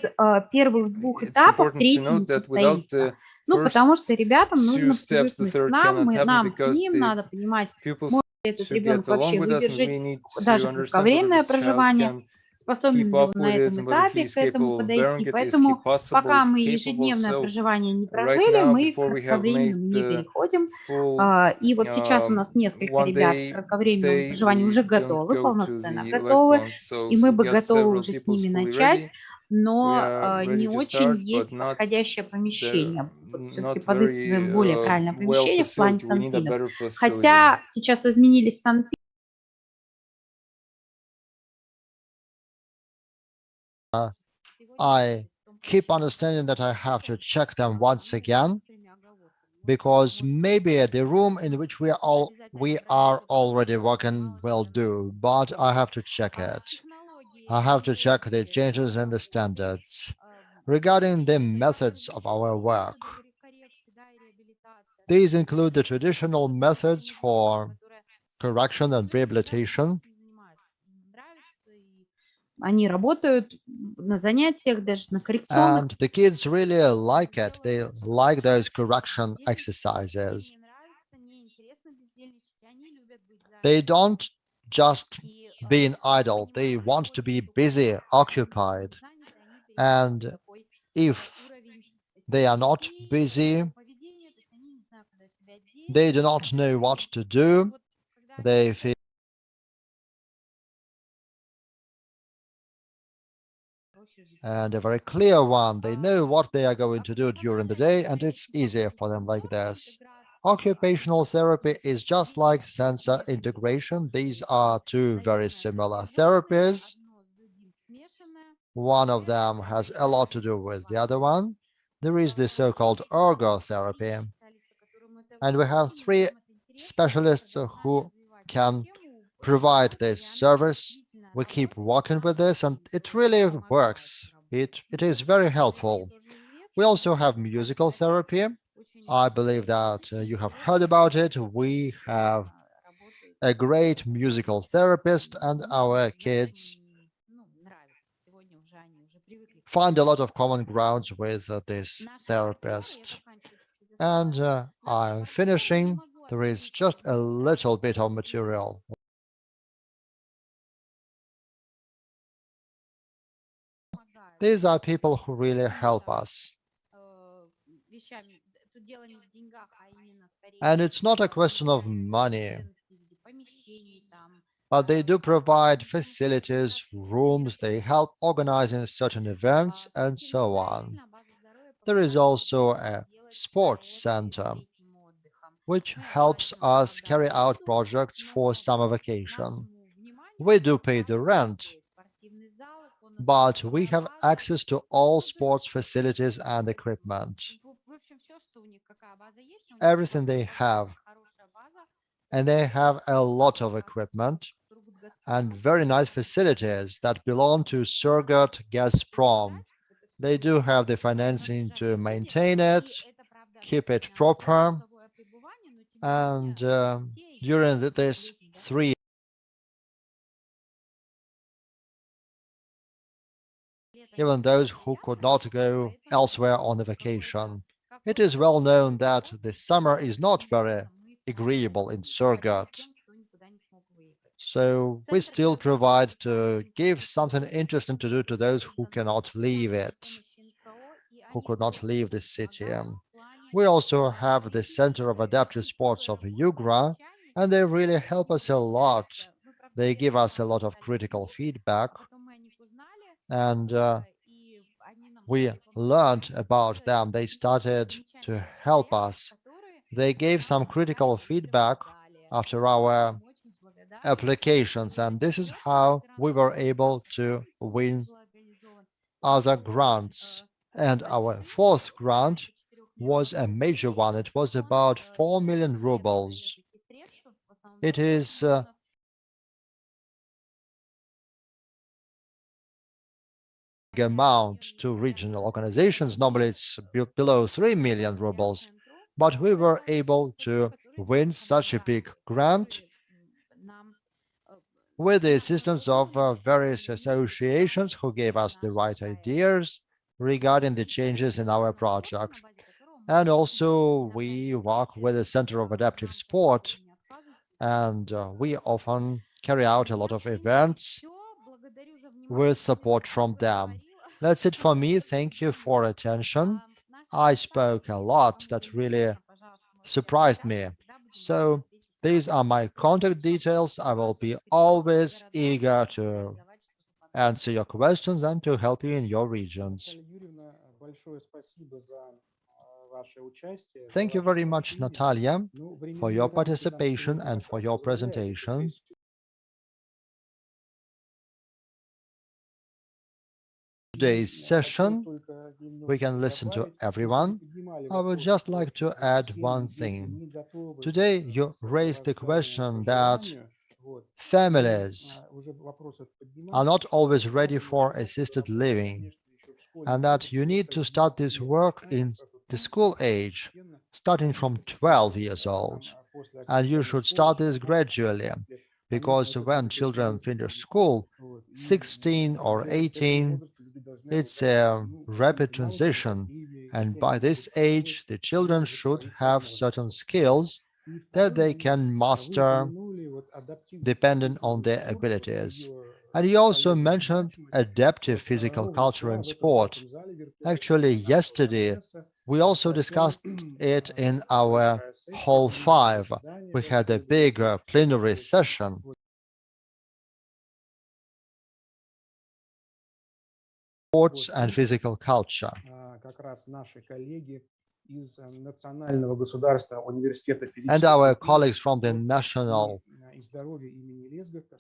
первых 2 этапов третий не состоится. Ну, потому что ребятам нужно привыкнуть к нам, к ним надо понимать, может ли этот ребенок вообще выдержать даже кратковременное проживание, способен ли он на этом этапе к этому подойти. Поэтому пока мы ежедневное проживание не прожили, мы к кратковременному не переходим. И вот сейчас у нас несколько ребят к кратковременному проживанию уже готовы, полноценно готовы, и мы бы готовы уже с ними начать. Но не очень есть подходящее помещение. Все-таки подыскиваем более правильное помещение в плане санпинов. Хотя сейчас изменились санпины. I keep understanding that I have to check them once again, because maybe the room in which we are already working will do, but I have to check it. I have to check the changes in the standards. Regarding the methods of our work, these include the traditional methods for correction and rehabilitation. Они работают на занятиях, даже на коррекционных. And the kids really like it. They like those correction exercises. They don't just being idle. They want to be busy, occupied. And if they are not busy, they do not know what to do. They feel and a very clear one. They know what they are going to do during the day, and it's easier for them like this. Occupational therapy is just like sensor integration. These are two very similar therapies. One of them has a lot to do with the other one. There is the so-called ergotherapy. And we have 3 specialists who can provide this service. We keep working with this, and it really works. It is very helpful. We also have musical therapy. I believe that you have heard about it. We have a great musical therapist, and our kids find a lot of common grounds with this therapist. And I'm finishing. There is just a little bit of material. These are people who really help us. And it's not a question of money, but they do provide facilities, rooms, they help organizing certain events, and so on. There is also a sports center, which helps us carry out projects for summer vacation. We do pay the rent, but we have access to all sports facilities and equipment. Everything they have. And they have a lot of equipment and very nice facilities that belong to Surgut Gazprom. They do have the financing to maintain it, keep it proper, and during this 3 even those who could not go elsewhere on a vacation. It is well known that the summer is not very agreeable in Surgut. So we still provide to give something interesting to do to those who cannot leave it, who could not leave the city. We also have the Center of Adaptive Sports of Yugra, and they really help us a lot. They give us a lot of critical feedback, and we learned about them. They started to help us. They gave some critical feedback after our applications, and this is how we were able to win other grants. And our fourth grant was a major one. It was about 4 million rubles. It is amount to regional organizations. Normally it's below 3 million rubles, but we were able to win such a big grant with the assistance of various associations who gave us the right ideas regarding the changes in our project. And also we work with the Center of Adaptive Sport, and we often carry out a lot of events with support from them. That's it for me. Thank you for attention. I spoke a lot. That really surprised me. So these are my contact details. I will be always eager to answer your questions and to help you in your regions. Thank you very much, Natalia, for your participation and for your presentation. Today's session, we can listen to everyone. I would just like to add one thing. Today, you raised the question that families are not always ready for assisted living, and that you need to start this work in the school age, starting from 12 years old. And you should start this gradually, because when children finish school, 16 or 18, it's a rapid transition, and by this age, the children should have certain skills that they can master depending on their abilities. And you also mentioned adaptive physical culture and sport. Actually, yesterday, we also discussed it in our Hall 5. We had a big plenary session. Sports and physical culture. And our colleagues from the National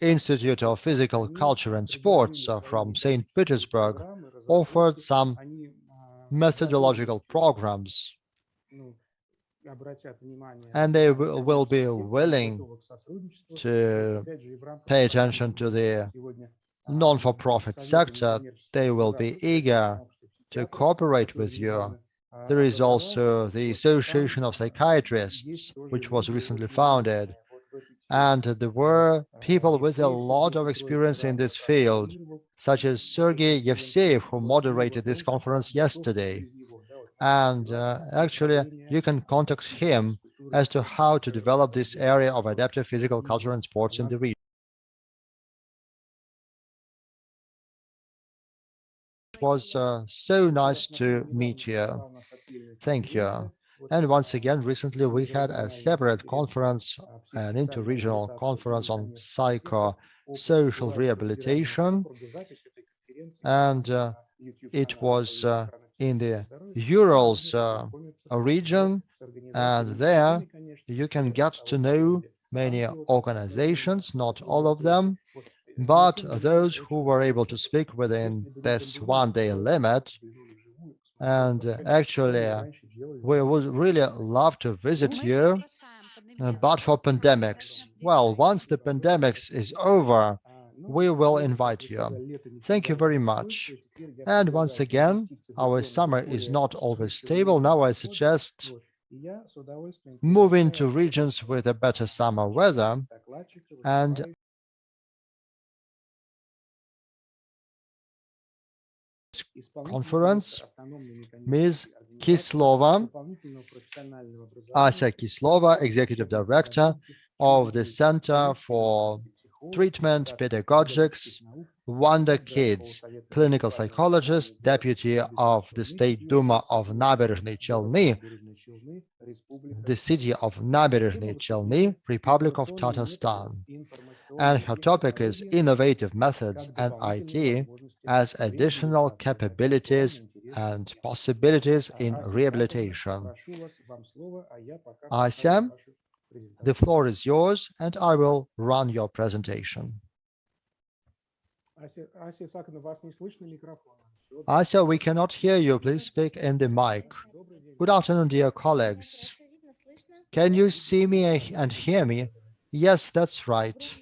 Institute of Physical Culture and Sports from St. Petersburg offered some methodological programs and they will be willing to pay attention to the non-for-profit sector. They will be eager to cooperate with you. There is also the Association of Psychiatrists, which was recently founded, and there were people with a lot of experience in this field, such as Sergei Yevseyev, who moderated this conference yesterday. And actually, you can contact him as to how to develop this area of adaptive physical culture and sports in the region. It was so nice to meet you. Thank you. And once again, recently we had a separate conference, an interregional conference on psychosocial rehabilitation, and it was in the Urals region, and there you can get to know many organizations, not all of them, but those who were able to speak within this one-day limit. And actually, we would really love to visit you, but for pandemics. Well, once the pandemics is over, we will invite you. Thank you very much. And once again, our summer is not always stable. Now I suggest moving to regions with a better summer weather, and conference, Ms. Kislova, Ася Kislova, Executive Director of the Center for Treatment Pedagogics, Wonder Kids, clinical psychologist, deputy of the State Duma of Naberezhny Chelny, the city of Naberezhny Chelny, Republic of Tatarstan. And her topic is innovative methods and IT as additional capabilities and possibilities in rehabilitation. Ася, the floor is yours, and I will run your presentation. Ася, we cannot hear you. Please speak in the mic. Good afternoon, dear colleagues. Can you see me and hear me? Yes, that's right.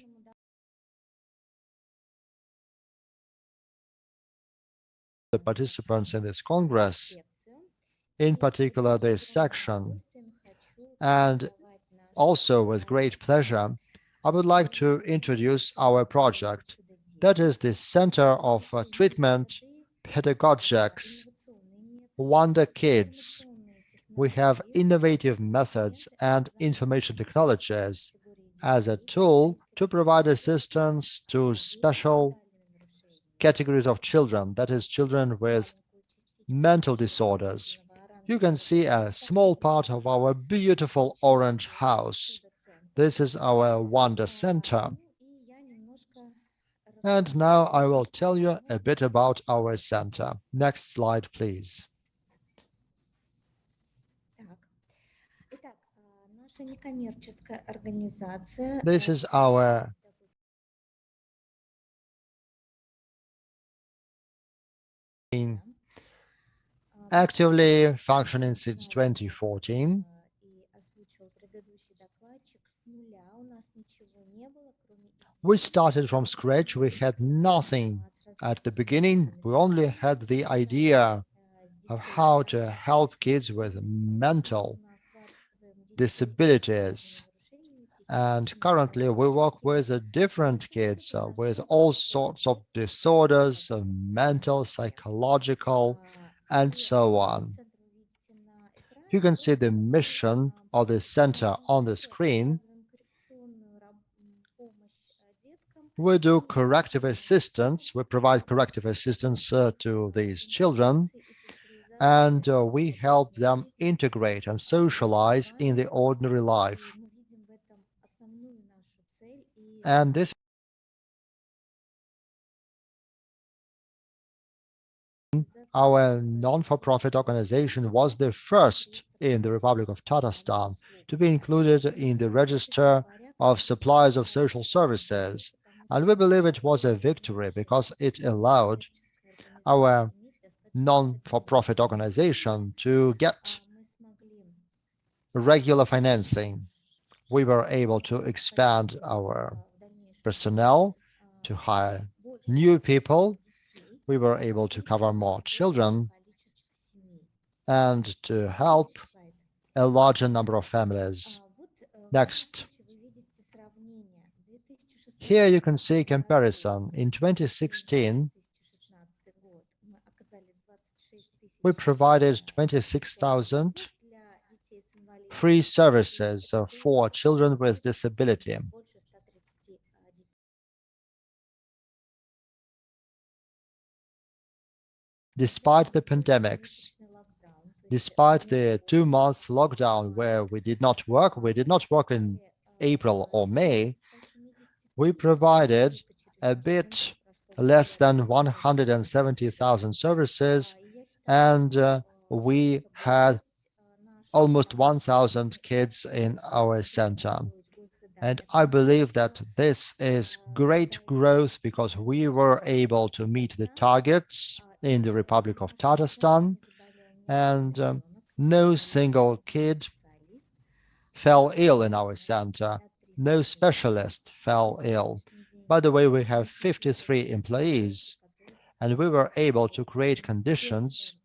The participants in this Congress, in particular this section, and also with great pleasure, I would like to introduce our project. That is the Center of Treatment Pedagogics, Wonder Kids. We have innovative methods and information technologies as a tool to provide assistance to special categories of children, that is, children with mental disorders. You can see a small part of our beautiful orange house. This is our Wonder Center. And now I will tell you a bit about our center. Next slide, please. This is our actively functioning since 2014. We started from scratch. We had nothing at the beginning. We only had the idea of how to help kids with mental disabilities. And currently we work with different kids with all sorts of disorders, mental, psychological, and so on. You can see the mission of the center on the screen. We do corrective assistance. We provide corrective assistance to these children, and we help them integrate and socialize in the ordinary life. And this our non-for-profit organization was the first in the Republic of Tatarstan to be included in the register of suppliers of social services. And we believe it was a victory because it allowed our non-for-profit organization to get regular financing. We were able to expand our personnel, to hire new people. We were able to cover more children and to help a larger number of families. Next. Here you can see comparison. In 2016, we provided 26,000 free services for children with disability. Despite the pandemics, despite the 2 months lockdown where we did not work in April or May, we provided a bit less than 170,000 services, and we had almost 1,000 kids in our center. And I believe that this is great growth because we were able to meet the targets in the Republic of Tatarstan, and no single kid fell ill in our center. No specialist fell ill. By the way, we have 53 employees, and we were able to create conditions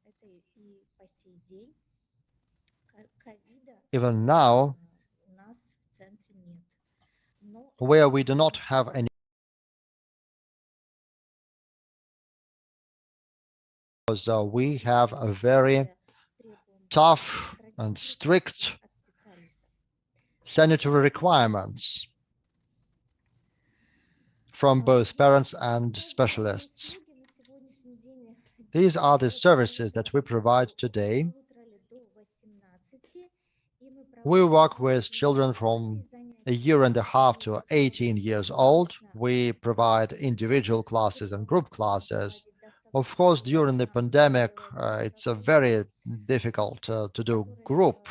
even now where we do not have any. So we have a very tough and strict sanitary requirements from both parents and specialists. These are the services that we provide today. We work with children from a year and a half to 18 years old. We provide individual classes and group classes. Of course, during the pandemic, it's very difficult to do group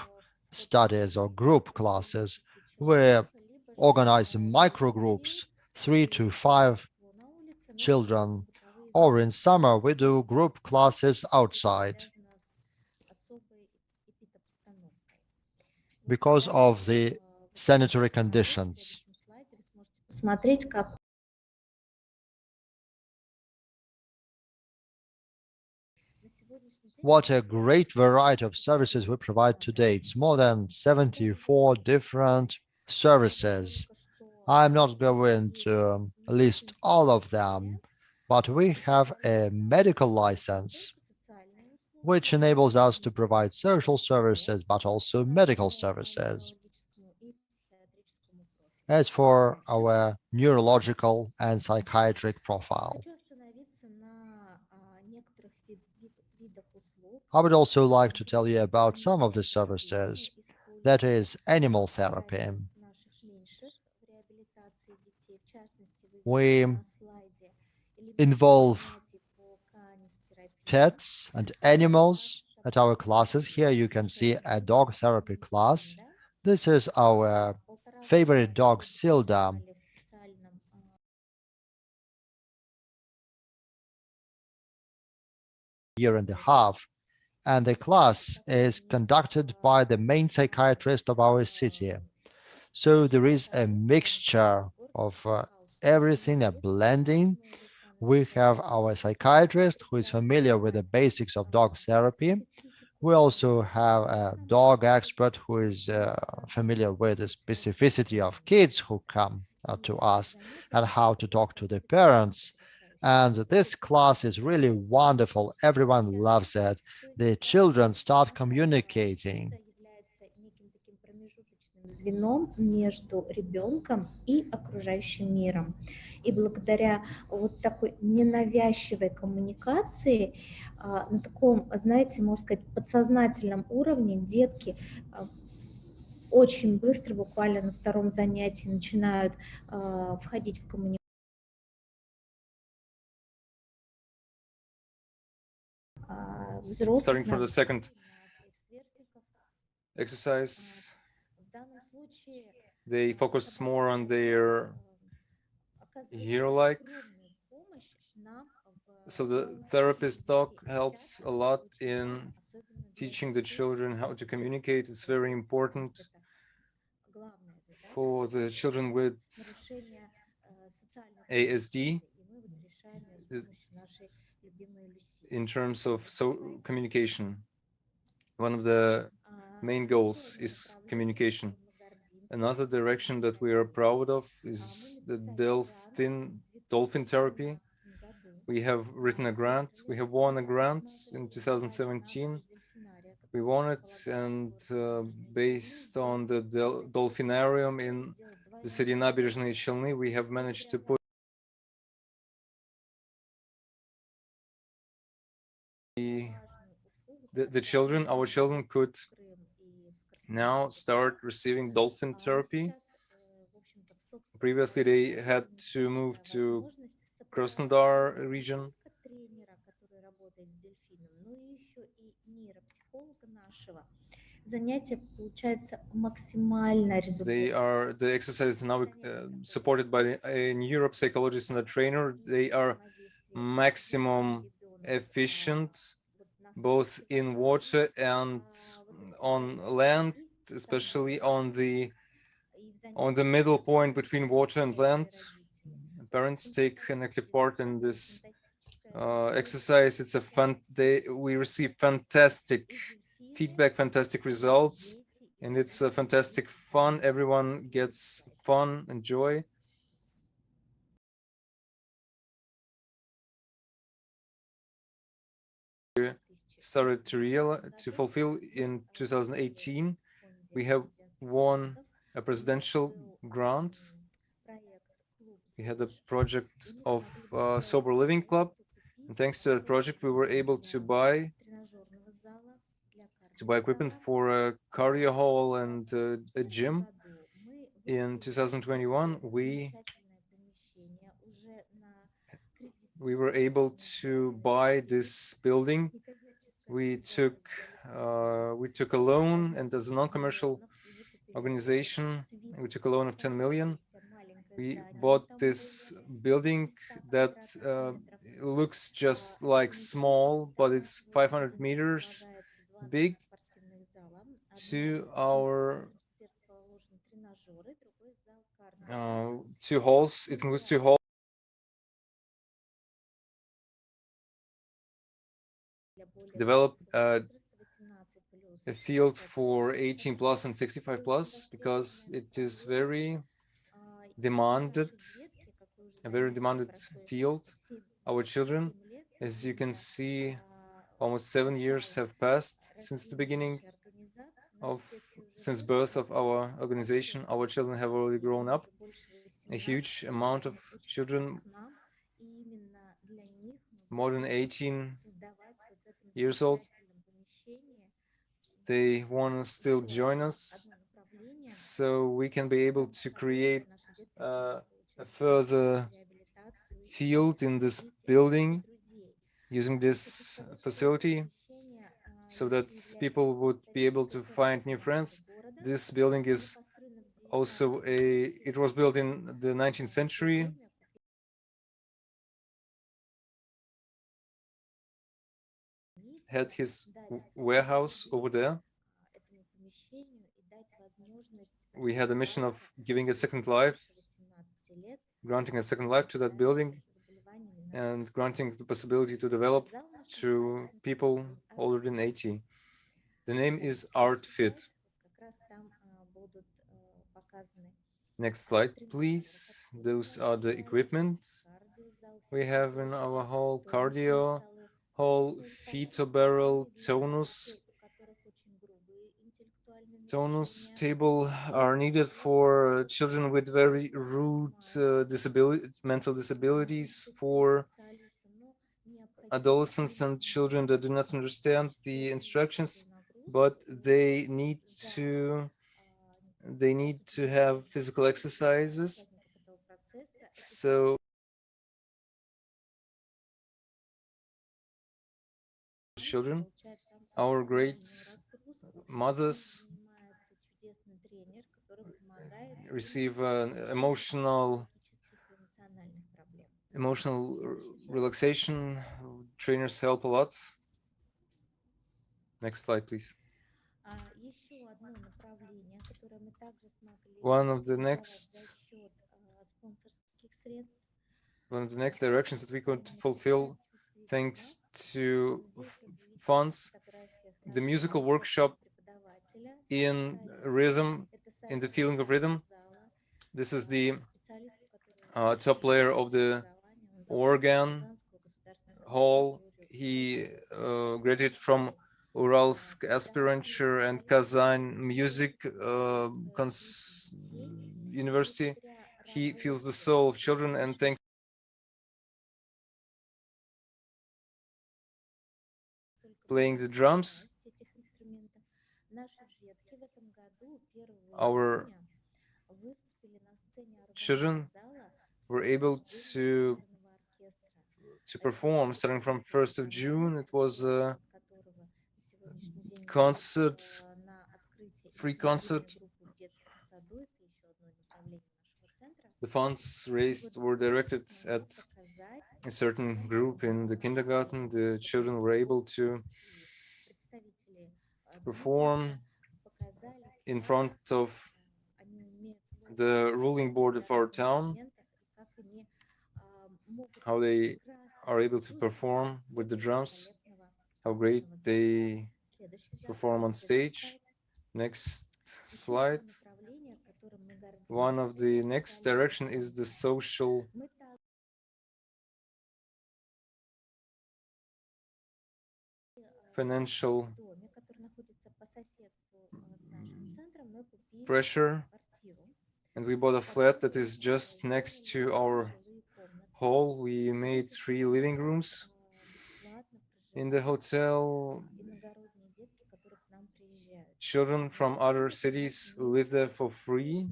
studies or group classes. We organize micro groups, 3 to 5 children, or in summer we do group classes outside because of the sanitary conditions. What a great variety of services we provide today. It's more than 74 different services. I'm not going to list all of them, but we have a medical license, which enables us to provide social services, but also medical services. As for our neurological and psychiatric profile, I would also like to tell you about some of the services, that is animal therapy. We involve pets and animals at our classes. Here you can see a dog therapy class. This is our favorite dog, Silda. Year and a half, and the class is conducted by the main psychiatrist of our city. So there is a mixture of everything, a blending. We have our psychiatrist who is familiar with the basics of dog therapy. We also have a dog expert who is familiar with the specificity of kids who come to us and how to talk to the parents. And this class is really wonderful. Everyone loves it. The children start communicating. Звеном между ребенком и окружающим миром. И благодаря вот такой ненавязчивой коммуникации, на таком, знаете, можно сказать, подсознательном уровне детки очень быстро, буквально на втором занятии, начинают входить в коммуникацию. Starting from the second exercise, they focus more on their hero-like. So the therapist dog helps a lot in teaching the children how to communicate. It's very important for the children with ASD in terms of communication. One of the main goals is communication. Another direction that we are proud of is the dolphin therapy. We have written a grant. We have won a grant in 2017. We won it, and based on the dolphinarium in the city Nabережные Челны, we have managed to put the children, our children could now start receiving dolphin therapy. Previously, they had to move to Krasnodar region. The exercises now supported by a neuropsychologist and a trainer. They are maximum efficient, both in water and on land, especially on the middle point between water and land. Parents take an active part in this exercise. It's we receive fantastic feedback, fantastic results, and it's a fantastic fun. Everyone gets fun and joy. Started to fulfill in 2018. We have won a presidential grant. We had a project of Sober Living Club, and thanks to that project, we were able to buy equipment for a cardio hall and a gym. In 2021, we were able to buy this building. We took a loan, and as a non-commercial organization, we took a loan of 10 million. We bought this building that looks just like small, but it's 500 meters big. Two halls. It includes 2 halls. Develop a field for 18 plus and 65 plus, because it is very demanded, a very demanded field. Our children, as you can see, almost 7 years have passed since the beginning since birth of our organization. Our children have already grown up. A huge amount of children, more than 18 years old, they want to still join us, so we can be able to create a further field in this building using this facility, so that people would be able to find new friends. This building is also it was built in the 19th century. Had his warehouse over there. We had a mission of giving a second life, granting a second life to that building, and granting the possibility to develop to people older than 80. The name is ArtFit. Next slide, please. Those are the equipment we have in our hall: cardio hall, phytobarrel, tonus table are needed for children with very rude mental disabilities, for adolescents and children that do not understand the instructions, but they need to have physical exercises. So children, our great mothers receive emotional relaxation. Trainers help a lot. Next slide, please. One of the next directions that we could fulfill thanks to funds, the musical workshop in rhythm, in the feeling of rhythm. This is the top layer of the organ hall. He graduated from Uralsk Aspiranture and Kazan Music University. He feels the soul of children, and thanks playing the drums, our children were able to perform starting from 1st of June. It was a concert, free concert. The funds raised were directed at a certain group in the kindergarten. The children were able to perform in front of the ruling board of our town, how they are able to perform with the drums, how great they perform on stage. Next slide. One of the next direction is the social financial pressure, and we bought a flat that is just next to our hall. We made 3 living rooms in the hotel. Children from other cities live there for free.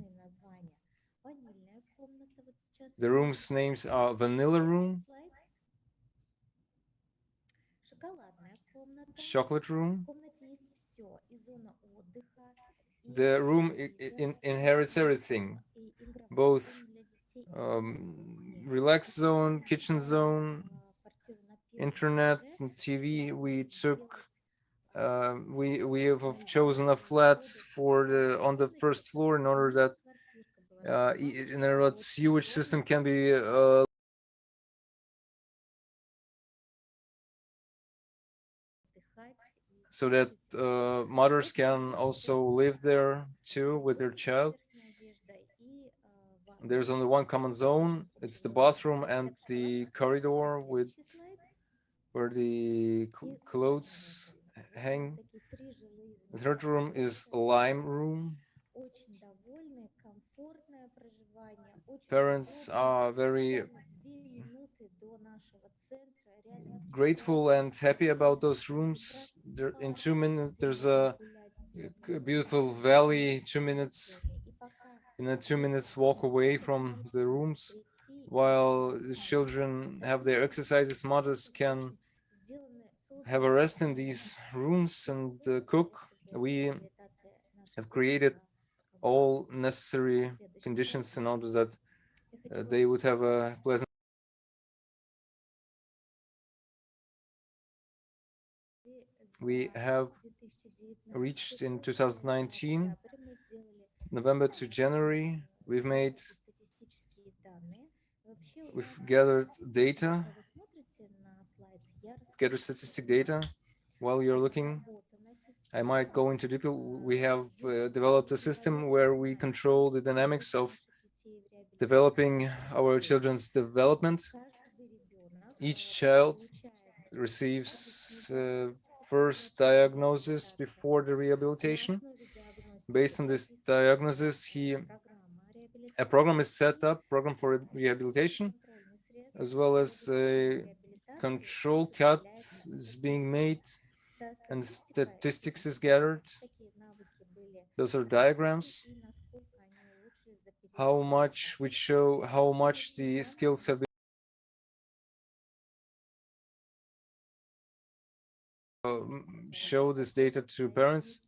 The room's names are Vanilla Room, Chocolate Room. The room inherits everything, both relax zone, kitchen zone, internet, and TV. We took we have chosen a flat for on the first floor in order that sewage system can be so that mothers can also live there too with their child. There's only one common zone. It's the bathroom and the corridor with where the clothes hang. The third room is Lime Room. Parents are very grateful and happy about those rooms. In 2 minutes, there's a beautiful valley. 2 minutes, in a 2 minutes walk away from the rooms. While the children have their exercises, mothers can have a rest in these rooms and cook. We have created all necessary conditions in order that they would have a pleasant. We have reached in 2019, November to January, we've gathered data, gathered statistic data. While you're looking, I might go into detail. We have developed a system where we control the dynamics of developing our children's development. Each child receives first diagnosis before the rehabilitation. Based on this diagnosis, a program is set up, program for rehabilitation, as well as a control cut is being made and statistics is gathered. Those are diagrams, which show how much the skills have been show this data to parents.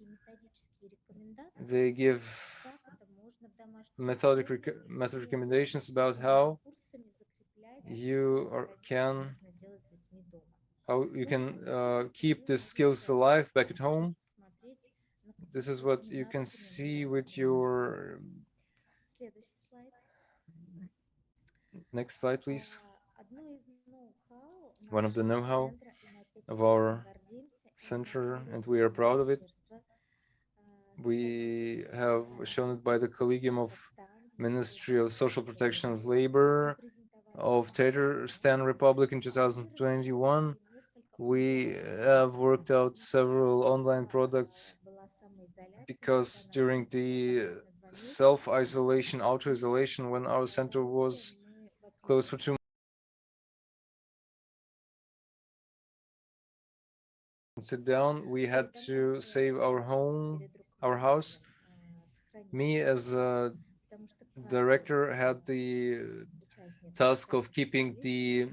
They give method recommendations about how you can how you can keep the skills alive back at home. This is what you can see with your next slide, please. One of the know-how of our center, and we are proud of it. We have shown it by the Collegium of Ministry of Social Protection of Labor of Tatarstan Republic in 2021. We have worked out several online products because during the self-isolation, auto-isolation, when our center was closed for 2 months, sit down, we had to save our house. Me as a director had the task of keeping the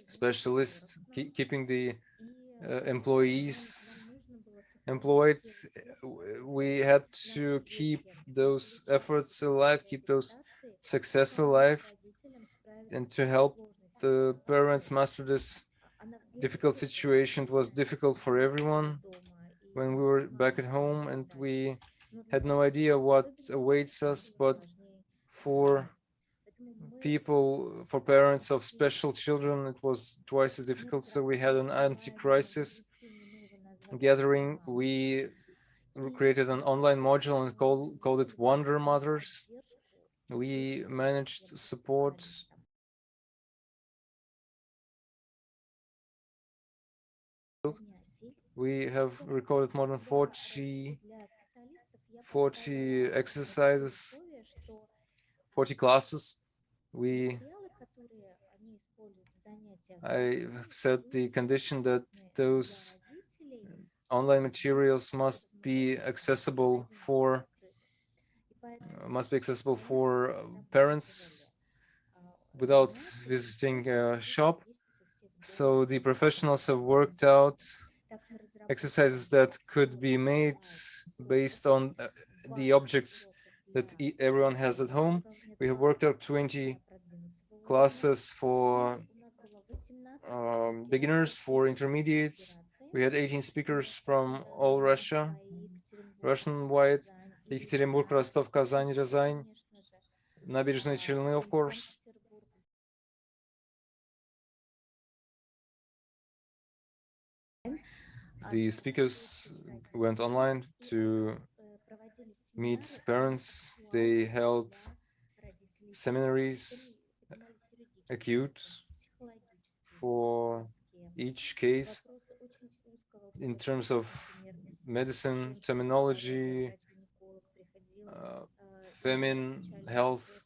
specialists, keeping the employees employed. We had to keep those efforts alive, keep those success alive, and to help the parents master this difficult situation. It was difficult for everyone when we were back at home, and we had no idea what awaits us, but for parents of special children, it was twice as difficult. So we had an anti-crisis gathering. We created an online module and called it Wonder Mothers. We managed to support we have recorded more than 40 exercises, 40 classes. I set the condition that those online materials must be accessible for parents without visiting a shop. So the professionals have worked out exercises that could be made based on the objects that everyone has at home. We have worked out 20 classes for beginners, for intermediates. We had 18 speakers from all Russia, Russian-wide, Екатеринбург, Rostov, Kazan, Ryazan, Набережные Челны, of course. The speakers went online to meet parents. They held seminaries, acute, for each case in terms of medicine, terminology, feminine health,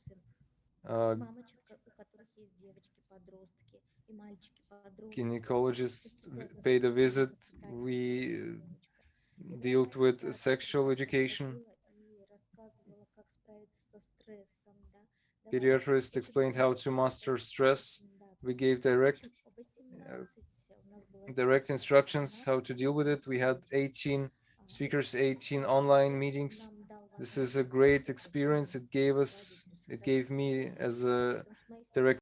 gynecologist paid a visit. We dealt with sexual education. Pediatrist explained how to master stress. We gave direct instructions how to deal with it. We had 18 speakers, 18 online meetings. This is a great experience. It gave me as a director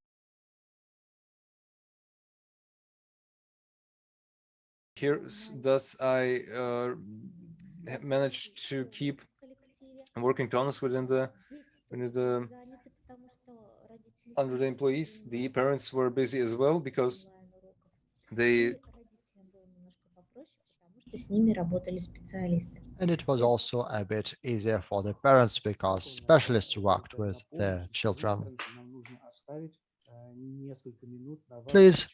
here. Thus, I managed to keep working tonus under the employees. The parents were busy as well because and it was also a bit easier for the parents because specialists worked with their children. Please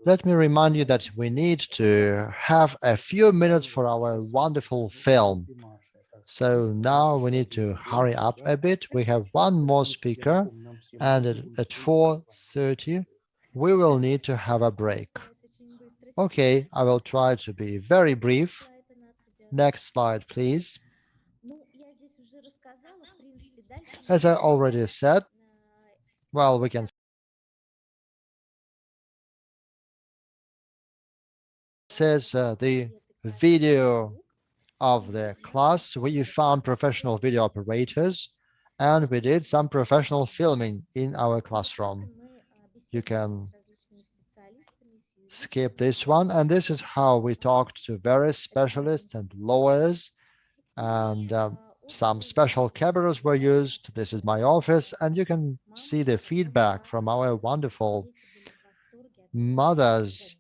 let me remind you that we need to have a few minutes for our wonderful film. So now we need to hurry up a bit. We have one more speaker, and at 4:30 we will need to have a break. Okay, I will try to be very brief. Next slide, please. As I already said, well, we can says the video of the class. We found professional video operators, and we did some professional filming in our classroom. You can skip this one. And this is how we talked to various specialists and lawyers, and some special cameras were used. This is my office, and you can see the feedback from our wonderful mothers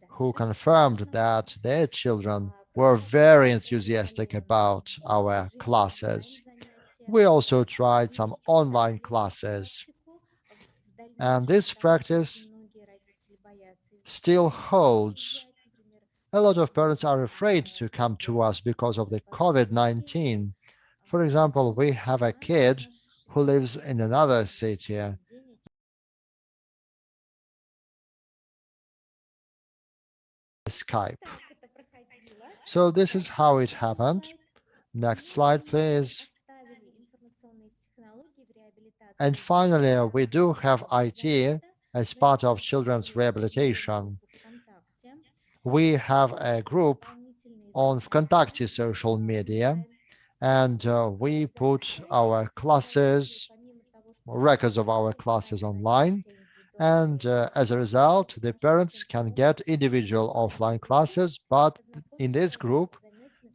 who confirmed that their children were very enthusiastic about our classes. We also tried some online classes, and this practice still holds. A lot of parents are afraid to come to us because of the COVID-19. For example, we have a kid who lives in another city. Skype. So this is how it happened. Next slide, please. And finally, we do have IT as part of children's rehabilitation. We have a group on Vkontakte social media, and we put our classes, records of our classes online. And as a result, the parents can get individual offline classes, but in this group,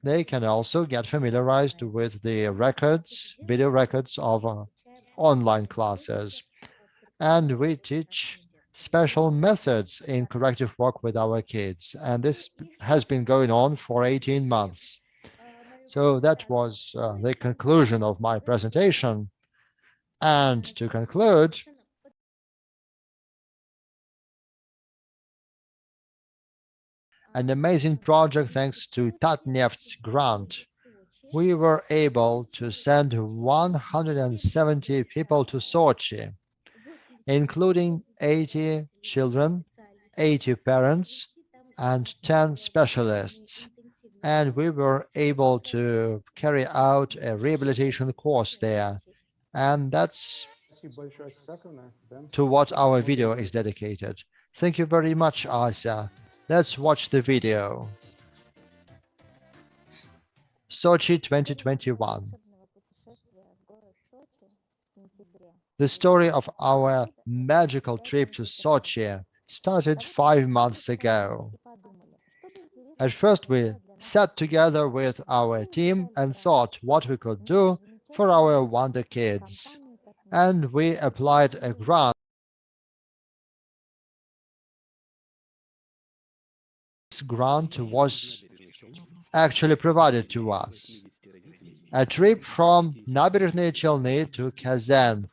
they can also get familiarized with the records, video records of online classes. And we teach special methods in corrective work with our kids. And this has been going on for 18 months. So that was the conclusion of my presentation. And to conclude, an amazing project thanks to Tatneft's grant. We were able to send 170 people to Sochi, including 80 children, 80 parents, and 10 specialists. And we were able to carry out a rehabilitation course there. And that's to what our video is dedicated. Thank you very much, Asa. Let's watch the video. Sochi 2021. The story of our magical trip to Sochi started 5 months ago. At first, we sat together with our team and thought what we could do for our wonder kids. And we applied a grant. This grant was actually provided to us. A trip from Nabережные Челны to Kazan,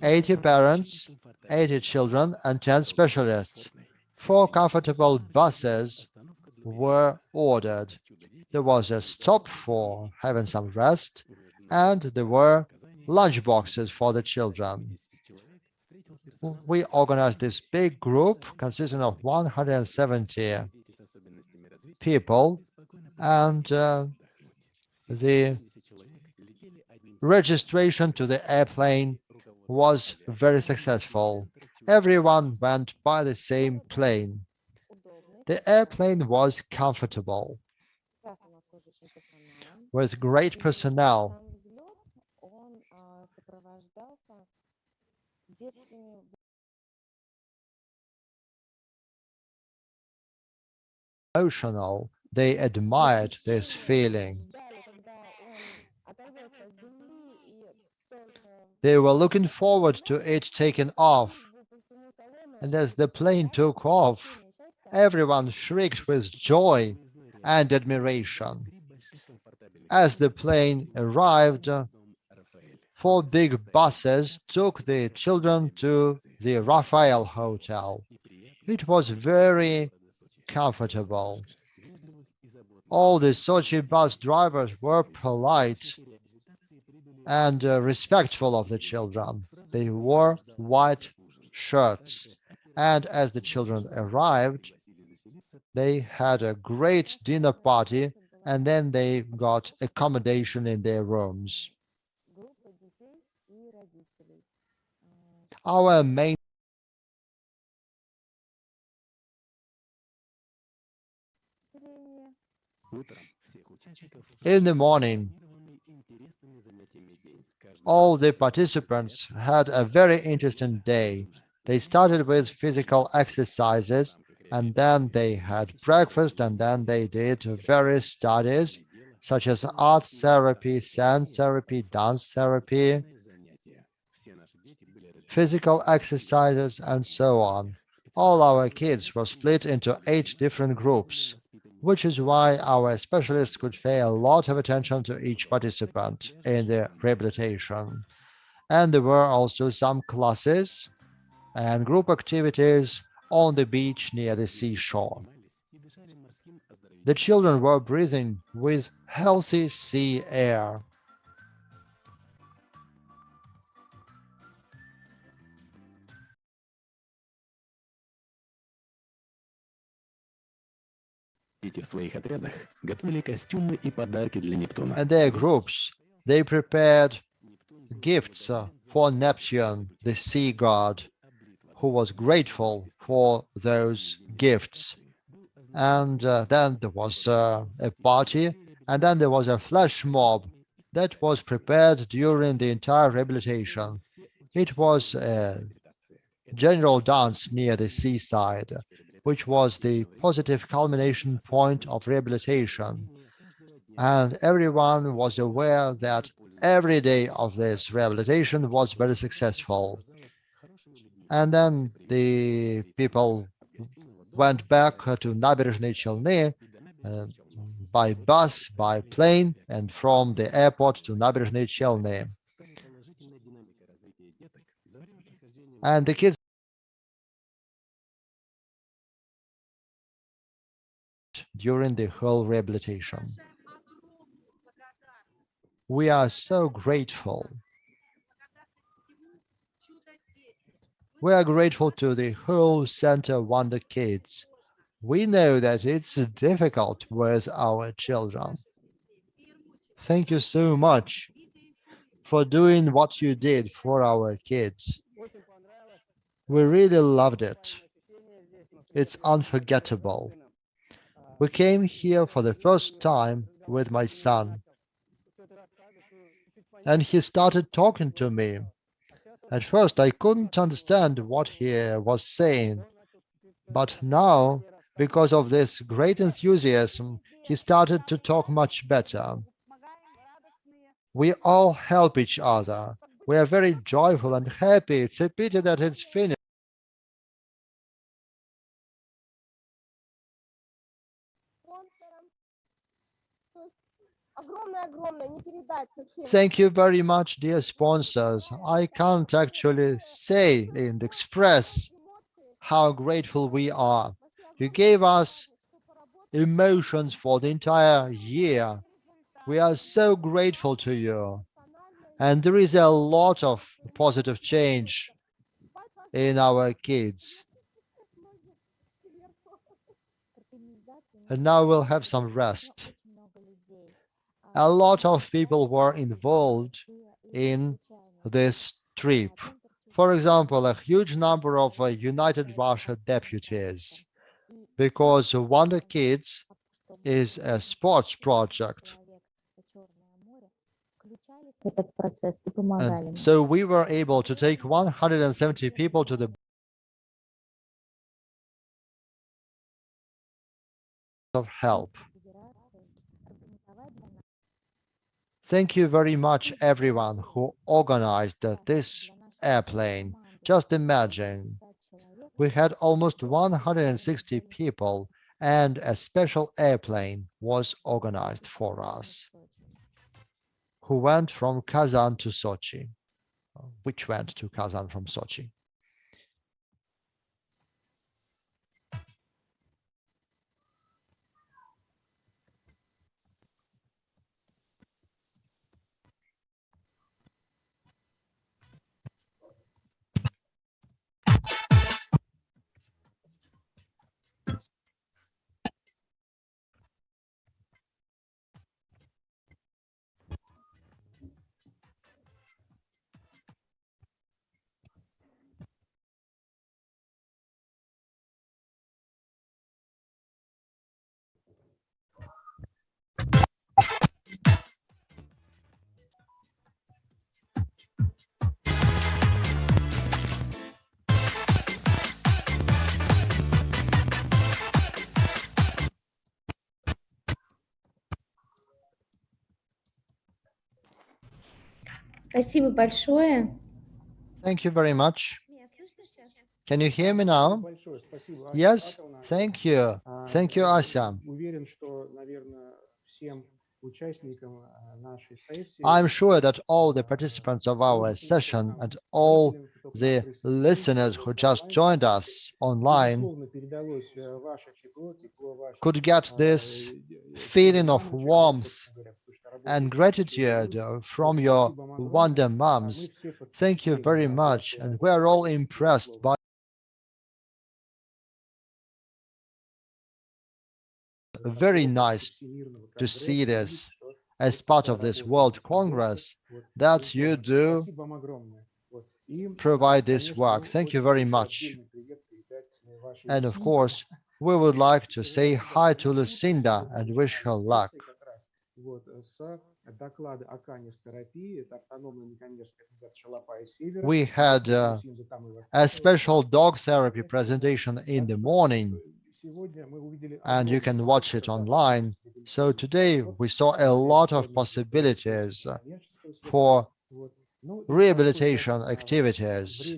80 parents, 80 children, and 10 specialists. 4 comfortable buses were ordered. There was a stop for having some rest, and there were lunch boxes for the children. We organized this big group consisting of 170 people, and the registration to the airplane was very successful. Everyone went by the same plane. The airplane was comfortable, with great personnel. Emotional, they admired this feeling. They were looking forward to it taking off. And as the plane took off, everyone shrieked with joy and admiration. As the plane arrived, 4 big buses took the children to the Rafael Hotel. It was very comfortable. All the Sochi bus drivers were polite and respectful of the children. They wore white shirts. And as the children arrived, they had a great dinner party, and then they got accommodation in their rooms. Our main in the morning, all the participants had a very interesting day. They started with physical exercises, and then they had breakfast, and then they did various studies such as art therapy, sound therapy, dance therapy, physical exercises, and so on. All our kids were split into 8 different groups, which is why our specialists could pay a lot of attention to each participant in the rehabilitation. And there were also some classes and group activities on the beach near the seashore. The children were breathing with healthy sea air. And their groups, they prepared gifts for Neptune, the sea god, who was grateful for those gifts. And then there was a party, and then there was a flash mob that was prepared during the entire rehabilitation. It was a general dance near the seaside, which was the positive culmination point of rehabilitation. And everyone was aware that every day of this rehabilitation was very successful. And then the people went back to Nabережные Челны by bus, by plane, and from the airport to Nabережные Челны. And the kids during the whole rehabilitation. We are so grateful. We are grateful to the whole Center Wonder Kids. We know that it's difficult with our children. Thank you so much for doing what you did for our kids. We really loved it. It's unforgettable. We came here for the first time with my son, and he started talking to me. At first, I couldn't understand what he was saying, but now, because of this great enthusiasm, he started to talk much better. We all help each other. We are very joyful and happy. It's a pity that it's finished. Thank you very much, dear sponsors. I can't actually say and express how grateful we are. You gave us emotions for the entire year. We are so grateful to you. And there is a lot of positive change in our kids. And now we'll have some rest. A lot of people were involved in this trip. For example, a huge number of United Russia deputies, because Wonder Kids is a sports project. So we were able to take 170 people to the of help. Thank you very much, everyone who organized this airplane. Just imagine, we had almost 160 people, and a special airplane was organized for us, who went from Kazan to Sochi, which went to Kazan from Sochi. Спасибо большое. Thank you very much. Can you hear me now? Yes, thank you. Thank you, Ася. I'm sure that all the participants of our session and all the listeners who just joined us online could get this feeling of warmth and gratitude from your Wonder Moms. Thank you very much. And we're all impressed by very nice to see this as part of this World Congress that you do provide this work. Thank you very much. And of course, we would like to say hi to Lucinda and wish her luck. We had a special dog therapy presentation in the morning, and you can watch it online. So today we saw a lot of possibilities for rehabilitation activities.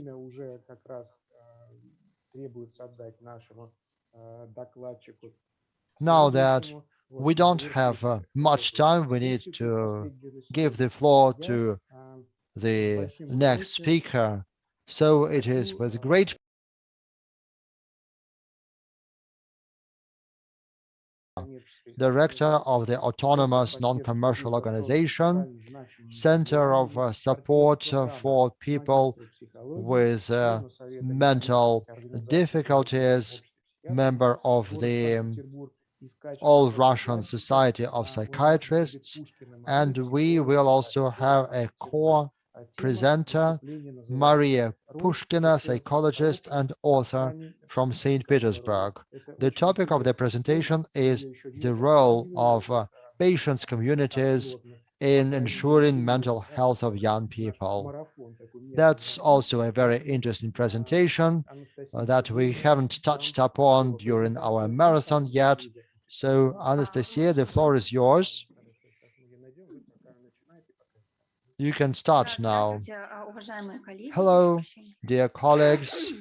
Now that we don't have much time, we need to give the floor to the next speaker. So it is with great Director of the Autonomous Non-Commercial Organization, Center of Support for People with Mental Difficulties, member of the All-Russian Society of Psychiatrists, and we will also have a core presenter, Maria Pushkina, psychologist and author from St. Petersburg. The topic of the presentation is the role of patients' communities in ensuring mental health of young people. That's also a very interesting presentation that we haven't touched upon during our marathon yet. So, Anastasia, the floor is yours. You can start now. Hello, dear colleagues.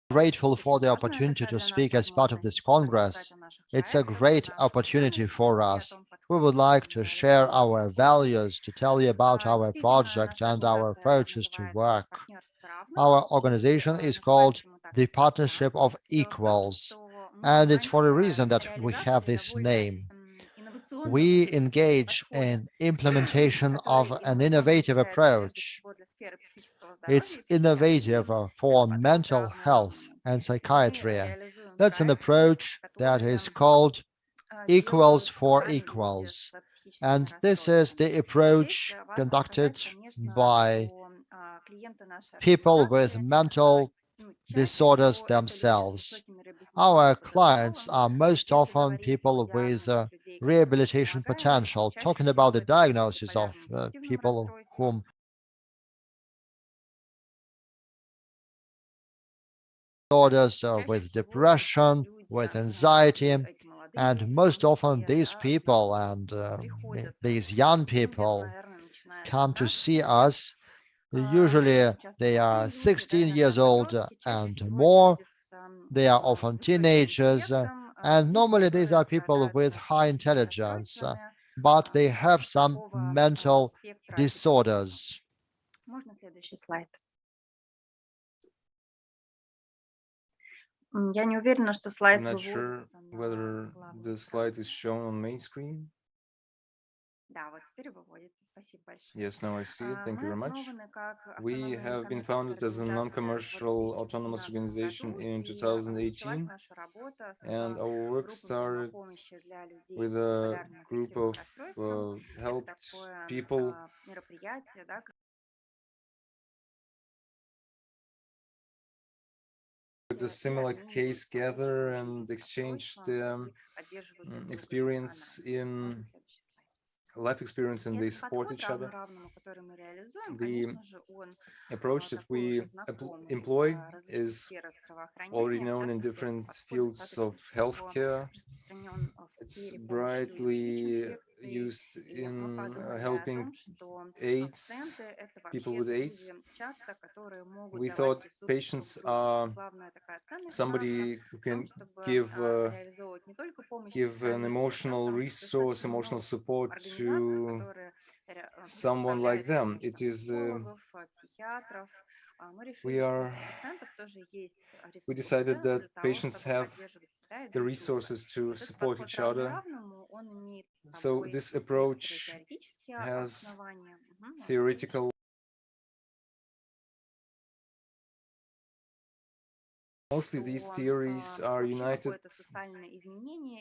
Grateful for the opportunity to speak as part of this Congress. It's a great opportunity for us. We would like to share our values, to tell you about our project and our approaches to work. Our organization is called the Partnership of Equals, and it's for a reason that we have this name. We engage in implementation of an innovative approach. It's innovative for mental health and psychiatry. That's an approach that is called Equals for Equals. And this is the approach conducted by people with mental disorders themselves. Our clients are most often people with rehabilitation potential, talking about the diagnosis of people whom disorders with depression, with anxiety, and most often these people and these young people come to see us. Usually they are 16 years old and more. They are often teenagers, and normally these are people with high intelligence, but they have some mental disorders. I'm not sure whether the slide is shown on main screen. Yes, now I see it. Thank you very much. We have been founded as a non-commercial autonomous organization in 2018, and our work started with a group of helped people with a similar case gather and exchange the life experience, and they support each other. The approach that we employ is already known in different fields of healthcare. It's brightly used in helping AIDS, people with AIDS. We thought patients are somebody who can give an emotional resource, emotional support to someone like them. It is we decided that patients have the resources to support each other. So this approach has theoretical. Mostly these theories are united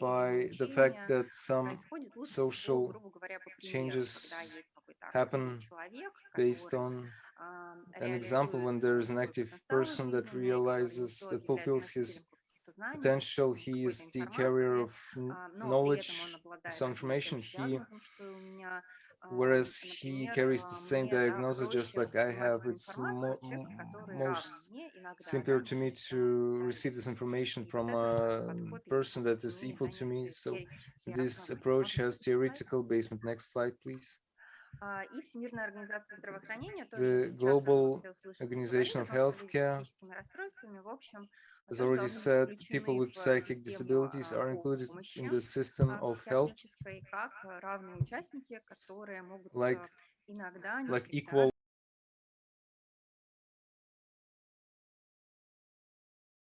by the fact that some social changes happen based on an example. When there is an active person that realizes, that fulfills his potential, he is the carrier of knowledge, some information, whereas he carries the same diagnosis just like I have. It's most simpler to me to receive this information from a person that is equal to me. So this approach has theoretical basement. Next slide, please. The Global Organization of Healthcare has already said people with psychic disabilities are included in the system of health like equal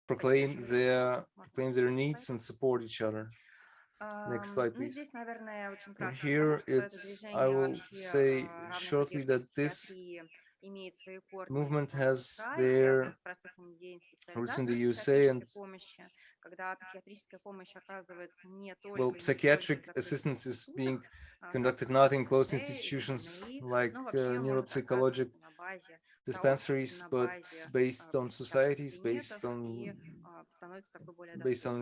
proclaim their needs and support each other. Next slide, please. And here I will say shortly that this movement has their roots in the USA, and well, psychiatric assistance is being conducted not in closed institutions like neuropsychological dispensaries, but based on societies, based on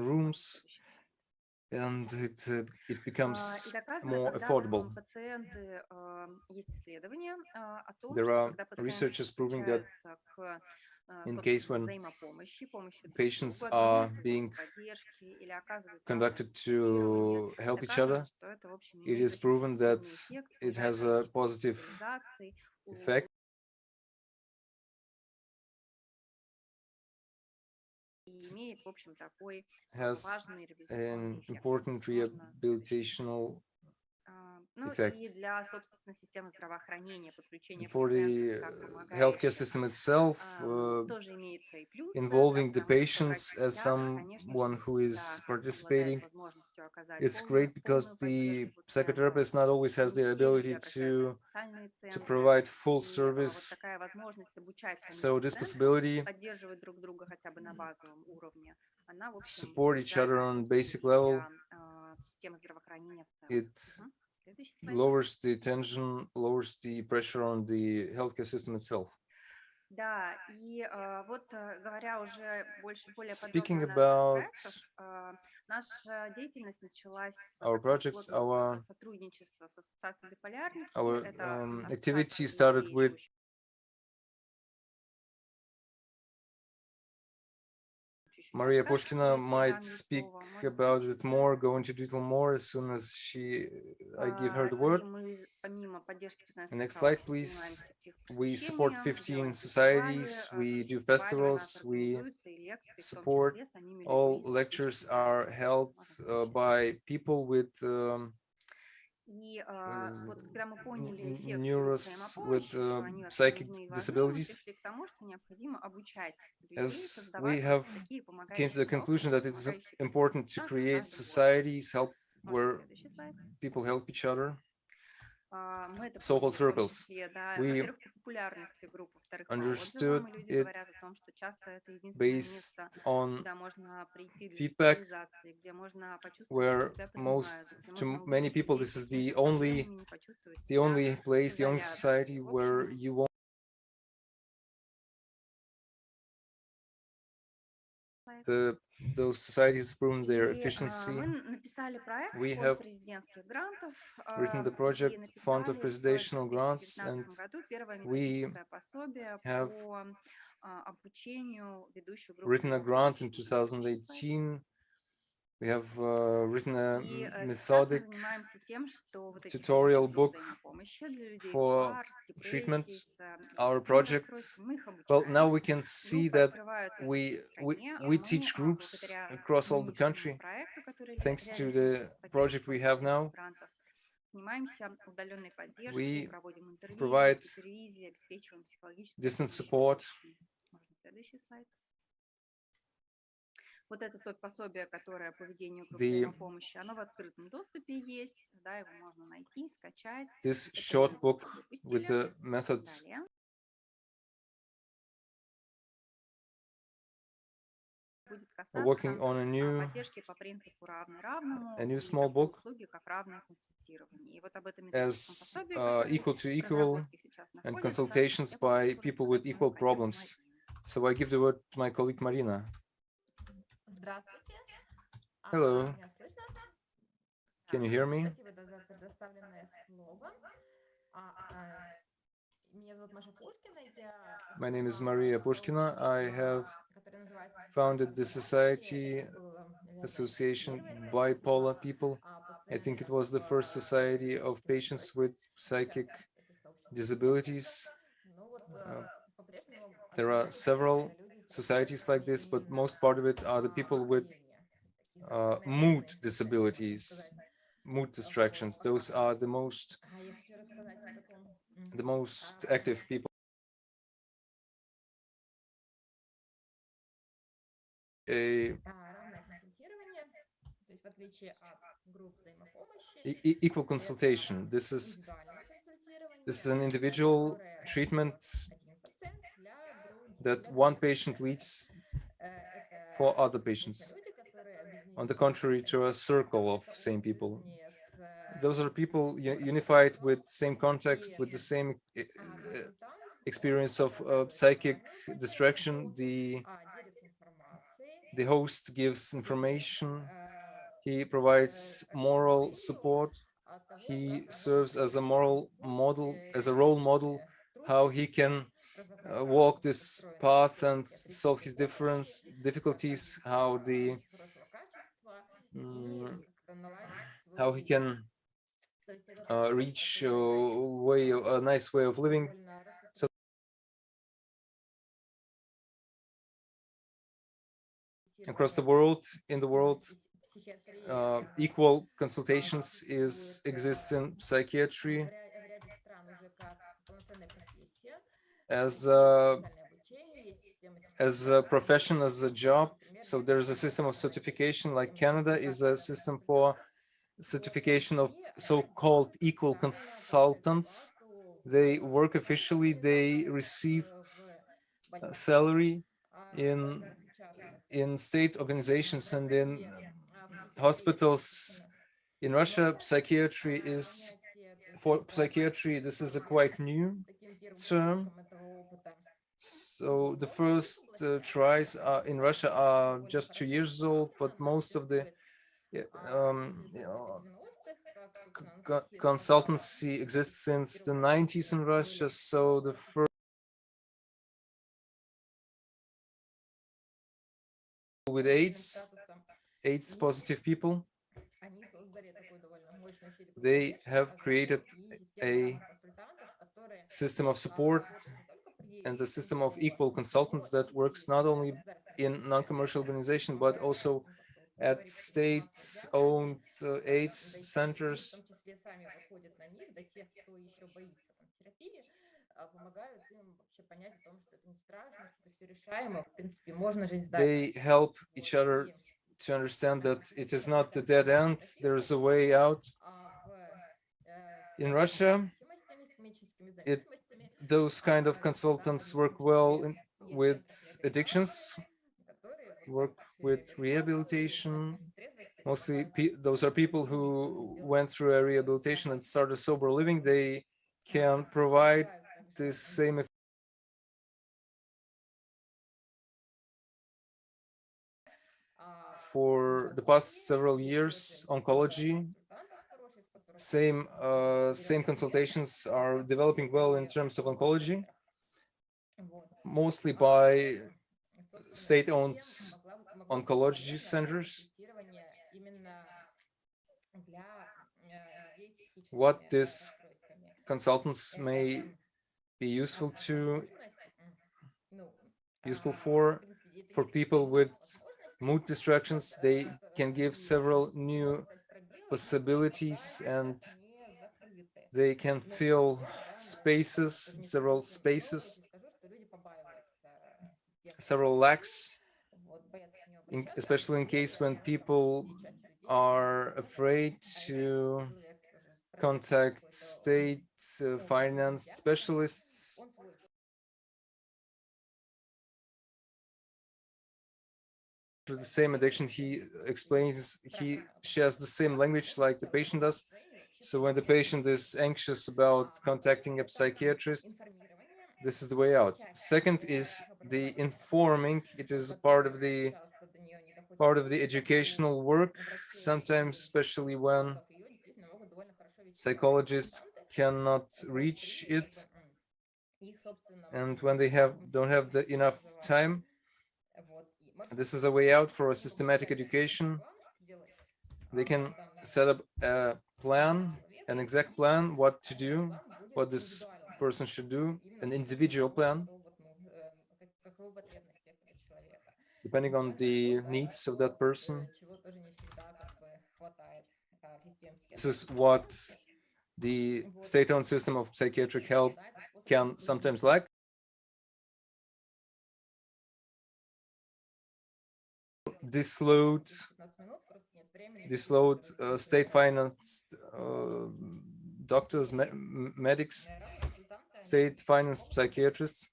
rooms, and it becomes more affordable. There are researchers proving that in case when patients are being conducted to help each other, it is proven that it has a positive effect. Has an important rehabilitational effect for the healthcare system itself, involving the patients as someone who is participating. It's great because the psychotherapist not always has the ability to provide full service. So this possibility to support each other on basic level, it lowers the tension, lowers the pressure on the healthcare system itself. Speaking about our projects, our activity started with Maria Pushkina might speak about it more, go into detail more as soon as I give her the word. Next slide, please. We support 15 societies, we do festivals, we support. All lectures are held by people with psychic disabilities. As we have came to the conclusion that it is important to create societies where people help each other, so-called circles. We understood it based on feedback, where to many people, this is the only place, the only society where you won't those societies proven their efficiency. We have written the project Fund of Presidential Grants, and we have written a grant in 2018 We have written a methodic tutorial book for treatment. Our project, well, now we can see that we teach groups across all the country, thanks to the project we have now. We provide distance support. Вот это то пособие, которое по ведению The, помощи, оно в открытом доступе есть, да, его можно найти, скачать. This short book with the method working on a new small book as equal to equal and consultations by people with equal problems. So I give the word to my colleague Marina. Hello. Can you hear me? My name is Maria Pushkina. I have founded the Society Association Bipolar People. I think it was the first society of patients with psychic disabilities. There are several societies like this, but most part of it are the people with mood disabilities, mood distractions. Those are the most active people. Equal consultation. This is an individual treatment that one patient leads for other patients, on the contrary to a circle of same people. Those are people unified with same context, with the same experience of psychic distraction. The host gives information, he provides moral support, he serves as a moral model, as a role model, how he can walk this path and solve his difficulties, how he can reach a nice way of living. So across the world, in the world, equal consultations exists in psychiatry as a profession, as a job. So there's a system of certification, like Canada is a system for certification of so-called equal consultants. They work officially, they receive a salary in state organizations and in hospitals. In Russia, psychiatry is, for psychiatry, this is a quite new term. So the first tries in Russia are just 2 years old, but most of the consultancy exists since the 90s in Russia. So the first with AIDS positive people, they have created a system of support and a system of equal consultants that works not only in non-commercial organization, but also at state-owned AIDS centers. They help each other to understand that it is not the dead end, there is a way out. In Russia, those kind of consultants work well with addictions, work with rehabilitation. Mostly those are people who went through a rehabilitation and started sober living. They can provide the same for the past several years. Oncology, same consultations are developing well in terms of oncology, mostly by state-owned oncology centers. what these consultants may be useful for people with mood distractions. They can give several new possibilities, and they can fill several lacks, especially in case when people are afraid to contact state finance specialists. To the same addiction, he explains he shares the same language like the patient does. So when the patient is anxious about contacting a psychiatrist, this is the way out. Second is the informing. It is part of the educational work, sometimes especially when psychologists cannot reach it, and when they don't have enough time. This is a way out for a systematic education. They can set up a plan, an exact plan, what to do, what this person should do, an individual plan, depending on the needs of that person. This is what the state-owned system of psychiatric help can sometimes lack. Disload state-financed doctors, medics, state-financed psychiatrists.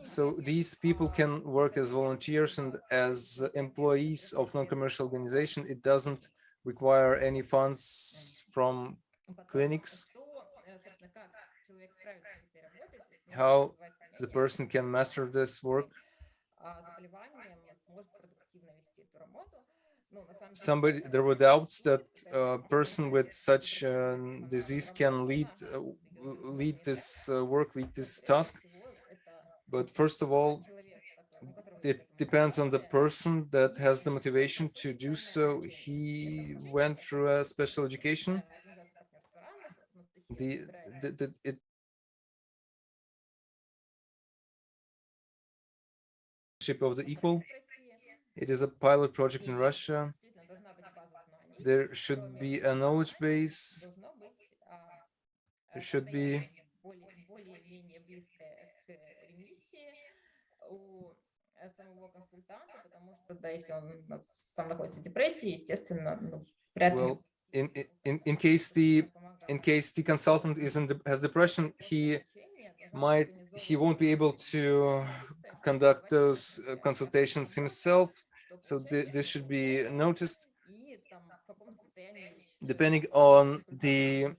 So these people can work as volunteers and as employees of non-commercial organization. It doesn't require any funds from clinics. How the person can master this work? There were doubts that a person with such disease can lead this work, lead this task. But first of all, it depends on the person that has the motivation to do so. He went through a special education. Of the Equal. It is a pilot project in Russia. There should be a knowledge base. There should be well, in case the consultant has depression, he won't be able to conduct those consultations himself. So this should be noticed. Depending on the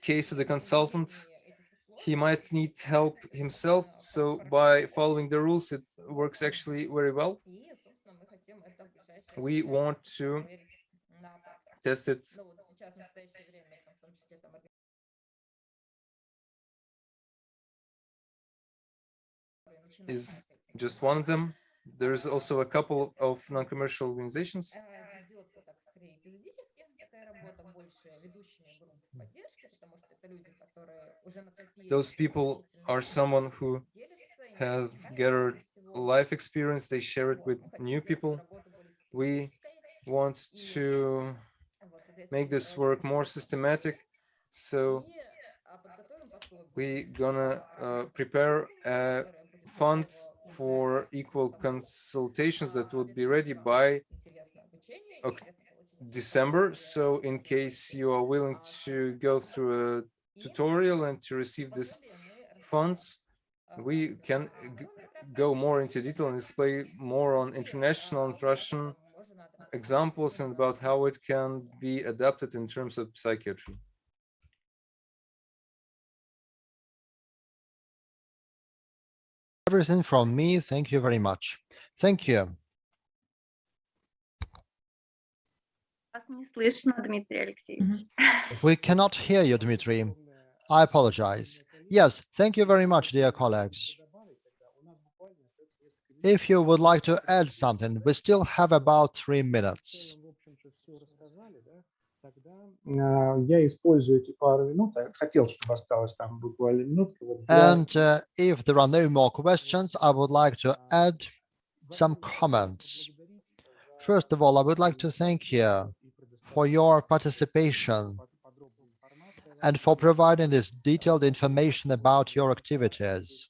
case of the consultant, he might need help himself. So by following the rules, it works actually very well. We want to test it. Is just one of them. There's also a couple of non-commercial organizations. Those people are someone who have gathered life experience. They share it with new people. We want to make this work more systematic. So we're gonna prepare a fund for equal consultations that would be ready by December. So in case you are willing to go through a tutorial and to receive these funds, we can go more into detail and display more on international and Russian examples and about how it can be adapted in terms of psychiatry. Everything from me. Thank you very much. Thank you. We cannot hear you, Dmitry. I apologize. Yes, thank you very much, dear colleagues. If you would like to add something, we still have about 3 minutes. And if there are no more questions, I would like to add some comments. First of all, I would like to thank you for your participation and for providing this detailed information about your activities.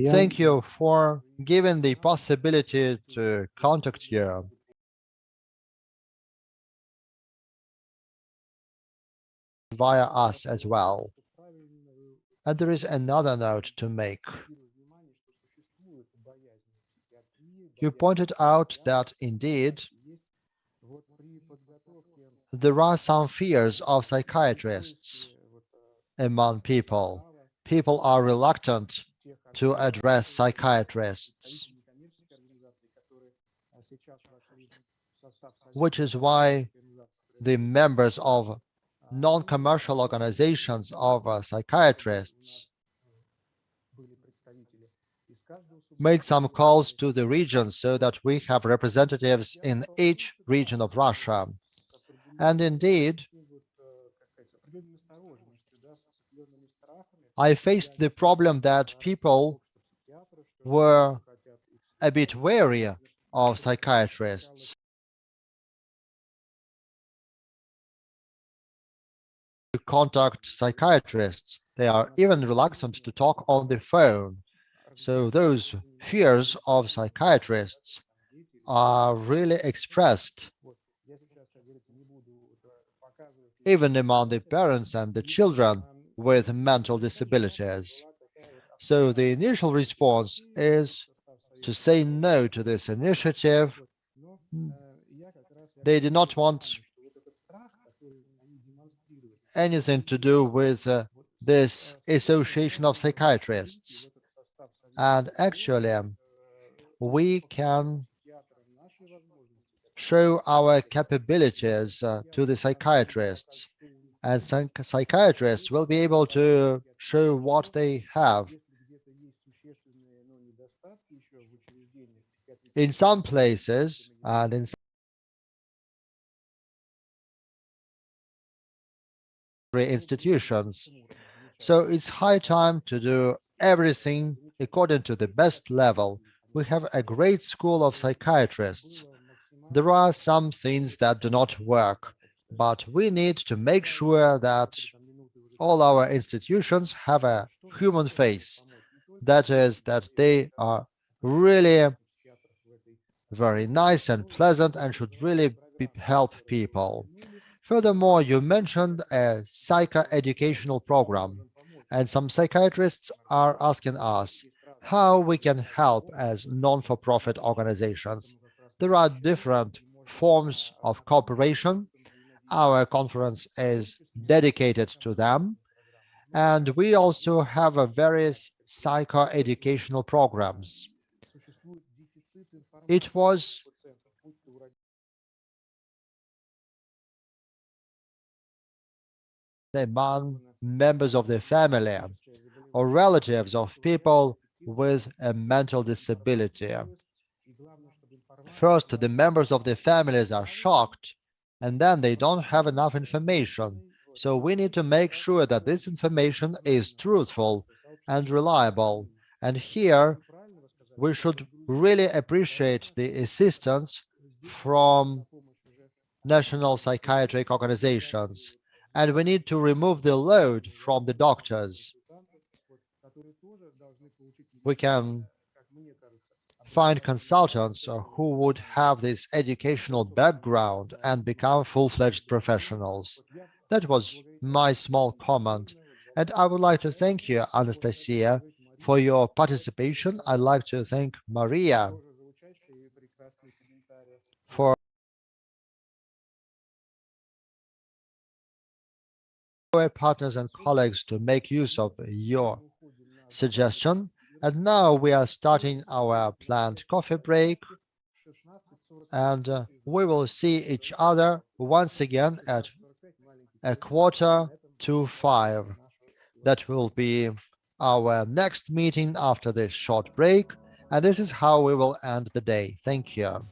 Thank you for giving the possibility to contact you. Via us as well. And there is another note to make. You pointed out that indeed there are some fears of psychiatrists among people. People are reluctant to address psychiatrists, which is why the members of non-commercial organizations of psychiatrists made some calls to the region so that we have representatives in each region of Russia. And indeed, I faced the problem that people were a bit wary of psychiatrists. To contact psychiatrists, they are even reluctant to talk on the phone. So those fears of psychiatrists are really expressed even among the parents and the children with mental disabilities. So the initial response is to say no to this initiative. They do not want anything to do with this association of psychiatrists. And actually, we can show our capabilities to the psychiatrists, and some psychiatrists will be able to show what they have. In some places and in some institutions. So it's high time to do everything according to the best level. We have a great school of psychiatrists. There are some things that do not work, but we need to make sure that all our institutions have a human face. That is, that they are really very nice and pleasant and should really help people. Furthermore, you mentioned a psycho-educational program, and some psychiatrists are asking us how we can help as non-for-profit organizations. There are different forms of cooperation. Our conference is dedicated to them, and we also have various psycho-educational programs. It was among members of the family or relatives of people with a mental disability. First, the members of the families are shocked, and then they don't have enough information. So we need to make sure that this information is truthful and reliable. And here, we should really appreciate the assistance from national psychiatric organizations. And we need to remove the load from the doctors. We can find consultants who would have this educational background and become full-fledged professionals. That was my small comment. And I would like to thank you, Anastasia, for your participation. I'd like to thank Maria for our partners and colleagues to make use of your suggestion. And now we are starting our planned coffee break, and we will see each other once again at 4:45. That will be our next meeting after this short break. And this is how we will end the day. Thank you.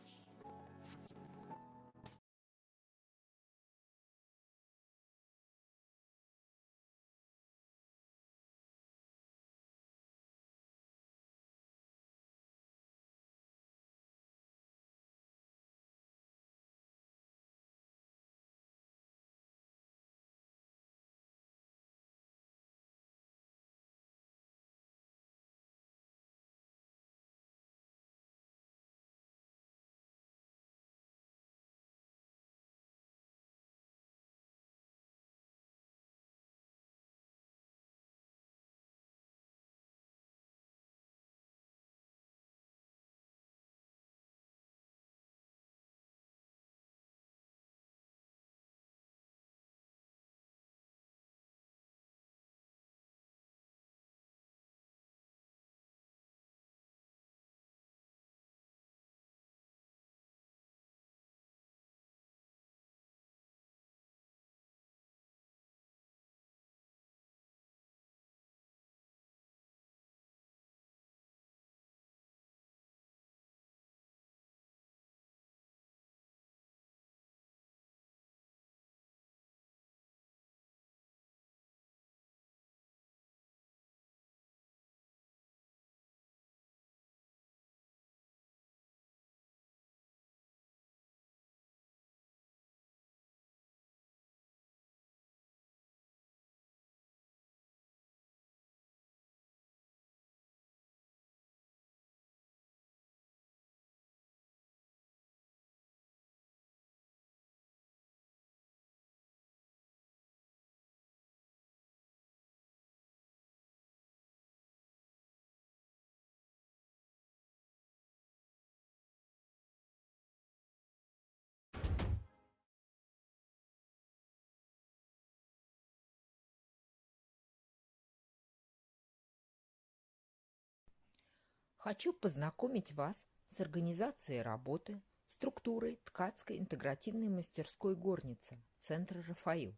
Хочу познакомить вас с организацией работы, структурой ткацкой интегративной мастерской горницы Центра «Рафаил»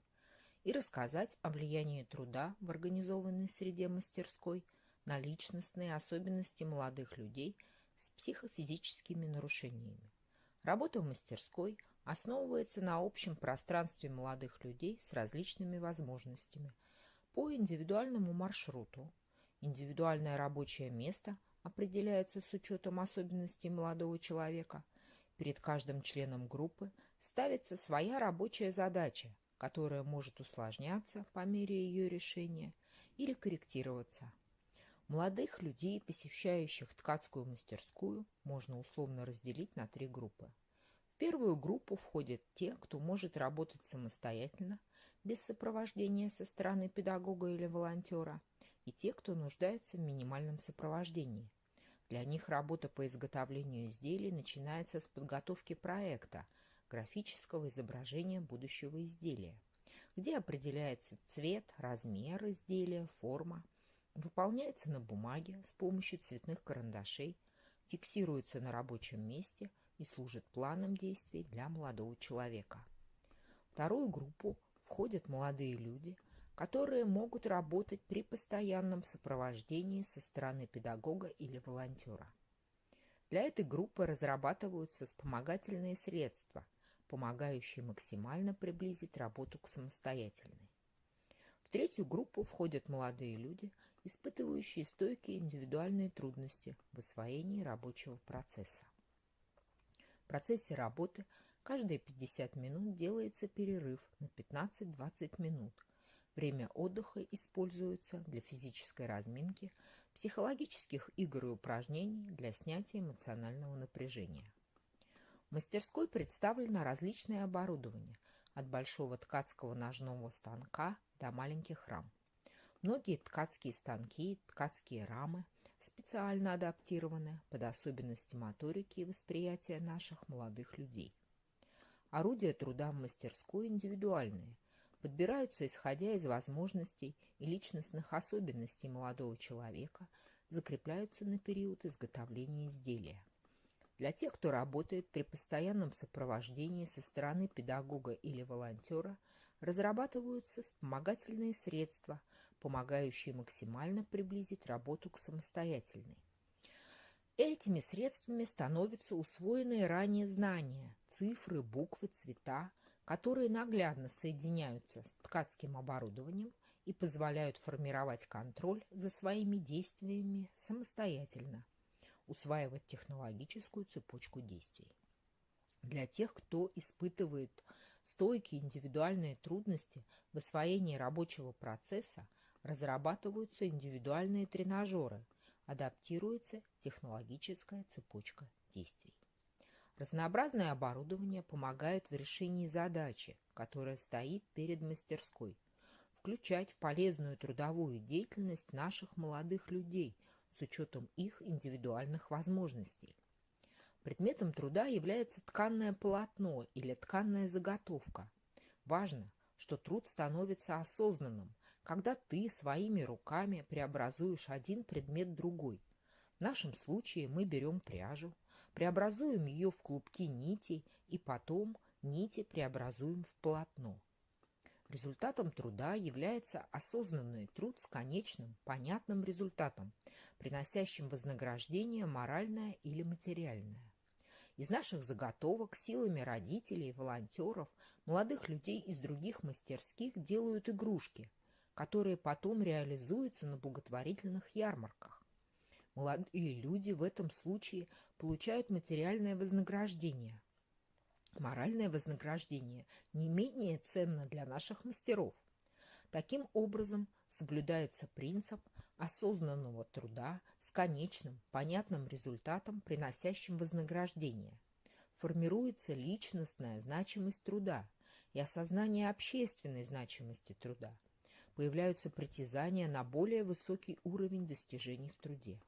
и рассказать о влиянии труда в организованной среде мастерской на личностные особенности молодых людей с психофизическими нарушениями. Работа в мастерской основывается на общем пространстве молодых людей с различными возможностями по индивидуальному маршруту. Индивидуальное рабочее место определяется с учетом особенностей молодого человека. Перед каждым членом группы ставится своя рабочая задача, которая может усложняться по мере ее решения или корректироваться. Молодых людей, посещающих ткацкую мастерскую, можно условно разделить на 3 группы. В первую группу входят те, кто может работать самостоятельно, без сопровождения со стороны педагога или волонтера, и те, кто нуждается в минимальном сопровождении. Для них работа по изготовлению изделий начинается с подготовки проекта, графического изображения будущего изделия, где определяется цвет, размер изделия, форма, выполняется на бумаге с помощью цветных карандашей, фиксируется на рабочем месте и служит планом действий для молодого человека. В вторую группу входят молодые люди, которые могут работать при постоянном сопровождении со стороны педагога или волонтера. Для этой группы разрабатываются вспомогательные средства, помогающие максимально приблизить работу к самостоятельной. В третью группу входят молодые люди, испытывающие стойкие индивидуальные трудности в освоении рабочего процесса. В процессе работы каждые 50 минут делается перерыв на 15-20 минут. Время отдыха используется для физической разминки, психологических игр и упражнений для снятия эмоционального напряжения. В мастерской представлено различное оборудование, от большого ткацкого ножного станка до маленьких рам. Многие ткацкие станки, ткацкие рамы специально адаптированы под особенности моторики и восприятия наших молодых людей. Орудия труда в мастерской индивидуальные, подбираются исходя из возможностей и личностных особенностей молодого человека, закрепляются на период изготовления изделия. Для тех, кто работает при постоянном сопровождении со стороны педагога или волонтера, разрабатываются вспомогательные средства, помогающие максимально приблизить работу к самостоятельной. Этими средствами становятся усвоенные ранее знания, цифры, буквы, цвета, которые наглядно соединяются с ткацким оборудованием и позволяют формировать контроль за своими действиями самостоятельно, усваивать технологическую цепочку действий. Для тех, кто испытывает стойкие индивидуальные трудности в освоении рабочего процесса, разрабатываются индивидуальные тренажеры, адаптируется технологическая цепочка действий. Разнообразное оборудование помогает в решении задачи, которая стоит перед мастерской, включать в полезную трудовую деятельность наших молодых людей с учетом их индивидуальных возможностей. Предметом труда является тканное полотно или тканная заготовка. Важно, что труд становится осознанным, когда ты своими руками преобразуешь один предмет в другой. В нашем случае мы берем пряжу, преобразуем ее в клубки нитей и потом нити преобразуем в полотно. Результатом труда является осознанный труд с конечным, понятным результатом, приносящим вознаграждение моральное или материальное. Из наших заготовок силами родителей, волонтеров, молодых людей из других мастерских делают игрушки, которые потом реализуются на благотворительных ярмарках. Молодые люди в этом случае получают материальное вознаграждение. Моральное вознаграждение не менее ценно для наших мастеров. Таким образом, соблюдается принцип осознанного труда с конечным, понятным результатом, приносящим вознаграждение. Формируется личностная значимость труда и осознание общественной значимости труда. Появляются притязания на более высокий уровень достижений в труде.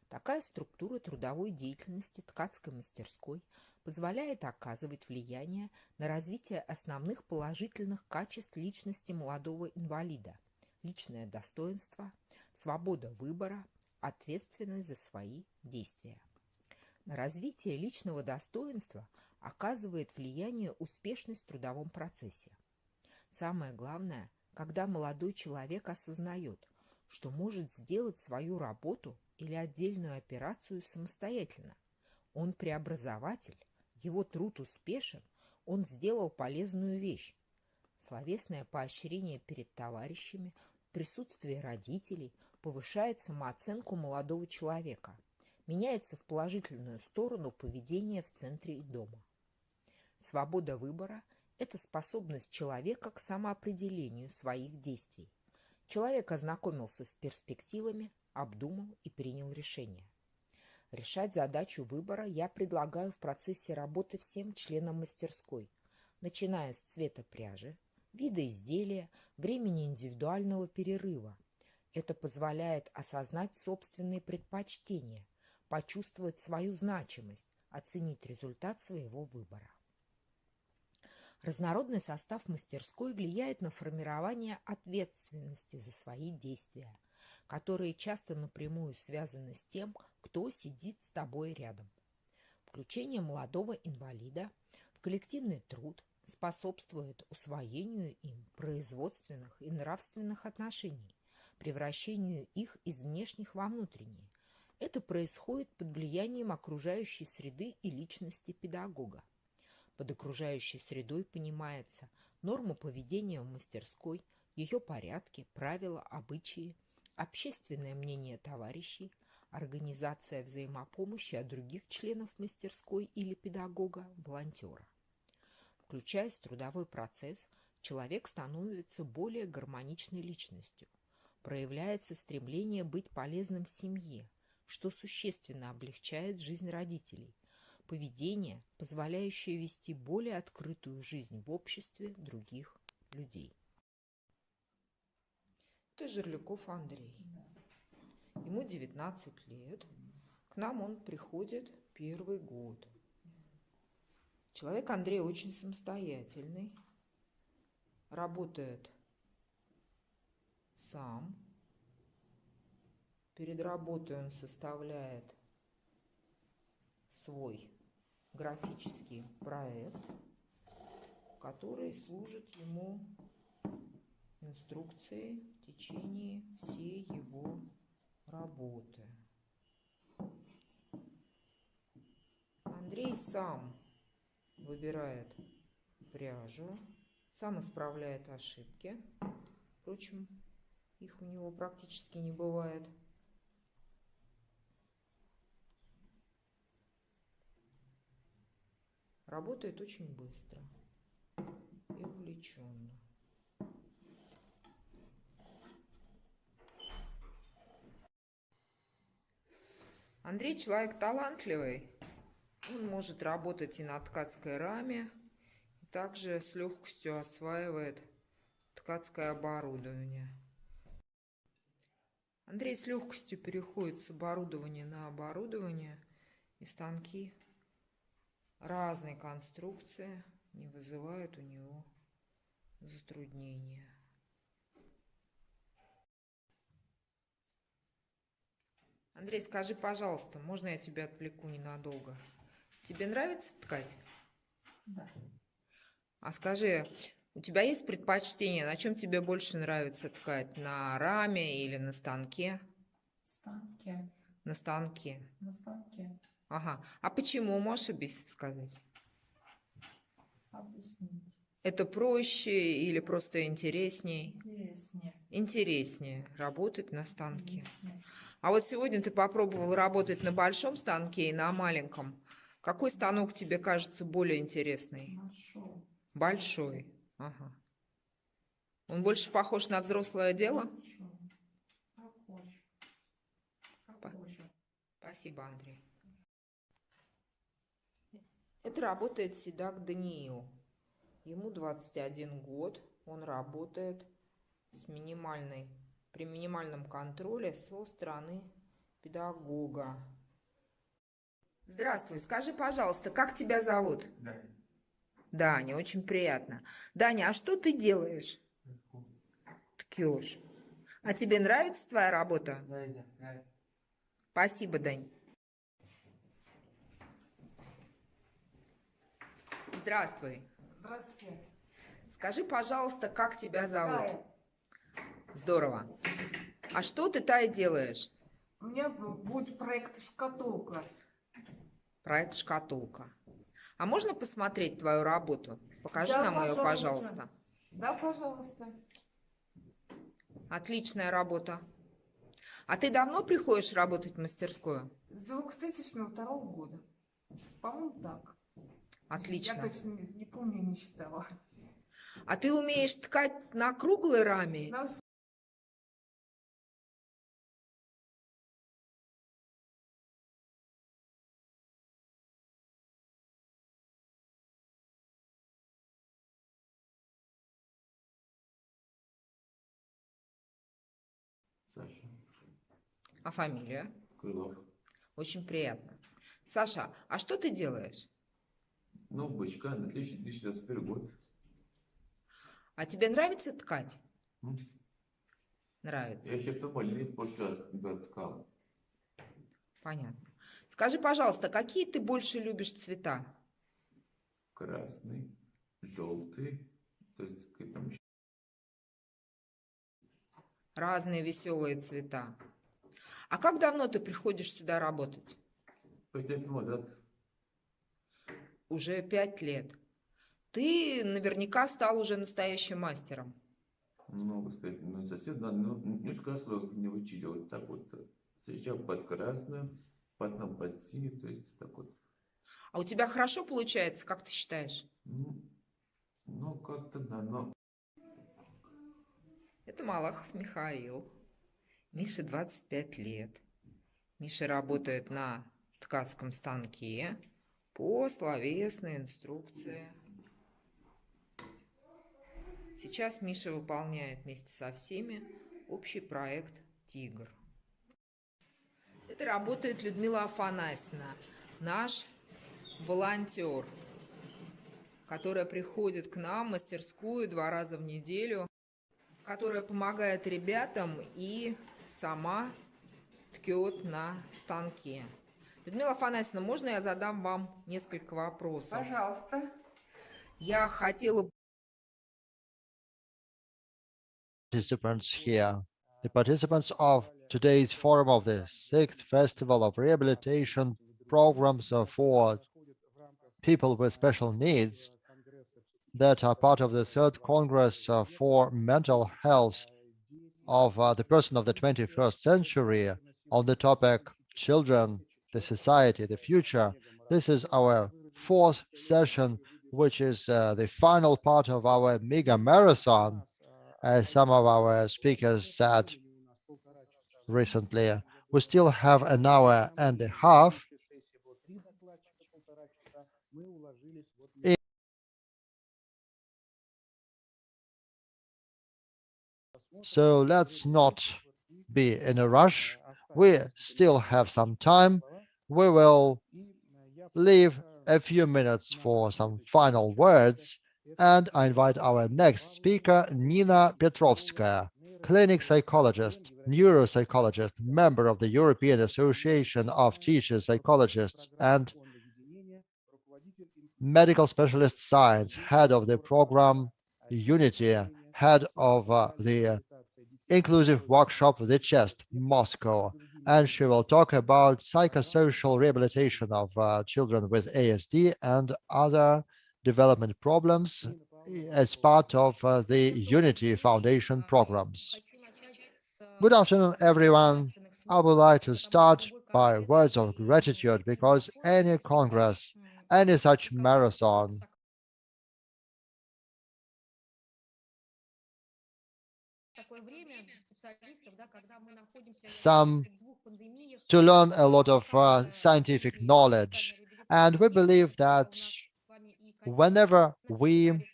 Такая структура трудовой деятельности ткацкой мастерской позволяет оказывать влияние на развитие основных положительных качеств личности молодого инвалида: личное достоинство, свобода выбора, ответственность за свои действия. На развитие личного достоинства оказывает влияние успешность в трудовом процессе. Самое главное, когда молодой человек осознает, что может сделать свою работу или отдельную операцию самостоятельно. Он преобразователь, его труд успешен, он сделал полезную вещь. Словесное поощрение перед товарищами, присутствие родителей повышает самооценку молодого человека, меняется в положительную сторону поведение в центре и дома. Свобода выбора – это способность человека к самоопределению своих действий. Человек ознакомился с перспективами, обдумал и принял решение. Решать задачу выбора я предлагаю в процессе работы всем членам мастерской, начиная с цвета пряжи, вида изделия, времени индивидуального перерыва. Это позволяет осознать собственные предпочтения, почувствовать свою значимость, оценить результат своего выбора. Разнородный состав мастерской влияет на формирование ответственности за свои действия, которые часто напрямую связаны с тем, кто сидит с тобой рядом. Включение молодого инвалида в коллективный труд способствует усвоению им производственных и нравственных отношений, превращению их из внешних во внутренние. Это происходит под влиянием окружающей среды и личности педагога. Под окружающей средой понимается норма поведения в мастерской, ее порядки, правила, обычаи, общественное мнение товарищей, организация взаимопомощи от других членов мастерской или педагога, волонтера. Включаясь в трудовой процесс, человек становится более гармоничной личностью. Проявляется стремление быть полезным в семье, что существенно облегчает жизнь родителей. Поведение, позволяющее вести более открытую жизнь в обществе других людей. Это Жерляков Андрей. Ему 19 лет. К нам он приходит первый год. Человек Андрей очень самостоятельный. Работает сам. Перед работой он составляет свой графический проект, который служит ему инструкции в течение всей его работы. Андрей сам выбирает пряжу, сам исправляет ошибки. Впрочем, их у него практически не бывает. Работает очень быстро и увлеченно. Андрей человек талантливый. Он может работать и на ткацкой раме, и также с легкостью осваивает ткацкое оборудование. Андрей с легкостью переходит с оборудования на оборудование, и станки разной конструкции не вызывают у него затруднения. Андрей, скажи, пожалуйста, можно я тебя отвлеку ненадолго? Тебе нравится ткать? Да. А скажи, у тебя есть предпочтение, на чем тебе больше нравится ткать? На раме или на станке? Станке. На станке. На станке. Ага. А почему, можешь сказать? Объяснить. Это проще или просто интересней? Интереснее. Интереснее работать на станке. Интереснее. А вот сегодня ты попробовал работать на большом станке и на маленьком. Какой станок тебе кажется более интересный? Большой. Большой. Ага. Он больше похож на взрослое дело? Похож. Похоже. Спасибо, Андрей. Это работает седак Даниил. Ему 21 год. Он работает при минимальном контроле со стороны педагога. Здравствуй, скажи, пожалуйста, как тебя зовут? Даня. Даня, очень приятно. Даня, а что ты делаешь? Ткешь. А тебе нравится твоя работа? Да. Спасибо, Дань. Здравствуй. Здравствуйте. Скажи, пожалуйста, как тебя зовут? Здорово. А что ты, Тая, делаешь? У меня будет проект «Шкатулка». Проект «Шкатулка». А можно посмотреть твою работу? Покажи нам ее, пожалуйста. Да, пожалуйста. Отличная работа. А ты давно приходишь работать в мастерскую? С 2002 года. По-моему, так. Отлично. Я точно не помню, не считала. А ты умеешь ткать на круглой раме? Саша. А фамилия? Крылов. Очень приятно. Саша, а что ты делаешь? Ну, бычка на 2021 год. А тебе нравится ткать? Нравится. Я еще в том больнице в прошлый раз ткал. Понятно. Скажи, пожалуйста, какие ты больше любишь цвета? Красный, желтый, то есть там еще... Разные веселые цвета. А как давно ты приходишь сюда работать? 5 лет назад. Уже 5 лет. Ты наверняка стал уже настоящим мастером. Могу сказать, ну совсем, да, ну, немножко слов не учили. Вот так вот. Сначала под красным, потом под синим, то есть так вот. А у тебя хорошо получается, как ты считаешь? Ну как-то да, но... Это Малахов Михаил. Мише 25 лет. Миша работает на ткацком станке по словесной инструкции. Сейчас Миша выполняет вместе со всеми общий проект «Тигр». Это работает Людмила Афанасьевна, наш волонтер, которая приходит к нам в мастерскую 2 раза в неделю, которая помогает ребятам и сама ткет на станке. Людмила Афанасьевна, можно я задам вам несколько вопросов? Пожалуйста. Я хотела participants here, the participants of today's forum of the 6th Festival of Rehabilitation Programs for People with Special Needs that are part of the 3rd Congress for Mental Health of the Person of the 21st Century on the topic Children, the Society, the Future. This is our 4th session, which is the final part of our mega marathon, as some of our speakers said recently. We still have an hour and a half. So let's not be in a rush. We still have some time. We will leave a few minutes for some final words, and I invite our next speaker, Nina Petrovskaya, clinic psychologist, neuropsychologist, member of the European Association of Teacher Psychologists, and medical specialist science, head of the program Unity, head of the inclusive workshop The Chest, Moscow, and she will talk about psychosocial rehabilitation of children with ASD and other development problems as part of the Unity Foundation programs. Good afternoon, everyone. I would like to start by words of gratitude because any Congress, any such marathon to learn a lot of scientific knowledge. And we believe that whenever we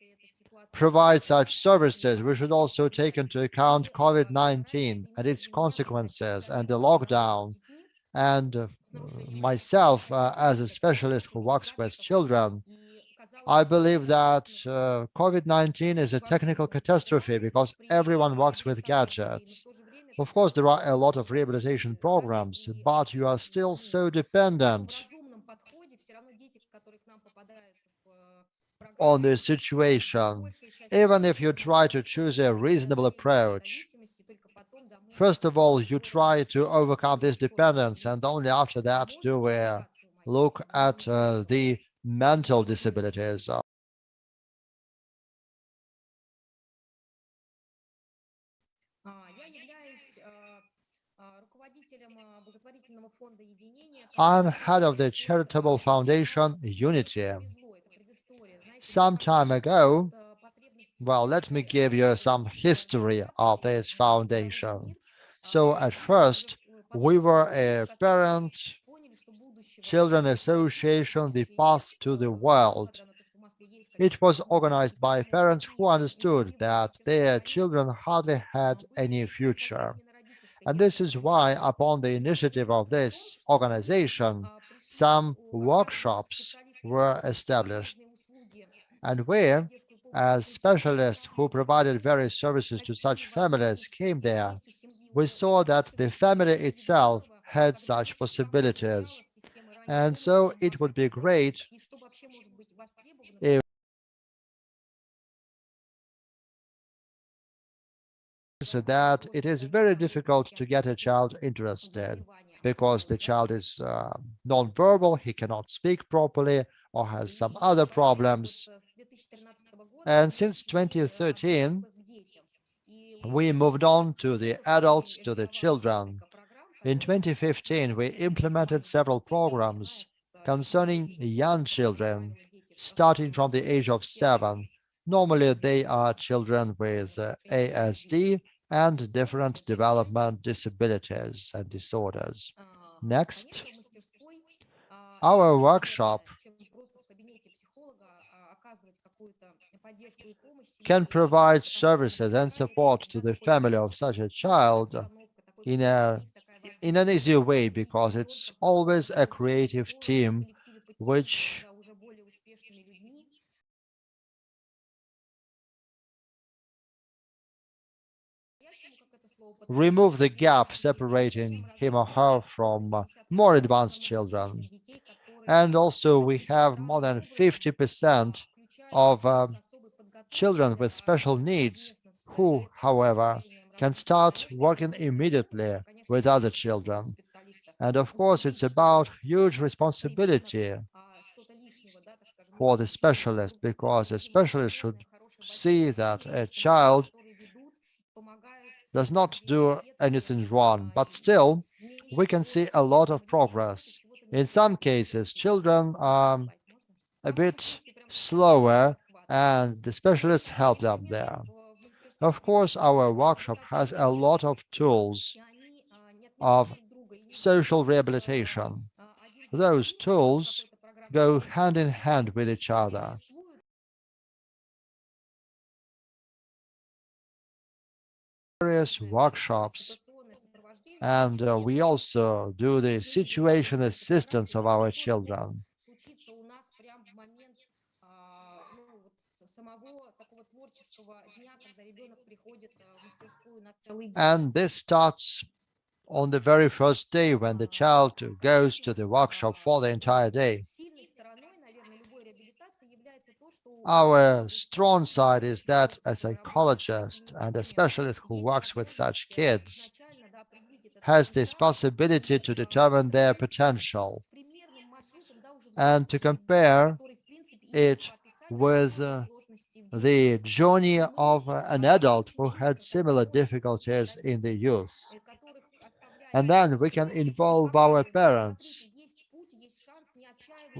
provide such services, we should also take into account COVID-19 and its consequences and the lockdown. And myself, as a specialist who works with children, I believe that COVID-19 is a technical catastrophe because everyone works with gadgets. Of course, there are a lot of rehabilitation programs, but you are still so dependent on the situation, even if you try to choose a reasonable approach. First of all, you try to overcome this dependence, and only after that do we look at the mental disabilities. I'm head of the charitable foundation Unity. Some time ago, well, let me give you some history of this foundation. So at first, we were a parent-children association, The Path to the World. It was organized by parents who understood that their children hardly had any future. And this is why, upon the initiative of this organization, some workshops were established. And we, as specialists who provided various services to such families, came there. We saw that the family itself had such possibilities. And so it would be great if that it is very difficult to get a child interested because the child is non-verbal, he cannot speak properly or has some other problems. And since 2013, we moved on to the adults, to the children. In 2015, we implemented several programs concerning young children, starting from the age of 7. Normally, they are children with ASD and different development disabilities and disorders. Next, our workshop can provide services and support to the family of such a child in an easy way, because it's always a creative team which remove the gap separating him or her from more advanced children. And also we have more than 50% of children with special needs who, however, can start working immediately with other children. And of course, it's about huge responsibility for the specialist, because a specialist should see that a child does not do anything wrong, but still we can see a lot of progress. In some cases, children are a bit slower and the specialists help them there. Of course, our workshop has a lot of tools of social rehabilitation. Those tools go hand in hand with each other. Various workshops, and we also do the situation assistance of our children. And this starts on the very first day when the child goes to the workshop for the entire day. Our strong side is that a psychologist and a specialist who works with such kids has this possibility to determine their potential and to compare it with the journey of an adult who had similar difficulties in the youth. And then we can involve our parents,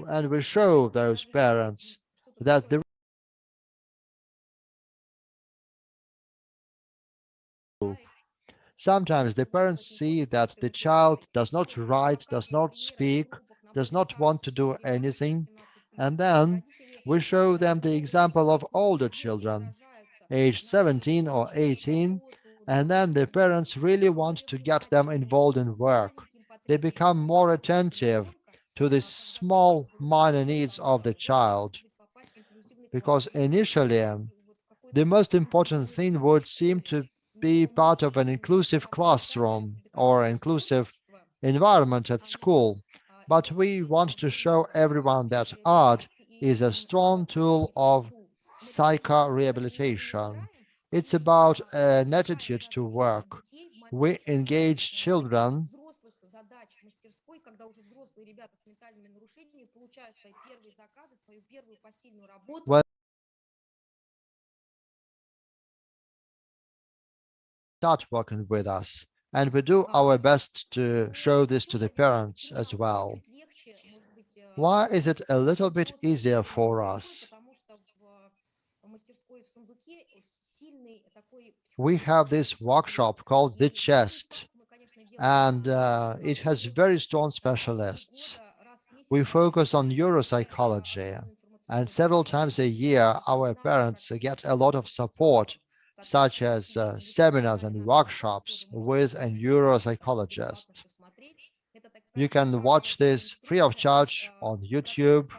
and we show those parents that the sometimes the parents see that the child does not write, does not speak, does not want to do anything, and then we show them the example of older children, aged 17 or 18, and then the parents really want to get them involved in work. They become more attentive to the small minor needs of the child, because initially the most important thing would seem to be part of an inclusive classroom or inclusive environment at school. But we want to show everyone that art is a strong tool of psycho-rehabilitation. It's about an attitude to work. We engage children when start working with us, and we do our best to show this to the parents as well. Why is it a little bit easier for us? We have this workshop called The Chest, and it has very strong specialists. We focus on neuropsychology, and several times a year our parents get a lot of support, such as seminars and workshops with a neuropsychologist. You can watch this free of charge on YouTube,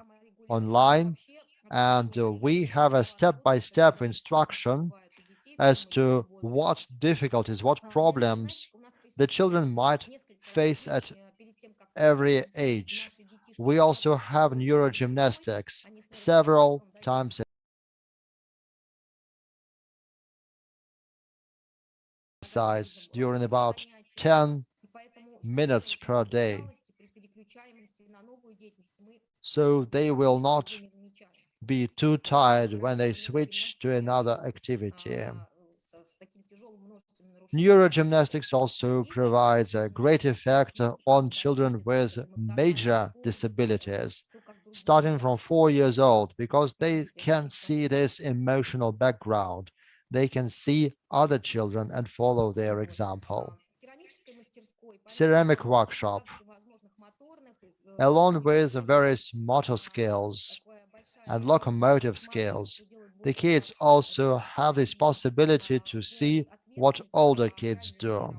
online, and we have a step-by-step instruction as to what difficulties, what problems the children might face at every age. We also have neurogymnastics several times exercise during about 10 minutes per day. So they will not be too tired when they switch to another activity. Neurogymnastics also provides a great effect on children with major disabilities, starting from 4 years old, because they can see this emotional background. They can see other children and follow their example. Ceramic workshop, along with various motor skills and locomotive skills, the kids also have this possibility to see what older kids do,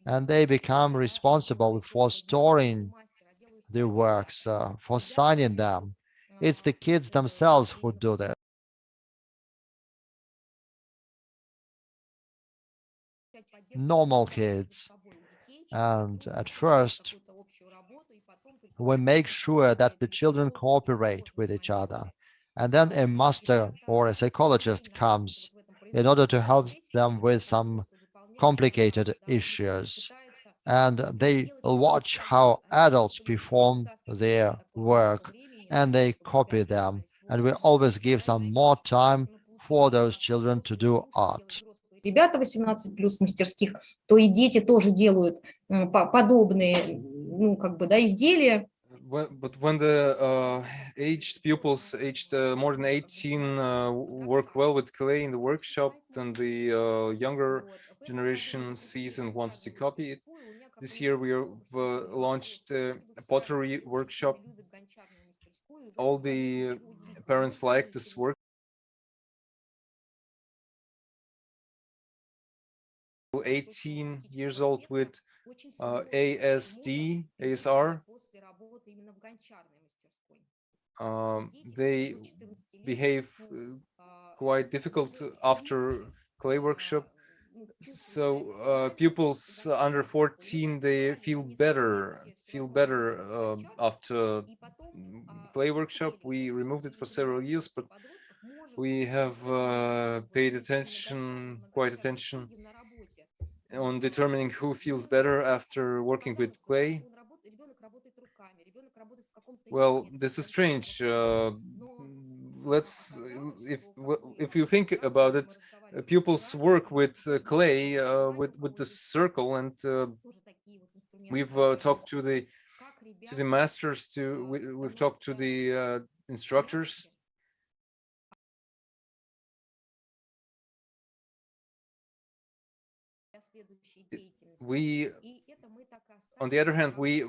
and they become responsible for storing the works, for signing them. It's the kids themselves who do this. Normal kids, and at first we make sure that the children cooperate with each other, and then a master or a psychologist comes in order to help them with some complicated issues, and they watch how adults perform their work and they copy them, and we always give some more time for those children to do art. Ребята 18+ мастерских, то и дети тоже делают подобные, ну, как бы, да, изделия. But when the aged pupils, aged more than 18, work well with clay in the workshop, then the younger generation sees and wants to copy it. This year we have launched a pottery workshop. All the parents like this work. 18 years old with ASR. They behave quite difficult after clay workshop. So pupils under 14, they feel better after clay workshop. We removed it for several years, but we have paid quite attention on determining who feels better after working with clay. Well, this is strange. If you think about it, pupils work with clay, with the circle, and we've talked to the masters, we've talked to the instructors. On the other hand, we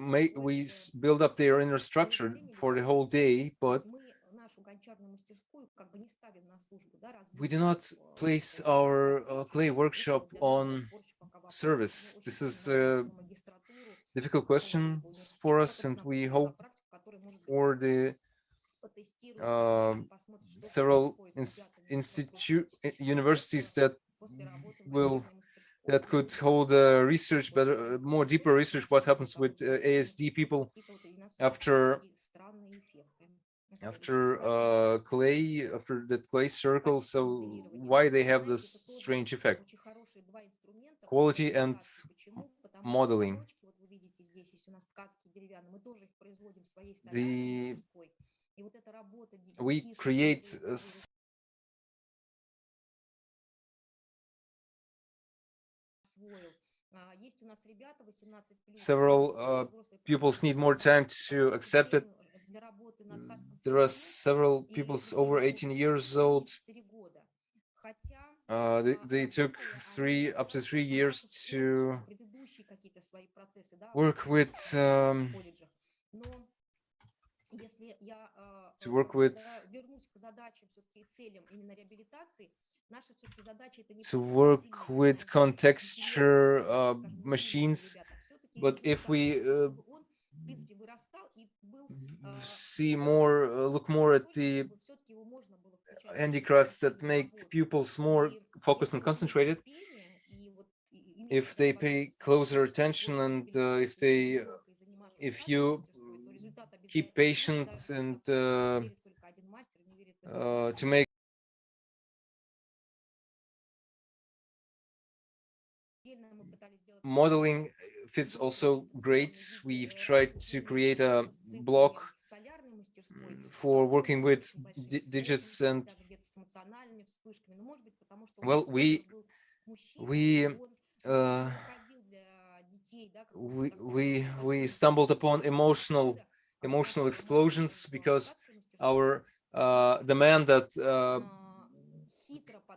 build up their inner structure for the whole day, but we do not place our clay workshop on service. This is a difficult question for us, and we hope for the several universities that could hold research, more deeper research, what happens with ASD people after that clay circle. So why they have this strange effect? Quality and modeling. We create several pupils need more time to accept it. There are several pupils over 18 years old. They took up to 3 years to work with contexture machines. But if we look more at the handicrafts that make pupils more focused and concentrated, if they pay closer attention, and if you keep patient and to make modeling fits also great. We've tried to create a block for working with digits, and well, we stumbled upon emotional explosions because the man that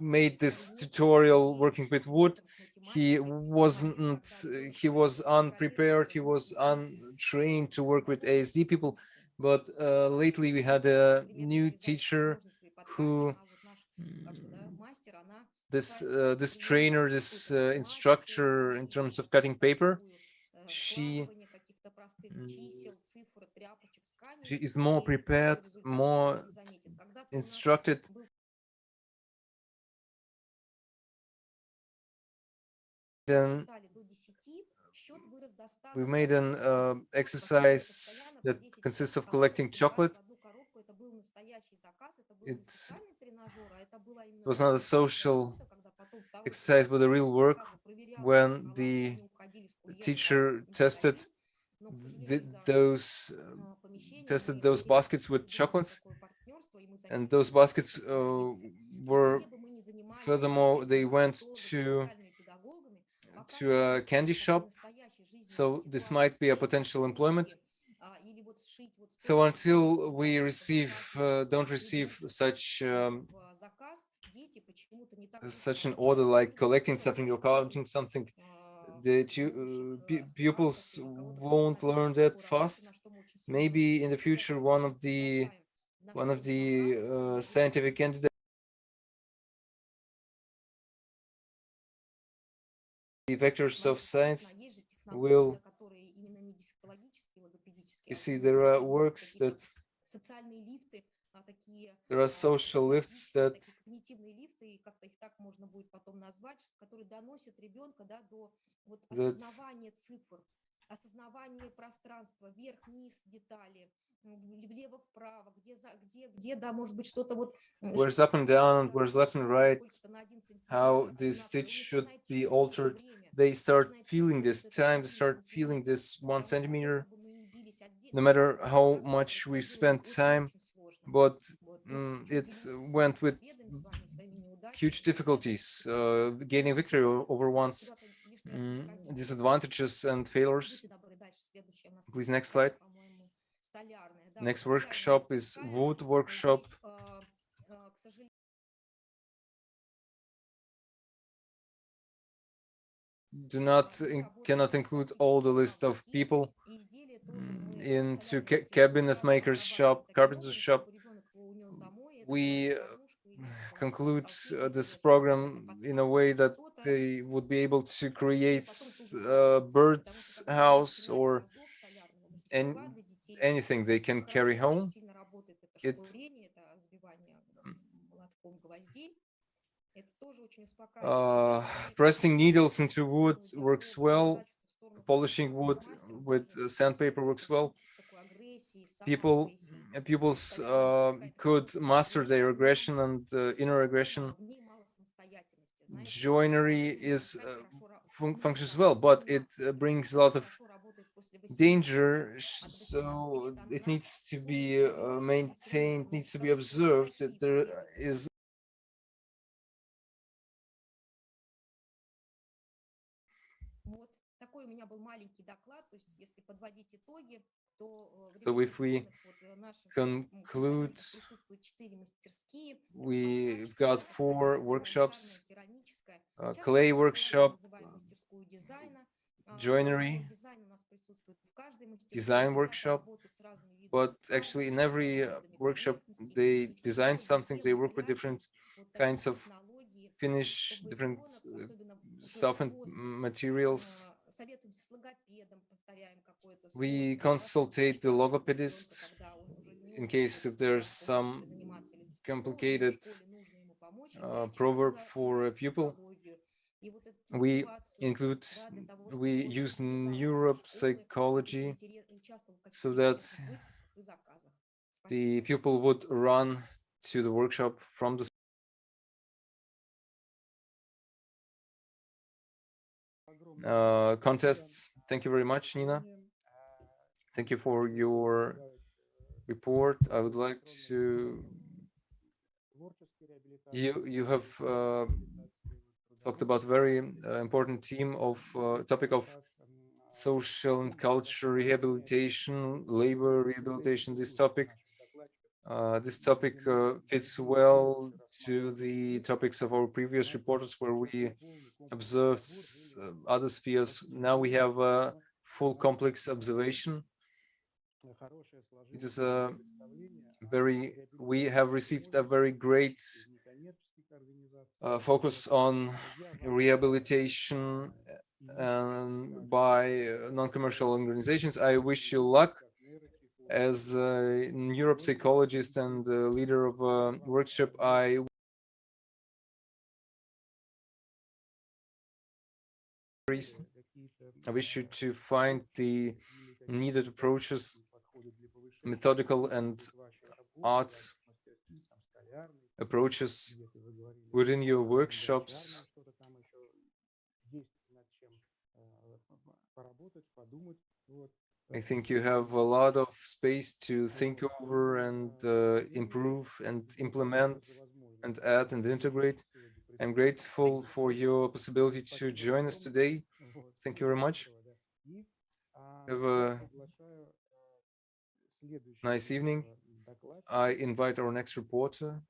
made this tutorial working with wood, he was unprepared, he was untrained to work with ASD people. But lately we had a new teacher who this trainer, this instructor in terms of cutting paper, she is more prepared, more instructed. Then we made an exercise that consists of collecting chocolate. It was not a social exercise but a real work when the teacher tested those baskets with chocolates, and those baskets were, furthermore, they went to a candy shop, so this might be a potential employment. So until we don't receive such an order, like collecting something or counting something, the pupils won't learn that fast. Maybe in the future, one of the scientific candidates, the vectors of science, will. You see, there are works that there are social lifts that where's up and down and where's left and right, how this stitch should be altered. They start feeling this time, they start feeling this 1 centimeter, no matter how much we spent time, but it went with huge difficulties, gaining victory over one's disadvantages and failures. Please, next slide. Next workshop is wood workshop. Cannot include all the list of people into cabinet maker's shop, carpenter's shop. We conclude this program in a way that they would be able to create a bird's house or anything they can carry home. Pressing needles into wood works well. Polishing wood with sandpaper works well. Pupils could master their aggression and inner aggression. Joinery functions well, but it brings a lot of danger, so it needs to be maintained, needs to be observed. That there is so if we conclude, we've got 4 workshops: clay workshop, joinery, design workshop. But actually in every workshop they design something, they work with different kinds of finish, different stuff and materials. We consultate the logopedist in case if there's some complicated proverb for a pupil. We use neuropsychology so that the pupil would run to the workshop from the contests. Thank you very much, Nina. Thank you for your report. I would like to. You have talked about very important topic of social and cultural rehabilitation, labor rehabilitation. This topic fits well to the topics of our previous reports, where we observed other spheres. Now we have a full complex observation. It is we have received a very great focus on rehabilitation by non-commercial organizations. I wish you luck. As a neuropsychologist and leader of a workshop, I wish you to find the needed approaches, methodical and art approaches within your workshops I think you have a lot of space to think over and improve and implement and add and integrate. I'm grateful for your possibility to join us today. Thank you very much. Have a nice evening. I invite our next reporter,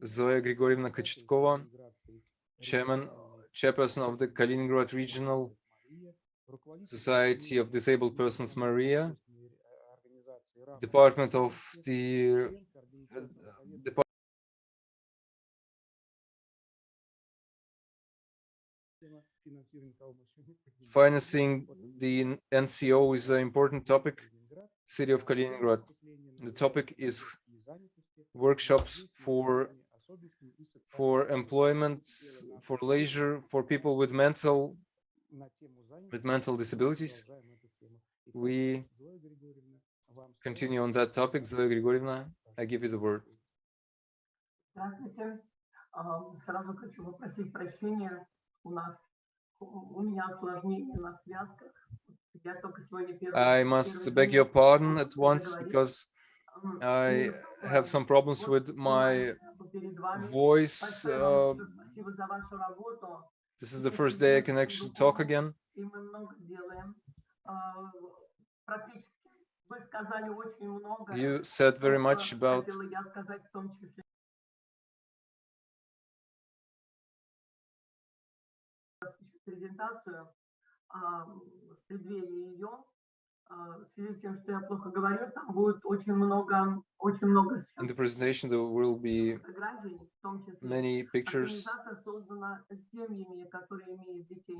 Zoya Grigorievna Kochetkova, chairperson of the Kaliningrad Regional Society of Disabled Persons Maria, Department of the Financing the NCO is an important topic. City of Kaliningrad. The topic is workshops for employment, for leisure, for people with mental disabilities. We continue on that topic. Zoya Grigorievna, I give you the word. Здравствуйте. Сразу хочу попросить прощения. У меня осложнение на связках. Я только сегодня I must beg your pardon at once because I have some problems with my voice. This is the first day I can actually talk again. You said very much about презентацию в преддверии ее. В связи с тем, что я плохо говорю, там будет очень много. In the presentation, there will be many pictures.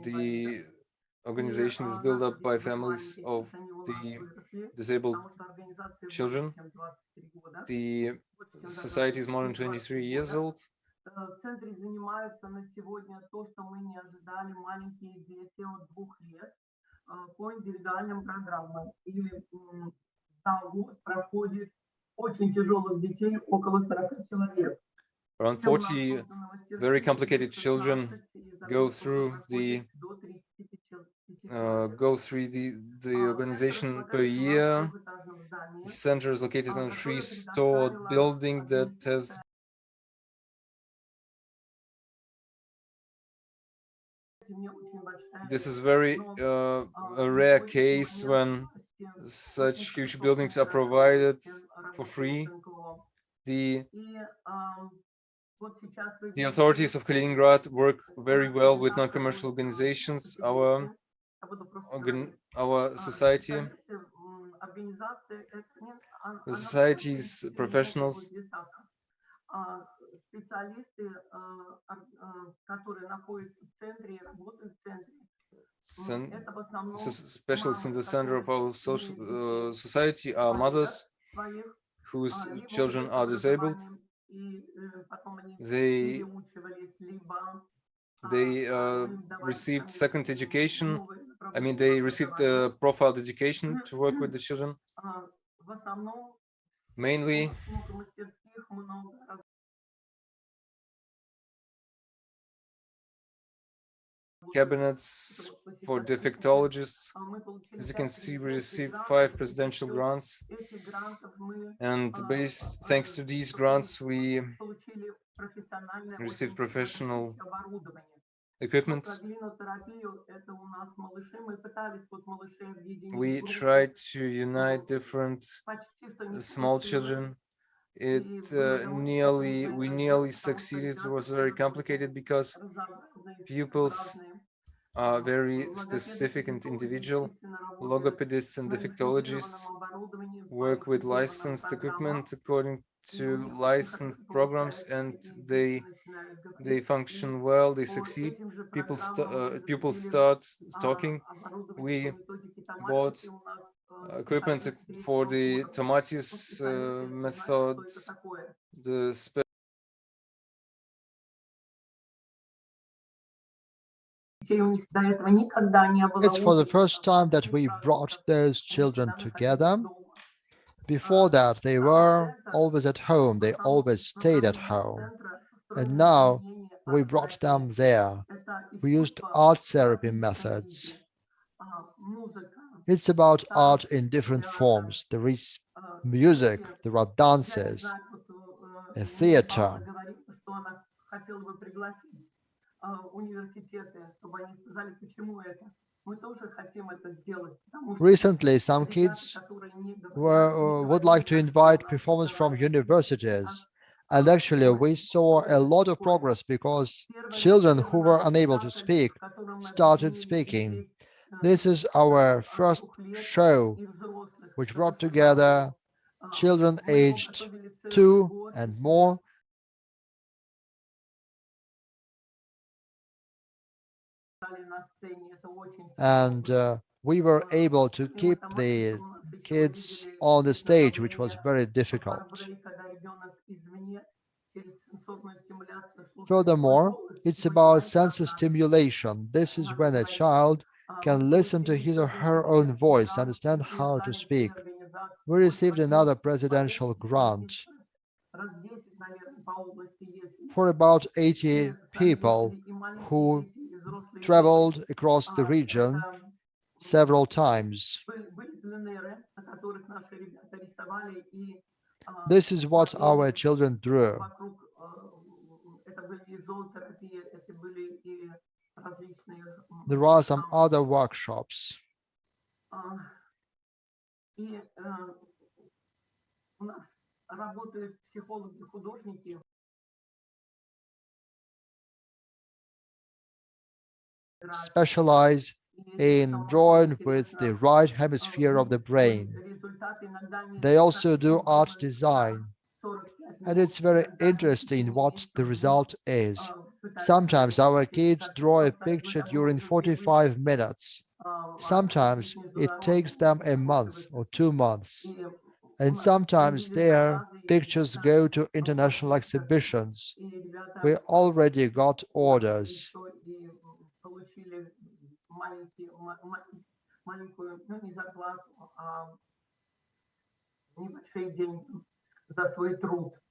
The organization is built up by families of the disabled children. The society is more than 23 years old. В центре занимаются на сегодня то, что мы не ожидали, маленькие дети от 2 лет по индивидуальным программам. И за год проходит очень тяжелых детей около 40 человек. Around 40 very complicated children go through the organization per year. The center is located on a 3-story building that has This is very a rare case when such huge buildings are provided for free. The authorities of Kaliningrad work very well with non-commercial organizations. Our society, the society's professionals, специалисты, которые находятся в центре, работают в центре. Specialists in the center of our social society are mothers whose children are disabled. They received second education. I mean, they received profiled education to work with the children. Mainly, cabinets for defectologists. As you can see, we received 5 presidential grants, and thanks to these grants, we received professional equipment. We tried to unite different small children. We nearly succeeded. It was very complicated because pupils are very specific and individual. Logopedists and defectologists work with licensed equipment according to licensed programs, and they function well, they succeed. Pupils start talking. We bought equipment for the Tomatis method, It's for the first time that we brought those children together. Before that, they were always at home. They always stayed at home. And now we brought them there. We used art therapy methods. It's about art in different forms. There is music, there are dances, a theater. Recently, some kids would like to invite performers from universities. And actually, we saw a lot of progress because children who were unable to speak started speaking. This is our first show, which brought together children aged 2 and more. And we were able to keep the kids on the stage, which was very difficult. Furthermore, it's about sensory stimulation. This is when a child can listen to his or her own voice, understand how to speak. We received another presidential grant for about 80 people who traveled across the region several times. This is what our children drew. There are some other workshops. Specialize in drawing with the right hemisphere of the brain. They also do art design. And it's very interesting what the result is. Sometimes our kids draw a picture during 45 minutes. Sometimes it takes them a month or 2 months. And sometimes their pictures go to international exhibitions. We already got orders.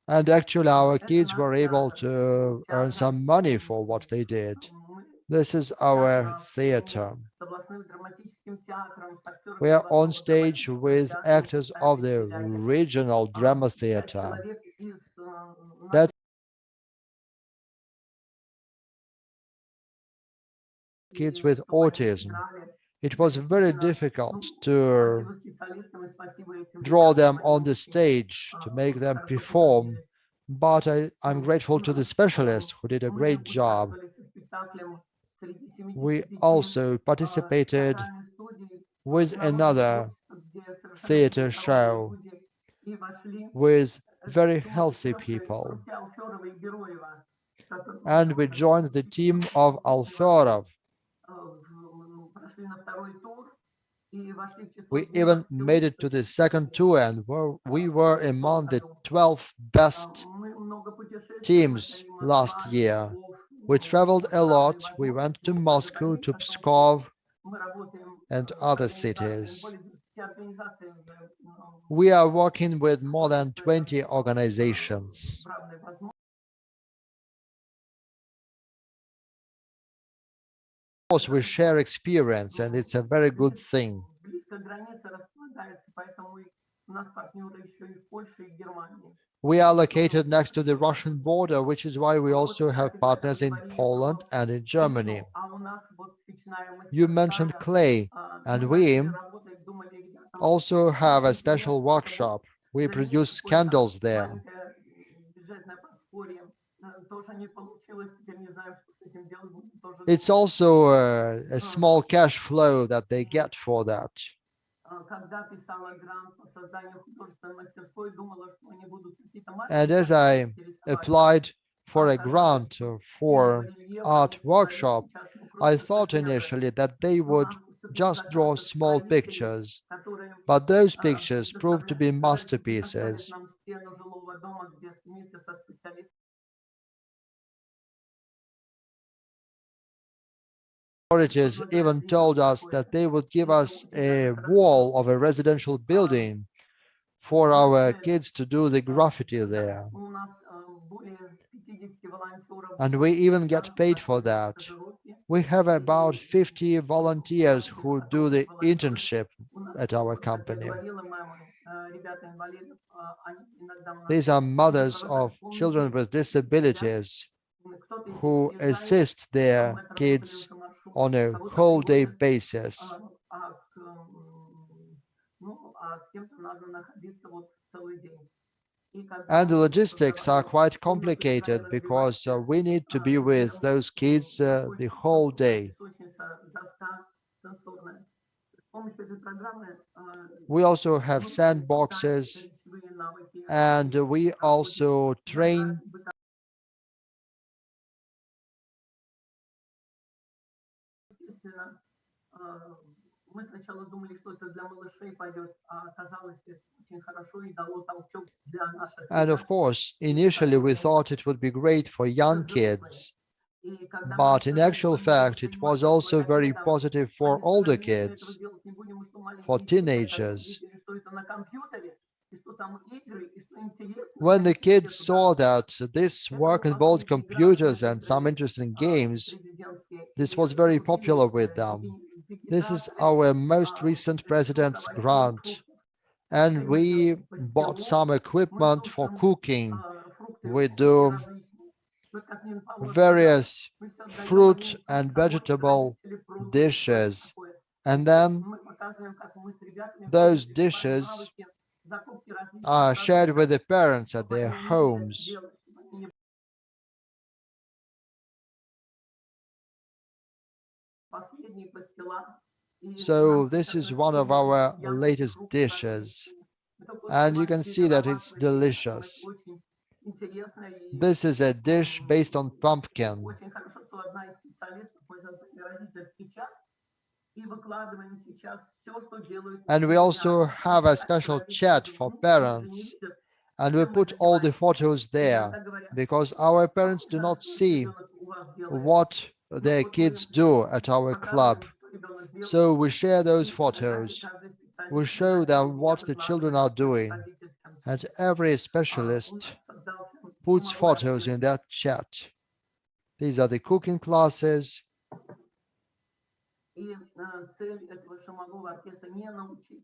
And actually, our kids were able to earn some money for what they did. This is our theater. We are on stage with actors of the regional drama theater. That's kids with autism. It was very difficult to draw them on the stage, to make them perform, but I'm grateful to the specialists who did a great job. We also participated with another theater show with very healthy people. And we joined the team of Alferov. We even made it to the second tour, and we were among the 12 best teams last year. We traveled a lot. We went to Moscow, to Pskov, and other cities. We are working with more than 20 organizations. Of course, we share experience, and it's a very good thing. We are located next to the Russian border, which is why we also have partners in Poland and in Germany. You mentioned clay, and we also have a special workshop. We produce candles there. It's also a small cash flow that they get for that. And as I applied for a grant for art workshop, I thought initially that they would just draw small pictures, but those pictures proved to be masterpieces. Authorities even told us that they would give us a wall of a residential building for our kids to do the graffiti there. And we even get paid for that. We have about 50 volunteers who do the internship at our company. These are mothers of children with disabilities who assist their kids on a whole day basis. And the logistics are quite complicated because we need to be with those kids the whole day. We also have sandboxes, and we also train and of course, initially we thought it would be great for young kids, but in actual fact, it was also very positive for older kids, for teenagers. When the kids saw that this work involved computers and some interesting games, this was very popular with them. This is our most recent president's grant, and we bought some equipment for cooking. We do various fruit and vegetable dishes, and then those dishes are shared with the parents at their homes. So this is one of our latest dishes, and you can see that it's delicious. This is a dish based on pumpkin. And we also have a special chat for parents, and we put all the photos there because our parents do not see what their kids do at our club. So we share those photos. We show them what the children are doing, and every specialist puts photos in that chat. These are the cooking classes.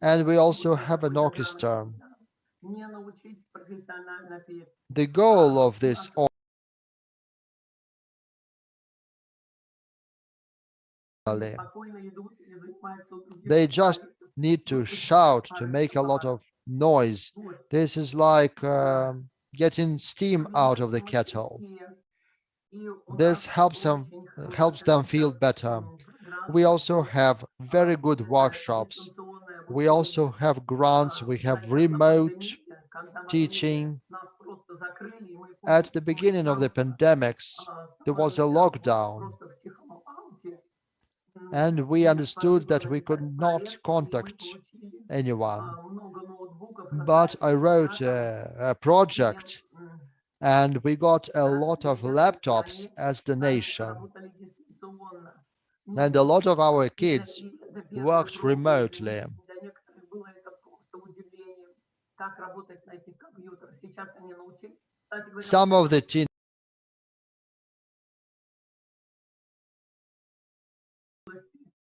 And we also have an orchestra. The goal of this they just need to shout to make a lot of noise. This is like getting steam out of the kettle. This helps them feel better. We also have very good workshops. We also have grants. We have remote teaching. At the beginning of the pandemics, there was a lockdown, and we understood that we could not contact anyone. But I wrote a project, and we got a lot of laptops as donation. And a lot of our kids worked remotely. Some of the teens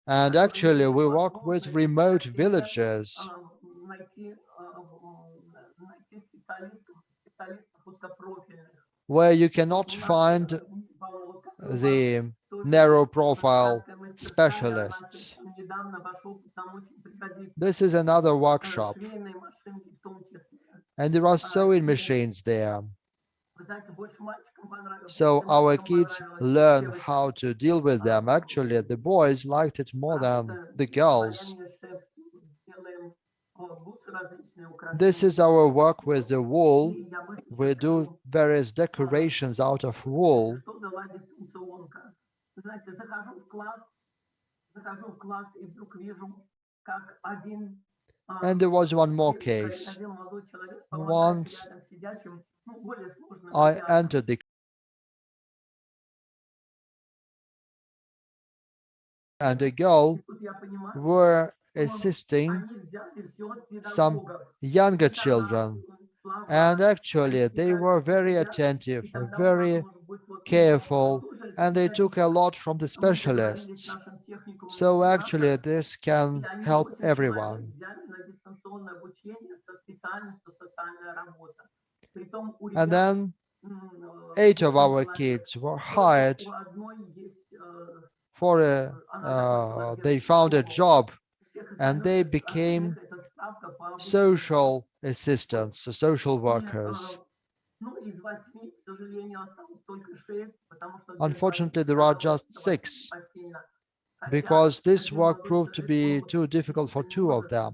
and actually we work with remote villages where you cannot find the narrow profile specialists. This is another workshop, and there are sewing machines there. So our kids learn how to deal with them. Actually, the boys liked it more than the girls. This is our work with the wool. We do various decorations out of wool. And there was one more case. Once I entered the and a girl were assisting some younger children, and actually they were very attentive, very careful, and they took a lot from the specialists. So actually, this can help everyone. And then 8 of our kids were hired for they found a job, and they became social assistants, social workers. Unfortunately, there are just 6, because this work proved to be too difficult for 2 of them.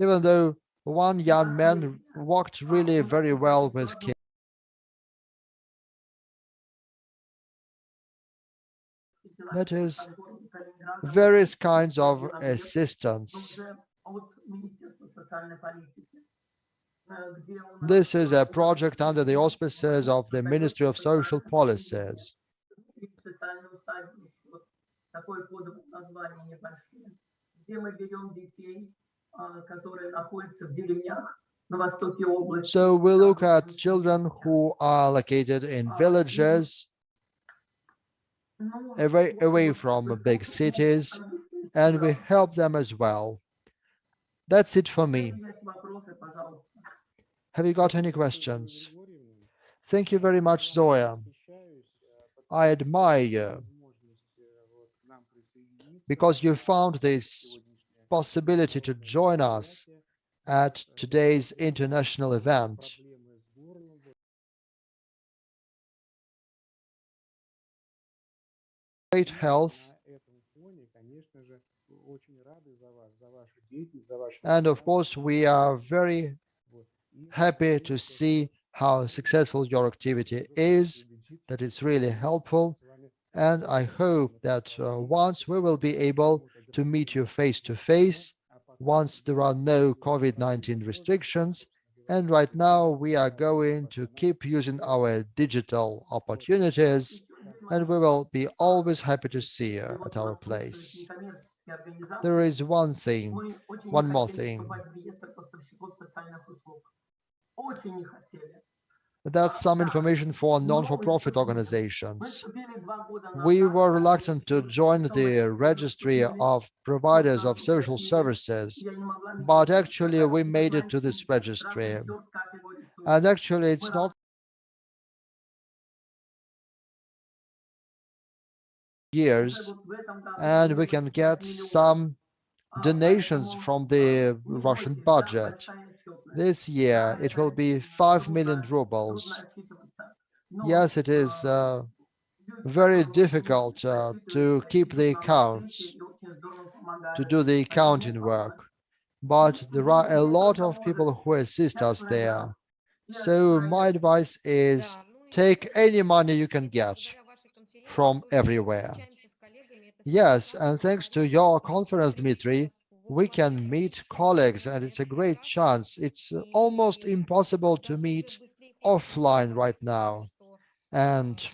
Even though one young man worked really very well with kids. That is, various kinds of assistance. This is a project under the auspices of the Ministry of Social Policies. So we look at children who are located in villages, away from big cities, and we help them as well. That's it for me. Have you got any questions? Thank you very much, Zoya. I admire you because you found this possibility to join us at today's international event. Great health. And of course, we are very happy to see how successful your activity is, that it's really helpful. And I hope that once we will be able to meet you face to face, once there are no COVID-19 restrictions. And right now we are going to keep using our digital opportunities, and we will be always happy to see you at our place. There is one more thing. That's some information for non-for-profit organizations. We were reluctant to join the registry of providers of social services, but actually we made it to this registry. And actually it's not years, and we can get some donations from the Russian budget. This year it will be 5 million rubles. Yes, it is very difficult to keep the accounts, to do the accounting work, but there are a lot of people who assist us there. So my advice is take any money you can get from everywhere. Yes, and thanks to your conference, Dmitry, we can meet colleagues, and it's a great chance. It's almost impossible to meet offline right now. And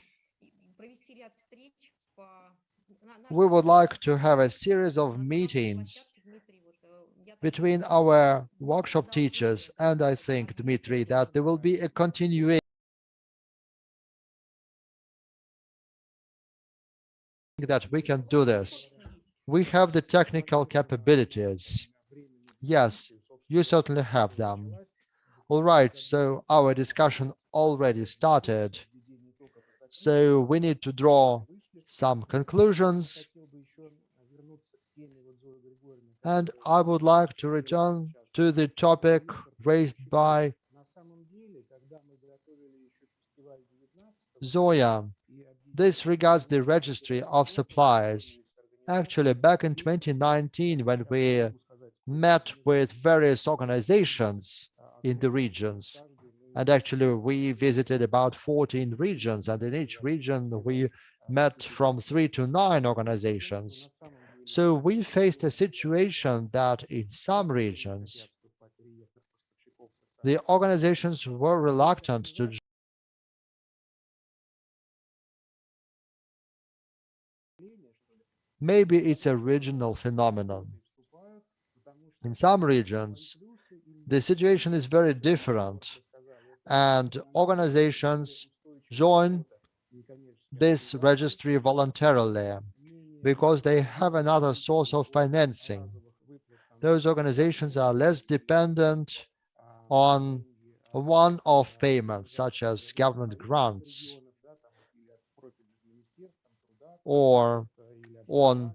we would like to have a series of meetings between our workshop teachers, and I think, Dmitry, that there will be a continuation that we can do this. We have the technical capabilities. Yes, you certainly have them. All right, so our discussion already started. So we need to draw some conclusions. And I would like to return to the topic raised by Zoya. This regards the registry of suppliers. Actually, back in 2019, when we met with various organizations in the regions, and actually we visited about 14 regions, and in each region we met from 3 to 9 organizations. So we faced a situation that in some regions, the organizations were reluctant to maybe it's a regional phenomenon. In some regions, the situation is very different, and organizations join this registry voluntarily because they have another source of financing. Those organizations are less dependent on one-off payments, such as government grants, or on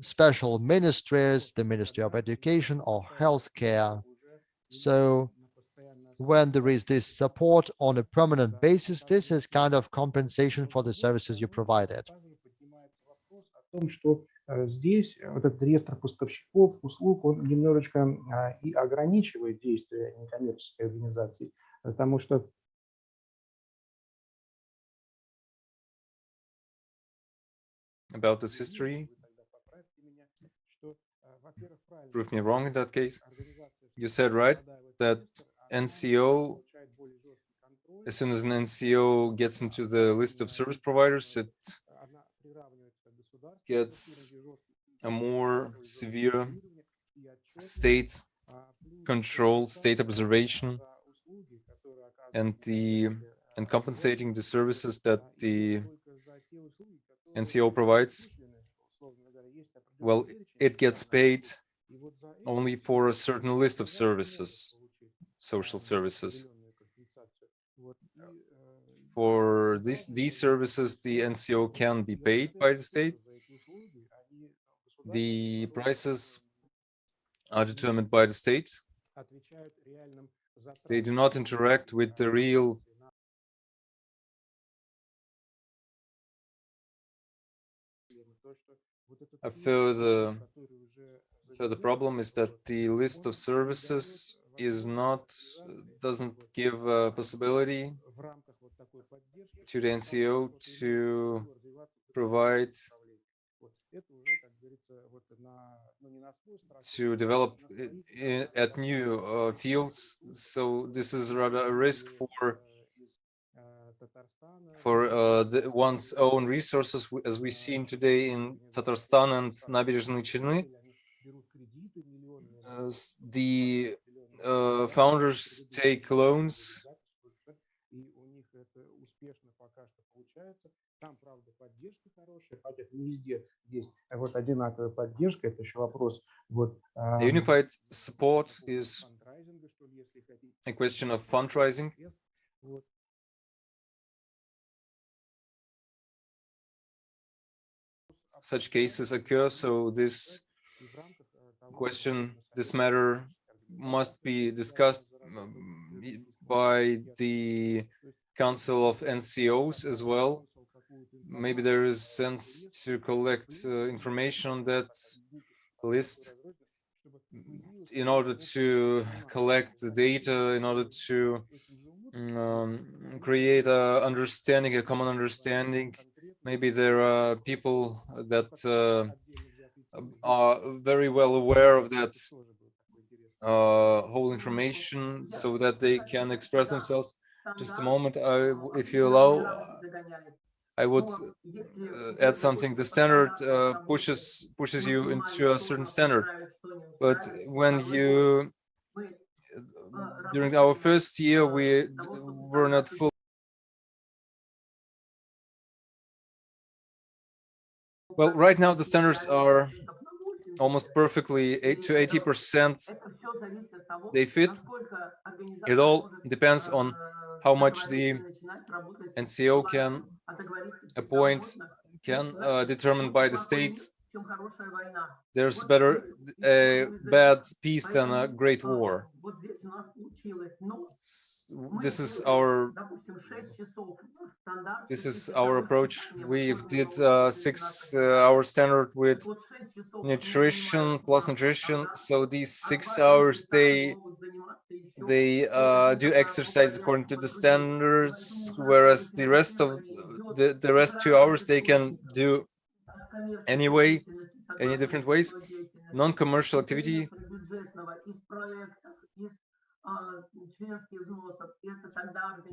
special ministries, the Ministry of Education or Healthcare. So when there is this support on a permanent basis, this is kind of compensation for the services you provided. О том, что здесь вот этот реестр поставщиков услуг, он немножечко и ограничивает действия некоммерческой организации, потому что about this history, prove me wrong in that case. You said right that NCO, as soon as an NCO gets into the list of service providers, it gets a more severe state control, state observation, and compensating the services that the NCO provides. Well, it gets paid only for a certain list of services, social services. For these services, the NCO can be paid by the state. The prices are determined by the state. They do not interact with the real A further problem is that the list of services doesn't give a possibility to the NCO to provide, to develop at new fields. So this is rather a risk for one's own resources, as we've seen today in Tatarstan and Nabережные Челны. The founders take loans. Там, правда, поддержка хорошая, хотя не везде есть вот одинаковая поддержка, это еще вопрос. The unified support is a question of fundraising. Such cases occur, so this matter must be discussed by the Council of NCOs as well. Maybe there is sense to collect information on that list in order to collect the data, in order to create a common understanding. Maybe there are people that are very well aware of that whole information so that they can express themselves. Just a moment, if you allow, I would add something. The standard pushes you into a certain standard, but when during our first year, we were not full. Well, right now the standards are almost perfectly to 80%. They fit. It all depends on how much the NCO can appoint, determined by the state. There's better a bad peace than a great war. This is our approach. We did 6-hour standard with nutrition plus nutrition. So these 6 hours they do exercise according to the standards, whereas the rest 2 hours they can do anyway, any different ways. Non-commercial activity.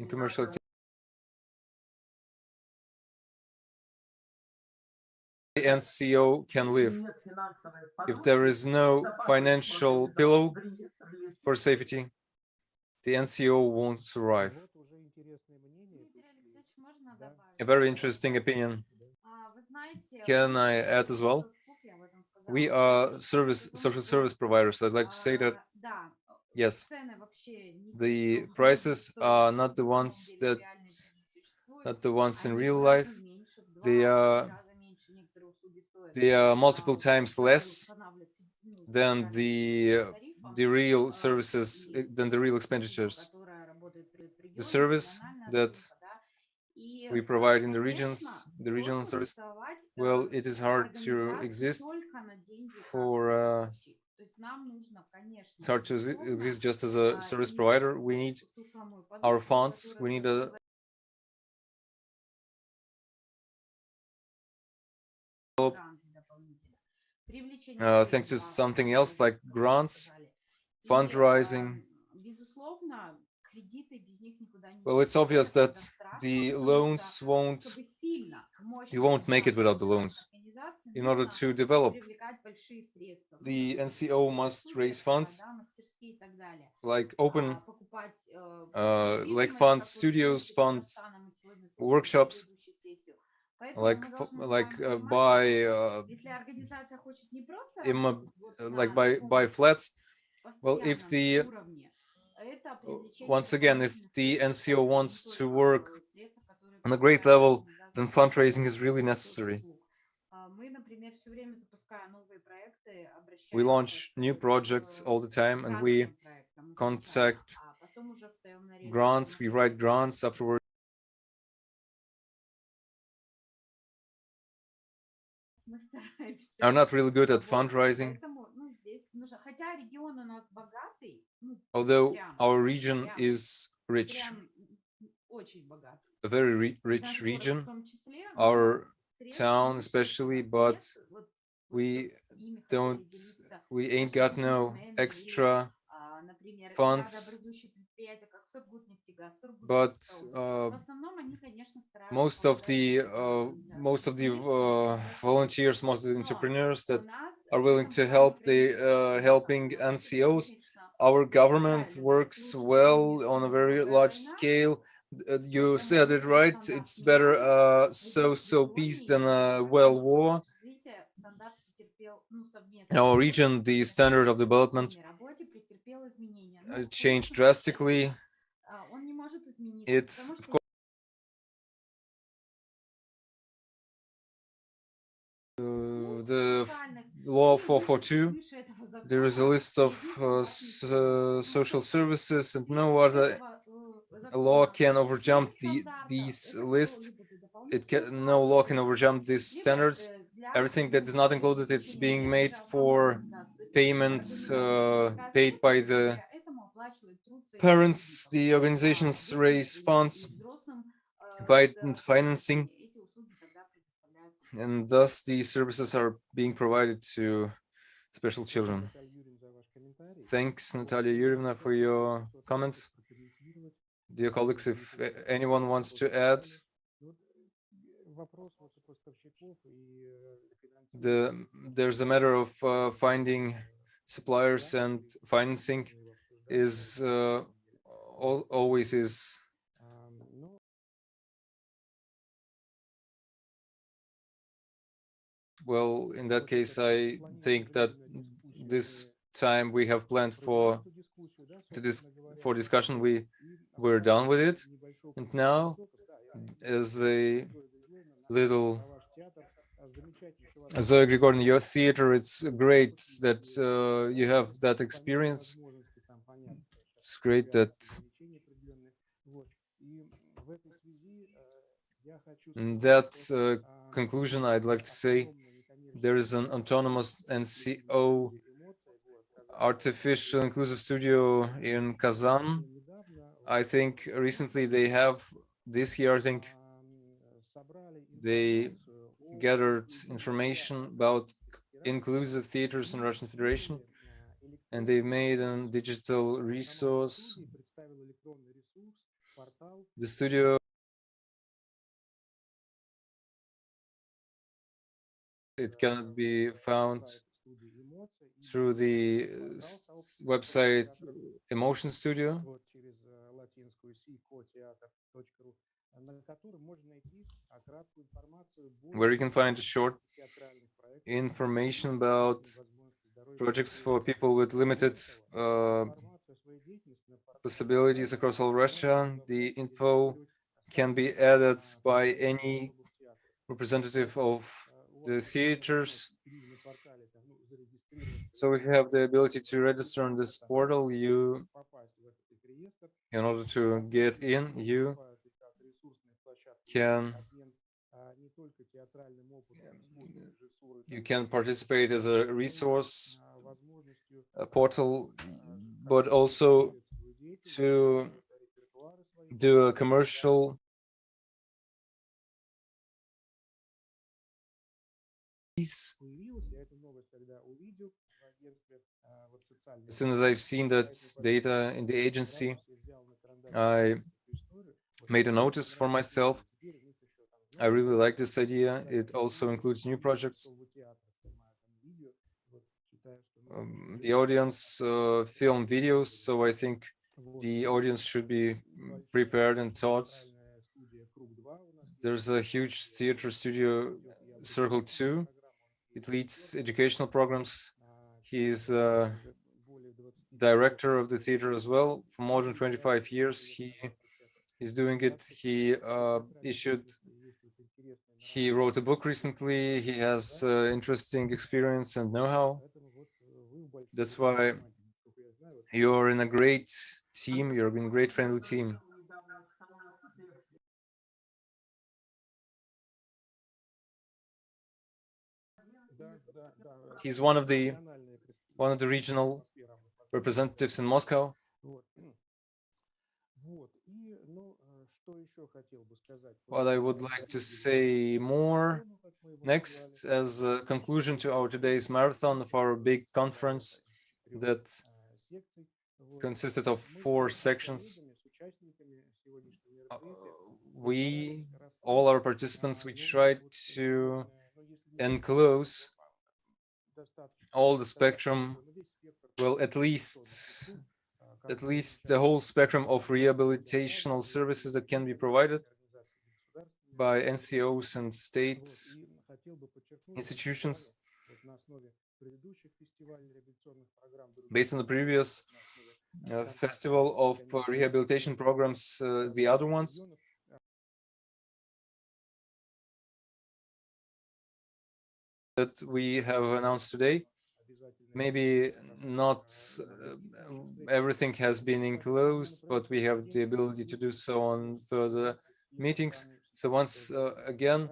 Commercial activity. The NCO can live. If there is no financial pillow for safety, the NCO won't survive. a very interesting opinion. Can I add as well? We are social service providers. I'd like to say that, yes, the prices are not the ones in real life. They are multiple times less than the real services, than the real expenditures. The service that we provide in the regional service, well, it is hard to exist for it's hard to exist just as a service provider. We need our funds. We need a thanks to something else like grants, fundraising. Well, it's obvious that the loans you won't make it without the loans. In order to develop, the NCO must raise funds, like fund studios, fund workshops, buy flats. Well, if the once again, if the NCO wants to work on a great level, then fundraising is really necessary. We launch new projects all the time, and we contact grants. We write grants afterwards. Are not really good at fundraising. Although our region is rich, a very rich region, our town especially, but we ain't got no extra funds. But most of the volunteers, most of the entrepreneurs that are willing to help, helping NCOs. Our government works well on a very large scale. You said it right. It's better so peace than a war. In our region, the standard of development changed drastically. It's of course the law 442. There is a list of social services, and no other law can overjump these lists. No law can overjump these standards. Everything that is not included, it's being made for payment paid by the parents. The organizations raise funds by financing, and thus the services are being provided to special children. Thanks, Natalia Yurievna, for your comment. Dear colleagues, if anyone wants to add, there's a matter of finding suppliers, and financing is always is well. In that case, I think that this time we have planned for discussion, we're done with it. And now, as a little Zoe Grigoryan, your theater, it's great that you have that experience. It's great that in that conclusion, I'd like to say there is an autonomous NCO artificial inclusive studio in Kazan. I think recently they have, this year, I think they gathered information about inclusive theaters in Russian Federation, and they've made a digital resource. The studio, it can be found through the website Emotion Studio. where you can find short information about projects for people with limited possibilities across all Russia. The info can be added by any representative of the theaters. So if you have the ability to register on this portal, in order to get in, you can participate as a resource portal, but also to do a commercial piece. As soon as I've seen that data in the agency, I made a notice for myself. I really like this idea. It also includes new projects. The audience film videos, so I think the audience should be prepared and taught. There's a huge theater studio, Circle 2. It leads educational programs. He's director of the theater as well. For more than 25 years, he is doing it. He wrote a book recently. He has interesting experience and know-how. That's why you're in a great team. You're in a great friendly team. He's one of the regional representatives in Moscow. What I would like to say more next, as a conclusion to our today's marathon of our big conference that consisted of 4 sections, all our participants, we tried to enclose all the spectrum, well, at least the whole spectrum of rehabilitational services that can be provided by NCOs and state institutions. Based on the previous festival of rehabilitation programs, the other ones, that we have announced today, maybe not everything has been enclosed, but we have the ability to do so on further meetings. So once again,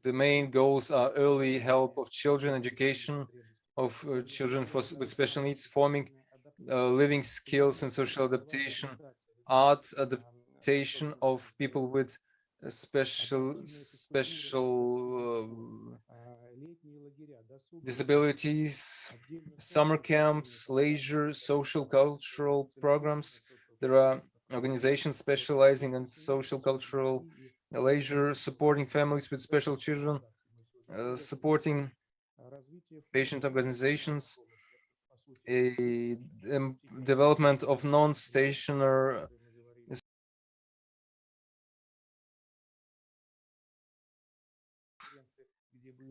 the main goals are early help of children, education of children with special needs, forming living skills and social adaptation, art adaptation of people with special disabilities, summer camps, leisure, social cultural programs. There are organizations specializing in social cultural leisure, supporting families with special children, supporting patient organizations, a development of non-stationary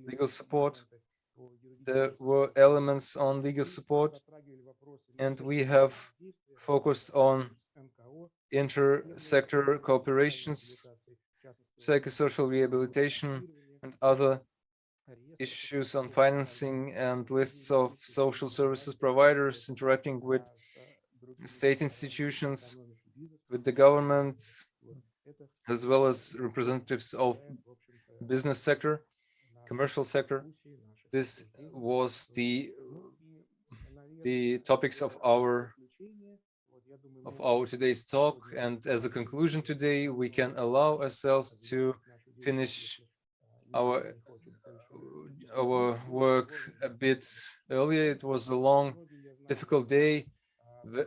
legal support. There were elements on legal support, and we have focused on inter-sector cooperations, psychosocial rehabilitation, and other issues on financing and lists of social services providers interacting with state institutions, with the government, as well as representatives of business sector, commercial sector. This was the topics of our today's talk, and as a conclusion today, we can allow ourselves to finish our work a bit earlier. It was a long, difficult day.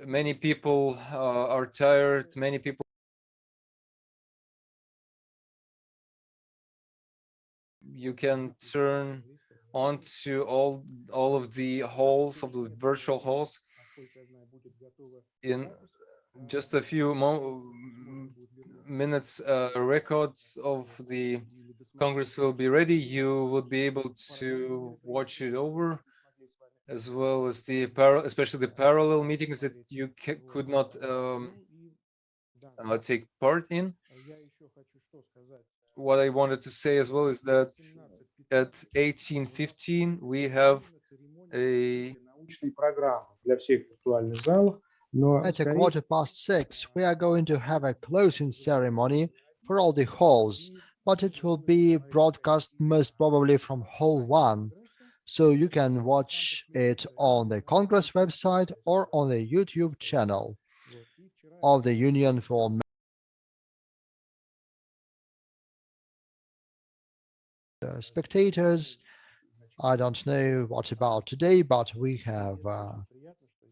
Many people are tired. Many people. You can turn on to all of the halls, of the virtual halls. just a few minutes record of the Congress will be ready. You will be able to watch it over, as well as especially the parallel meetings that you could not take part in. What I wanted to say as well is that at 18:15 we have a at 6:15, we are going to have a closing ceremony for all the halls, but it will be broadcast most probably from Hall 1. So you can watch it on the Congress website or on the YouTube channel of the Union for Spectators. I don't know what about today, but we have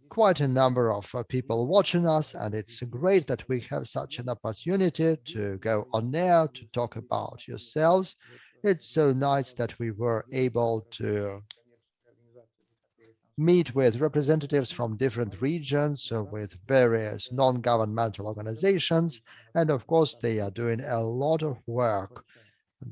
quite a number of people watching us, and it's great that we have such an opportunity to go on air to talk about yourselves. It's so nice that we were able to meet with representatives from different regions, with various non-governmental organizations, and of course they are doing a lot of work.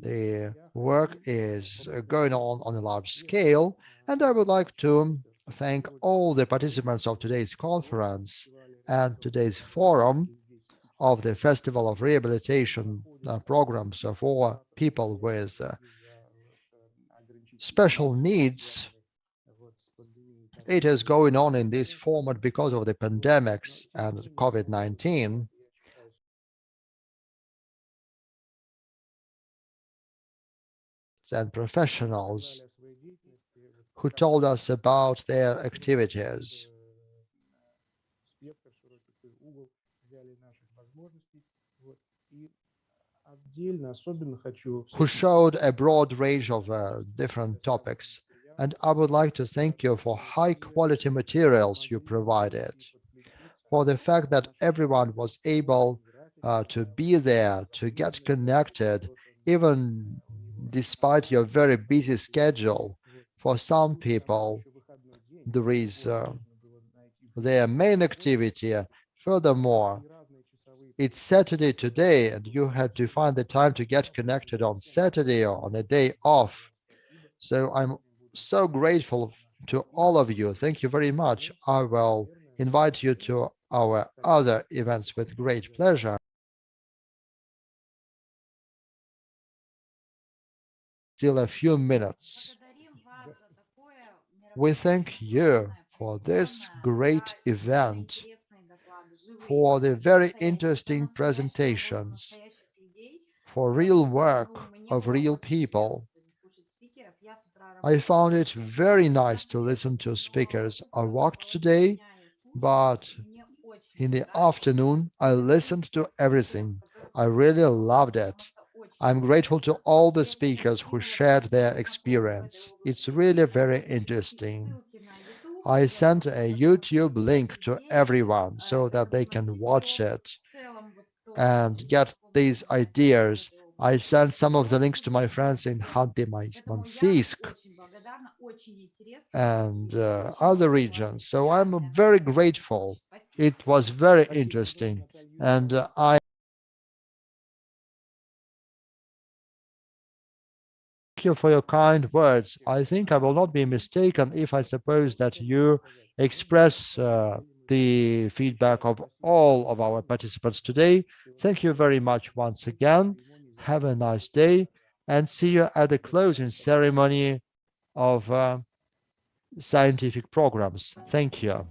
The work is going on a large scale, and I would like to thank all the participants of today's conference and today's forum of the Festival of Rehabilitation programs for people with special needs. It is going on in this format because of the pandemics and COVID-19. And professionals who told us about their activities. Who showed a broad range of different topics. And I would like to thank you for high quality materials you provided, for the fact that everyone was able to be there, to get connected, even despite your very busy schedule. For some people, there is their main activity. Furthermore, it's Saturday today, and you had to find the time to get connected on Saturday or on a day off. So I'm so grateful to all of you. Thank you very much. I will invite you to our other events with great pleasure. Still a few minutes. We thank you for this great event, for the very interesting presentations, for real work of real people. I found it very nice to listen to speakers. I worked today, but in the afternoon, I listened to everything. I really loved it. I'm grateful to all the speakers who shared their experience. It's really very interesting. I sent a YouTube link to everyone so that they can watch it and get these ideas. I sent some of the links to my friends in Khanty-Mansiysk and other regions. So I'm very grateful. It was very interesting. And I thank you for your kind words. I think I will not be mistaken if I suppose that you express the feedback of all of our participants today. Thank you very much once again. Have a nice day, and see you at the closing ceremony of scientific programs. Thank you.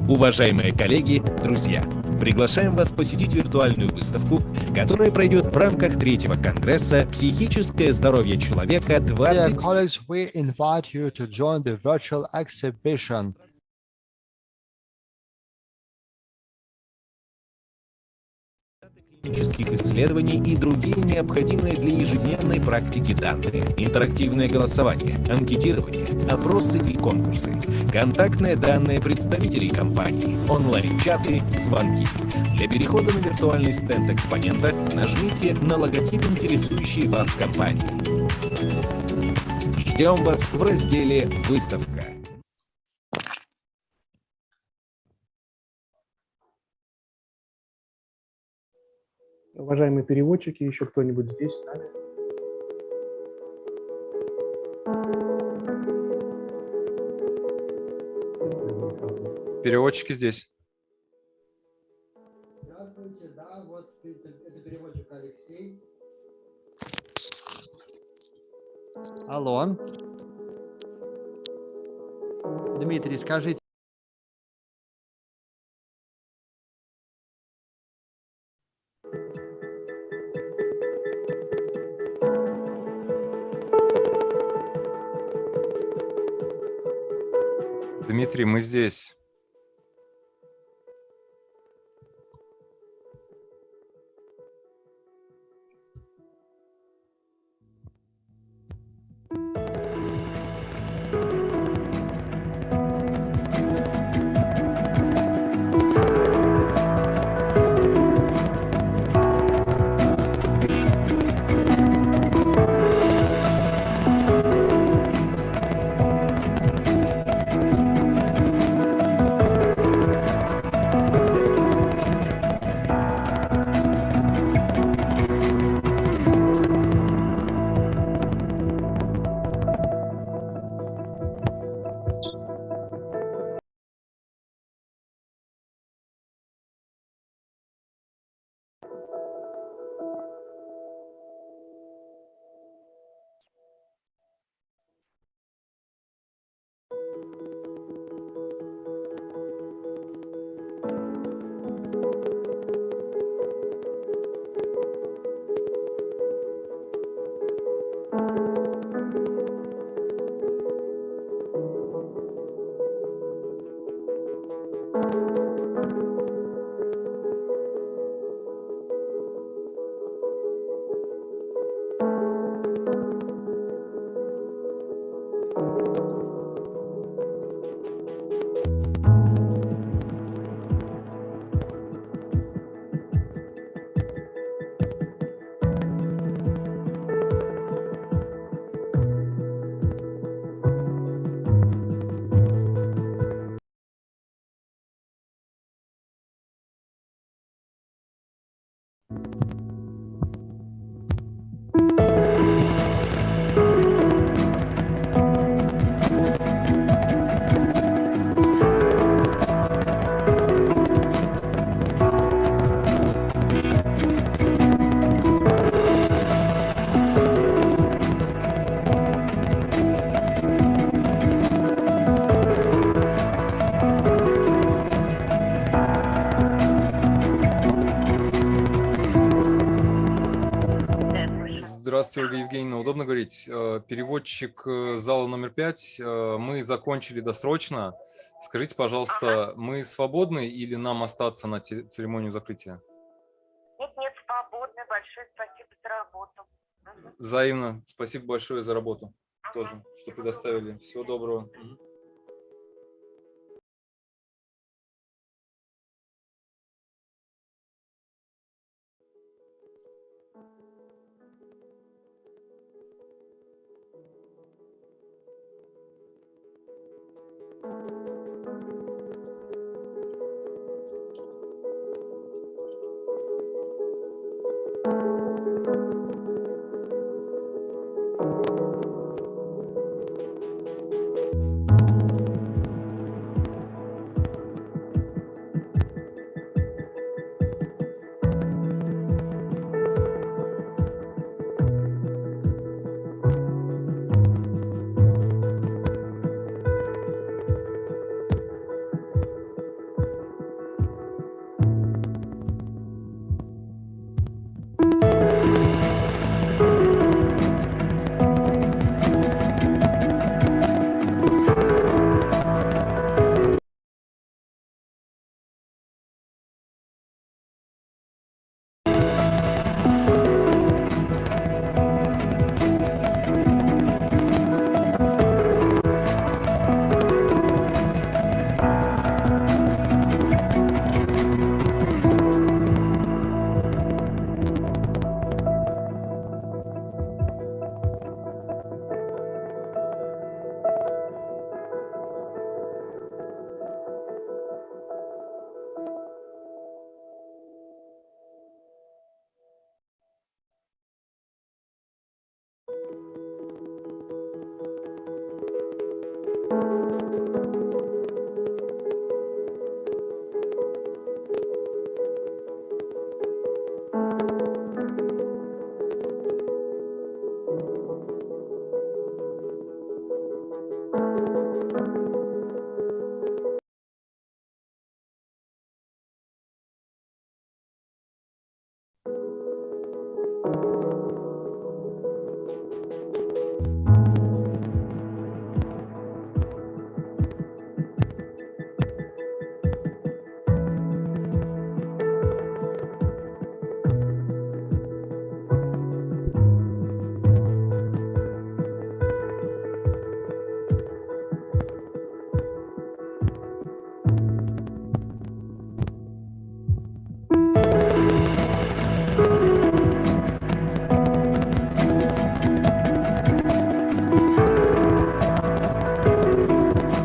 Уважаемые коллеги, друзья, приглашаем вас посетить виртуальную выставку, которая пройдет в рамках 3-го конгресса «Психическое здоровье человека» 20... Dear colleagues, we invite you to join the virtual exhibition клинических исследований и другие необходимые для ежедневной практики данные, интерактивное голосование, анкетирование, опросы и конкурсы, контактные данные представителей компаний, онлайн-чаты, звонки. Для перехода на виртуальный стенд экспонента нажмите на логотип интересующей вас компании. Ждем вас в разделе «Выставка». Уважаемые переводчики, еще кто-нибудь здесь с нами? Переводчики здесь. Здравствуйте, да, вот это переводчик Алексей. Алло. Дмитрий, скажите. Дмитрий, мы здесь. Здравствуйте, Ольга Евгеньевна. Удобно говорить? Переводчик зала номер 5. Мы закончили досрочно. Скажите, пожалуйста, мы свободны или нам остаться на церемонию закрытия? Нет, свободны. Большое спасибо за работу. Взаимно. Спасибо большое за работу тоже, что предоставили. Всего доброго.